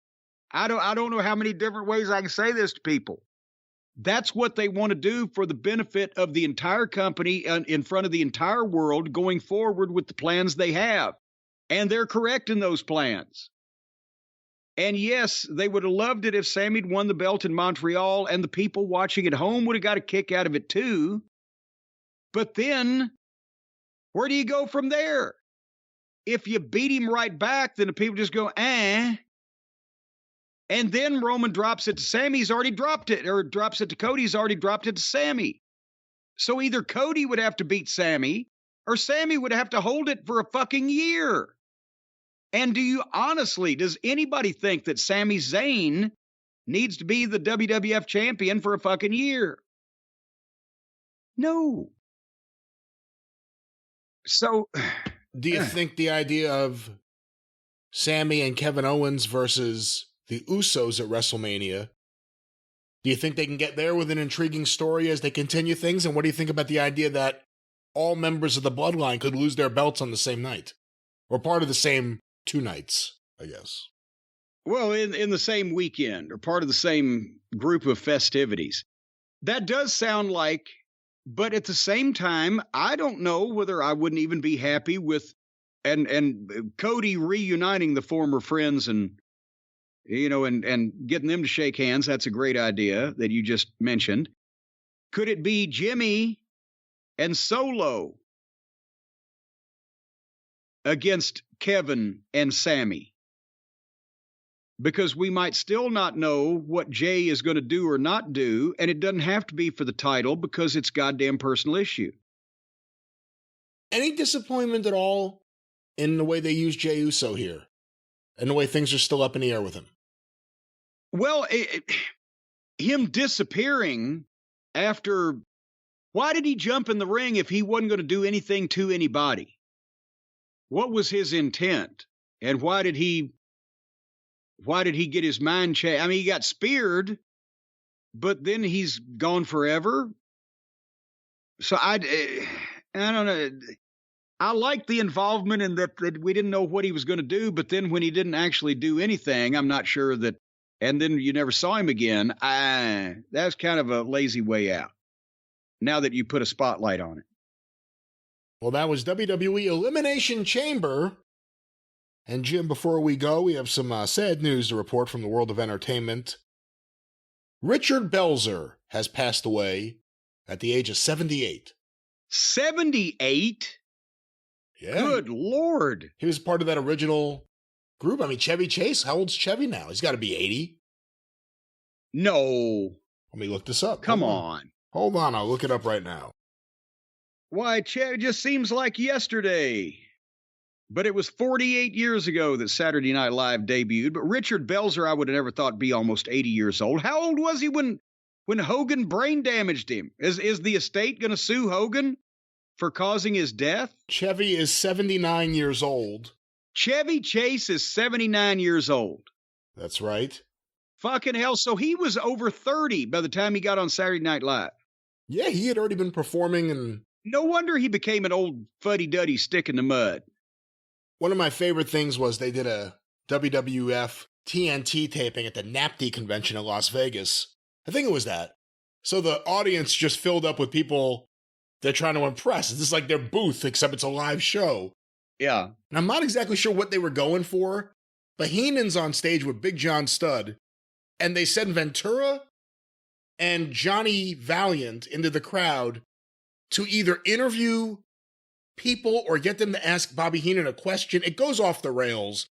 A: I don't know how many different ways I can say this to people. That's what they want to do for the benefit of the entire company and in front of the entire world going forward with the plans they have. And they're correct in those plans. And yes, they would have loved it if Sami'd won the belt in Montreal, and the people watching at home would have got a kick out of it too. But then, where do you go from there? If you beat him right back, then the people just go, eh. And then Roman drops it to Sami. He's already dropped it, or drops it to Cody. He's already dropped it to Sami. So either Cody would have to beat Sami, or Sami would have to hold it for a fucking year. And does anybody think that Sami Zayn needs to be the WWF champion for a fucking year? No. So,
B: do you think the idea of Sami and Kevin Owens versus the Usos at WrestleMania, do you think they can get there with an intriguing story as they continue things? And what do you think about the idea that all members of the Bloodline could lose their belts on the same night? Or part of the same 2 nights, I guess.
A: Well, in the same weekend, or part of the same group of festivities. That does sound like, but at the same time, I don't know whether I wouldn't even be happy with and Cody reuniting the former friends and getting them to shake hands. That's a great idea that you just mentioned. Could it be Jimmy and Solo against Kevin and Sami? Because we might still not know what Jay is going to do or not do, and it doesn't have to be for the title because it's goddamn personal issue.
B: Any disappointment at all in the way they use Jey Uso here? And the way things are still up in the air with him?
A: Well, him disappearing after... Why did he jump in the ring if he wasn't going to do anything to anybody? What was his intent? And why did he get his mind changed? I mean, he got speared, but then he's gone forever. So I don't know. I like the involvement in that we didn't know what he was going to do, but then when he didn't actually do anything, I'm not sure that, and then you never saw him again. That's kind of a lazy way out. Now that you put a spotlight on it.
B: Well, that was WWE Elimination Chamber. And Jim, before we go, we have some sad news to report from the world of entertainment. Richard Belzer has passed away at the age of 78.
A: 78?
B: Yeah.
A: Good Lord.
B: He was part of that original group. I mean, Chevy Chase, how old's Chevy now? He's got to be 80.
A: No.
B: Let me look this up.
A: Come on.
B: Hold on, I'll look it up right now.
A: Why, Chevy just seems like yesterday. But it was 48 years ago that Saturday Night Live debuted. But Richard Belzer, I would have never thought be almost 80 years old. How old was he when Hogan brain damaged him? Is the estate going to sue Hogan for causing his death?
B: Chevy is 79 years old.
A: Chevy Chase is 79 years old.
B: That's right.
A: Fucking hell. So he was over 30 by the time he got on Saturday Night Live.
B: Yeah, he had already been performing and...
A: No wonder he became an old fuddy-duddy stick in the mud.
B: One of my favorite things was they did a WWF TNT taping at the NAPTY convention in Las Vegas. I think it was that. So the audience just filled up with people they're trying to impress. This is like their booth, except it's a live show.
A: Yeah.
B: And I'm not exactly sure what they were going for, but Heenan's on stage with Big John Studd, and they sent Ventura and Johnny Valiant into the crowd to either interview people or get them to ask Bobby Heenan a question. It goes off the rails.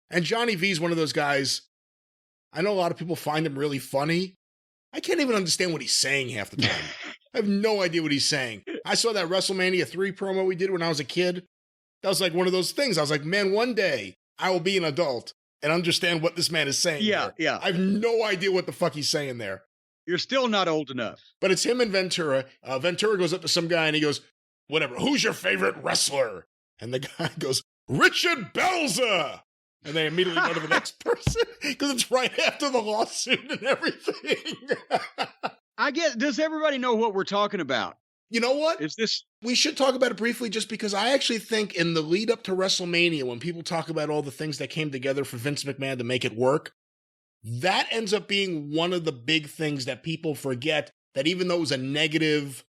B: And Johnny V's one of those guys, I know a lot of people find him really funny. I can't even understand what he's saying half the time. I have no idea what he's saying. I saw that WrestleMania 3 promo we did when I was a kid. That was like one of those things. I was like, man, one day I will be an adult and understand what this man is saying.
A: Yeah,
B: there.
A: yeah.
B: I have no idea what the fuck he's saying there.
A: You're still not old enough.
B: But it's him and Ventura. Ventura goes up to some guy and he goes, whatever, who's your favorite wrestler? And the guy goes, Richard Belzer! And they immediately go to the next person because it's right after the lawsuit and everything.
A: I guess, does everybody know what we're talking about?
B: You know what?
A: Is this?
B: We should talk about it briefly just because I actually think in the lead up to WrestleMania, when people talk about all the things that came together for Vince McMahon to make it work, That ends up being one of the big things that people forget, that even though it was a negative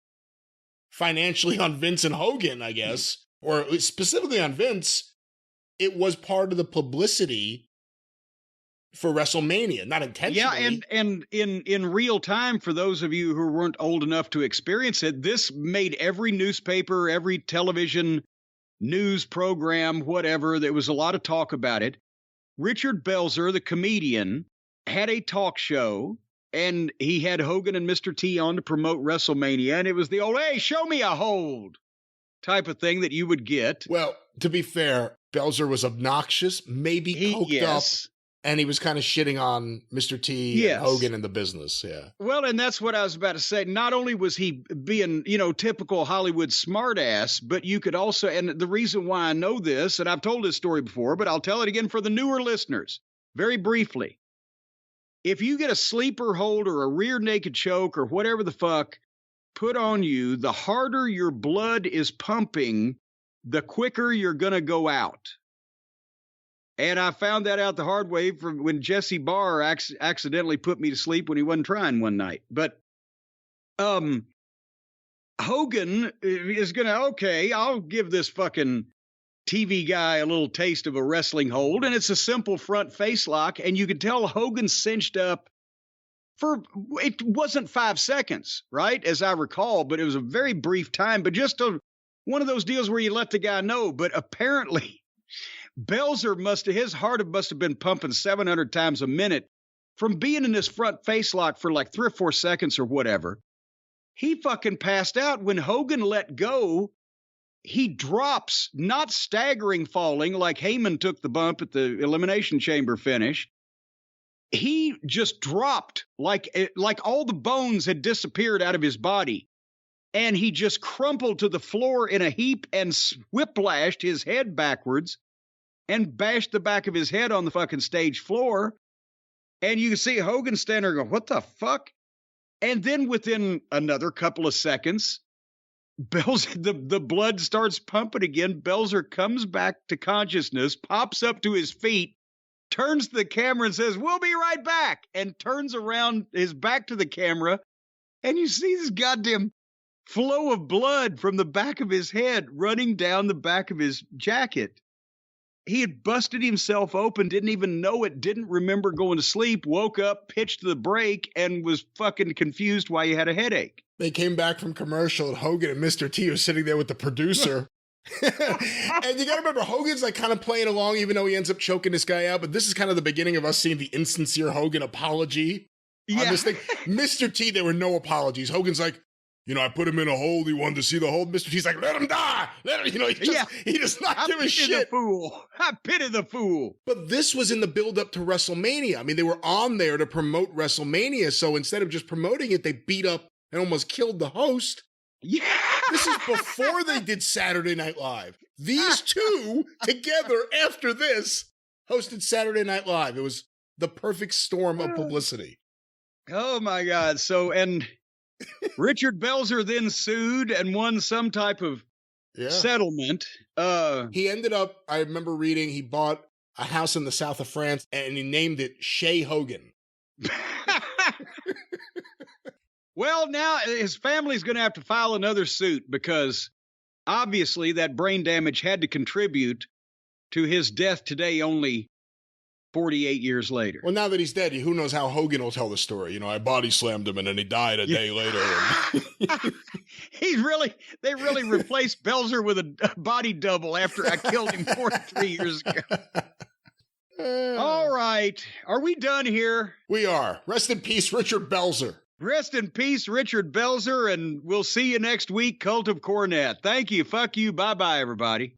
B: financially on Vince and Hogan, I guess, or specifically on Vince, it was part of the publicity for WrestleMania, not intentionally.
A: Yeah, and in real time, for those of you who weren't old enough to experience it, this made every newspaper, every television news program, whatever, there was a lot of talk about it. Richard Belzer, the comedian, had a talk show, and he had Hogan and Mr. T on to promote WrestleMania, and it was the old, hey, show me a hold type of thing that you would get.
B: Well, to be fair, Belzer was obnoxious, maybe coked up, and he was kind of shitting on Mr. T and Hogan in the business, yeah.
A: Well, and that's what I was about to say. Not only was he being, typical Hollywood smartass, but you could also, and the reason why I know this, and I've told this story before, but I'll tell it again for the newer listeners, very briefly. If you get a sleeper hold or a rear naked choke or whatever the fuck put on you, the harder your blood is pumping, the quicker you're going to go out. And I found that out the hard way from when Jesse Barr accidentally put me to sleep when he wasn't trying one night. But Hogan is going to, okay, I'll give this fucking TV guy a little taste of a wrestling hold, and it's a simple front face lock, and you could tell Hogan cinched up for, it wasn't 5 seconds, right, as I recall, but it was a very brief time, but just one of those deals where you let the guy know. But apparently Belzer his heart must have been pumping 700 times a minute from being in this front face lock for like 3 or 4 seconds or whatever. He fucking passed out. When Hogan let go, he drops, not staggering falling like Heyman took the bump at the Elimination Chamber finish. He just dropped like all the bones had disappeared out of his body. And he just crumpled to the floor in a heap and whiplashed his head backwards and bashed the back of his head on the fucking stage floor. And you can see Hogan standing there going, what the fuck? And then within another couple of seconds, the blood starts pumping again. Belzer comes back to consciousness, pops up to his feet, turns to the camera and says, we'll be right back, and turns around his back to the camera. And you see this goddamn flow of blood from the back of his head running down the back of his jacket. He had busted himself open, didn't even know it, didn't remember going to sleep, woke up, pitched the break, and was fucking confused why he had a headache.
B: They came back from commercial, and Hogan and Mr. T are sitting there with the producer. And you got to remember, Hogan's like kind of playing along, even though he ends up choking this guy out. But this is kind of the beginning of us seeing the insincere Hogan apology on this thing. Mr. T, there were no apologies. Hogan's like, I put him in a hold. He wanted to see the hold. Mr. T's like, let him die. He does not give a shit.
A: I pity the fool.
B: But this was in the build-up to WrestleMania. I mean, they were on there to promote WrestleMania. So instead of just promoting it, they beat up and almost killed the host.
A: Yeah.
B: This is before they did Saturday Night Live. These two together after this hosted Saturday Night Live. It was the perfect storm of publicity.
A: Oh my God. So, and Richard Belzer then sued and won some type of settlement.
B: He ended up, I remember reading, he bought a house in the south of France and he named it Shea Hogan.
A: Well, now his family's going to have to file another suit because obviously that brain damage had to contribute to his death today, only 48 years later.
B: Well, now that he's dead, who knows how Hogan will tell the story. I body slammed him and then he died a day later.
A: They really replaced Belzer with a body double after I killed him 43 years ago. All right. Are we done here?
B: We are. Rest in peace, Richard Belzer.
A: Rest in peace, Richard Belzer, and we'll see you next week, Cult of Cornette. Thank you. Fuck you. Bye-bye, everybody.